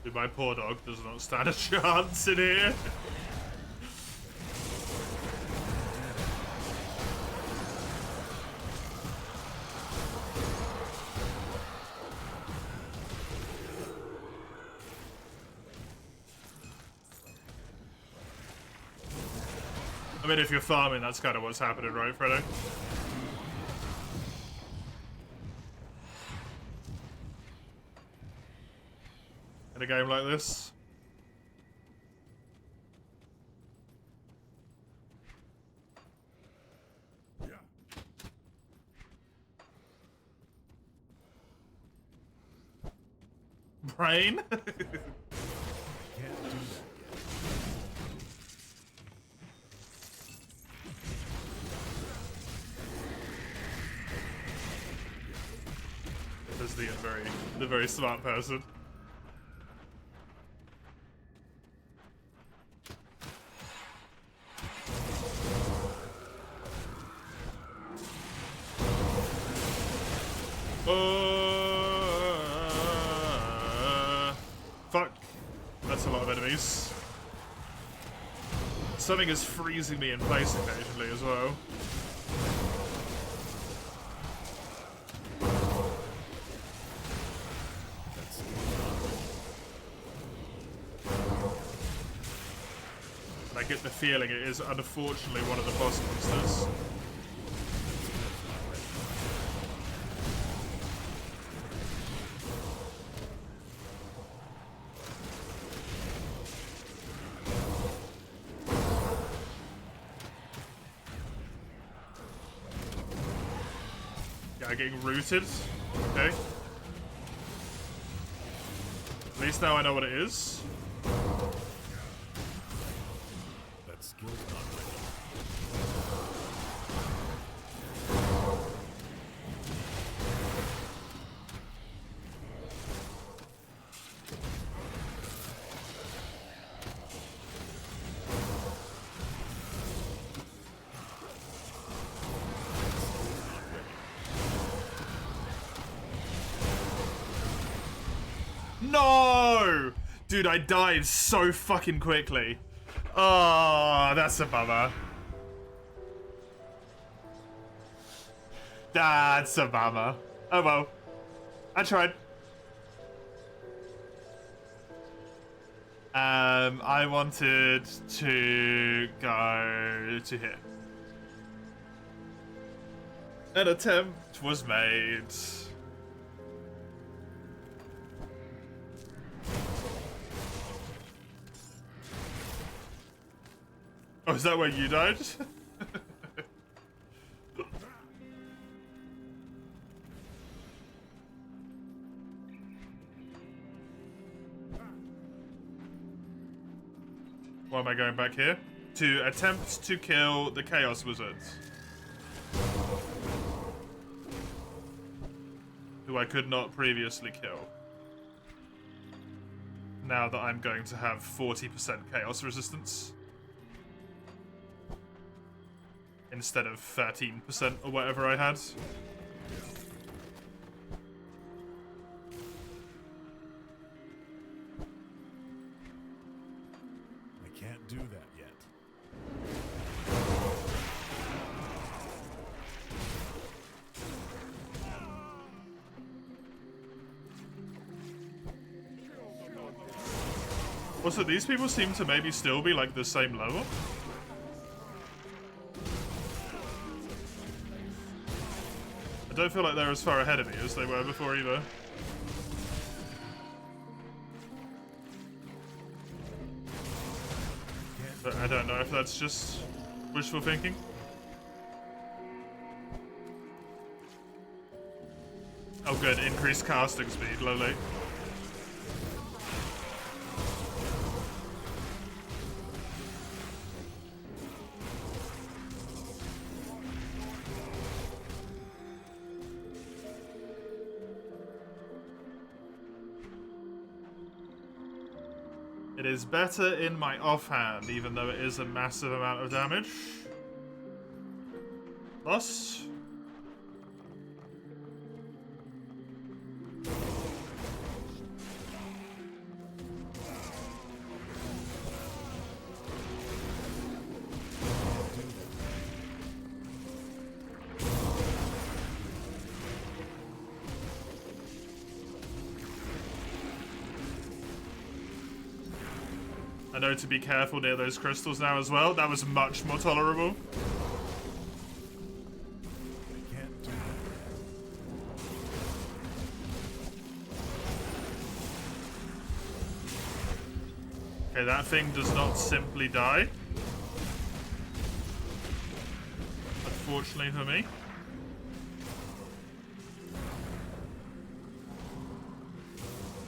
Dude, my poor dog does not stand a chance in here. I mean, if you're farming, that's kind of what's happening, right, Fredo? In a game like this. Yeah. Brain? Can't do that yet. There's the very smart person. Fuck. That's a lot of enemies. Something is freezing me in place occasionally as well. And I get the feeling it is unfortunately one of the boss monsters. Yeah, getting rooted. Okay. At least now I know what it is. That skill's not ready. No! Dude, I died so fucking quickly. Oh, that's a bummer. That's a bummer. Oh well. I tried. I wanted to go to here. An attempt was made. Oh, is that where you died? Why am I going back here? To attempt to kill the Chaos Wizards. Who I could not previously kill. Now that I'm going to have 40% Chaos Resistance. Instead of 13% or whatever I had. I can't do that yet. Also, these people seem to maybe still be like the same level. I don't feel like they're as far ahead of me as they were before either. But I don't know if that's just wishful thinking. Oh good, increased casting speed, lovely. It is better in my offhand, even though it is a massive amount of damage. Plus. I know to be careful near those crystals now as well. That was much more tolerable. I can't do that. Okay, that thing does not simply die. Unfortunately for me.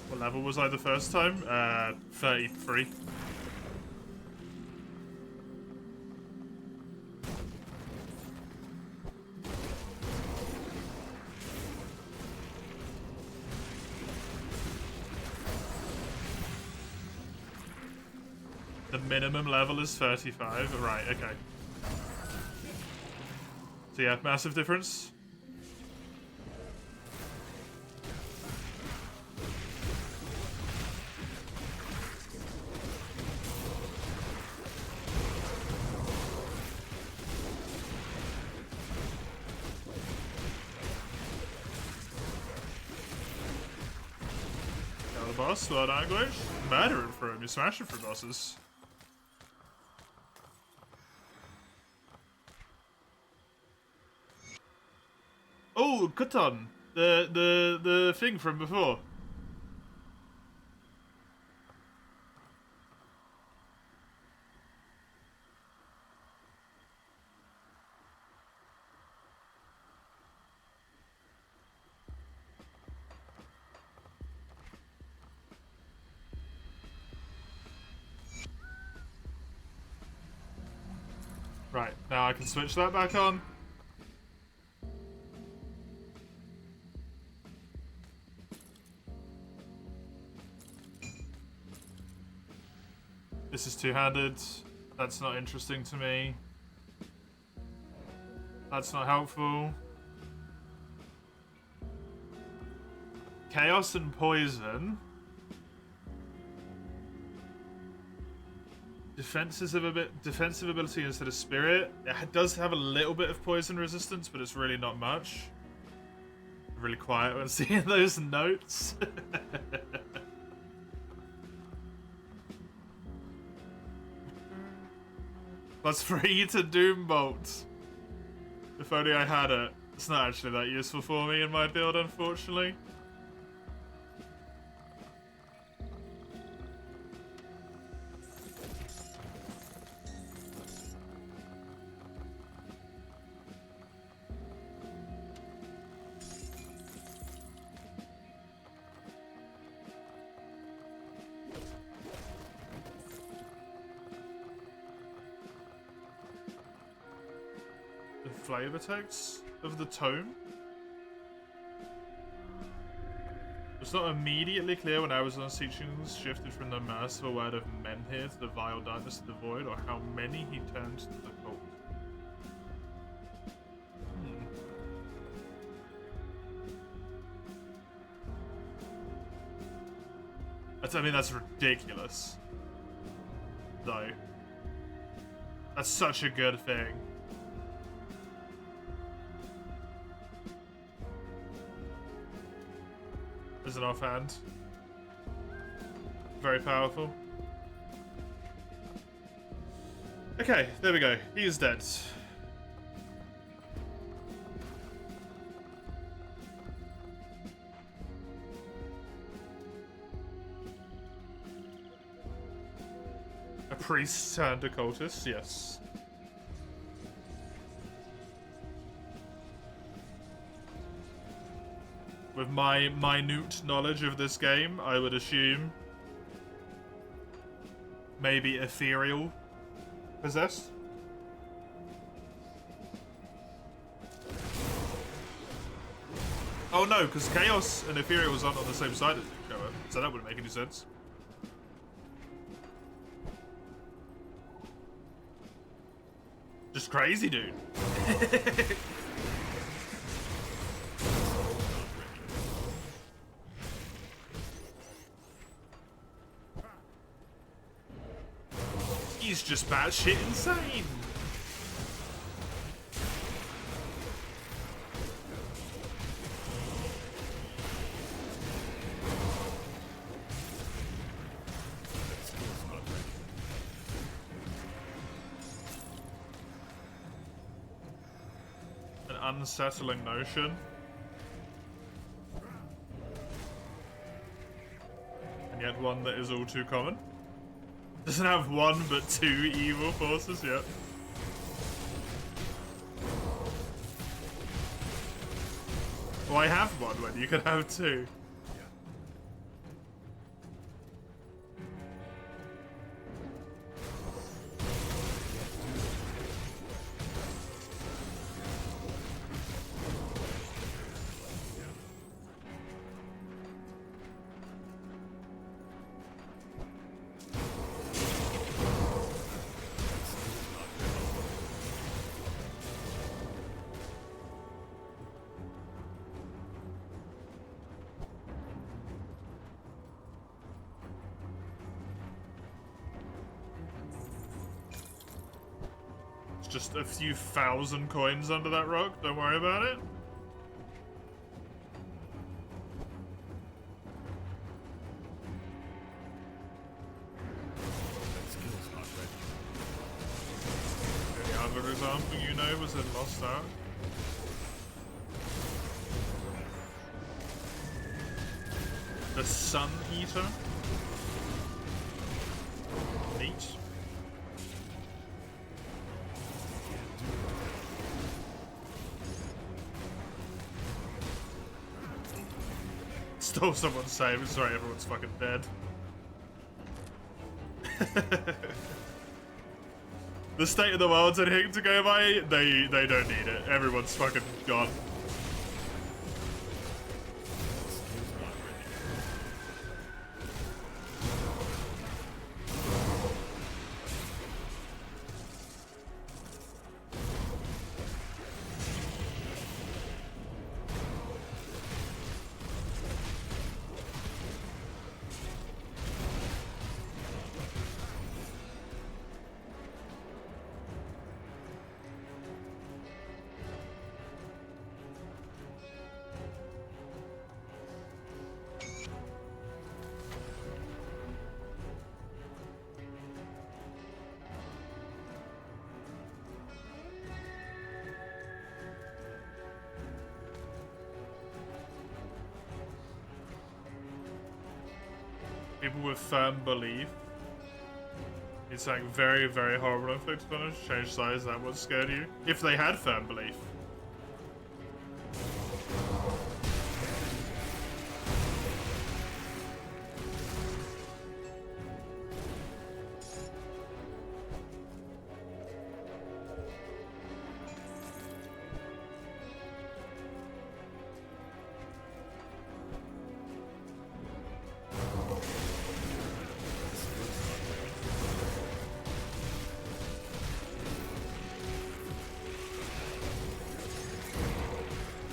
What level was I the first time? 33. The minimum level is 35. Right, okay. So yeah, massive difference. Kill the boss, slow down glitch. Murder him for him, you smash it for bosses. Oh, Kuton, the thing from before. Right, now I can switch that back on. This is two-handed. That's not interesting to me. That's not helpful. Chaos and poison. Defensive ability instead of spirit. It does have a little bit of poison resistance, but it's really not much. Really quiet when seeing those notes. Plus 3 to Doom Bolt. If only I had it. It's not actually that useful for me in my build, unfortunately. Flavor text of the tome? It's not immediately clear when Arizon's teachings shifted from the merciful word of men here to the vile darkness of the void, or how many he turned to the cult. I mean, that's ridiculous. Though. That's such a good thing. Is it offhand? Very powerful. Okay, there we go. He is dead. A priest turned occultist, yes. With my minute knowledge of this game, I would assume maybe ethereal possessed. Oh no, because Chaos and Ethereal was on the same side as each other, so that wouldn't make any sense. Just crazy, dude. He's just batshit insane. An unsettling notion. And yet one that is all too common. Doesn't have one but two evil forces yet. Why have one when you could have two? Just a few thousand coins under that rock, don't worry about it. The other example you know was in Lost Ark. The Sun Eater. Neat. Stole someone's save. Sorry, everyone's fucking dead. The state of the world's anything to go by. They don't need it. Everyone's fucking gone. People with firm belief. It's like very, very horrible inflicted damage. Change size, that would scare you. If they had firm belief.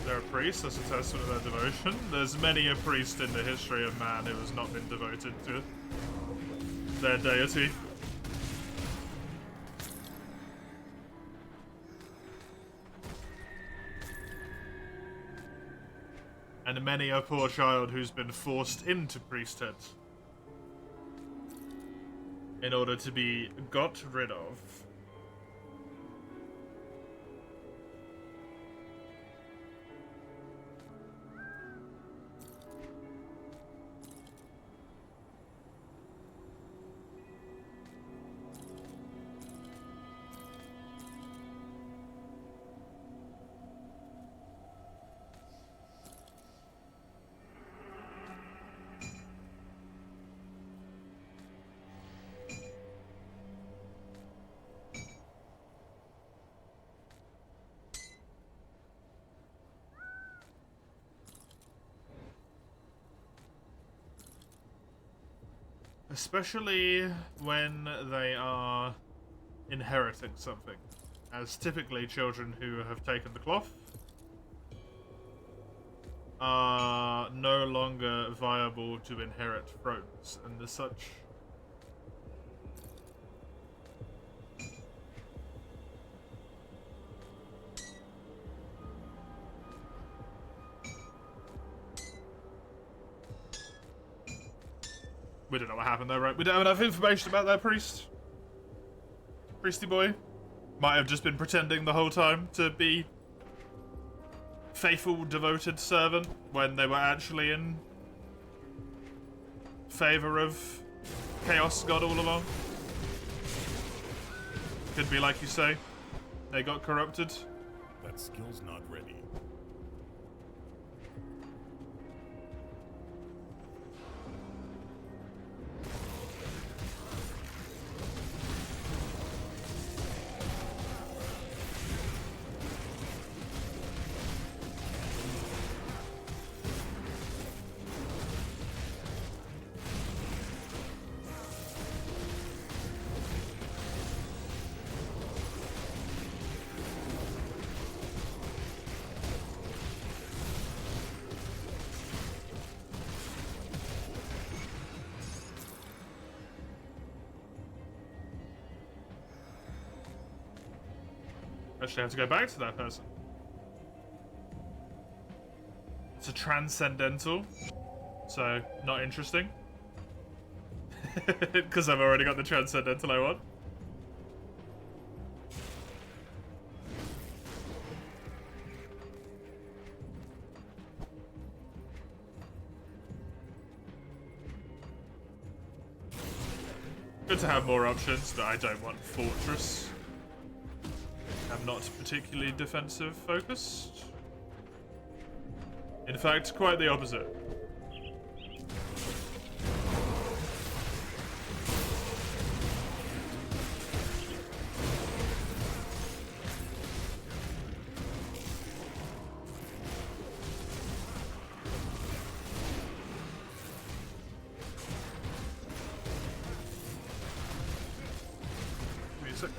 They're a priest, that's a testament to their devotion. There's many a priest in the history of man who has not been devoted to their deity. And many a poor child who's been forced into priesthood in order to be got rid of. Especially when they are inheriting something, as typically children who have taken the cloth are no longer viable to inherit thrones and as such. We don't know what happened there, right? We don't have enough information about that priest. Priesty boy. Might have just been pretending the whole time to be faithful, devoted servant when they were actually in favor of Chaos God all along. Could be like you say. They got corrupted. That skill's not ready. Actually, I have to go back to that person. It's a transcendental, so not interesting. Because I've already got the transcendental I want. Good to have more options, but I don't want Fortress. I'm not particularly defensive focused. In fact, quite the opposite. Give me a sec.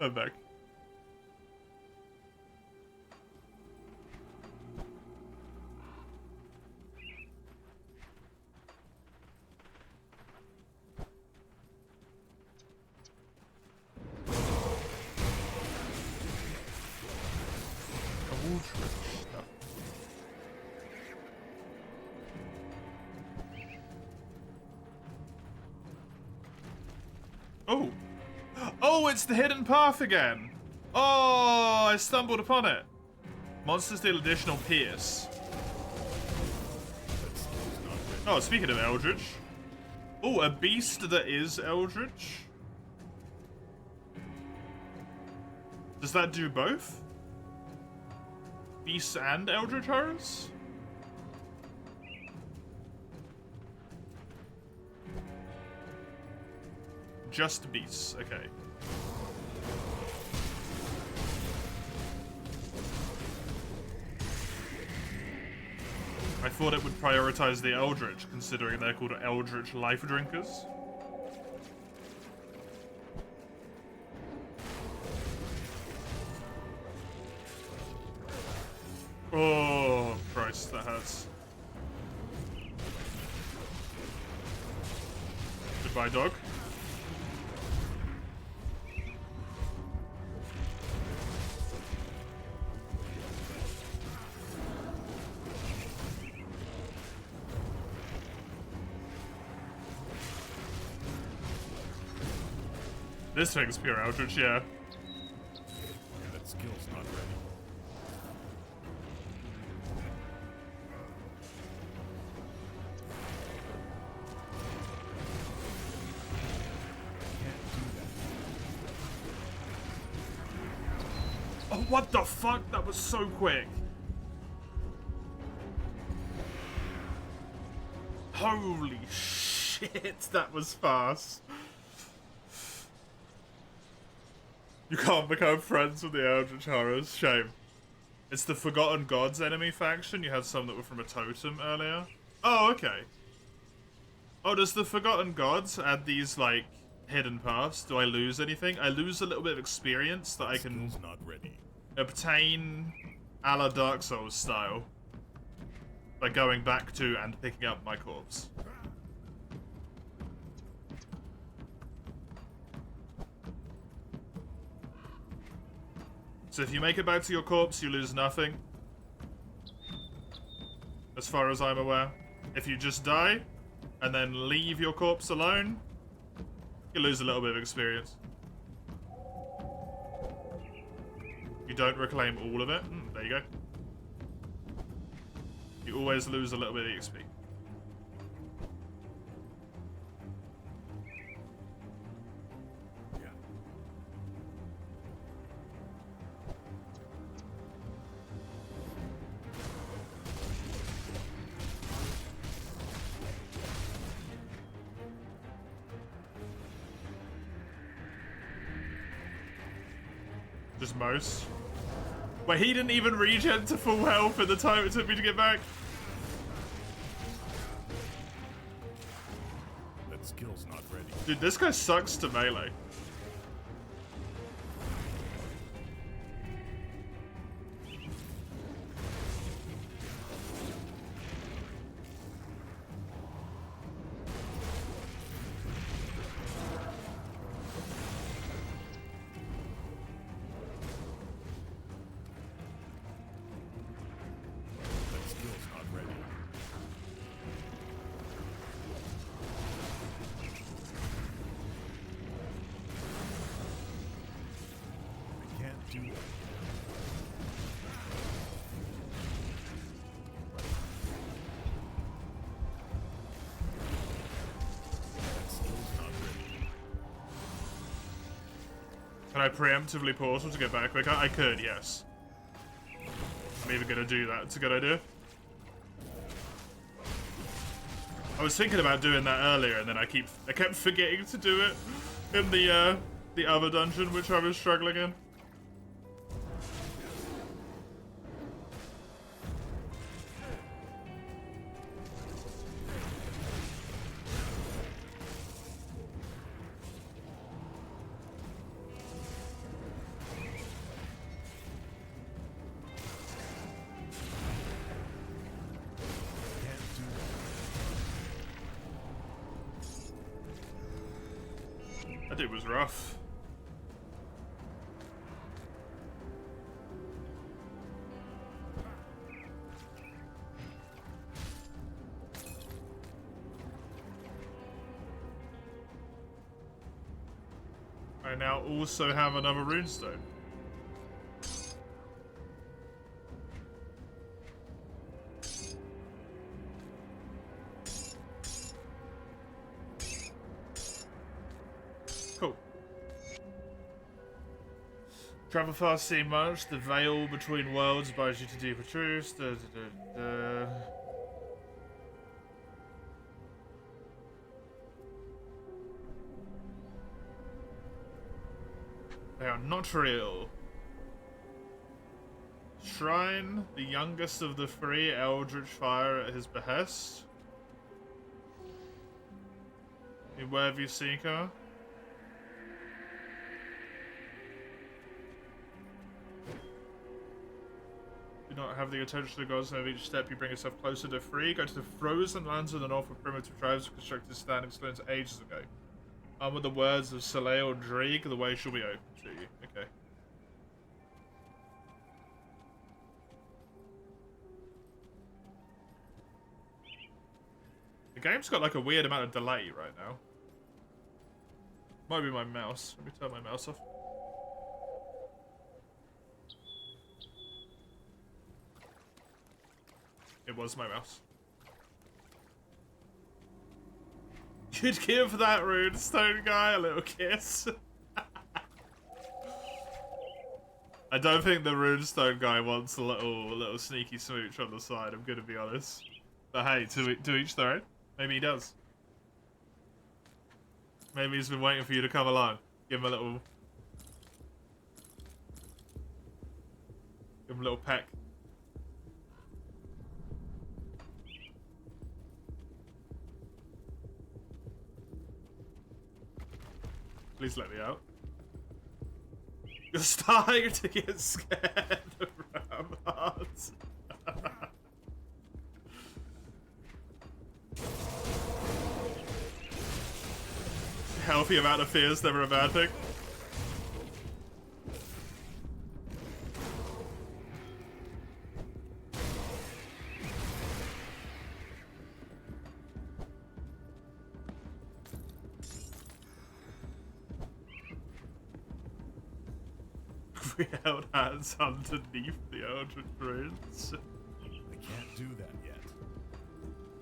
I'm back. Oh, it's the hidden path again. Oh, I stumbled upon it. Monsters deal additional pierce. That skill's not ready. Oh, speaking of Eldritch. Oh, a beast that is Eldritch. Does that do both? Beasts and Eldritch horrors? Just beasts, okay. I thought it would prioritize the Eldritch, considering they're called Eldritch Life Drinkers. Oh, Christ, that hurts. Goodbye, dog. This thing's pure Eldritch, yeah. That skill's not ready. Oh, what the fuck? That was so quick. Holy shit, that was fast. You can't become friends with the Eldritch Horrors. Shame. It's the Forgotten Gods enemy faction. You had some that were from a totem earlier. Oh, okay. Oh, does the Forgotten Gods add these, like, hidden paths? Do I lose anything? I lose a little bit of experience that I can Skill's not ready. obtain a la Dark Souls style by going back to and picking up my corpse. So if you make it back to your corpse, you lose nothing. As far as I'm aware. If you just die, and then leave your corpse alone, you lose a little bit of experience. You don't reclaim all of it. There you go. You always lose a little bit of XP. Yeah. Just most. Wait, he didn't even regen to full health in the time it took me to get back. That skill's not ready. Dude, this guy sucks to melee. That skill's not ready. I can't do that. That skill's not ready. Can I preemptively portal to get back quicker? I could, yes. I'm even gonna do that. It's a good idea. I was thinking about doing that earlier, and then I kept forgetting to do it in the other dungeon, which I was struggling in. Can't do that. That dude was rough. I I now also have another runestone. Cool. Travel fast, see much. The veil between worlds binds you to deeper truths. They are not real. Shrine, the youngest of the three, Eldritch Fire at his behest. Beware of you, Seeker. Do not have the attention of the gods, and with each step you bring yourself closer to free. Go to the frozen lands of the north where primitive tribes constructed standing stones ages ago. With the words of Soleil Drieg, the way shall be open to you. Okay. The game's got like a weird amount of delay right now. Might be my mouse. Let me turn my mouse off. It was my mouse. You'd give that runestone guy a little kiss. I don't think the runestone guy wants a little sneaky smooch on the side, I'm gonna be honest. But hey, to each their own. Maybe he does. Maybe he's been waiting for you to come along. Give him a little peck. Please let me out. You're starting to get scared of Ramhardt. Healthy amount of fears, never a bad thing. We held hands underneath the Eldritch Runes. I can't do that yet.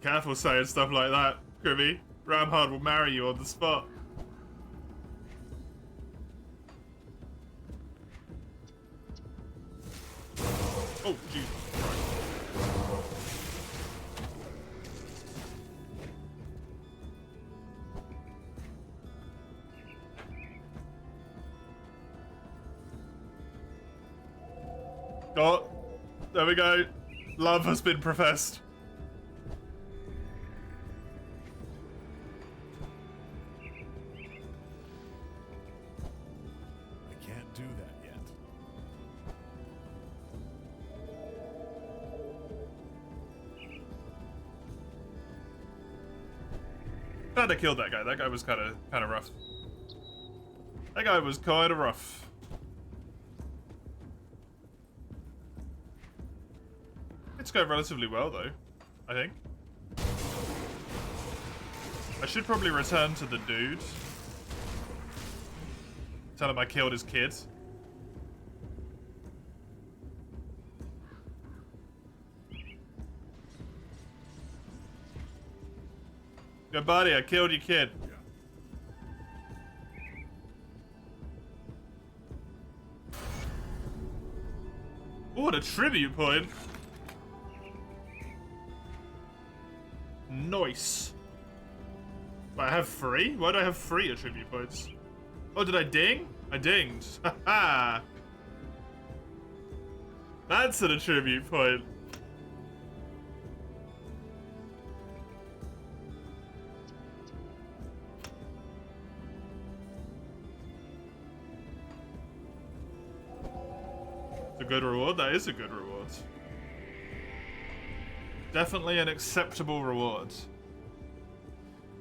Careful saying stuff like that, Grimmy. Ramhardt will marry you on the spot. Oh, Jesus Christ. Oh, there we go. Love has been professed. I can't do that yet. Glad I killed that guy. That guy was kind of rough. That guy was kind of rough. It's going relatively well, though, I think. I should probably return to the dude. Tell him I killed his kid. Yo, buddy, I killed your kid. Oh, what a tribute point. Nice. But I have 3? Why do I have 3 attribute points? Oh, did I ding? I dinged. Haha. That's an attribute point. It's a good reward. That is a good reward. Definitely an acceptable reward.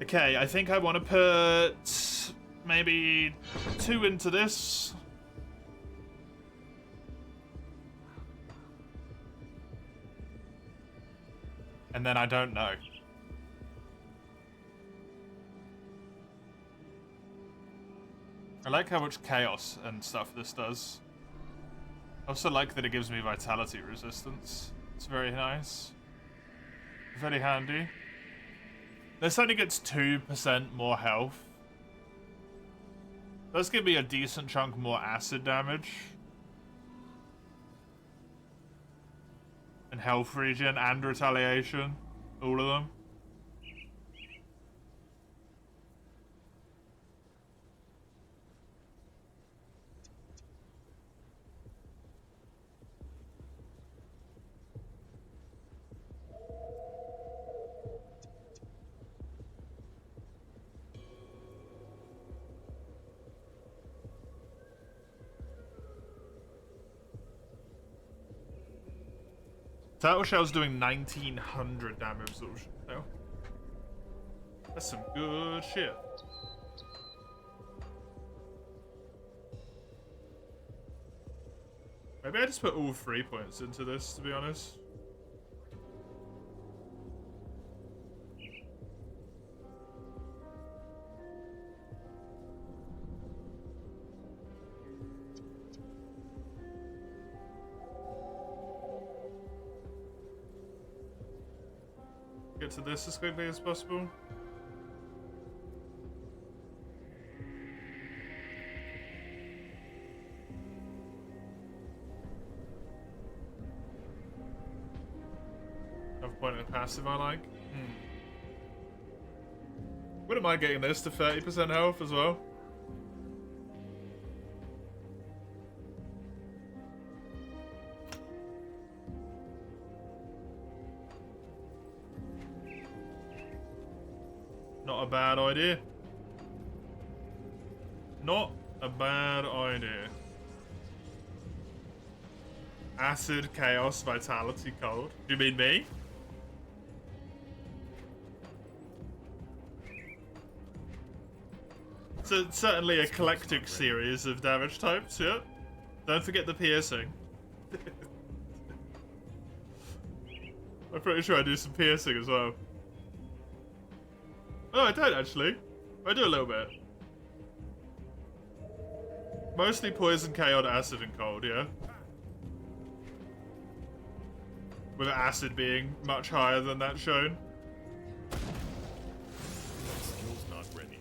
Okay, I think I want to put maybe 2 into this. And then I don't know. I like how much chaos and stuff this does. I also like that it gives me vitality resistance. It's very nice. Very handy. This only gets 2% more health. Does give me a decent chunk more acid damage. And health regen and retaliation. All of them. Turtle Shell's doing 1900 damage absorption now. That's some good shit. Maybe I just put all 3 points into this, to be honest. Get to this as quickly as possible. Another point in the passive I like. Wouldn't mind getting this to 30% health as well. Not a bad idea. Not a bad idea. Acid, chaos, vitality, cold. Do you mean me? So certainly a eclectic series of damage types, yeah. Don't forget the piercing. I'm pretty sure I do some piercing as well. Oh, I don't actually. I do a little bit. Mostly poison, chaos, acid, and cold, yeah? With acid being much higher than that shown. Skill's not ready.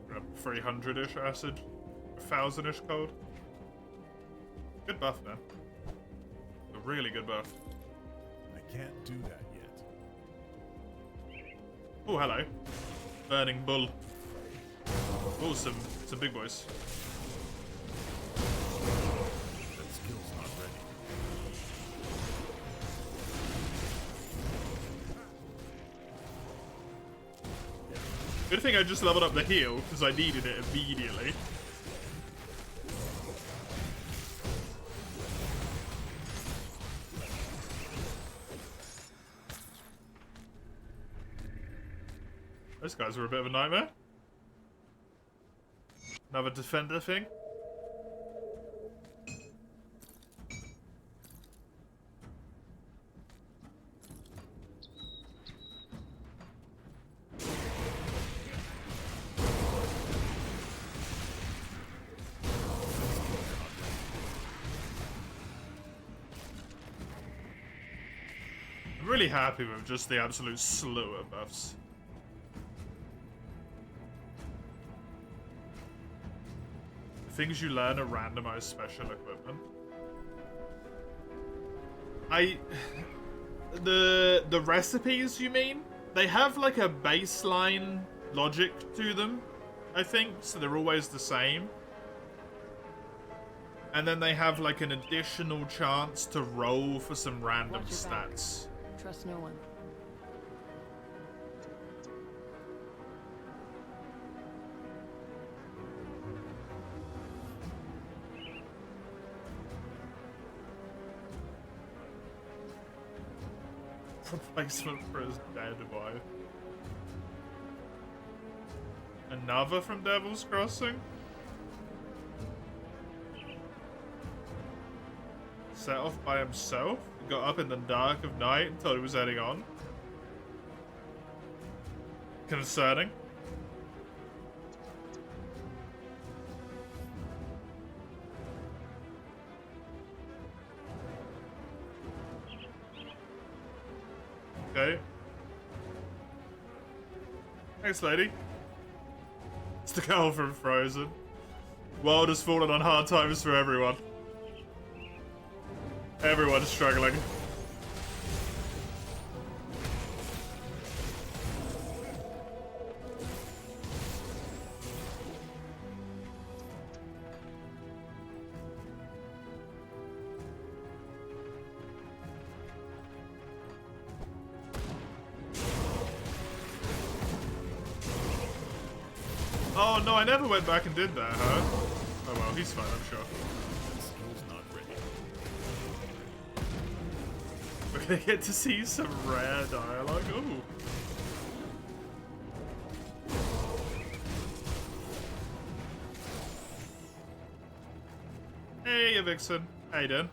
Grab 300-ish acid. 1,000-ish cold. Good buff, man. A really good buff. I can't do that yet. Oh, hello. Burning Bull. Oh, some big boys. That skill's not ready. Good thing I just leveled up the heal, because I needed it immediately. Those guys were a bit of a nightmare. Another defender thing. I'm really happy with just the absolute slew of buffs. Things you learn are randomized special equipment. The recipes, you mean? They have like a baseline logic to them, I think, so they're always the same. And then they have like an additional chance to roll for some random Watch your back. stats. Trust no one. Replacement for his dead wife. Another from Devil's Crossing? set off by himself? He got up in the dark of night and thought he was heading on? Concerning. Okay. Thanks, lady. It's the girl from Frozen. World has fallen on hard times for everyone. Everyone's struggling. Oh no, I never went back and did that, huh? Oh well, he's fine, I'm sure. That skill's not ready. We're gonna get to see some rare dialogue. Ooh. Hey, Vixen. How you doing?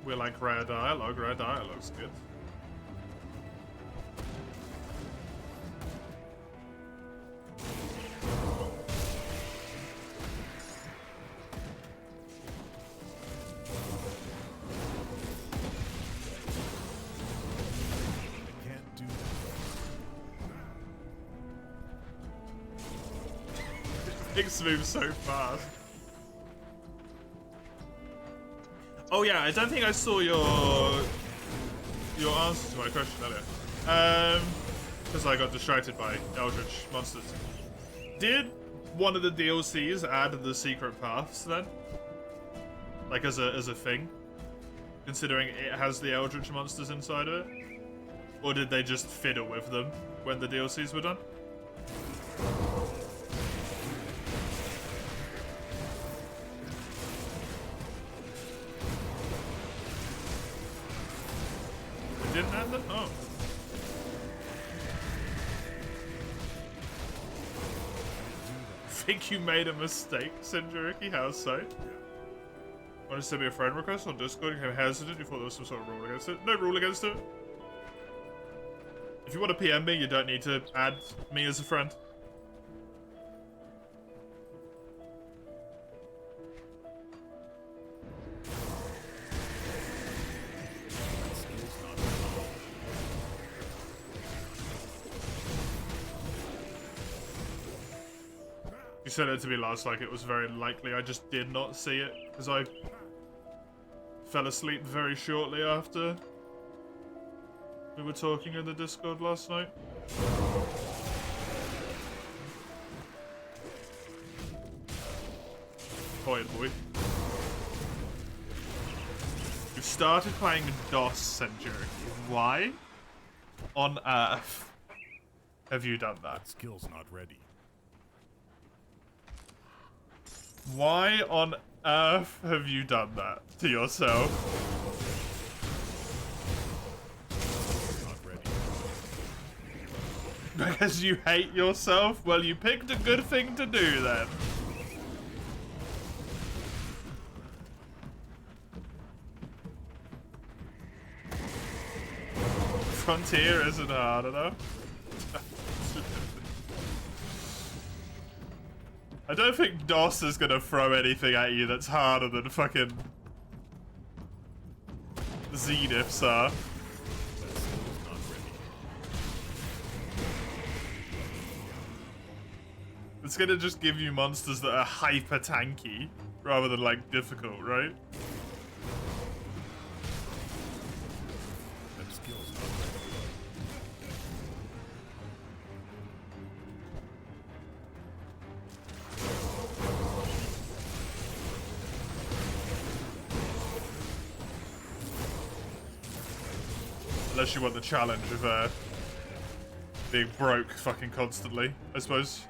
We like rare dialogue. Rare dialogue's good. I can't do that. Things move so fast. Oh yeah, I don't think I saw your answer to my question earlier. Because I got distracted by Eldritch monsters. Did one of the DLCs add the secret paths then? Like as a thing? Considering it has the Eldritch monsters inside of it? Or did they just fiddle with them when the DLCs were done? They didn't add them? Oh. Think you made a mistake, Senjuriki? How so? Want to send me a friend request on Discord? You became hesitant. You thought there was some sort of rule against it. No rule against it. If you want to PM me, you don't need to add me as a friend. That skill's not ready. You said it to me last like it was very likely. I just did not see it because I fell asleep very shortly after we were talking in the Discord last night. Boy, boy. You started playing DOS Century. Why on earth have you done that? That skill's not ready. Why on earth have you done that to yourself? Not ready. Because you hate yourself? Well, you picked a good thing to do then. Frontier isn't hard enough. I don't think DOS is gonna throw anything at you that's harder than fucking Zeniths are. That skill's not ready. It's gonna just give you monsters that are hyper tanky rather than like difficult, right? That skill's not ready. Unless you want the challenge of being broke fucking constantly, I suppose.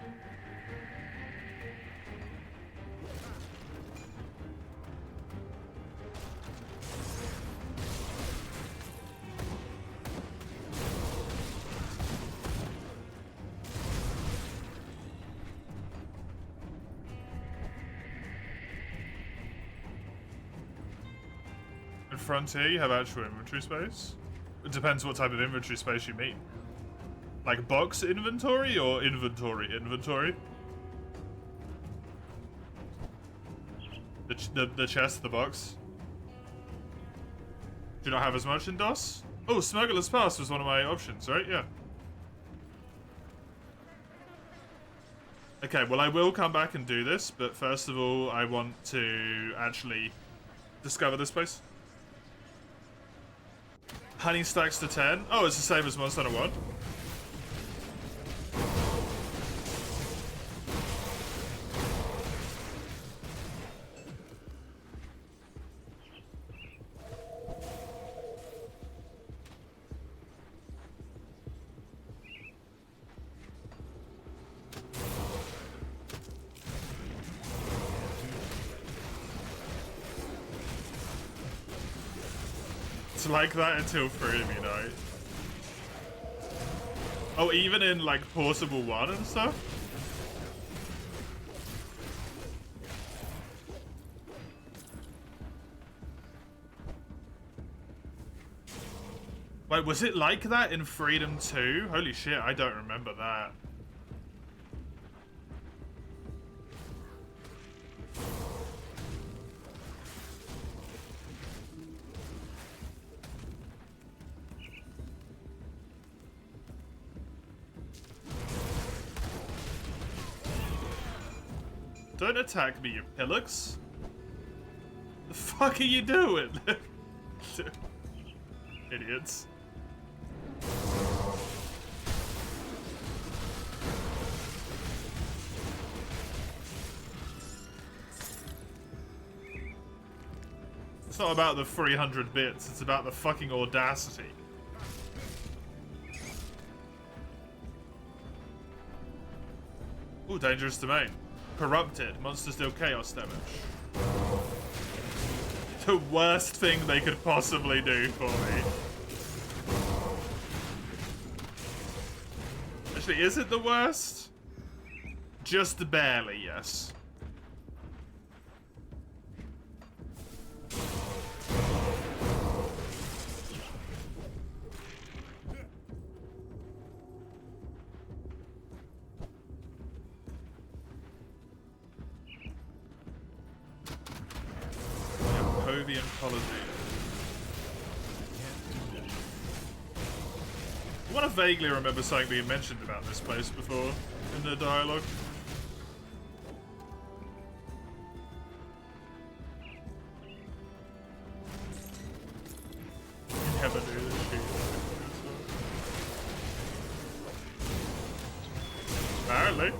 In Frontier, you have actual inventory space. It depends what type of inventory space you mean. Like box inventory or inventory? The chest, the box. Do you not have as much in DOS? Oh, Smuggler's Pass was one of my options, right? Yeah. Okay, well I will come back and do this, but first of all, I want to actually discover this place. Honey stacks to 10. Oh, it's the same as Monster Hunter 1. It's like that until Freedom Unite. Oh, even in like Portable 1 and stuff? Wait, was it like that in Freedom 2? Holy shit, I don't remember that. Don't attack me, you pillocks. The fuck are you doing? Idiots. It's not about the 300 bits, it's about the fucking audacity. Ooh, dangerous domain. Corrupted. Monsters deal chaos damage. The worst thing they could possibly do for me. Actually, is it the worst? Just barely, yes. I want to vaguely remember something being mentioned about this place before in the dialogue. Never knew this shit. Apparently.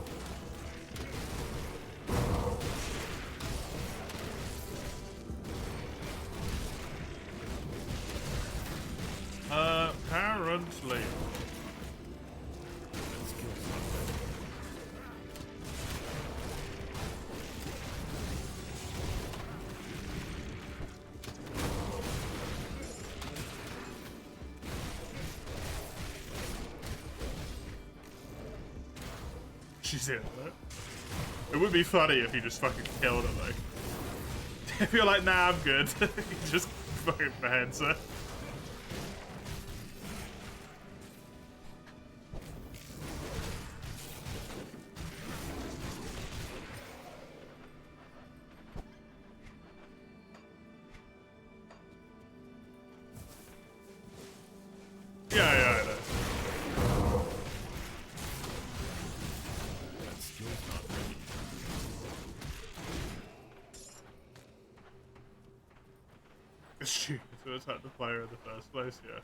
Apparently. She's in it. It would be funny if you just fucking killed her, though. If you're like, nah, I'm good. You just fucking beheads her. Yeah, I know. That skill's not ready. It's stupid to attack the player in the first place, yeah.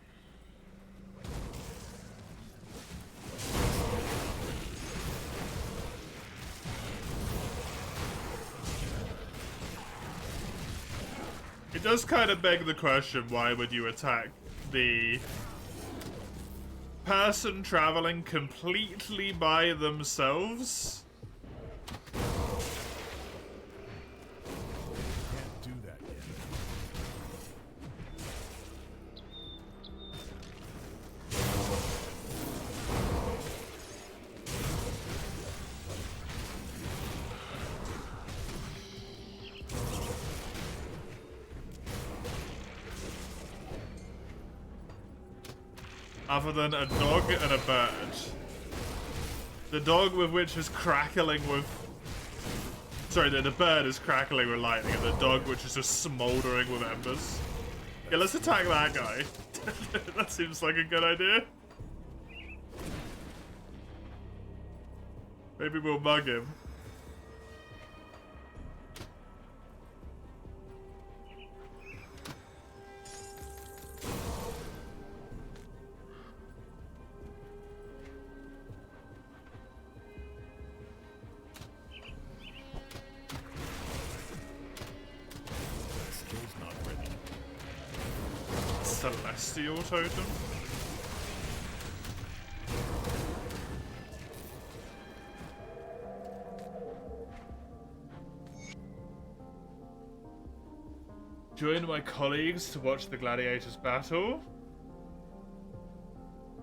It does kind of beg the question, why would you attack the person traveling completely by themselves? Can't do that yet. other than a dog and a bird. The dog with which is crackling with... Sorry, the bird is crackling with lightning, and the dog which is just smoldering with embers. Yeah, let's attack that guy. That seems like a good idea. Maybe we'll mug him. Skill's not ready. Celestial totem. Join my colleagues to watch the gladiators battle.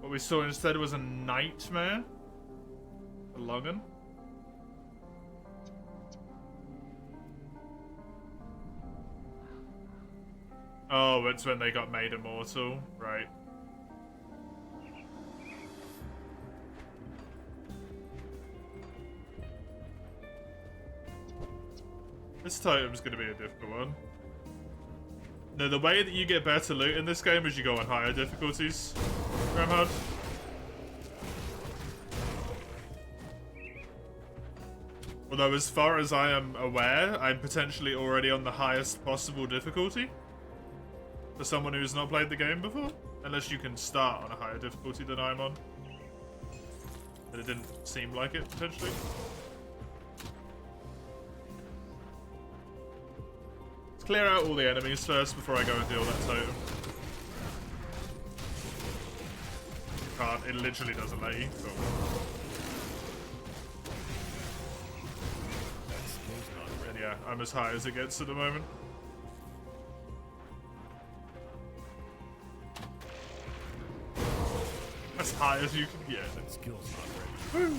What we saw instead was a nightmare. A Lungan. Oh, it's when they got made immortal, right? This totem's gonna be a difficult one. No, the way that you get better loot in this game is you go on higher difficulties, Gramhard. Although, as far as I am aware, I'm potentially already on the highest possible difficulty for someone who's not played the game before. Unless you can start on a higher difficulty than I'm on. But it didn't seem like it, potentially. Let's clear out all the enemies first before I go and deal that totem. Can't, it literally doesn't let you. Cool. And yeah, I'm as high as it gets at the moment. As high as you can get. That skill's not ready. Woo.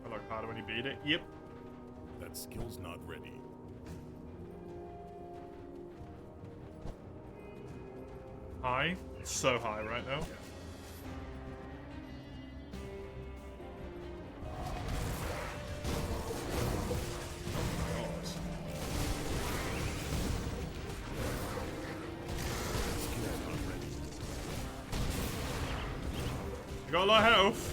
I like harder when you beat it. Yep. That skill's not ready. High. It's so high right now. You got a lot of health.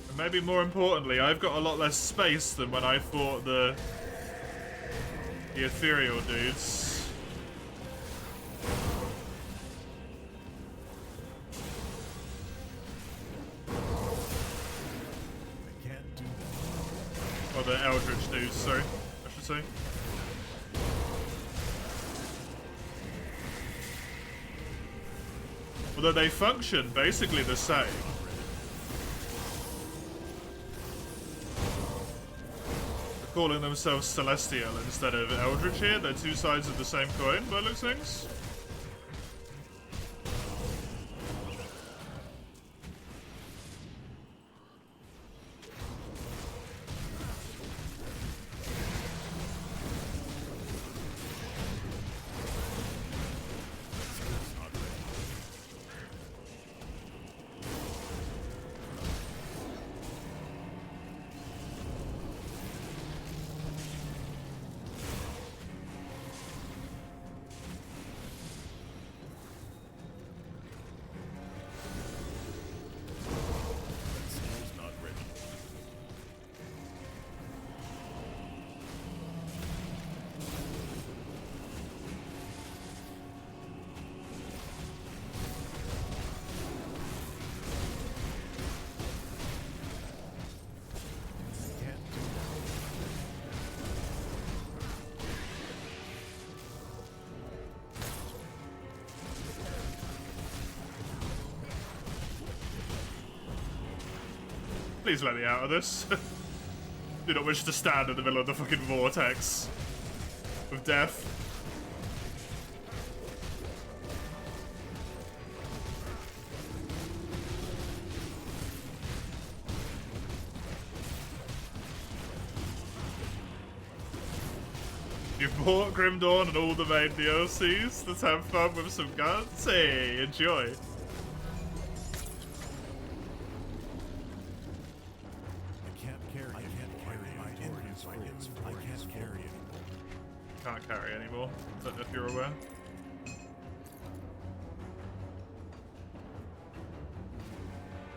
And maybe more importantly, I've got a lot less space than when I fought the ethereal dudes. I can't do that. Or the eldritch dudes, sorry, I should say. Although they function basically the same. They're calling themselves Celestial instead of Eldritch here. They're two sides of the same coin by looks of things. Please let me out of this. Do not wish to stand in the middle of the fucking vortex of death. You've bought Grim Dawn and all the main DLCs. Let's have fun with some guns. Hey, enjoy. I can't carry my inventory is full. I can't carry anymore. Can't carry anymore. Don't know if you're aware.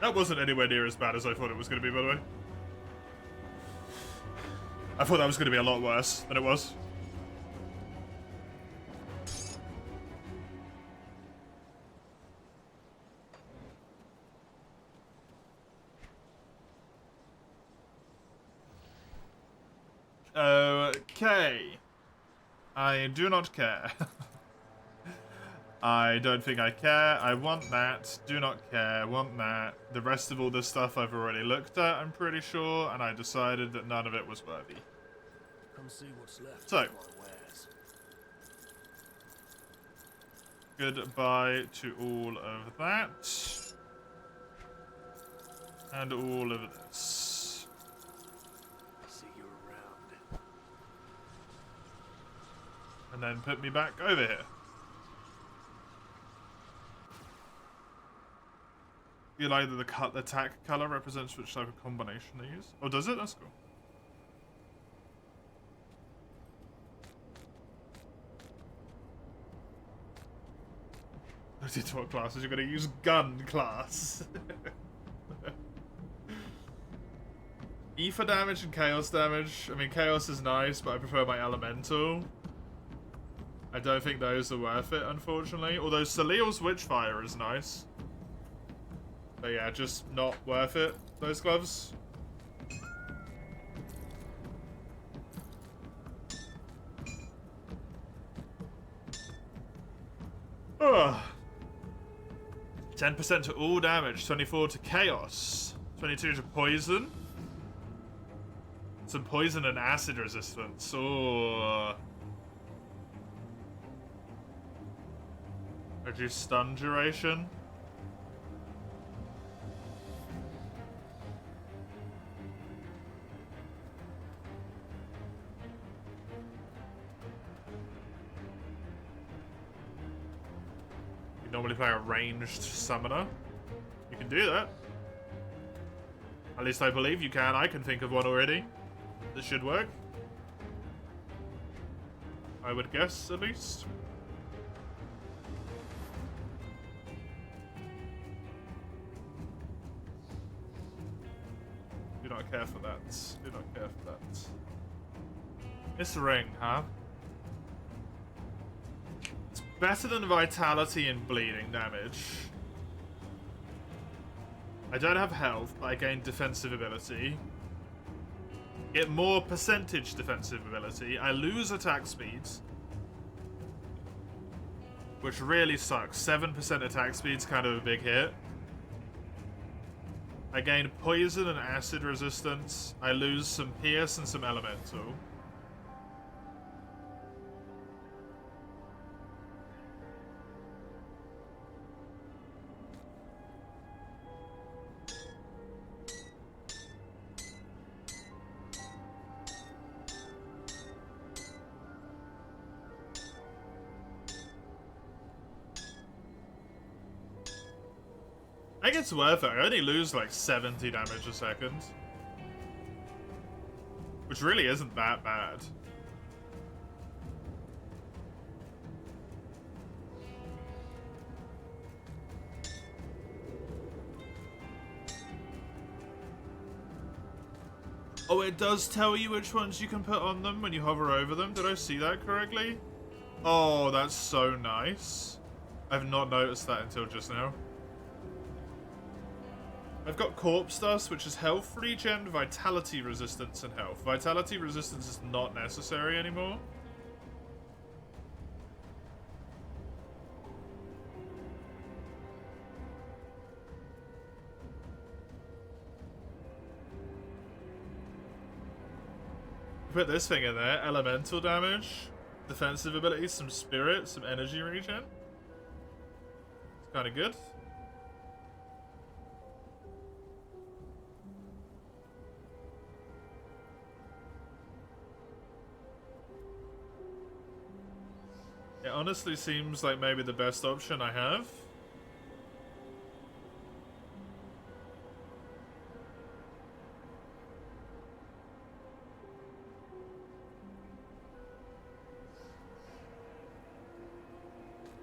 That wasn't anywhere near as bad as I thought it was going to be, by the way. I thought that was going to be a lot worse than it was. Okay. I do not care. I don't think I care. I want that. Do not care. Want that. The rest of all this stuff I've already looked at, I'm pretty sure, and I decided that none of it was worthy. Come see what's left So. of my wares. Goodbye to all of that. And all of this. See you around. And then put me back over here. You like that the attack color represents which type of combination they use? Oh, does it? That's cool. I did what classes you're going to use? Gun class. Ether damage and chaos damage. I mean, chaos is nice, but I prefer my elemental. I don't think those are worth it, unfortunately. Although Salil's Witchfire is nice. But yeah, just not worth it, those gloves. Ugh. 10% to all damage, 24 to chaos, 22 to poison. Some poison and acid resistance. Oh. Reduce stun duration. You normally play a ranged summoner. You can do that. At least I believe you can. I can think of one already. This should work. I would guess, at least. Do not care for that. Do not care for that. This ring, huh? It's better than vitality and bleeding damage. I don't have health, but I gain defensive ability. Get more percentage defensive ability. I lose attack speeds, which really sucks. 7% attack speed's kind of a big hit. I gain poison and acid resistance. I lose some pierce and some elemental. I think it's worth it. I only lose like 70 damage a second. Which really isn't that bad. Oh, it does tell you which ones you can put on them when you hover over them. Did I see that correctly? Oh, that's so nice. I've not noticed that until just now. I've got Corpse Dust, which is health regen, vitality resistance, and health. Vitality resistance is not necessary anymore. Put this thing in there. Elemental damage, defensive abilities, some spirit, some energy regen. It's kind of good. It honestly seems like maybe the best option I have.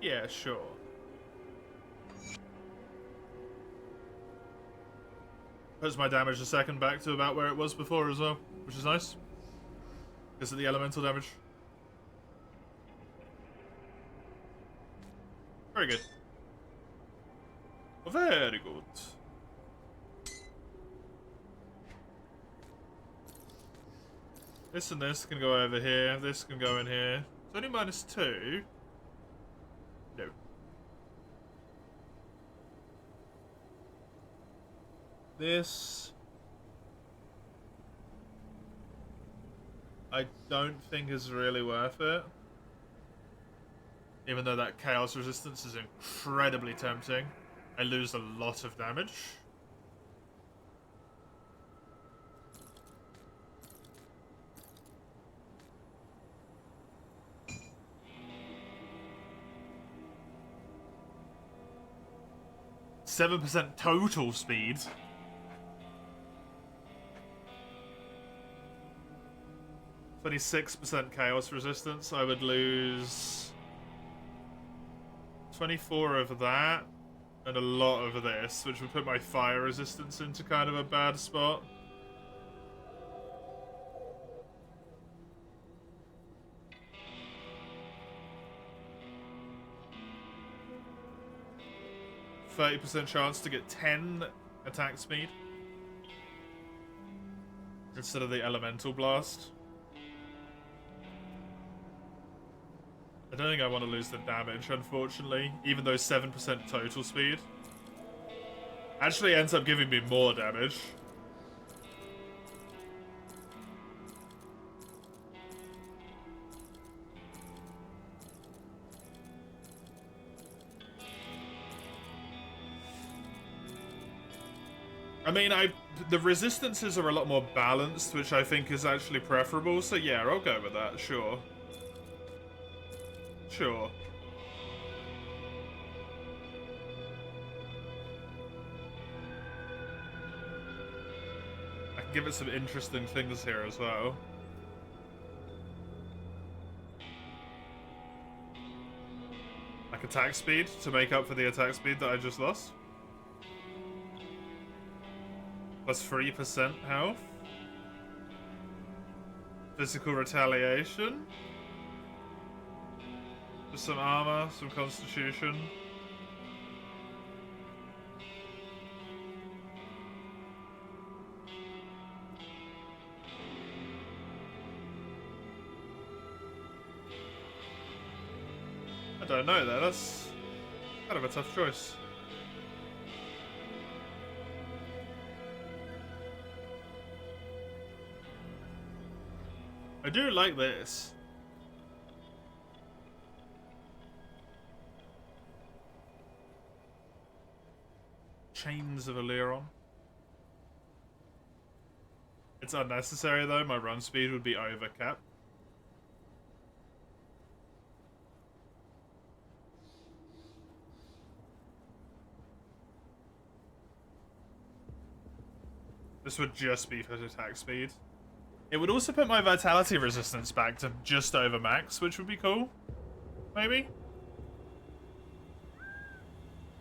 Yeah, sure. Puts my damage a second back to about where it was before as well, which is nice. Because of the elemental damage. Very good. Very good. This and this can go over here. This can go in here. It's only -2. No. This... I don't think is really worth it. Even though that chaos resistance is incredibly tempting. I lose a lot of damage. %7 total speed. %26 chaos resistance. I would lose 24 of that and a lot of this, which would put my fire resistance into kind of a bad spot. %30 chance to get 10 attack speed instead of the elemental blast. I don't think I want to lose the damage, unfortunately, even though 7% total speed actually ends up giving me more damage. I mean, the resistances are a lot more balanced, which I think is actually preferable, so yeah, I'll go with that, sure. Sure. I can give it some interesting things here as well. Like attack speed to make up for the attack speed that I just lost. Plus 3% health. Physical retaliation. Just some armor, some constitution. I don't know though, that's kind of a tough choice. I do like this. Chains of Aleiron. It's unnecessary though, my run speed would be over cap. This would just be for attack speed. It would also put my vitality resistance back to just over max, which would be cool. Maybe?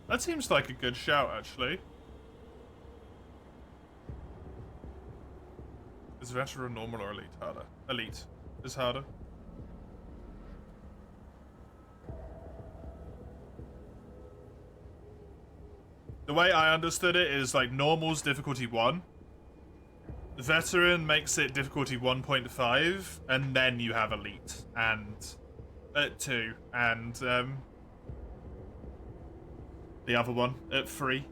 That seems like a good shout, actually. Is veteran normal or elite harder? Elite is harder. The way I understood it is like normal's difficulty 1. Veteran makes it difficulty 1.5, and then you have elite and 2, and the other one at 3.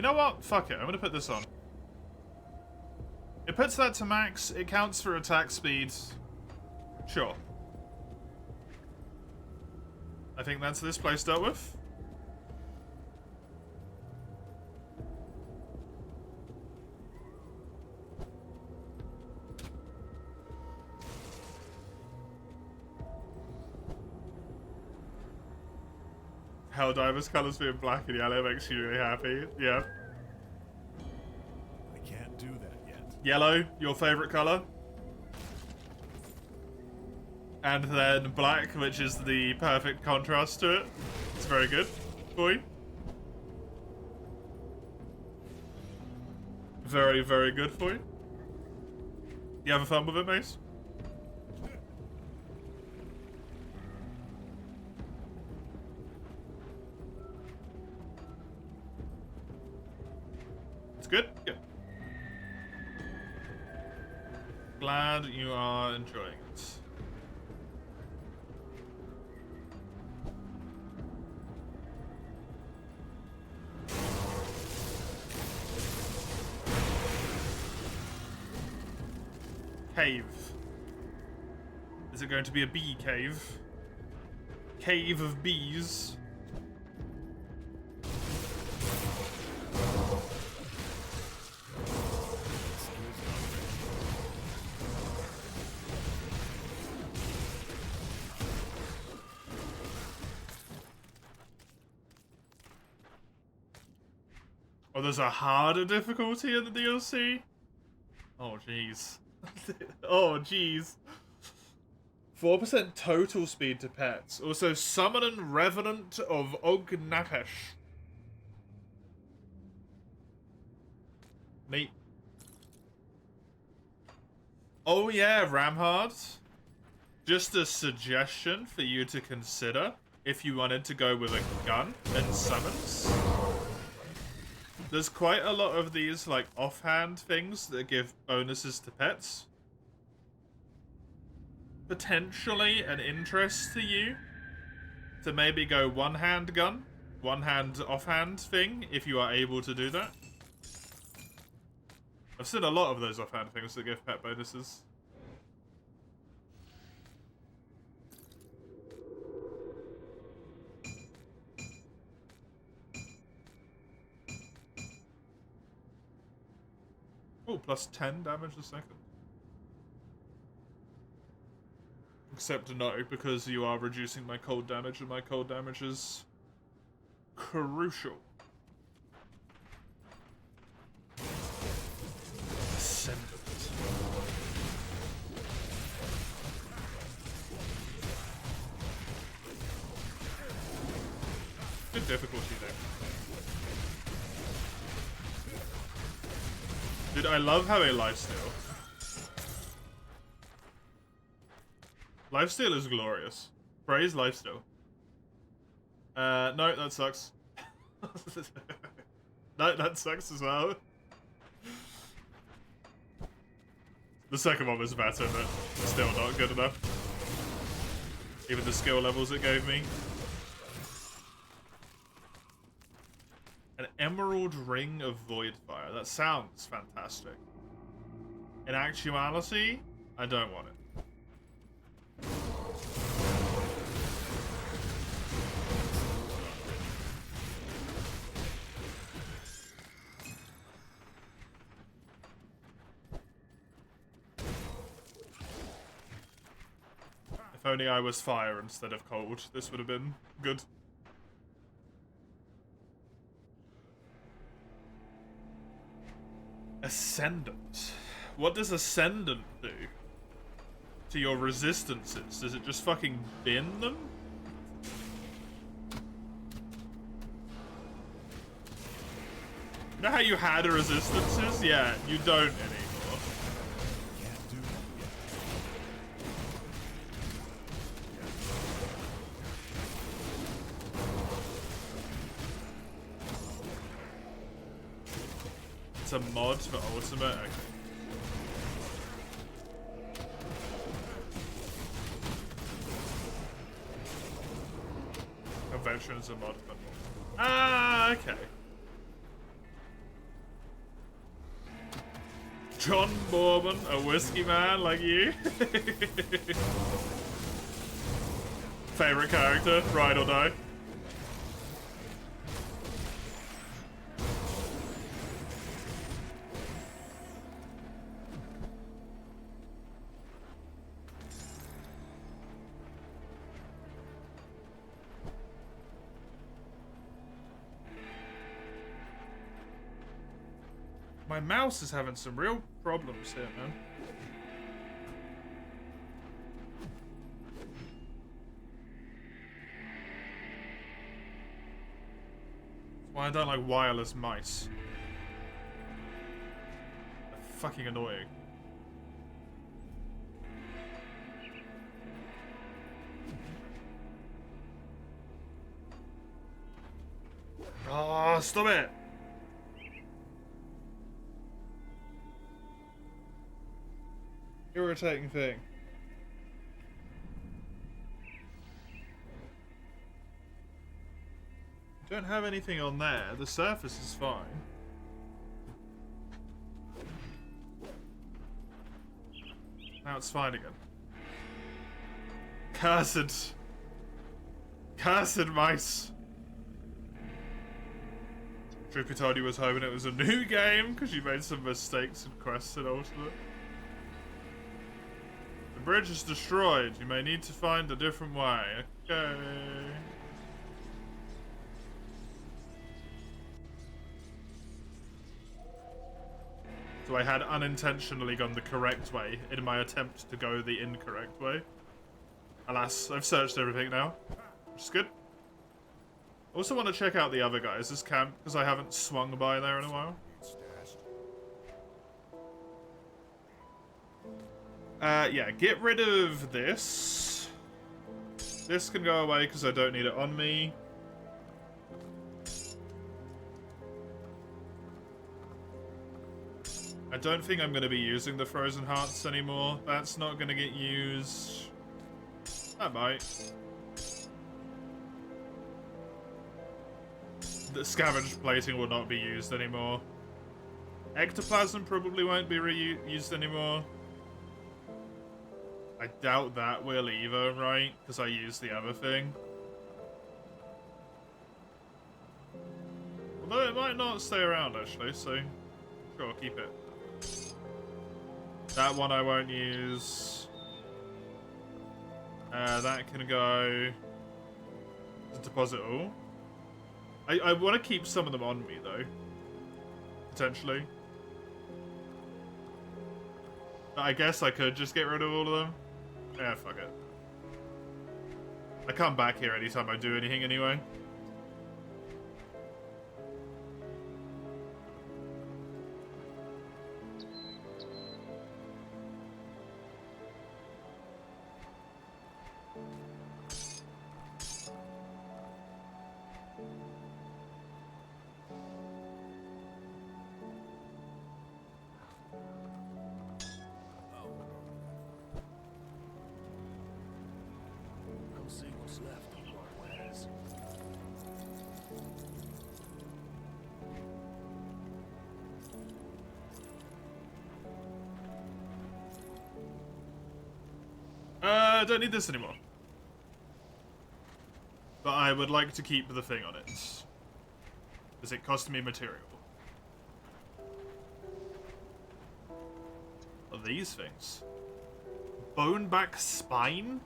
You know what? Fuck it. I'm gonna put this on. It puts that to max. It counts for attack speed. Sure. I think that's this play start with. Helldiver's colors being black and yellow makes you really happy. Yeah. I can't do that yet. Yellow, your favorite color. And then black, which is the perfect contrast to it. It's very good for you. Very, very good for you. You having fun with it, Mace? It's good? Good. Glad you are enjoying it. Cave. Is it going to be a bee cave? Cave of bees. Oh, there's a harder difficulty in the DLC? Oh, jeez. Oh, jeez. 4% total speed to pets. Also, Summon and Revenant of Ognapesh. Neat. Oh yeah, Ramhard. Just a suggestion for you to consider if you wanted to go with a gun and summons. There's quite a lot of these, like, offhand things that give bonuses to pets. Potentially an interest to you to maybe go one-hand gun, one-hand offhand thing, if you are able to do that. I've seen a lot of those offhand things that give pet bonuses. Oh, plus 10 damage a second. Except no, because you are reducing my cold damage, and my cold damage is crucial. Ascendant. Good difficulty there. Dude, I love having lifesteal. Lifesteal is glorious. Praise lifesteal. No, that sucks. No, that sucks as well. The second one was better, but still not good enough. Even the skill levels it gave me. An Emerald Ring of Voidfire. That sounds fantastic. In actuality, I don't want it. If only I was fire instead of cold, this would have been good. Ascendant. What does Ascendant do to your resistances? Does it just fucking bin them? You know how you had a resistances? Yeah, you don't anymore. Can't do that yet. It's a mod for Ultimate. Okay. Convention is a mod for. Ah, okay. John Bourbon, a whiskey man like you. Favorite character, ride or die. My mouse is having some real problems here, man. That's why I don't like wireless mice. They're fucking annoying. Oh, stop it! Irritating thing. Don't have anything on there. The surface is fine. Now it's fine again. Cursed. Cursed mice. Droopy told you was hoping it was a new game because you made some mistakes in quests and Ultimate. The bridge is destroyed. You may need to find a different way. Okay. So I had unintentionally gone the correct way in my attempt to go the incorrect way. Alas, I've searched everything now, which is good. Also want to check out the other guys' camp because I haven't swung by there in a while. Yeah, get rid of this. This can go away because I don't need it on me. I don't think I'm going to be using the Frozen Hearts anymore. That's not going to get used. That might. The scavenged plating will not be used anymore. Ectoplasm probably won't be used anymore. I doubt that will either, right? Because I used the other thing. Although it might not stay around actually, so sure, keep it. That one I won't use. That can go to deposit all. I want to keep some of them on me though. Potentially. I guess I could just get rid of all of them. Yeah, fuck it. I come back here anytime I do anything anyway. Come see what's left of my wares. I don't need this anymore. But I would like to keep the thing on it. Because it cost me material. What are these things? Boneback spine?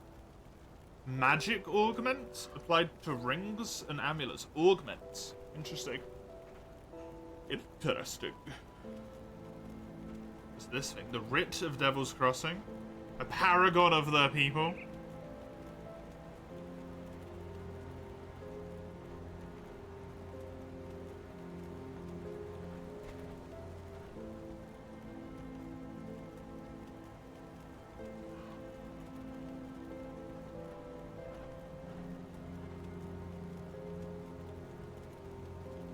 Magic augment? Applied to rings and amulets. Augment. Interesting. Interesting. What's this thing? The Writ of Devil's Crossing? A paragon of the people?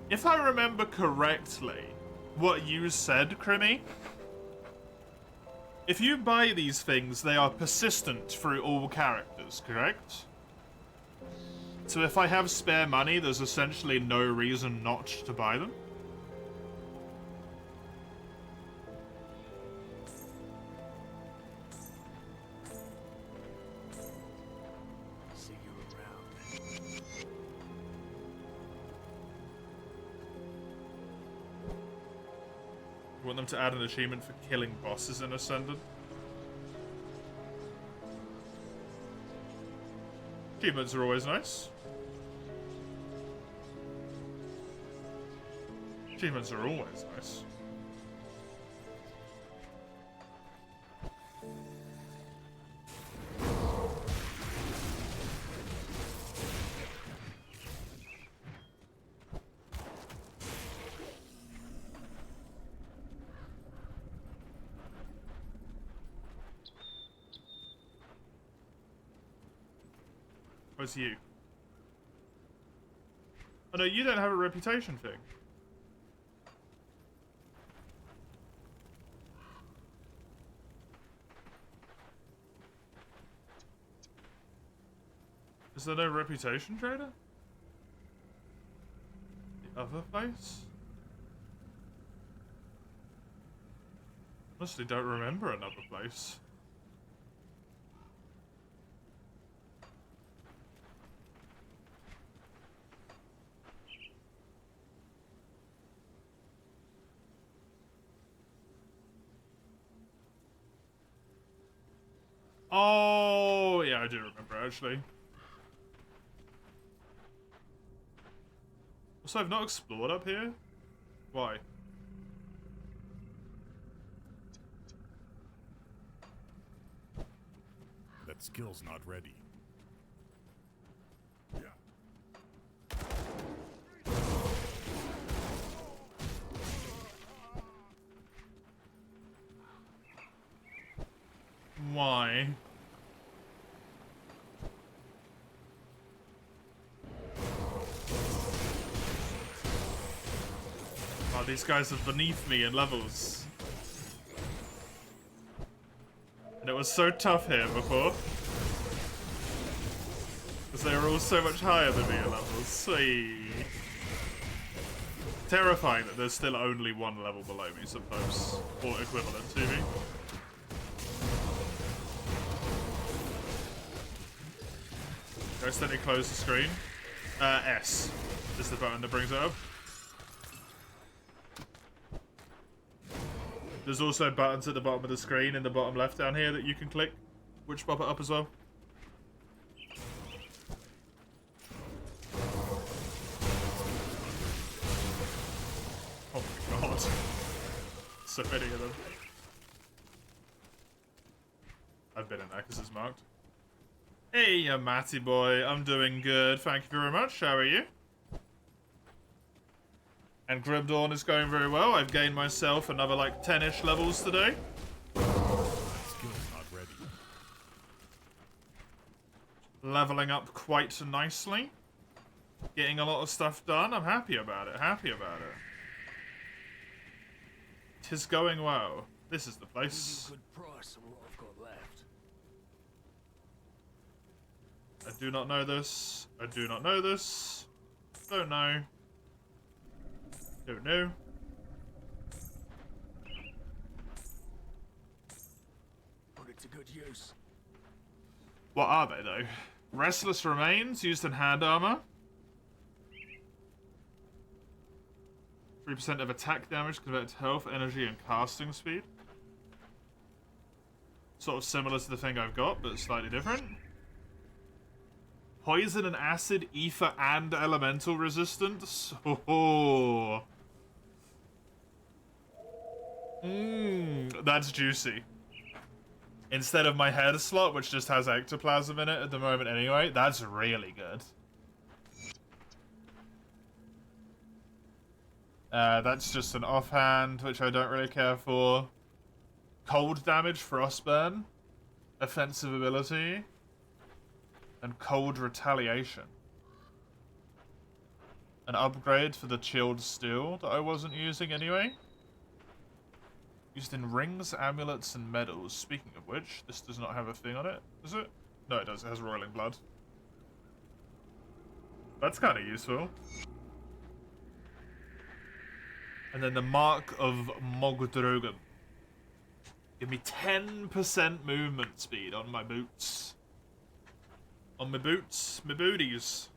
If I remember correctly, what you said, Crimmy, if you buy these things, they are persistent through all characters, correct? So if I have spare money, there's essentially no reason not to buy them. want them to add an achievement for killing bosses in Ascendant. Achievements are always nice. Achievements are always nice. Where's you? Oh no, you don't have a reputation thing. Is there no reputation trader? The other place? Honestly, don't remember another place. Oh, yeah, I do remember, actually. Also, I've not explored up here. Why? That skill's not ready. Why? Oh, these guys are beneath me in levels. And it was so tough here before. Because they were all so much higher than me in levels. Sweet. Terrifying that there's still only one level below me sometimes. Or equivalent to me. Do I accidentally close the screen? S is the button that brings it up. There's also buttons at the bottom of the screen in the bottom left down here that you can click, which pop it up as well. Oh my god. So many of them. I've been in there because it's marked. Hey, Matty boy, I'm doing good. Thank you very much. How are you? And Grim Dawn is going very well. I've gained myself another like 10-ish levels today. That skill's not ready. Leveling up quite nicely. Getting a lot of stuff done. I'm happy about it. Happy about it. 'Tis going well. This is the place. Good price on what I've got left. I do not know this. I do not know this. Don't know. Don't know. Put it to good use. What are they, though? Restless Remains, used in hand armor. 3% of attack damage converted to health, energy, and casting speed. Sort of similar to the thing I've got, but slightly different. Poison and acid, ether, and elemental resistance. Oh. That's juicy. Instead of my head slot, which just has ectoplasm in it at the moment anyway, that's really good. That's just an offhand, which I don't really care for. Cold damage, frostburn, offensive ability, and cold retaliation. An upgrade for the chilled steel that I wasn't using anyway. Used in rings, amulets, and medals. Speaking of which, this does not have a thing on it, does it? No, it does. It has roiling blood. That's kind of useful. And then the Mark of Mogdrogen. Give me 10% movement speed on my boots. On my boots, my booties.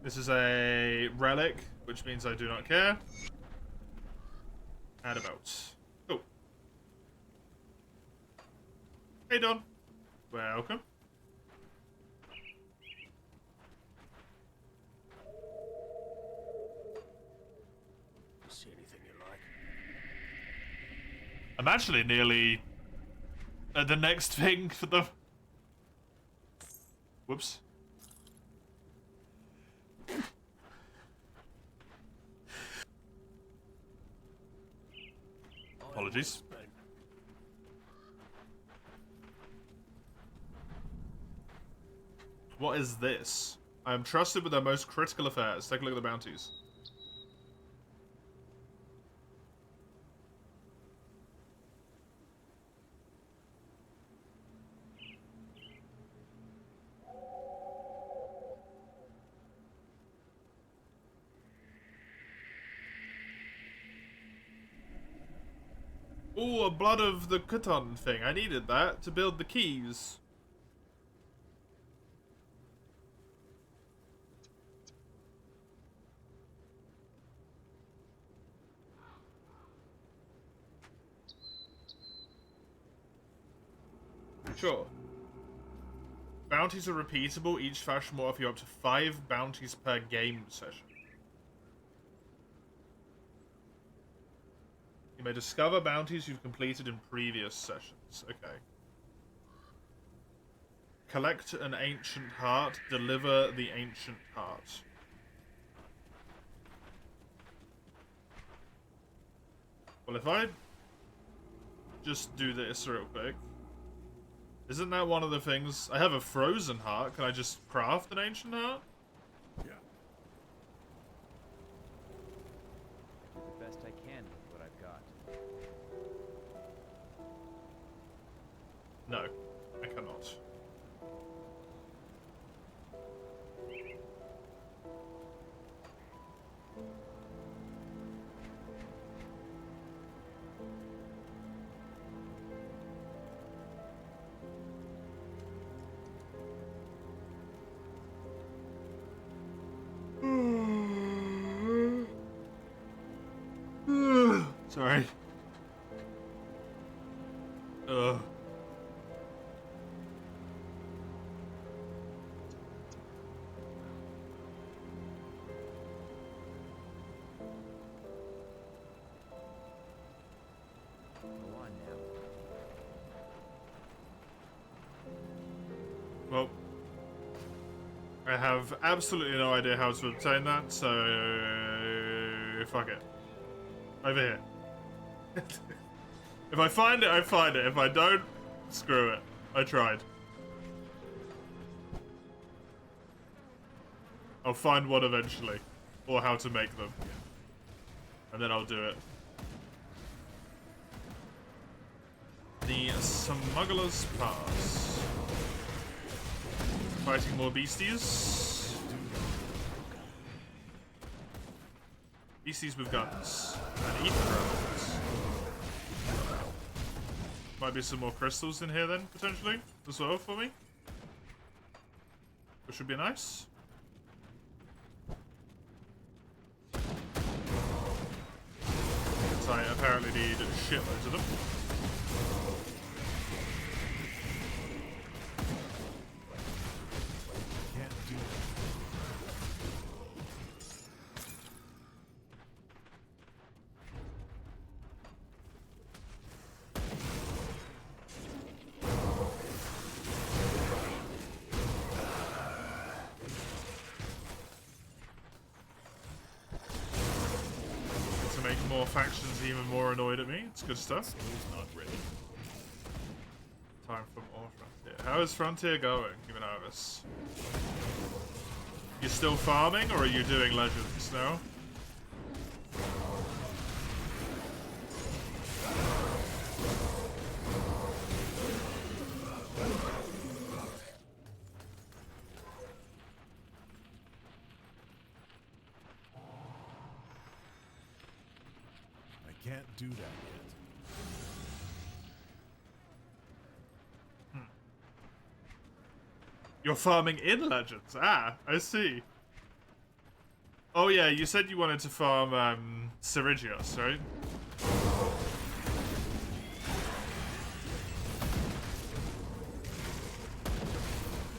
This is a relic, which means I do not care. And a boat. Cool. Hey, Don. Welcome. See anything you like? I'm actually nearly at the next thing for the... Whoops. Apologies. What is this? I am trusted with their most critical affairs. Take a look at the bounties. Ooh, a blood of the Kuton thing. I needed that to build the keys. Sure. Bounties are repeatable. Each faction will offer you up to 5 bounties per game session. You may discover bounties you've completed in previous sessions. Okay. Collect an ancient heart. Deliver the ancient heart. Well, if I just do this real quick. Isn't that one of the things? I have a frozen heart. Can I just craft an ancient heart? Yeah. Do the best I can with what I've got. No, I cannot. Sorry. Ugh. Go on now. Well, I have absolutely no idea how to obtain that, so fuck it. Over here. If I find it, I find it. If I don't, screw it. I tried. I'll find one eventually. Or how to make them. And then I'll do it. The Smuggler's Pass. Fighting more beasties. Beasties with guns. And ether drones. Might be some more crystals in here then, potentially, as well for me. Which would be nice. Because I apparently need shitloads of them. Can't do that. To make more factions even more annoyed at me. It's good stuff. Skill's not ready. Time for more Frontier. How is Frontier going, even Arvis? You still farming, or are you doing Legends now? I can't do that yet. You're farming in Legends. Ah, I see. Oh yeah, you said you wanted to farm Ceridios, right?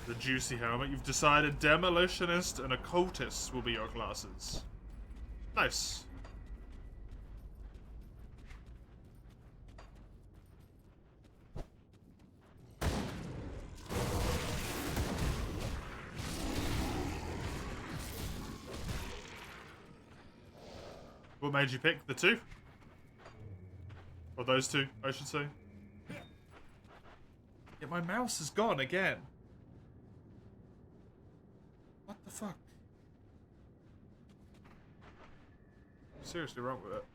The juicy helmet. You've decided Demolitionist and Occultist will be your classes. Nice. What made you pick the two? Or those two, I should say. Yeah, my mouse is gone again. What the fuck? Seriously wrong with it.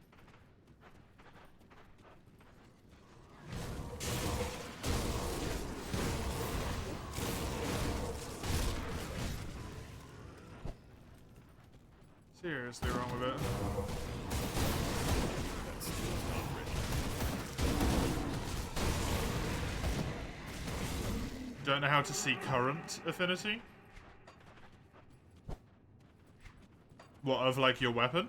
Seriously wrong with it. Don't know how to see current affinity? What, of like your weapon?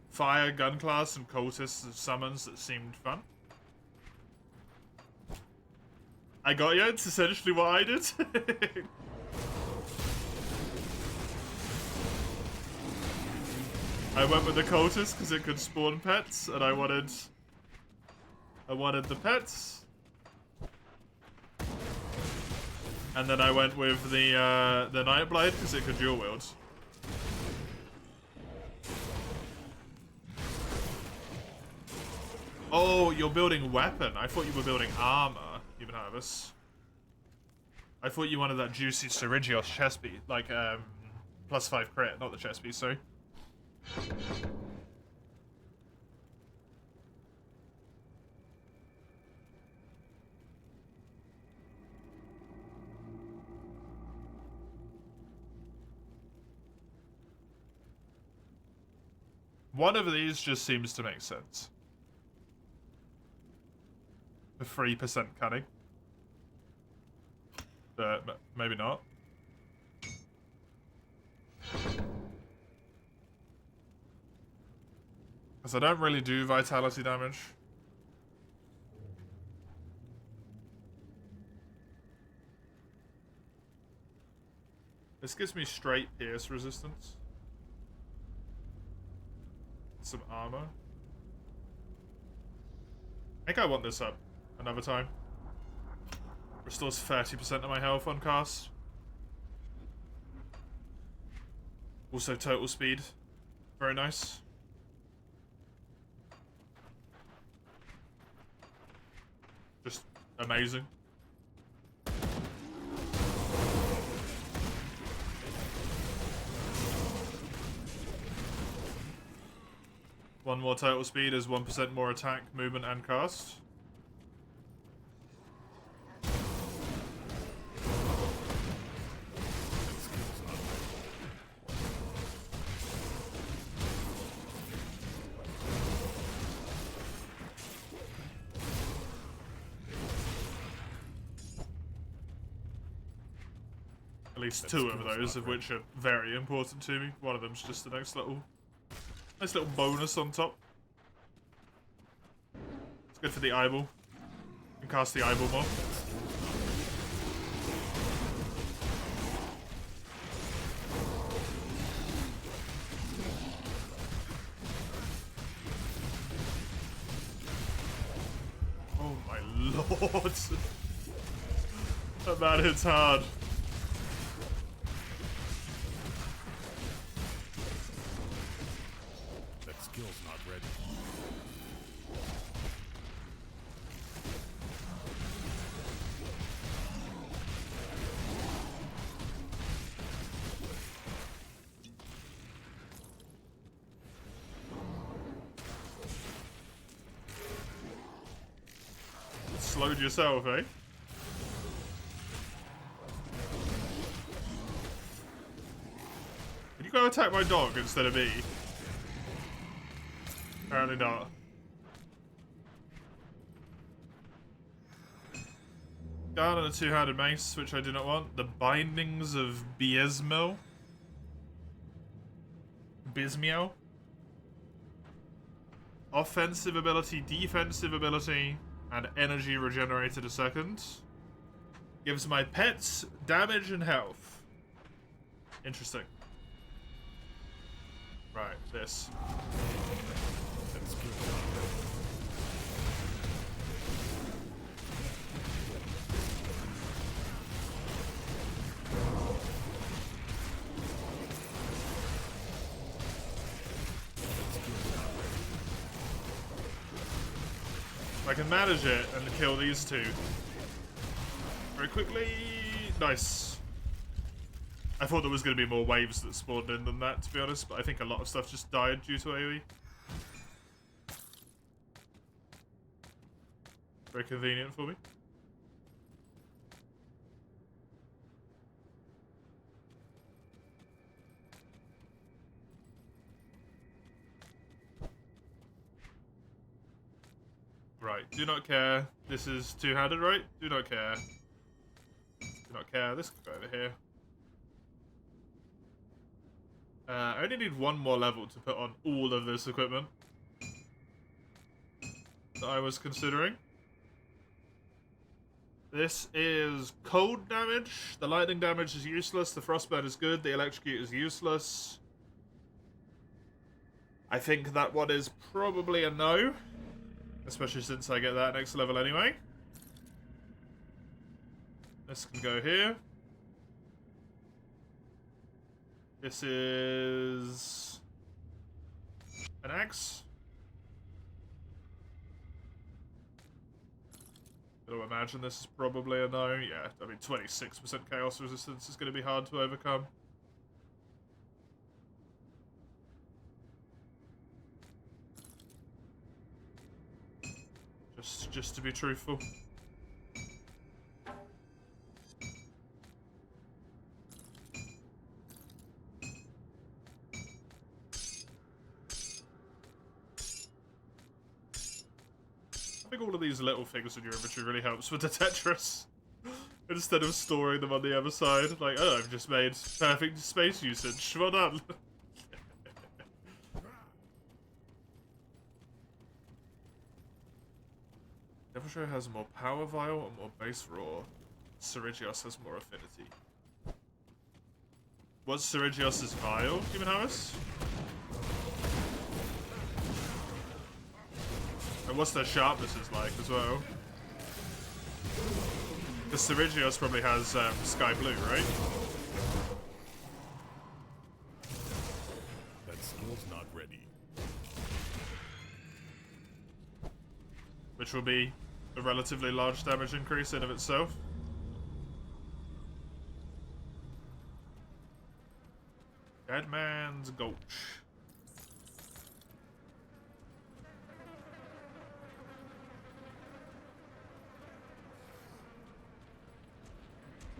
Fire, gun class, and cultists of summons that seemed fun. I got you, it's essentially what I did. I went with the cultist because it could spawn pets, and I wanted the pets. And then I went with the Nightblade because it could dual wield. Oh, you're building weapon. I thought you were building armor, you nervous. I thought you wanted that juicy Ceridios chest piece, like +5 crit, not the chest piece, sorry. One of these just seems to make sense. The 3% cutting. Maybe not. Because I don't really do vitality damage. This gives me straight pierce resistance. Some armor. I think I want this up another time. Restores 30% of my health on cast. Also total speed. Very nice. Just amazing. One more total speed is 1% more attack, movement, and cast. At least two of those, of which are very important to me. One of them's just the next little... nice little bonus on top. It's good for the eyeball. You can cast the eyeball more. Oh my lord. That man hits hard. Skill's not ready. Slowed yourself, eh? Can you go attack my dog instead of me? Apparently not. gun and a two-handed mace, which I do not want. The bindings of Biesmo. Bismio. Offensive ability, defensive ability, and energy regenerated a second. Gives my pets damage and health. Interesting. Right, this. That skill is not ready. I can manage it and kill these two very quickly. Nice. I thought there was going to be more waves that spawned in than that, to be honest, but I think a lot of stuff just died due to AoE. Very convenient for me. Right, do not care. This is two-handed, right? Do not care. Do not care. This can go over here. I only need one more level to put on all of this equipment that I was considering. This is cold damage. The lightning damage is useless. The frostburn is good. The electrocute is useless. I think that one is probably a no. Especially since I get that next level anyway. This can go here. This is an axe. Gotta imagine this is probably a no. Yeah, I mean 26% chaos resistance is going to be hard to overcome. Just to be truthful. I think all of these little things in your inventory really helps with the Tetris. Instead of storing them on the other side. Like, oh, I've just made perfect space usage. Well done. Devonshire has more power vial or more base raw. Cerigios has more affinity. What's Cerigios' vial, Human Harris? And what's their sharpness is like as well? Because Cerigios probably has sky blue, right? That skill's not ready. Which will be a relatively large damage increase in of itself. Dead Man's Gulch.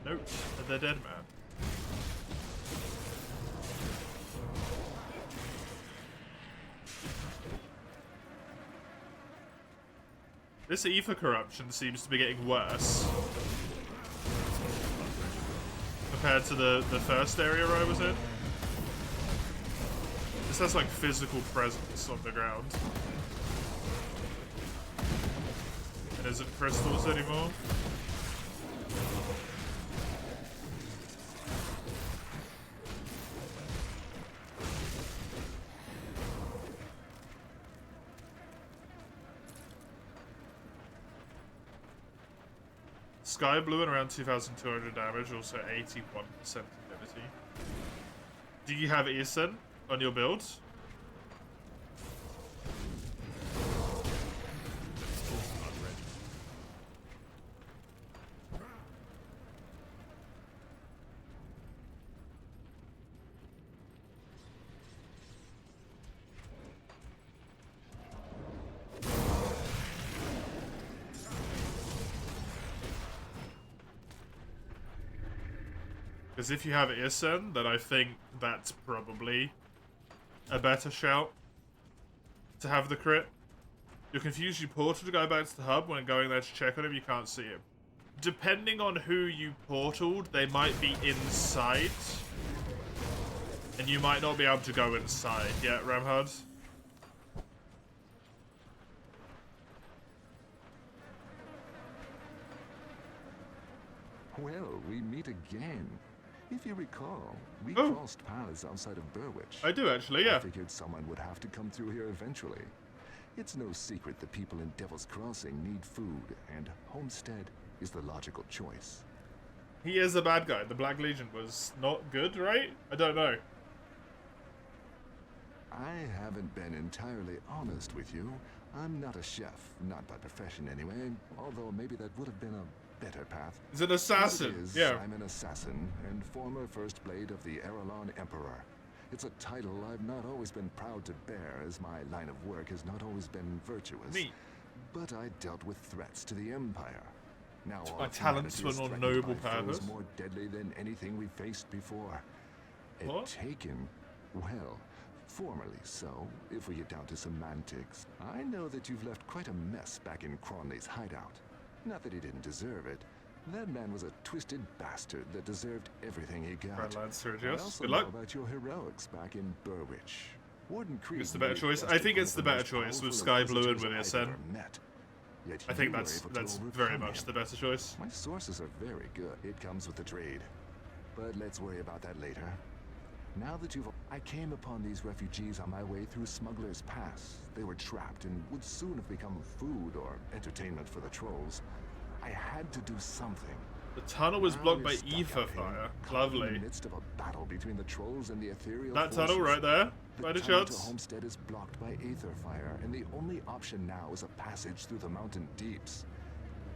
Nope, the dead man. This ether corruption seems to be getting worse compared to the first area I was in. This has like physical presence on the ground. It isn't crystals anymore. Sky blue and around 2,200 damage, also 81% affinity. Do you have Eason on your build? Because if you have Isen, then I think that's probably a better shout to have the crit. You'll confuse your portal to go back to the hub when going there to check on him, you can't see him. depending on who you portaled, they might be inside. And you might not be able to go inside yet, Ramhard. Well, we meet again. If you recall, we Oh. crossed paths outside of Burwich. I do actually, I yeah. figured someone would have to come through here eventually. It's no secret the people in Devil's Crossing need food, and Homestead is the logical choice. He is a bad guy. The Black Legion was not good, right? I don't know. I haven't been entirely honest with you. I'm not a chef, not by profession anyway, although maybe that would have been a better path. He's an As it assassin. is, Yeah. I'm an assassin and former First Blade of the Erelon Emperor. It's a title I've not always been proud to bear, as my line of work has not always been virtuous. Neat. But I dealt with threats to the Empire. Now My our talents humanity were is not threatened noble by foes purpose. more deadly than anything we faced before. What? Taken, well, formerly so, if we get down to semantics. I know that you've left quite a mess back in Cronley's hideout. Not that he didn't deserve it. That man was a twisted bastard that deserved everything he got. Right, Lance I Sergius. also Good know luck. about your heroics back in Burwich. Warden Creed. It's the better may choice. have I think been it's one the of better most choice with powerful Sky Blue and inquisitors with I've Ascend. ever met. Yet I think you were that's able to very overcome much him. the better choice. My sources are very good. It comes with the trade. But let's worry about that later. Now that you've... I came upon these refugees on my way through Smuggler's Pass. They were trapped and would soon have become food or entertainment for the trolls. I had to do something. The tunnel was Now blocked we're by stuck ether out here, fire. caught in Lovely. the midst of a battle between the trolls and the ethereal That tunnel forces. right there. The By the tunnel to chance. Homestead is blocked by aether fire, and the only option now is a passage through the mountain deeps.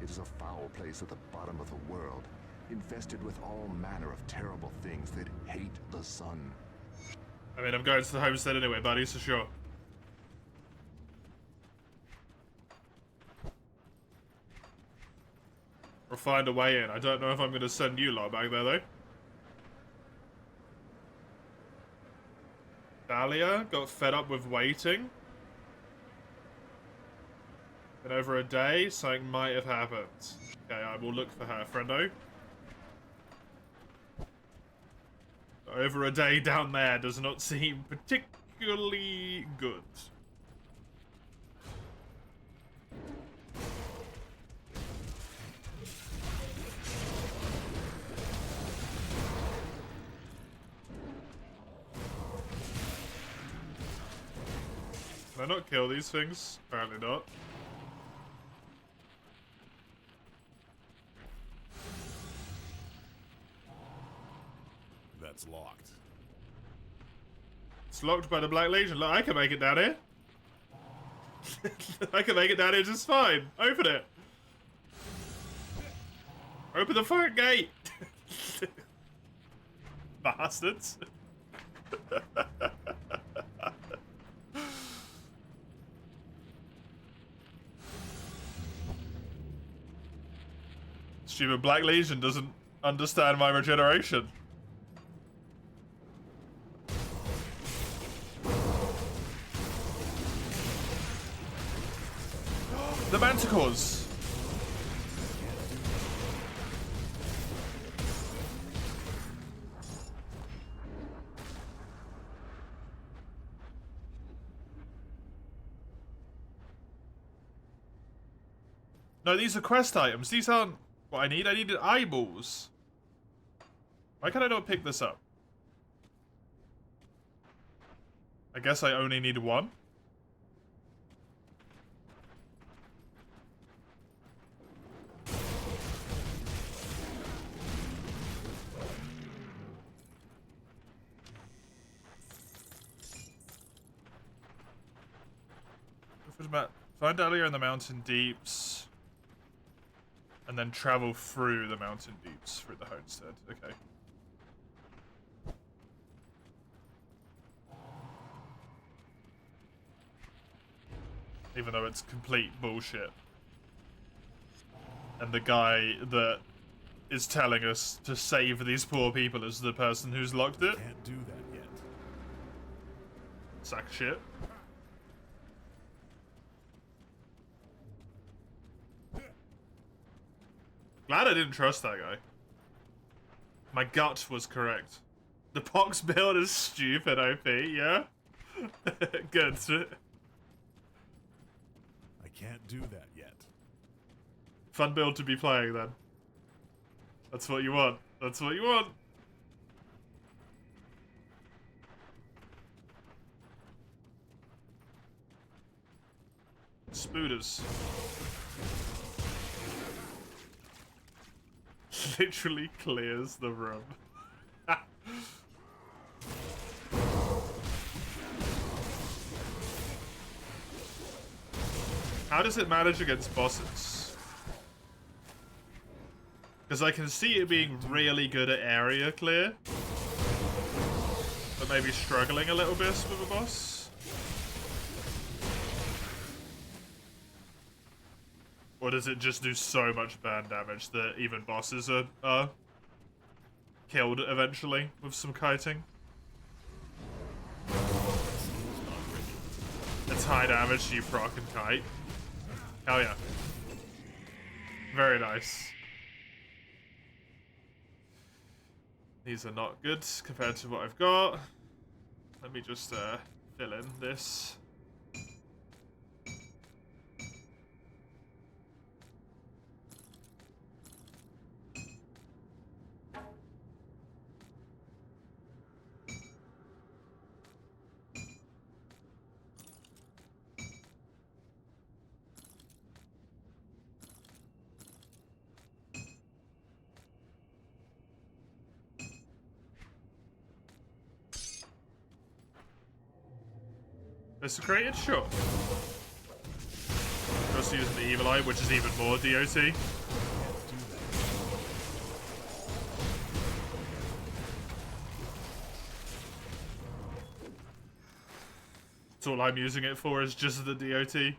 It is a foul place at the bottom of the world, infested with all manner of terrible things that hate the sun. I mean, I'm going to the homestead anyway, buddy, so sure. We'll find a way in. I don't know if I'm going to send you lot back there, though. Dahlia got fed up with waiting. And over a day, something might have happened. Okay, I will look for her, friendo. Over a day down there does not seem particularly good. Can I not kill these things? Apparently not. That's locked. It's locked by the Black Legion. Look, I can make it down here. I can make it down here just fine. Open it. Open the fucking gate. Bastards. Stupid Black Legion doesn't understand my regeneration. The Manticores! No, these are quest items. These aren't what I need. I needed eyeballs. Why can I not pick this up? I guess I only need one. Find Dahlia in the mountain deeps. And then travel through the mountain deeps through the homestead. Okay. Even though it's complete bullshit. And the guy that is telling us to save these poor people is the person who's locked it. Can't do that yet. Sack of shit. Glad I didn't trust that guy. My gut was correct. The Pox build is stupid OP, yeah? Good. I can't do that yet. Fun build to be playing then. That's what you want. That's what you want. Spooters. Literally clears the room. How does it manage against bosses? Because I can see it being really good at area clear, but maybe struggling a little bit with a boss. Or does it just do so much burn damage that even bosses are killed eventually with some kiting? It's high damage, you proc and kite. Hell yeah. Very nice. These are not good compared to what I've got. Let me just fill in this. Desecrated? Sure. Just using the Evil Eye, which is even more DOT. That's all I'm using it for, is just the DOT.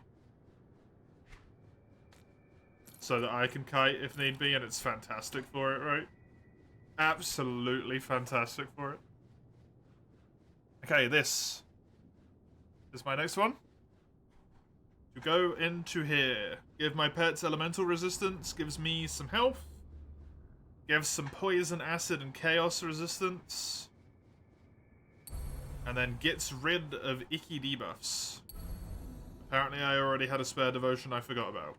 So that I can kite if need be, and it's fantastic for it, right? Absolutely fantastic for it. Okay, this is my next one. To go into here. Give my pets elemental resistance, gives me some health. Gives some poison, acid, and chaos resistance. And then gets rid of icky debuffs. Apparently I already had a spare devotion I forgot about.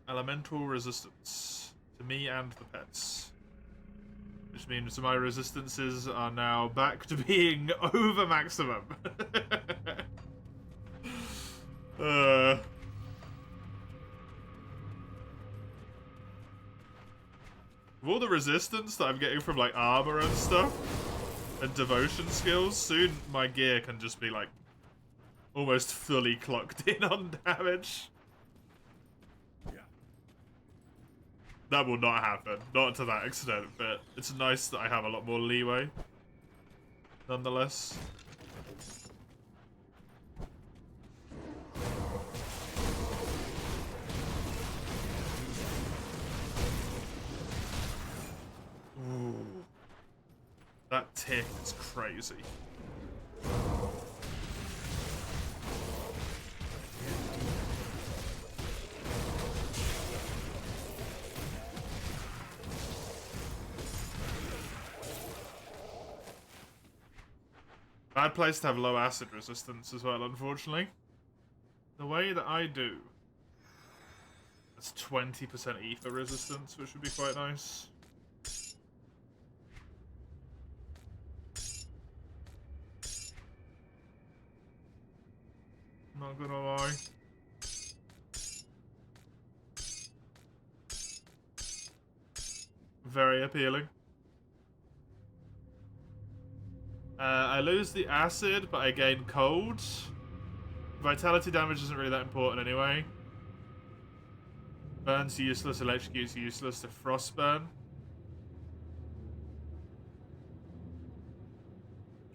Elemental resistance. To me and the pets. Which means my resistances are now back to being over maximum. With all the resistance that I'm getting from like armor and stuff, and devotion skills, soon my gear can just be like almost fully clocked in on damage. That will not happen. Not to that extent, but it's nice that I have a lot more leeway. Nonetheless. Ooh. That tick is crazy. Bad place to have low acid resistance as well, unfortunately. The way that I do, it's 20% ether resistance, which would be quite nice. Not gonna lie. Very appealing. I lose the acid, but I gain cold. Vitality damage isn't really that important anyway. Burns useless, electrocutes useless to frostburn.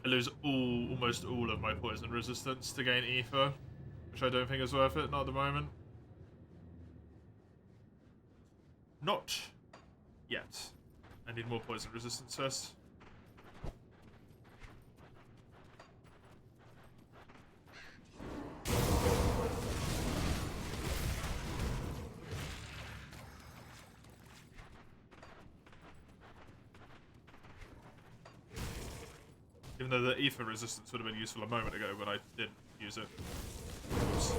I lose almost all of my poison resistance to gain ether, which I don't think is worth it, not at the moment. Not yet. I need more poison resistance first. Even though the ether resistance would have been useful a moment ago when I didn't use it. Oops.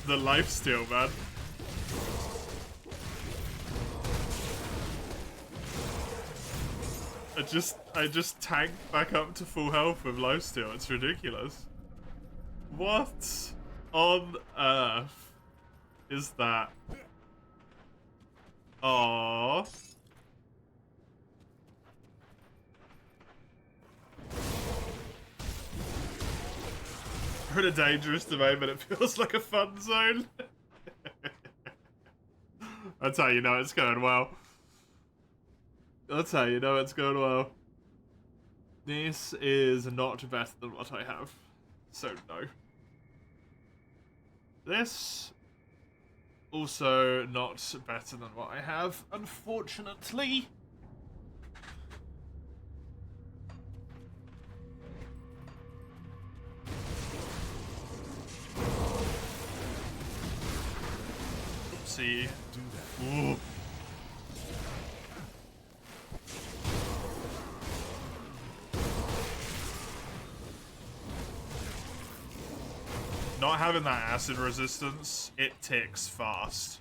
The lifesteal, man. I just tanked back up to full health with lifesteal. It's ridiculous. What on earth is that? Aww. We're in a dangerous domain, but it feels like a fun zone. That's how you know it's going well. That's how you know it's going well. This is not better than what I have. So, no. This, also not better than what I have, unfortunately. See. Ooh. Not having that acid resistance, it ticks fast.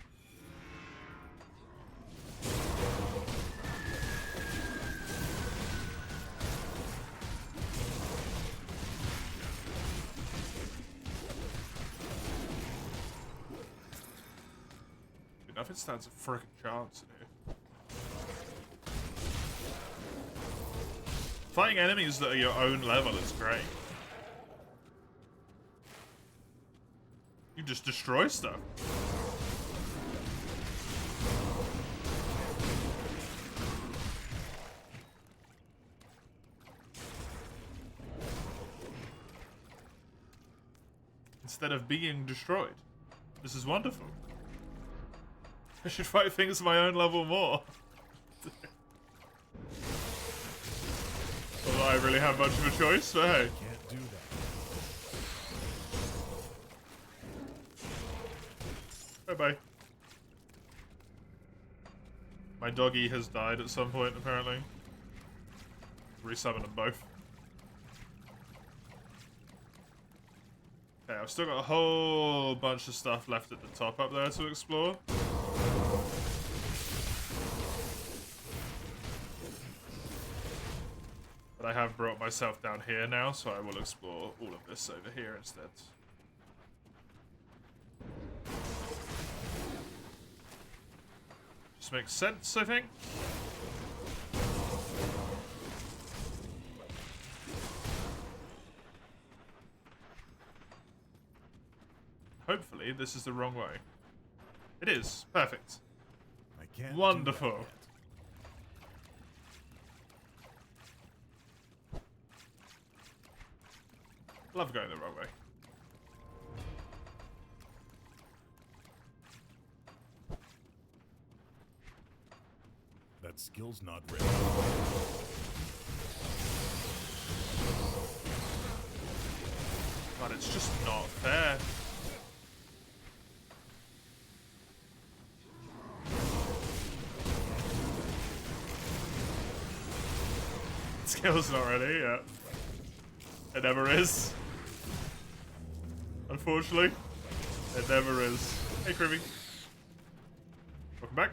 Nothing stands a frickin' chance in here. Fighting enemies that are your own level is great. You just destroy stuff. Instead of being destroyed. This is wonderful. I should fight things at my own level more. Although I really have much of a choice, but hey. Can't do that. Bye-bye. My doggy has died at some point, apparently. Resummon them both. Okay, I've still got a whole bunch of stuff left at the top up there to explore. But I have brought myself down here now, so I will explore all of this over here instead. Just makes sense, I think. Hopefully, this is the wrong way. It is. Perfect. I can't. Wonderful. Do that yet. Love going the wrong way. That skill's not ready. God, it's just not fair. Skill's not ready, yeah. It never is. Unfortunately, it never is. Hey, Krivy. Welcome back.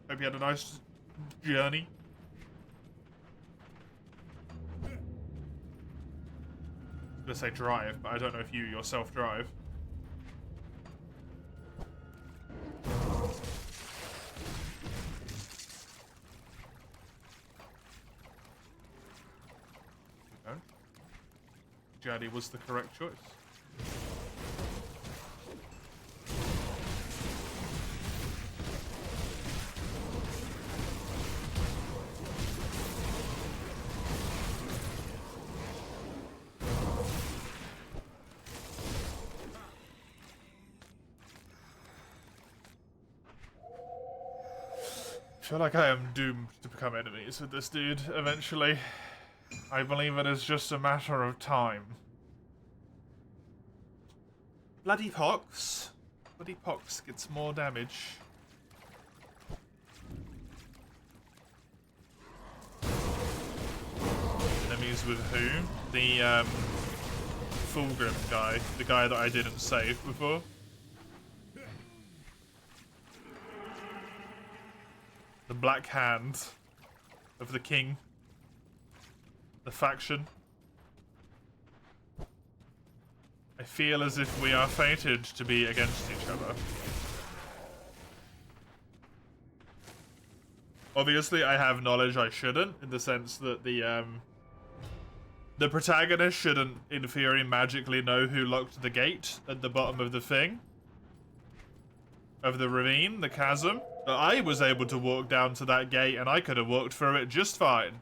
Hope you had a nice journey. I'm gonna say drive, but I don't know if you yourself drive. No. Journey was the correct choice. feel like I am doomed to become enemies with this dude eventually. I believe it is just a matter of time. Bloody Pox. Bloody Pox gets more damage. Enemies with who? The Fulgrim guy. The guy that I didn't save before. The Black Hand of the King. The faction. I feel as if we are fated to be against each other. Obviously, I have knowledge I shouldn't, in the sense that the protagonist shouldn't, in theory, magically know who locked the gate at the bottom of the thing. Of the ravine, the chasm. But I was able to walk down to that gate and I could have walked through it just fine.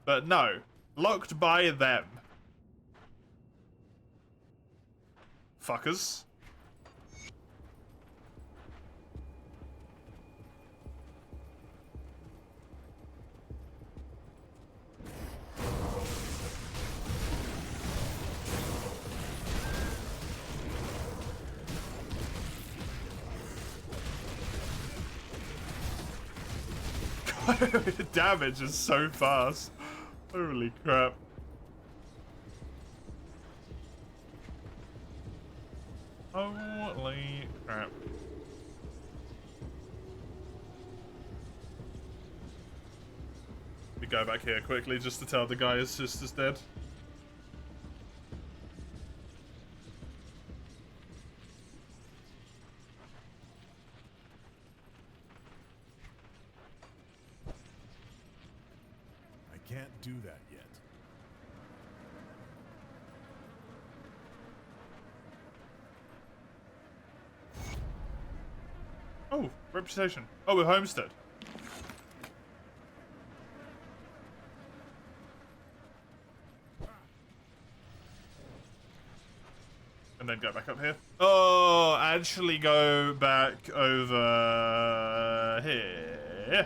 But no. Locked by them. Fuckers. The damage is so fast. Holy crap. Holy crap. We go back here quickly just to tell the guy his sister's dead. I can't do that yet. Oh, reputation. Oh, we're Homestead. And then go back up here. Oh, actually go back over here.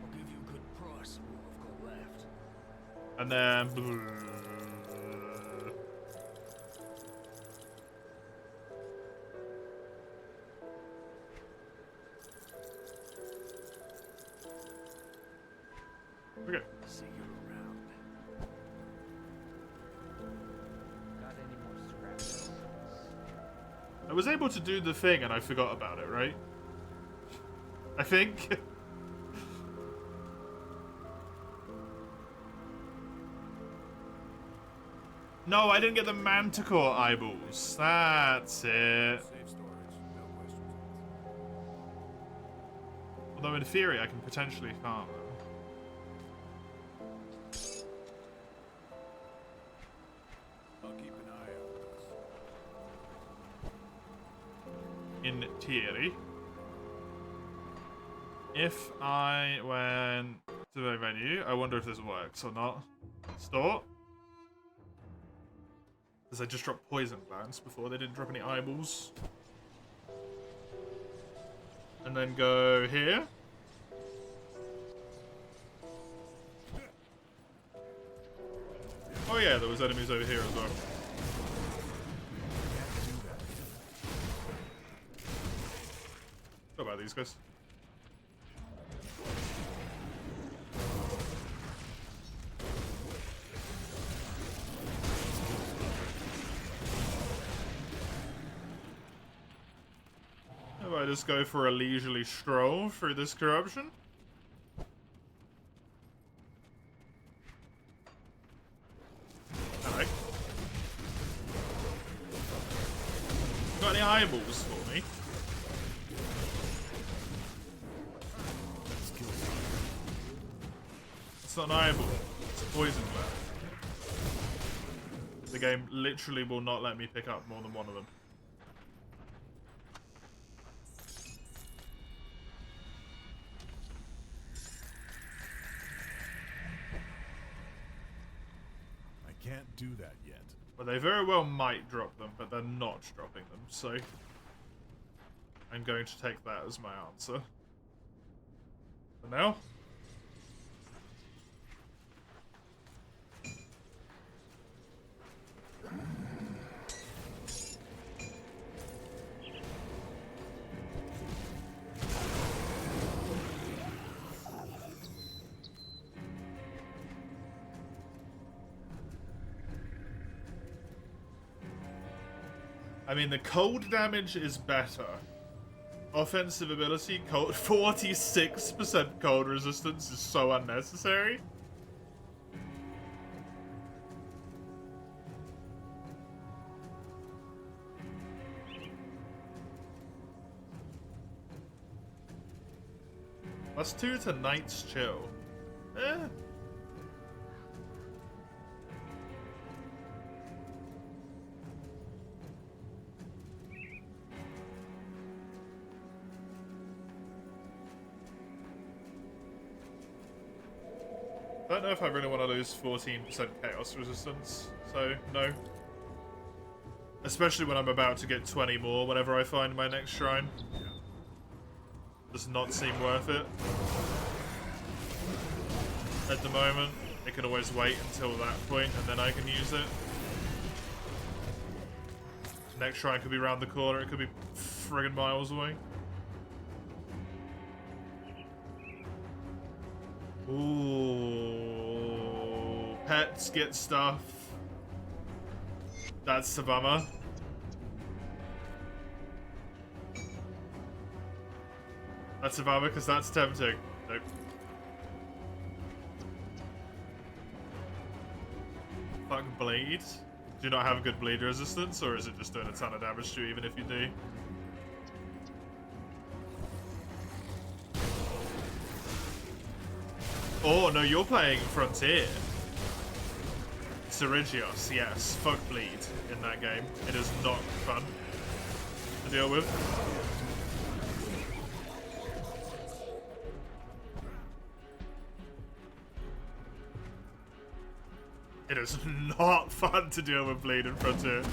I'll give you a good price on what I've got left. And then... Okay. See you around. Got any more scrap metals? I was able to do the thing and I forgot about it, right? I think. No, I didn't get the Manticore eyeballs. That's it. Safe storage, no questions asked. Although in theory I can potentially farm them. I'll keep an eye out for this. In theory. If I went to the menu, I wonder if this works or not. Store. Because I just dropped poison glands before, they didn't drop any eyeballs. And then go here. Oh yeah, there was enemies over here as well. What about these guys? How about I just go for a leisurely stroll through this corruption? Alright. Got any eyeballs for me? It's not an eyeball, it's a poison gland. The game literally will not let me pick up more than one of them. I can't do that yet. But they very well might drop them, but they're not dropping them, so I'm going to take that as my answer. For now. I mean, the cold damage is better. Offensive ability, cold 46% cold resistance is so unnecessary. +2 to Night's Chill. Eh. I don't know if I really want to lose 14% chaos resistance, so no. Especially when I'm about to get 20 more whenever I find my next shrine. Does not seem worth it. At the moment, it can always wait until that point and then I can use it. Next shrine could be around the corner, it could be friggin' miles away. Ooh, pets get stuff. That's the bummer. That's a bummer because that's tempting. Nope. Fuck bleed. Do you not have good bleed resistance, or is it just doing a ton of damage to you even if you do? Oh, no, you're playing Frontier. Cerigios, yes. Fuck bleed in that game. It is not fun to deal with. It is not fun to deal with bleed in Frontier.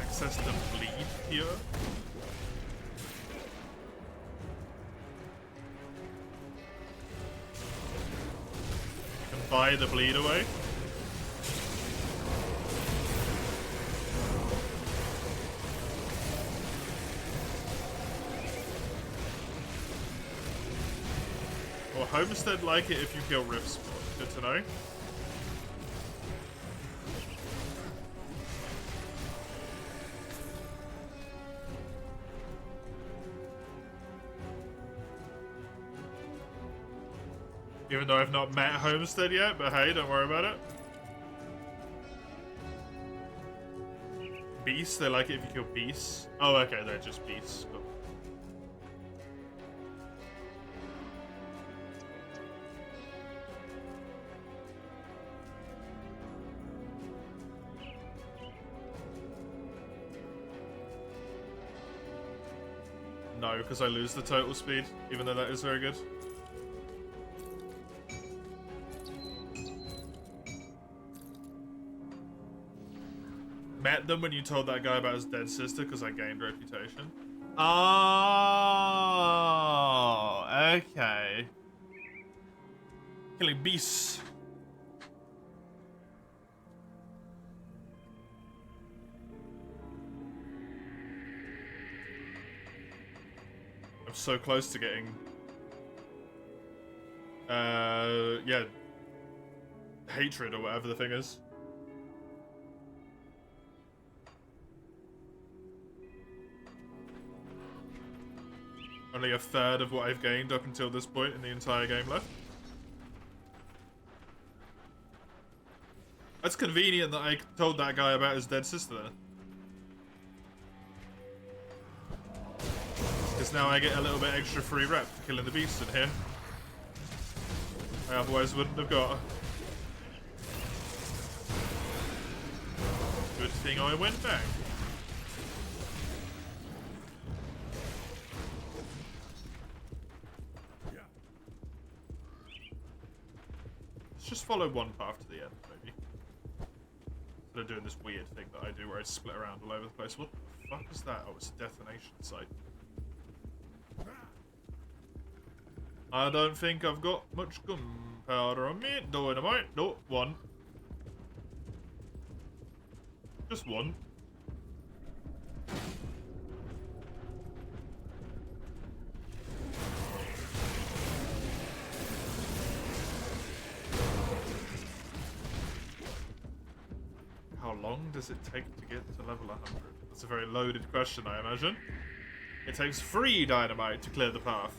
Access to bleed here. Buy the bleed away. Or Homestead like it if you kill Rift Spawn. Good to know. Even though I've not met Homestead yet, but hey, don't worry about it. Beasts, they like it if you kill beasts. Oh, okay, they're just beasts. Cool. No, because I lose the total speed, even though that is very good. Met them when you told that guy about his dead sister because I gained reputation. Oh, okay. Killing beasts. I'm so close to getting... yeah. Hatred or whatever the thing is. Only a third of what I've gained up until this point in the entire game left. That's convenient that I told that guy about his dead sister then. Because now I get a little bit extra free rep for killing the beasts in here. I otherwise wouldn't have got. Good thing I went back. just follow one path to the end, maybe. Instead of doing this weird thing that I do where I split around all over the place. What the fuck is that? Oh, it's a detonation site. I don't think I've got much gunpowder on me. Dynamite. No, one. Just one. How long does it take to get to level 100? That's a very loaded question, I imagine. It takes 3 dynamite to clear the path.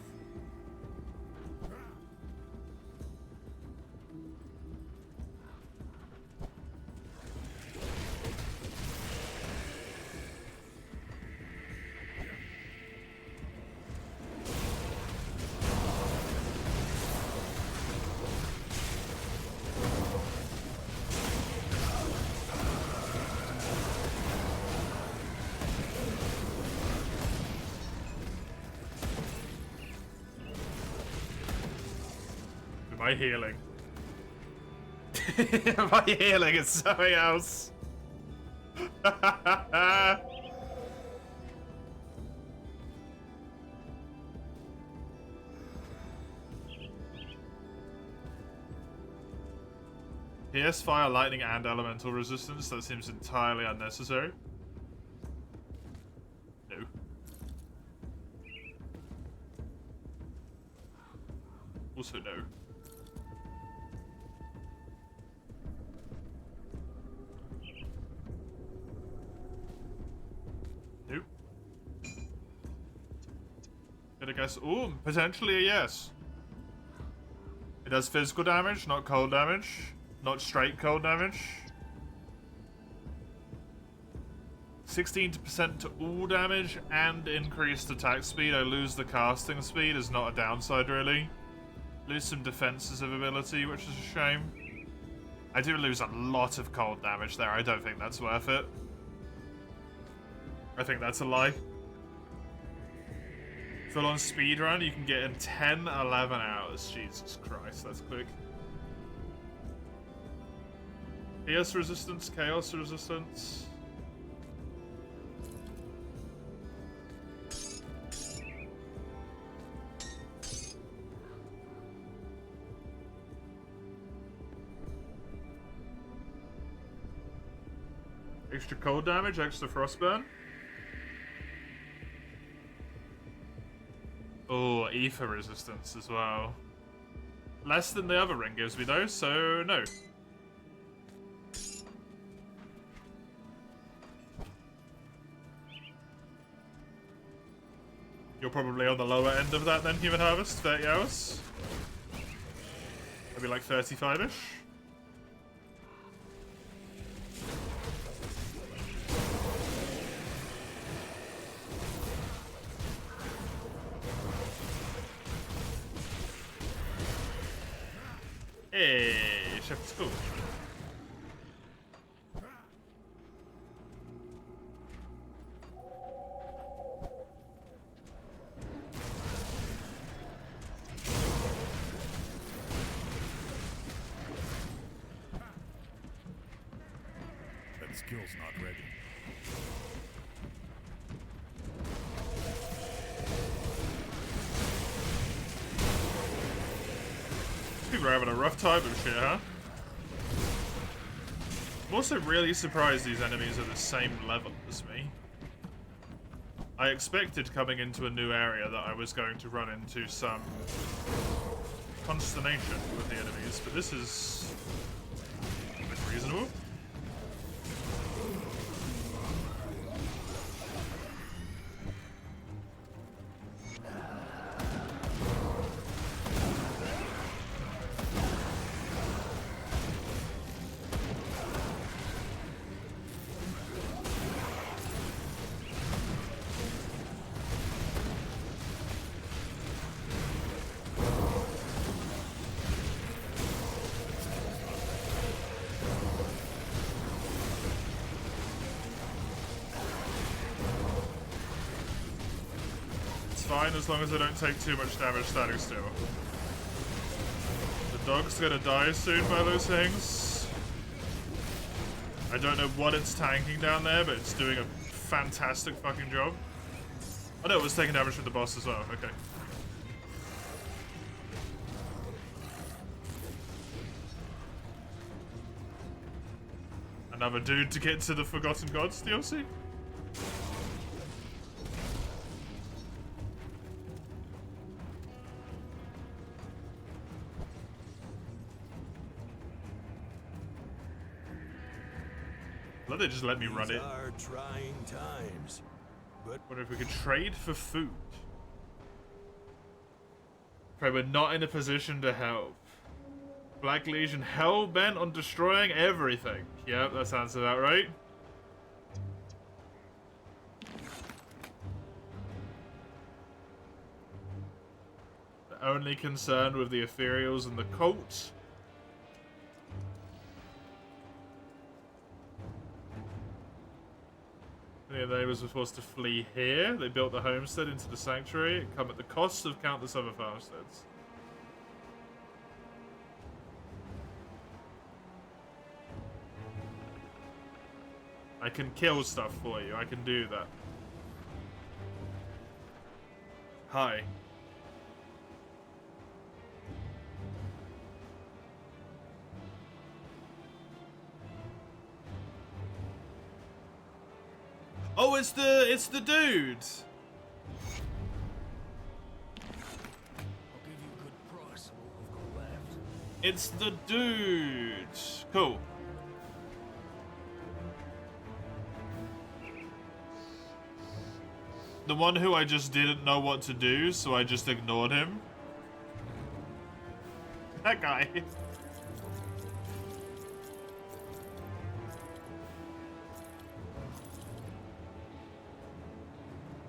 Am I healing? Am I healing? It's something else. PS fire, lightning, and elemental resistance. That seems entirely unnecessary. No. Also no. Nope. Gonna guess. Ooh, potentially a yes. It does physical damage, not cold damage. Not straight cold damage. 16% to all damage and increased attack speed. I lose the casting speed is not a downside, really. Lose some defensive ability, which is a shame. I do lose a lot of cold damage there. I don't think that's worth it. I think that's a lie. Full on speedrun, you can get in 10, 11 hours. Jesus Christ, that's quick. PS resistance, chaos resistance. Extra cold damage, extra frostburn. Oh, ether resistance as well. Less than the other ring gives me though, so no. You're probably on the lower end of that then, Human Harvest, 30 hours. Maybe like 35-ish. Hey, Shepherd's cool. That skill's not ready. People are having a rough time of shit, huh? I'm also really surprised these enemies are the same level as me. I expected coming into a new area that I was going to run into some consternation with the enemies, but this is a bit reasonable. Fine as long as I don't take too much damage standing still. The dog's gonna die soon by those things. I don't know what it's tanking down there, but it's doing a fantastic fucking job. Oh no, it was taking damage from the boss as well. Okay. Another dude to get to the Forgotten Gods DLC? Let they just let me run it. These are trying times, but Wonder if we could trade for food. Pray we're not in a position to help. Black Legion hell-bent on destroying everything. Yep, that sounds about right. They're only concerned with the Ethereals and the cult. Yeah, they were supposed to flee here. They built the homestead into the sanctuary. It come at the cost of countless other farmsteads. I can kill stuff for you. I can do that. Hi. Oh, it's the dude. I'll give you a good price on what I've got left. It's the dude. Cool. The one who I just didn't know what to do, so I just ignored him. That guy.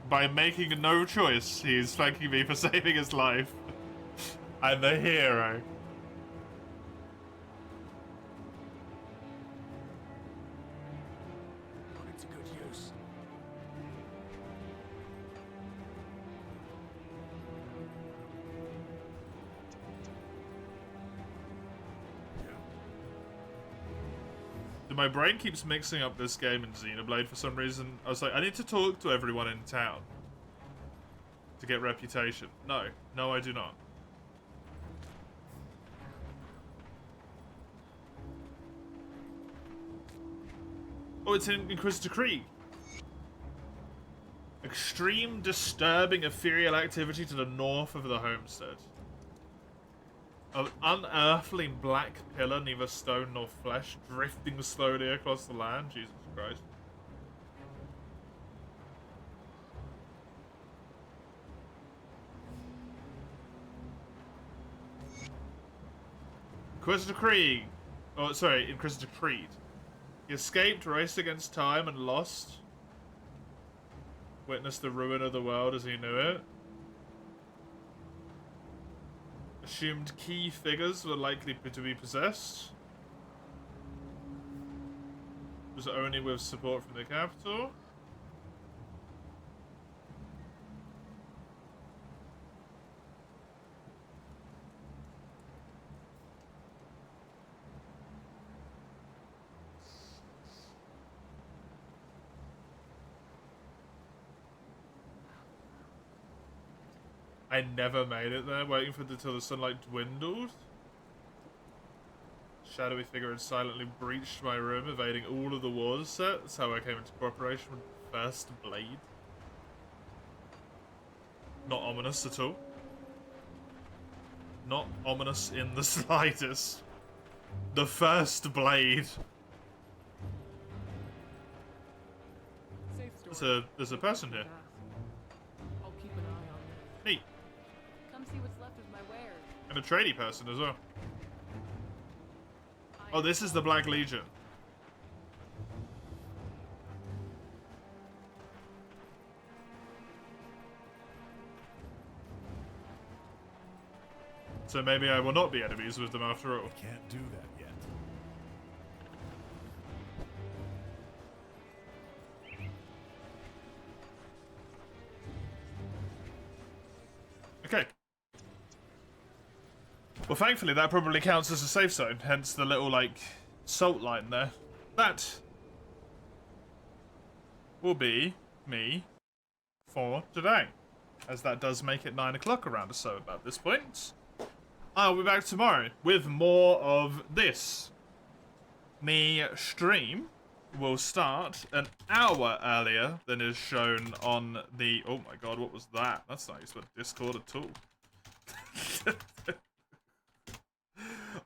By making no choice, he's thanking me for saving his life. I'm the hero. Put it to good use. My brain keeps mixing up this game and Xenoblade for some reason. I was like, I need to talk to everyone in town to get reputation. No, no, I do not. Oh, it's in Inquisitor Krieg. Extreme disturbing ethereal activity to the north of the homestead. An unearthly black pillar, neither stone nor flesh, drifting slowly across the land. Jesus Christ. Inquisitor Krieg. Oh, sorry, Inquisitor Creed. He escaped, raced against time, and lost. Witnessed the ruin of the world as he knew it. Assumed key figures were likely to be possessed. Was only with support from the capital. I never made it there, waiting for till the sunlight dwindled. Shadowy figure had silently breached my room, evading all of the wars set. That's how I came into cooperation with the First Blade. Not ominous at all. Not ominous in the slightest. The First Blade. There's a person here. I'll keep an eye on Neat. Come see what's left of my wares. And a tradie person as well. Oh, this is the Black Legion. So maybe I will not be enemies with them after all. Can't do that yet. Okay. Well, thankfully, that probably counts as a safe zone, hence the little, like, salt line there. That will be me for today, as that does make it 9 o'clock around or so about this point. I'll be back tomorrow with more of this. Me stream will start an hour earlier than is shown on the... Oh my god, what was that? That's not used for Discord at all.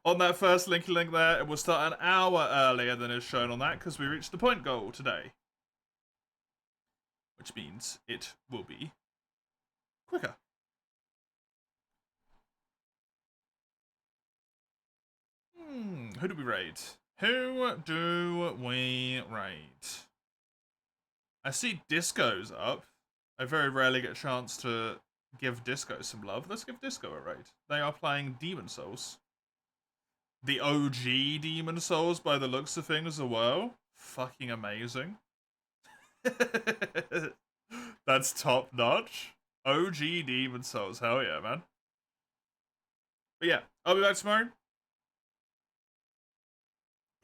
On that first link there, it will start an hour earlier than is shown on that because we reached the point goal today. Which means it will be quicker. Who do we raid? Who do we raid? I see Disco's up. I very rarely get a chance to give Disco some love. Let's give Disco a raid. They are playing Demon Souls. The OG Demon Souls by the looks of things as well. Fucking amazing. That's top notch. OG Demon Souls. Hell yeah, man. But yeah, I'll be back tomorrow.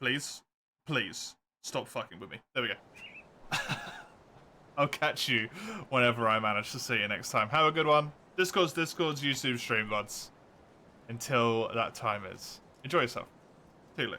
Please, please, stop fucking with me. There we go. I'll catch you whenever I manage to see you next time. Have a good one. Discord's YouTube stream, lads. Until that time is. Enjoy yourself. Toodaloo.